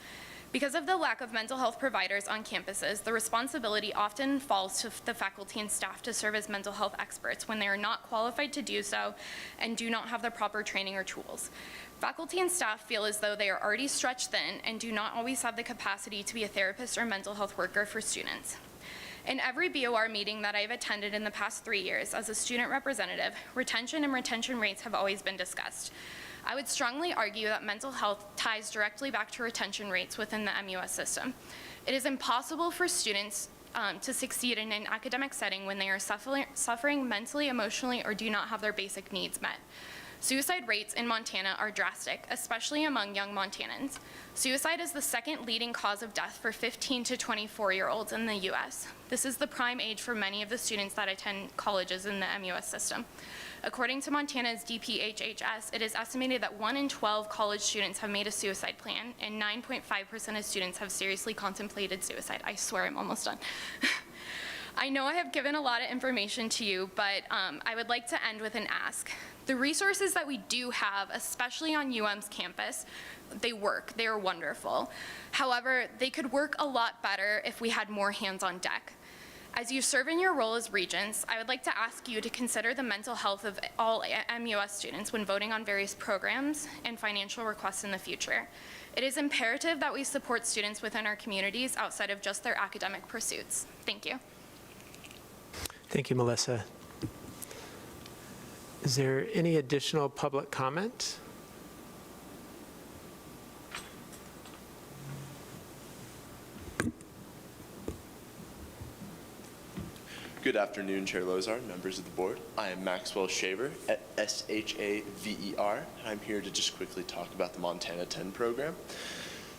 Because of the lack of mental health providers on campuses, the responsibility often falls to the faculty and staff to serve as mental health experts when they are not qualified to do so and do not have the proper training or tools. Faculty and staff feel as though they are already stretched thin and do not always have the capacity to be a therapist or mental health worker for students. In every BOR meeting that I have attended in the past 3 years as a student representative, retention and retention rates have always been discussed. I would strongly argue that mental health ties directly back to retention rates within the MUS system. It is impossible for students to succeed in an academic setting when they are suffering mentally, emotionally, or do not have their basic needs met. Suicide rates in Montana are drastic, especially among young Montanans. Suicide is the 2nd leading cause of death for 15 to 24-year-olds in the U.S. This is the prime age for many of the students that attend colleges in the MUS system. According to Montana's DPHHS, it is estimated that 1 in 12 college students have made a suicide plan, and 9.5% of students have seriously contemplated suicide. I swear I'm almost done. I know I have given a lot of information to you, but I would like to end with an ask. The resources that we do have, especially on UM's campus, they work. They are wonderful. However, they could work a lot better if we had more hands on deck. As you serve in your role as regents, I would like to ask you to consider the mental health of all MUS students when voting on various programs and financial requests in the future. It is imperative that we support students within our communities outside of just their academic pursuits. Thank you. Thank you, Melissa. Is there any additional public comment? Good afternoon, Chair Lozar, members of the board. I am Maxwell Shaver at SHAVER, and I'm here to just quickly talk about the Montana 10 program.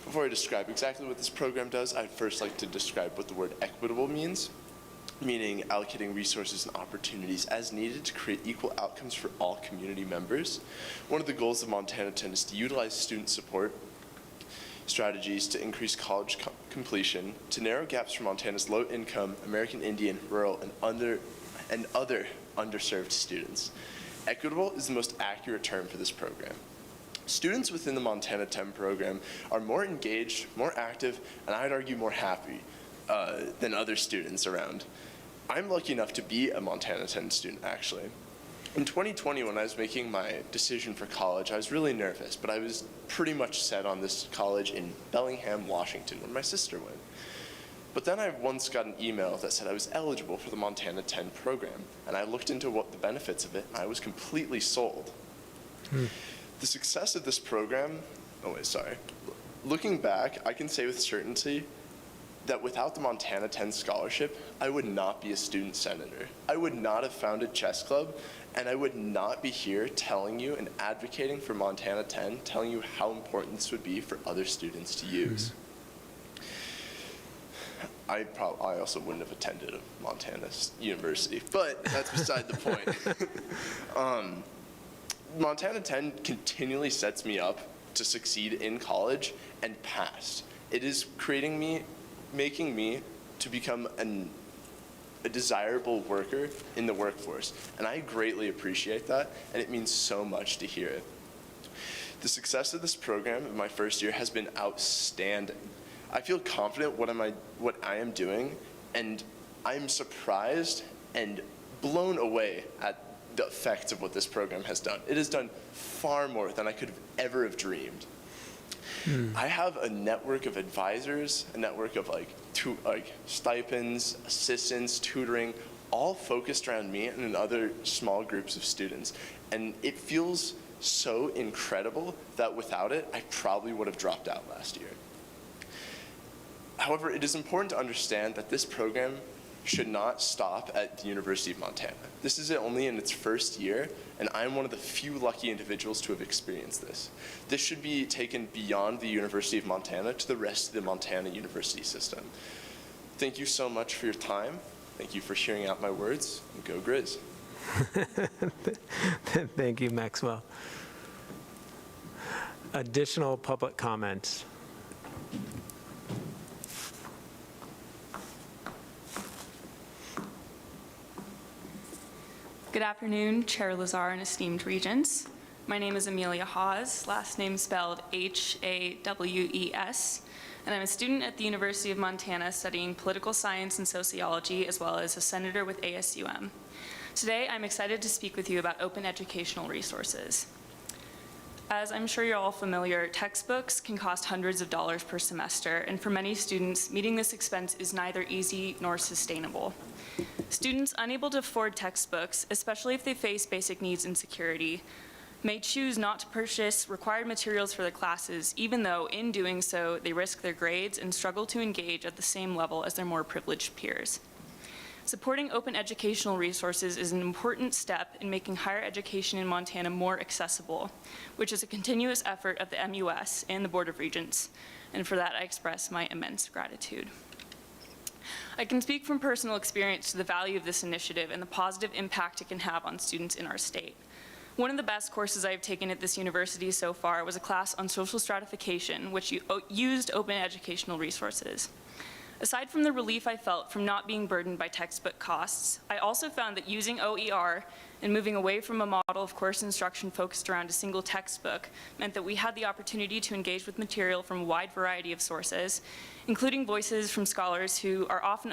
Before I describe exactly what this program does, I'd first like to describe what the word equitable means, meaning allocating resources and opportunities as needed to create equal outcomes for all community members. One of the goals of Montana 10 is to utilize student support strategies to increase college completion, to narrow gaps for Montana's low-income, American Indian, rural, and other underserved students. Equitable is the most accurate term for this program. Students within the Montana 10 program are more engaged, more active, and I'd argue more happy than other students around. I'm lucky enough to be a Montana 10 student, actually. In 2020, when I was making my decision for college, I was really nervous, but I was pretty much set on this college in Bellingham, Washington, where my sister went. But then I once got an email that said I was eligible for the Montana 10 program, and I looked into what the benefits of it, and I was completely sold. The success of this program, looking back, I can say with certainty that without the Montana 10 scholarship, I would not be a student senator. I would not have founded Chess Club, and I would not be here telling you and advocating for Montana 10, telling you how important this would be for other students to use. I also wouldn't have attended a Montana university, but that's beside the point. Montana 10 continually sets me up to succeed in college and past. It is making me to become a desirable worker in the workforce, and I greatly appreciate that, and it means so much to hear it. The success of this program in my first year has been outstanding. I feel confident what I am doing, and I'm surprised and blown away at the effects of what this program has done. It has done far more than I could have ever have dreamed. I have a network of advisors, a network of stipends, assistants, tutoring, all focused around me and in other small groups of students. And it feels so incredible that without it, I probably would have dropped out last year. However, it is important to understand that this program should not stop at the University of Montana. This is only in its first year, and I'm one of the few lucky individuals to have experienced this. This should be taken beyond the University of Montana to the rest of the Montana university system. Thank you so much for your time. Thank you for hearing out my words, and go Grizz. Thank you, Maxwell. Additional public comments? Good afternoon, Chair Lazar and esteemed Regents. My name is Amelia Hawes, last name spelled Hawes, and I'm a student at the University of Montana studying political science and sociology, as well as a senator with ASUM. Today, I'm excited to speak with you about open educational resources. As I'm sure you're all familiar, textbooks can cost hundreds of dollars per semester, and for many students, meeting this expense is neither easy nor sustainable. Students unable to afford textbooks, especially if they face basic needs insecurity, may choose not to purchase required materials for their classes, even though in doing so, they risk their grades and struggle to engage at the same level as their more privileged peers. Supporting open educational resources is an important step in making higher education in Montana more accessible, which is a continuous effort of the MUS and the Board of Regents, and for that I express my immense gratitude. I can speak from personal experience to the value of this initiative and the positive impact it can have on students in our state. One of the best courses I've taken at this university so far was a class on social stratification, which used open educational resources. Aside from the relief I felt from not being burdened by textbook costs, I also found that using OER and moving away from a model of course instruction focused around a single textbook meant that we had the opportunity to engage with material from a wide variety of sources, including voices from scholars who are often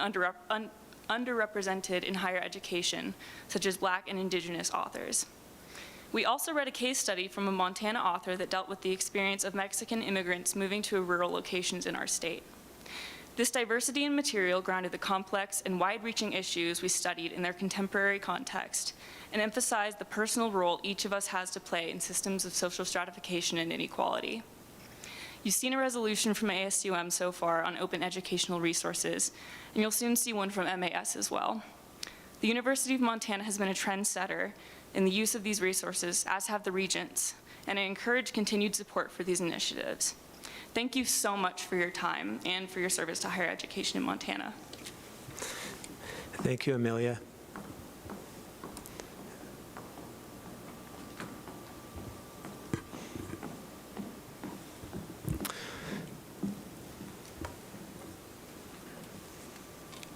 underrepresented in higher education, such as Black and Indigenous authors. We also read a case study from a Montana author that dealt with the experience of Mexican immigrants moving to rural locations in our state. This diversity in material grounded the complex and wide-reaching issues we studied in their contemporary context and emphasized the personal role each of us has to play in systems of social stratification and inequality. You've seen a resolution from ASUM so far on open educational resources, and you'll soon see one from MAS as well. The University of Montana has been a trendsetter in the use of these resources, as have the Regents, and I encourage continued support for these initiatives. Thank you so much for your time and for your service to higher education in Montana. Thank you, Amelia.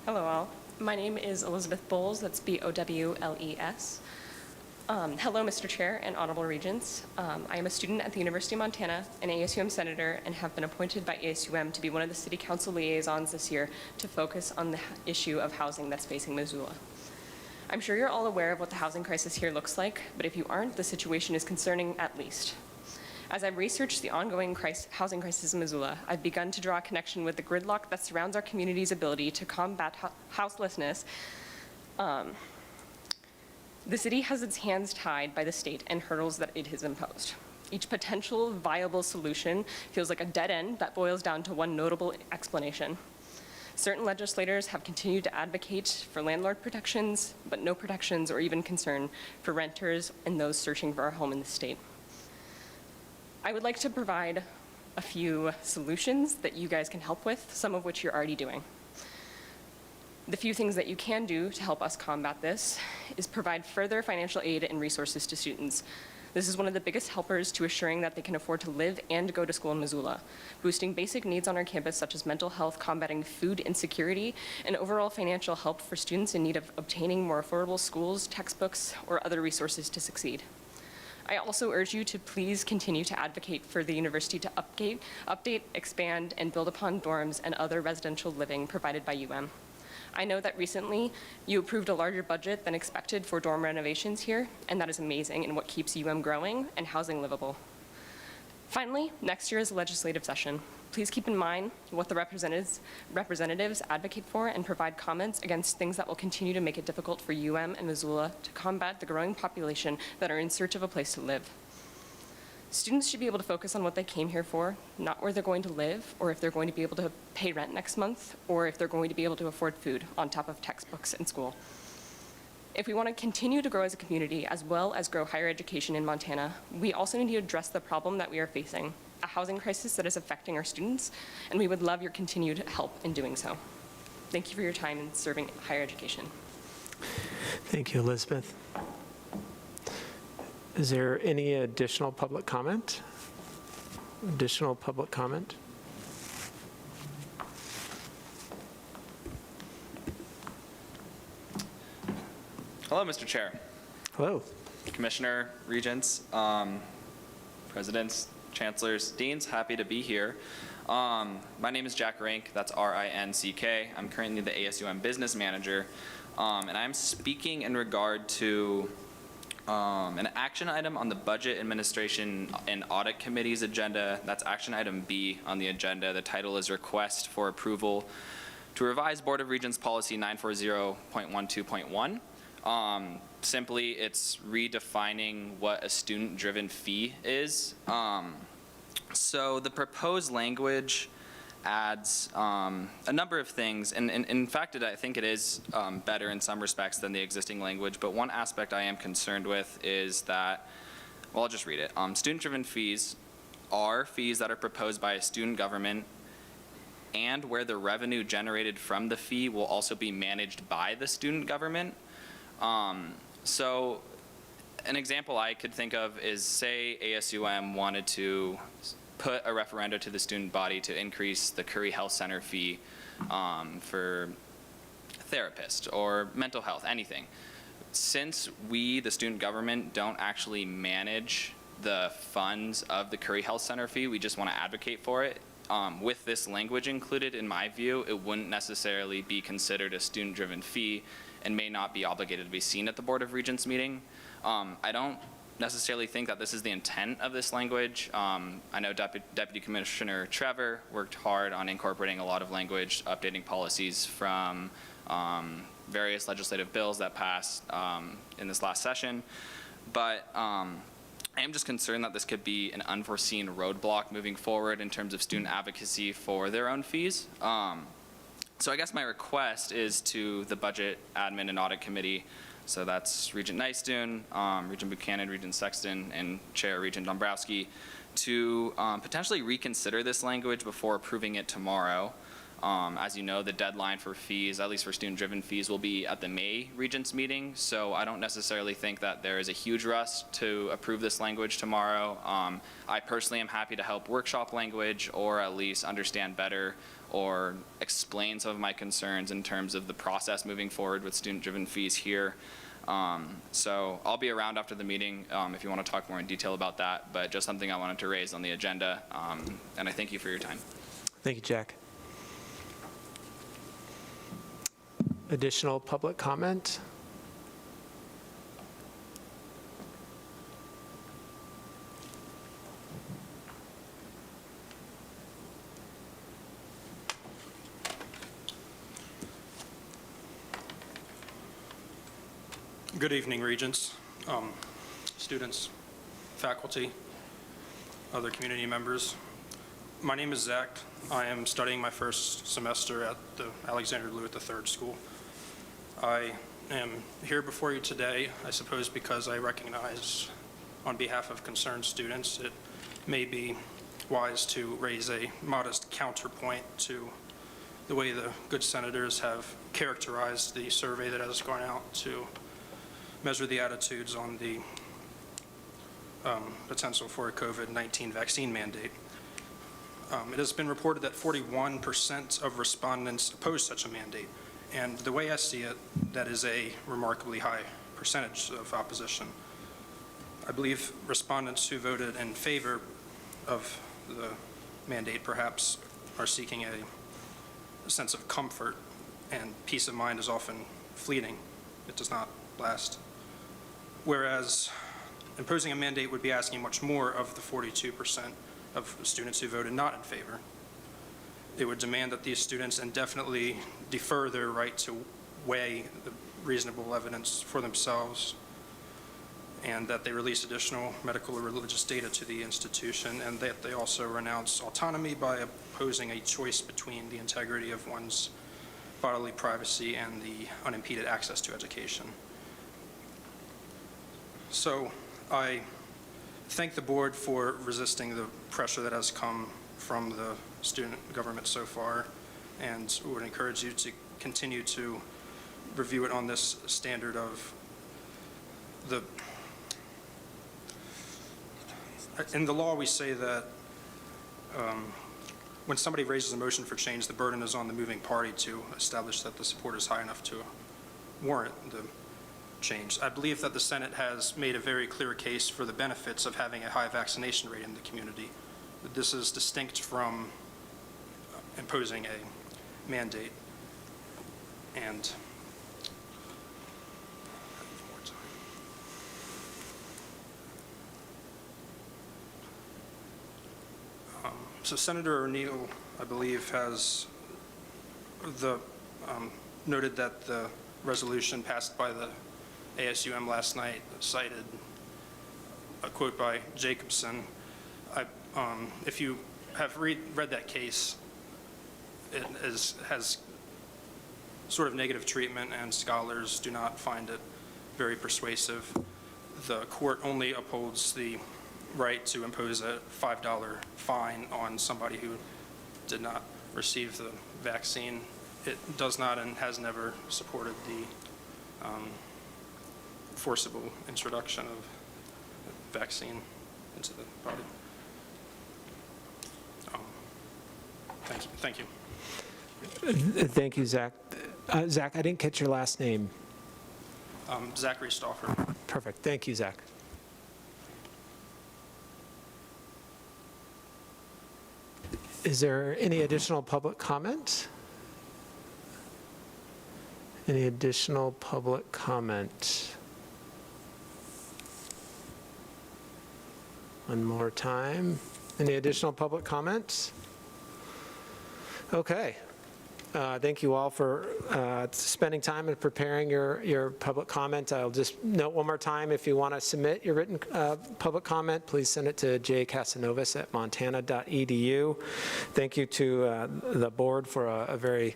Hello all. My name is Elizabeth Bowles, that's B-O-W-L-E-S. Hello, Mr. Chair and Honorable Regents. I am a student at the University of Montana, an ASUM senator, and have been appointed by ASUM to be one of the City Council liaisons this year to focus on the issue of housing that's facing Missoula. I'm sure you're all aware of what the housing crisis here looks like, but if you aren't, the situation is concerning at least. As I've researched the ongoing housing crisis in Missoula, I've begun to draw a connection with the gridlock that surrounds our community's ability to combat houselessness. The city has its hands tied by the state and hurdles that it has imposed. Each potential viable solution feels like a dead end that boils down to one notable explanation. Certain legislators have continued to advocate for landlord protections, but no protections or even concern for renters and those searching for a home in the state. I would like to provide a few solutions that you guys can help with, some of which you're already doing. The few things that you can do to help us combat this is provide further financial aid and resources to students. This is one of the biggest helpers to assuring that they can afford to live and go to school in Missoula, boosting basic needs on our campus such as mental health, combating food insecurity, and overall financial help for students in need of obtaining more affordable schools, textbooks, or other resources to succeed. I also urge you to please continue to advocate for the university to update, expand, and build upon dorms and other residential living provided by UM. I know that recently you approved a larger budget than expected for dorm renovations here, and that is amazing and what keeps UM growing and housing livable. Finally, next year is a legislative session. Please keep in mind what the representatives advocate for and provide comments against things that will continue to make it difficult for UM and Missoula to combat the growing population that are in search of a place to live. Students should be able to focus on what they came here for, not where they're going to live, or if they're going to be able to pay rent next month, or if they're going to be able to afford food on top of textbooks in school. If we want to continue to grow as a community, as well as grow higher education in Montana, we also need to address the problem that we are facing, a housing crisis that is affecting our students, and we would love your continued help in doing so. Thank you for your time in serving higher education. Thank you, Elizabeth. Is there any additional public comment? Additional public comment? Hello, Mr. Chair. Hello. Commissioner, Regents, Presidents, Chancellors, Deans, happy to be here. My name is Jack Rink, that's R-I-N-C-K. I'm currently the ASUM Business Manager, and I'm speaking in regard to an action item on the Budget Administration and Audit Committee's agenda. That's action item B on the agenda. The title is Request for Approval to Revise Board of Regents Policy 940.12.1. Simply, it's redefining what a student-driven fee is. So the proposed language adds a number of things, and in fact, I think it is better in some respects than the existing language, but one aspect I am concerned with is that, well, I'll just read it. Student-driven fees are fees that are proposed by a student government and where the revenue generated from the fee will also be managed by the student government. So an example I could think of is, say ASUM wanted to put a referenda to the student body to increase the Curry Health Center fee for therapists or mental health, anything. Since we, the student government, don't actually manage the funds of the Curry Health Center fee, we just want to advocate for it. With this language included, in my view, it wouldn't necessarily be considered a student-driven fee and may not be obligated to be seen at the Board of Regents meeting. I don't necessarily think that this is the intent of this language. I know Deputy Commissioner Trevor worked hard on incorporating a lot of language, updating policies from various legislative bills that passed in this last session. But I am just concerned that this could be an unforeseen roadblock moving forward in terms of student advocacy for their own fees. So I guess my request is to the Budget, Admin, and Audit Committee. So that's Regent Nystuen, Regent Buchanan, Regent Sexton, and Chair Regent Dombrowski, to potentially reconsider this language before approving it tomorrow. As you know, the deadline for fees, at least for student-driven fees, will be at the May Regents meeting. So I don't necessarily think that there is a huge rush to approve this language tomorrow. I personally am happy to help workshop language or at least understand better or explain some of my concerns in terms of the process moving forward with student-driven fees here. So I'll be around after the meeting if you want to talk more in detail about that, but just something I wanted to raise on the agenda, and I thank you for your time. Thank you, Jack. Additional public comment? Good evening, Regents, students, faculty, other community members. My name is Zach. I am studying my first semester at the Alexander Lewitt III School. I am here before you today, I suppose, because I recognize on behalf of concerned students it may be wise to raise a modest counterpoint to the way the good senators have characterized the survey that has gone out to measure the attitudes on the potential for a COVID-19 vaccine mandate. It has been reported that 41% of respondents oppose such a mandate, and the way I see it, that is a remarkably high percentage of opposition. I believe respondents who voted in favor of the mandate perhaps are seeking a sense of comfort, and peace of mind is often fleeting. It does not last. Whereas imposing a mandate would be asking much more of the 42% of students who voted not in favor. It would demand that these students indefinitely defer their right to weigh the reasonable evidence for themselves, and that they release additional medical or religious data to the institution, and that they also renounce autonomy by opposing a choice between the integrity of one's bodily privacy and the unimpeded access to education. So I thank the board for resisting the pressure that has come from the student government so far, and would encourage you to continue to review it on this standard of the. In the law, we say that when somebody raises a motion for change, the burden is on the moving party to establish that the support is high enough to warrant the change. I believe that the Senate has made a very clear case for the benefits of having a high vaccination rate in the community. This is distinct from imposing a mandate. And so Senator O'Neill, I believe, has noted that the resolution passed by the ASUM last night cited a quote by Jacobson. If you have read that case, it has sort of negative treatment, and scholars do not find it very persuasive. The court only upholds the right to impose a $5 fine on somebody who did not receive the vaccine. It does not and has never supported the forcible introduction of vaccine into the body. Thank you. Thank you, Zach. Zach, I didn't catch your last name. Zachary Stauffer. Perfect. Thank you, Zach. Is there any additional public comment? Any additional public comment? One more time. Any additional public comments? Okay. Thank you all for spending time and preparing your public comment. I'll just note one more time, if you want to submit your written public comment, please send it to jcasanovas@montana.edu. Thank you to the board for a very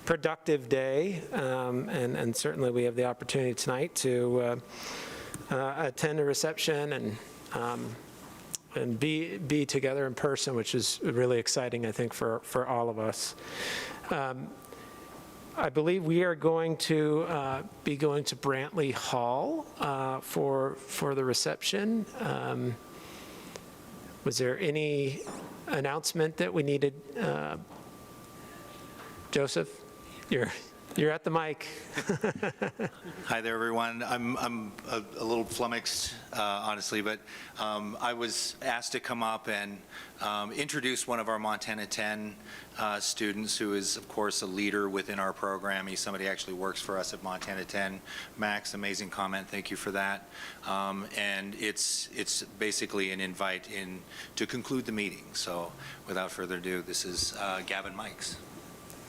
productive day, and certainly we have the opportunity tonight to attend a reception and be together in person, which is really exciting, I think, for all of us. I believe we are going to be going to Brantley Hall for the reception. Was there any announcement that we needed? Joseph, you're at the mic. Hi there, everyone. I'm a little flummoxed, honestly, but I was asked to come up and introduce one of our Montana 10 students, who is, of course, a leader within our program. He's somebody who actually works for us at Montana 10. Max, amazing comment. Thank you for that. And it's basically an invite in to conclude the meeting. So without further ado, this is Gavin Mikes.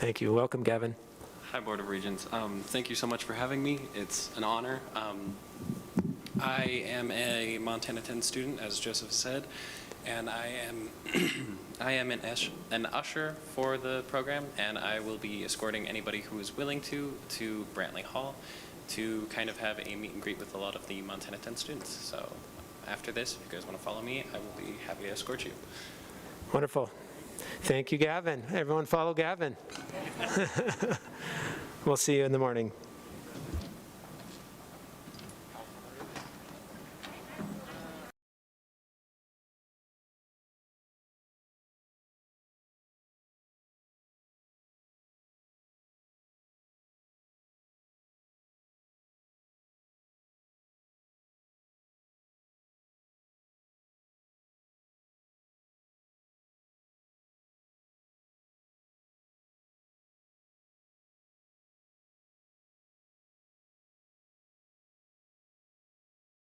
Thank you. Welcome, Gavin. Hi, Board of Regents. Thank you so much for having me. It's an honor. I am a Montana 10 student, as Joseph said, and I am an usher for the program, and I will be escorting anybody who is willing to Brantley Hall to kind of have a meet and greet with a lot of the Montana 10 students. So after this, if you guys want to follow me, I will be happy to escort you. Wonderful. Thank you, Gavin. Everyone follow Gavin. We'll see you in the morning.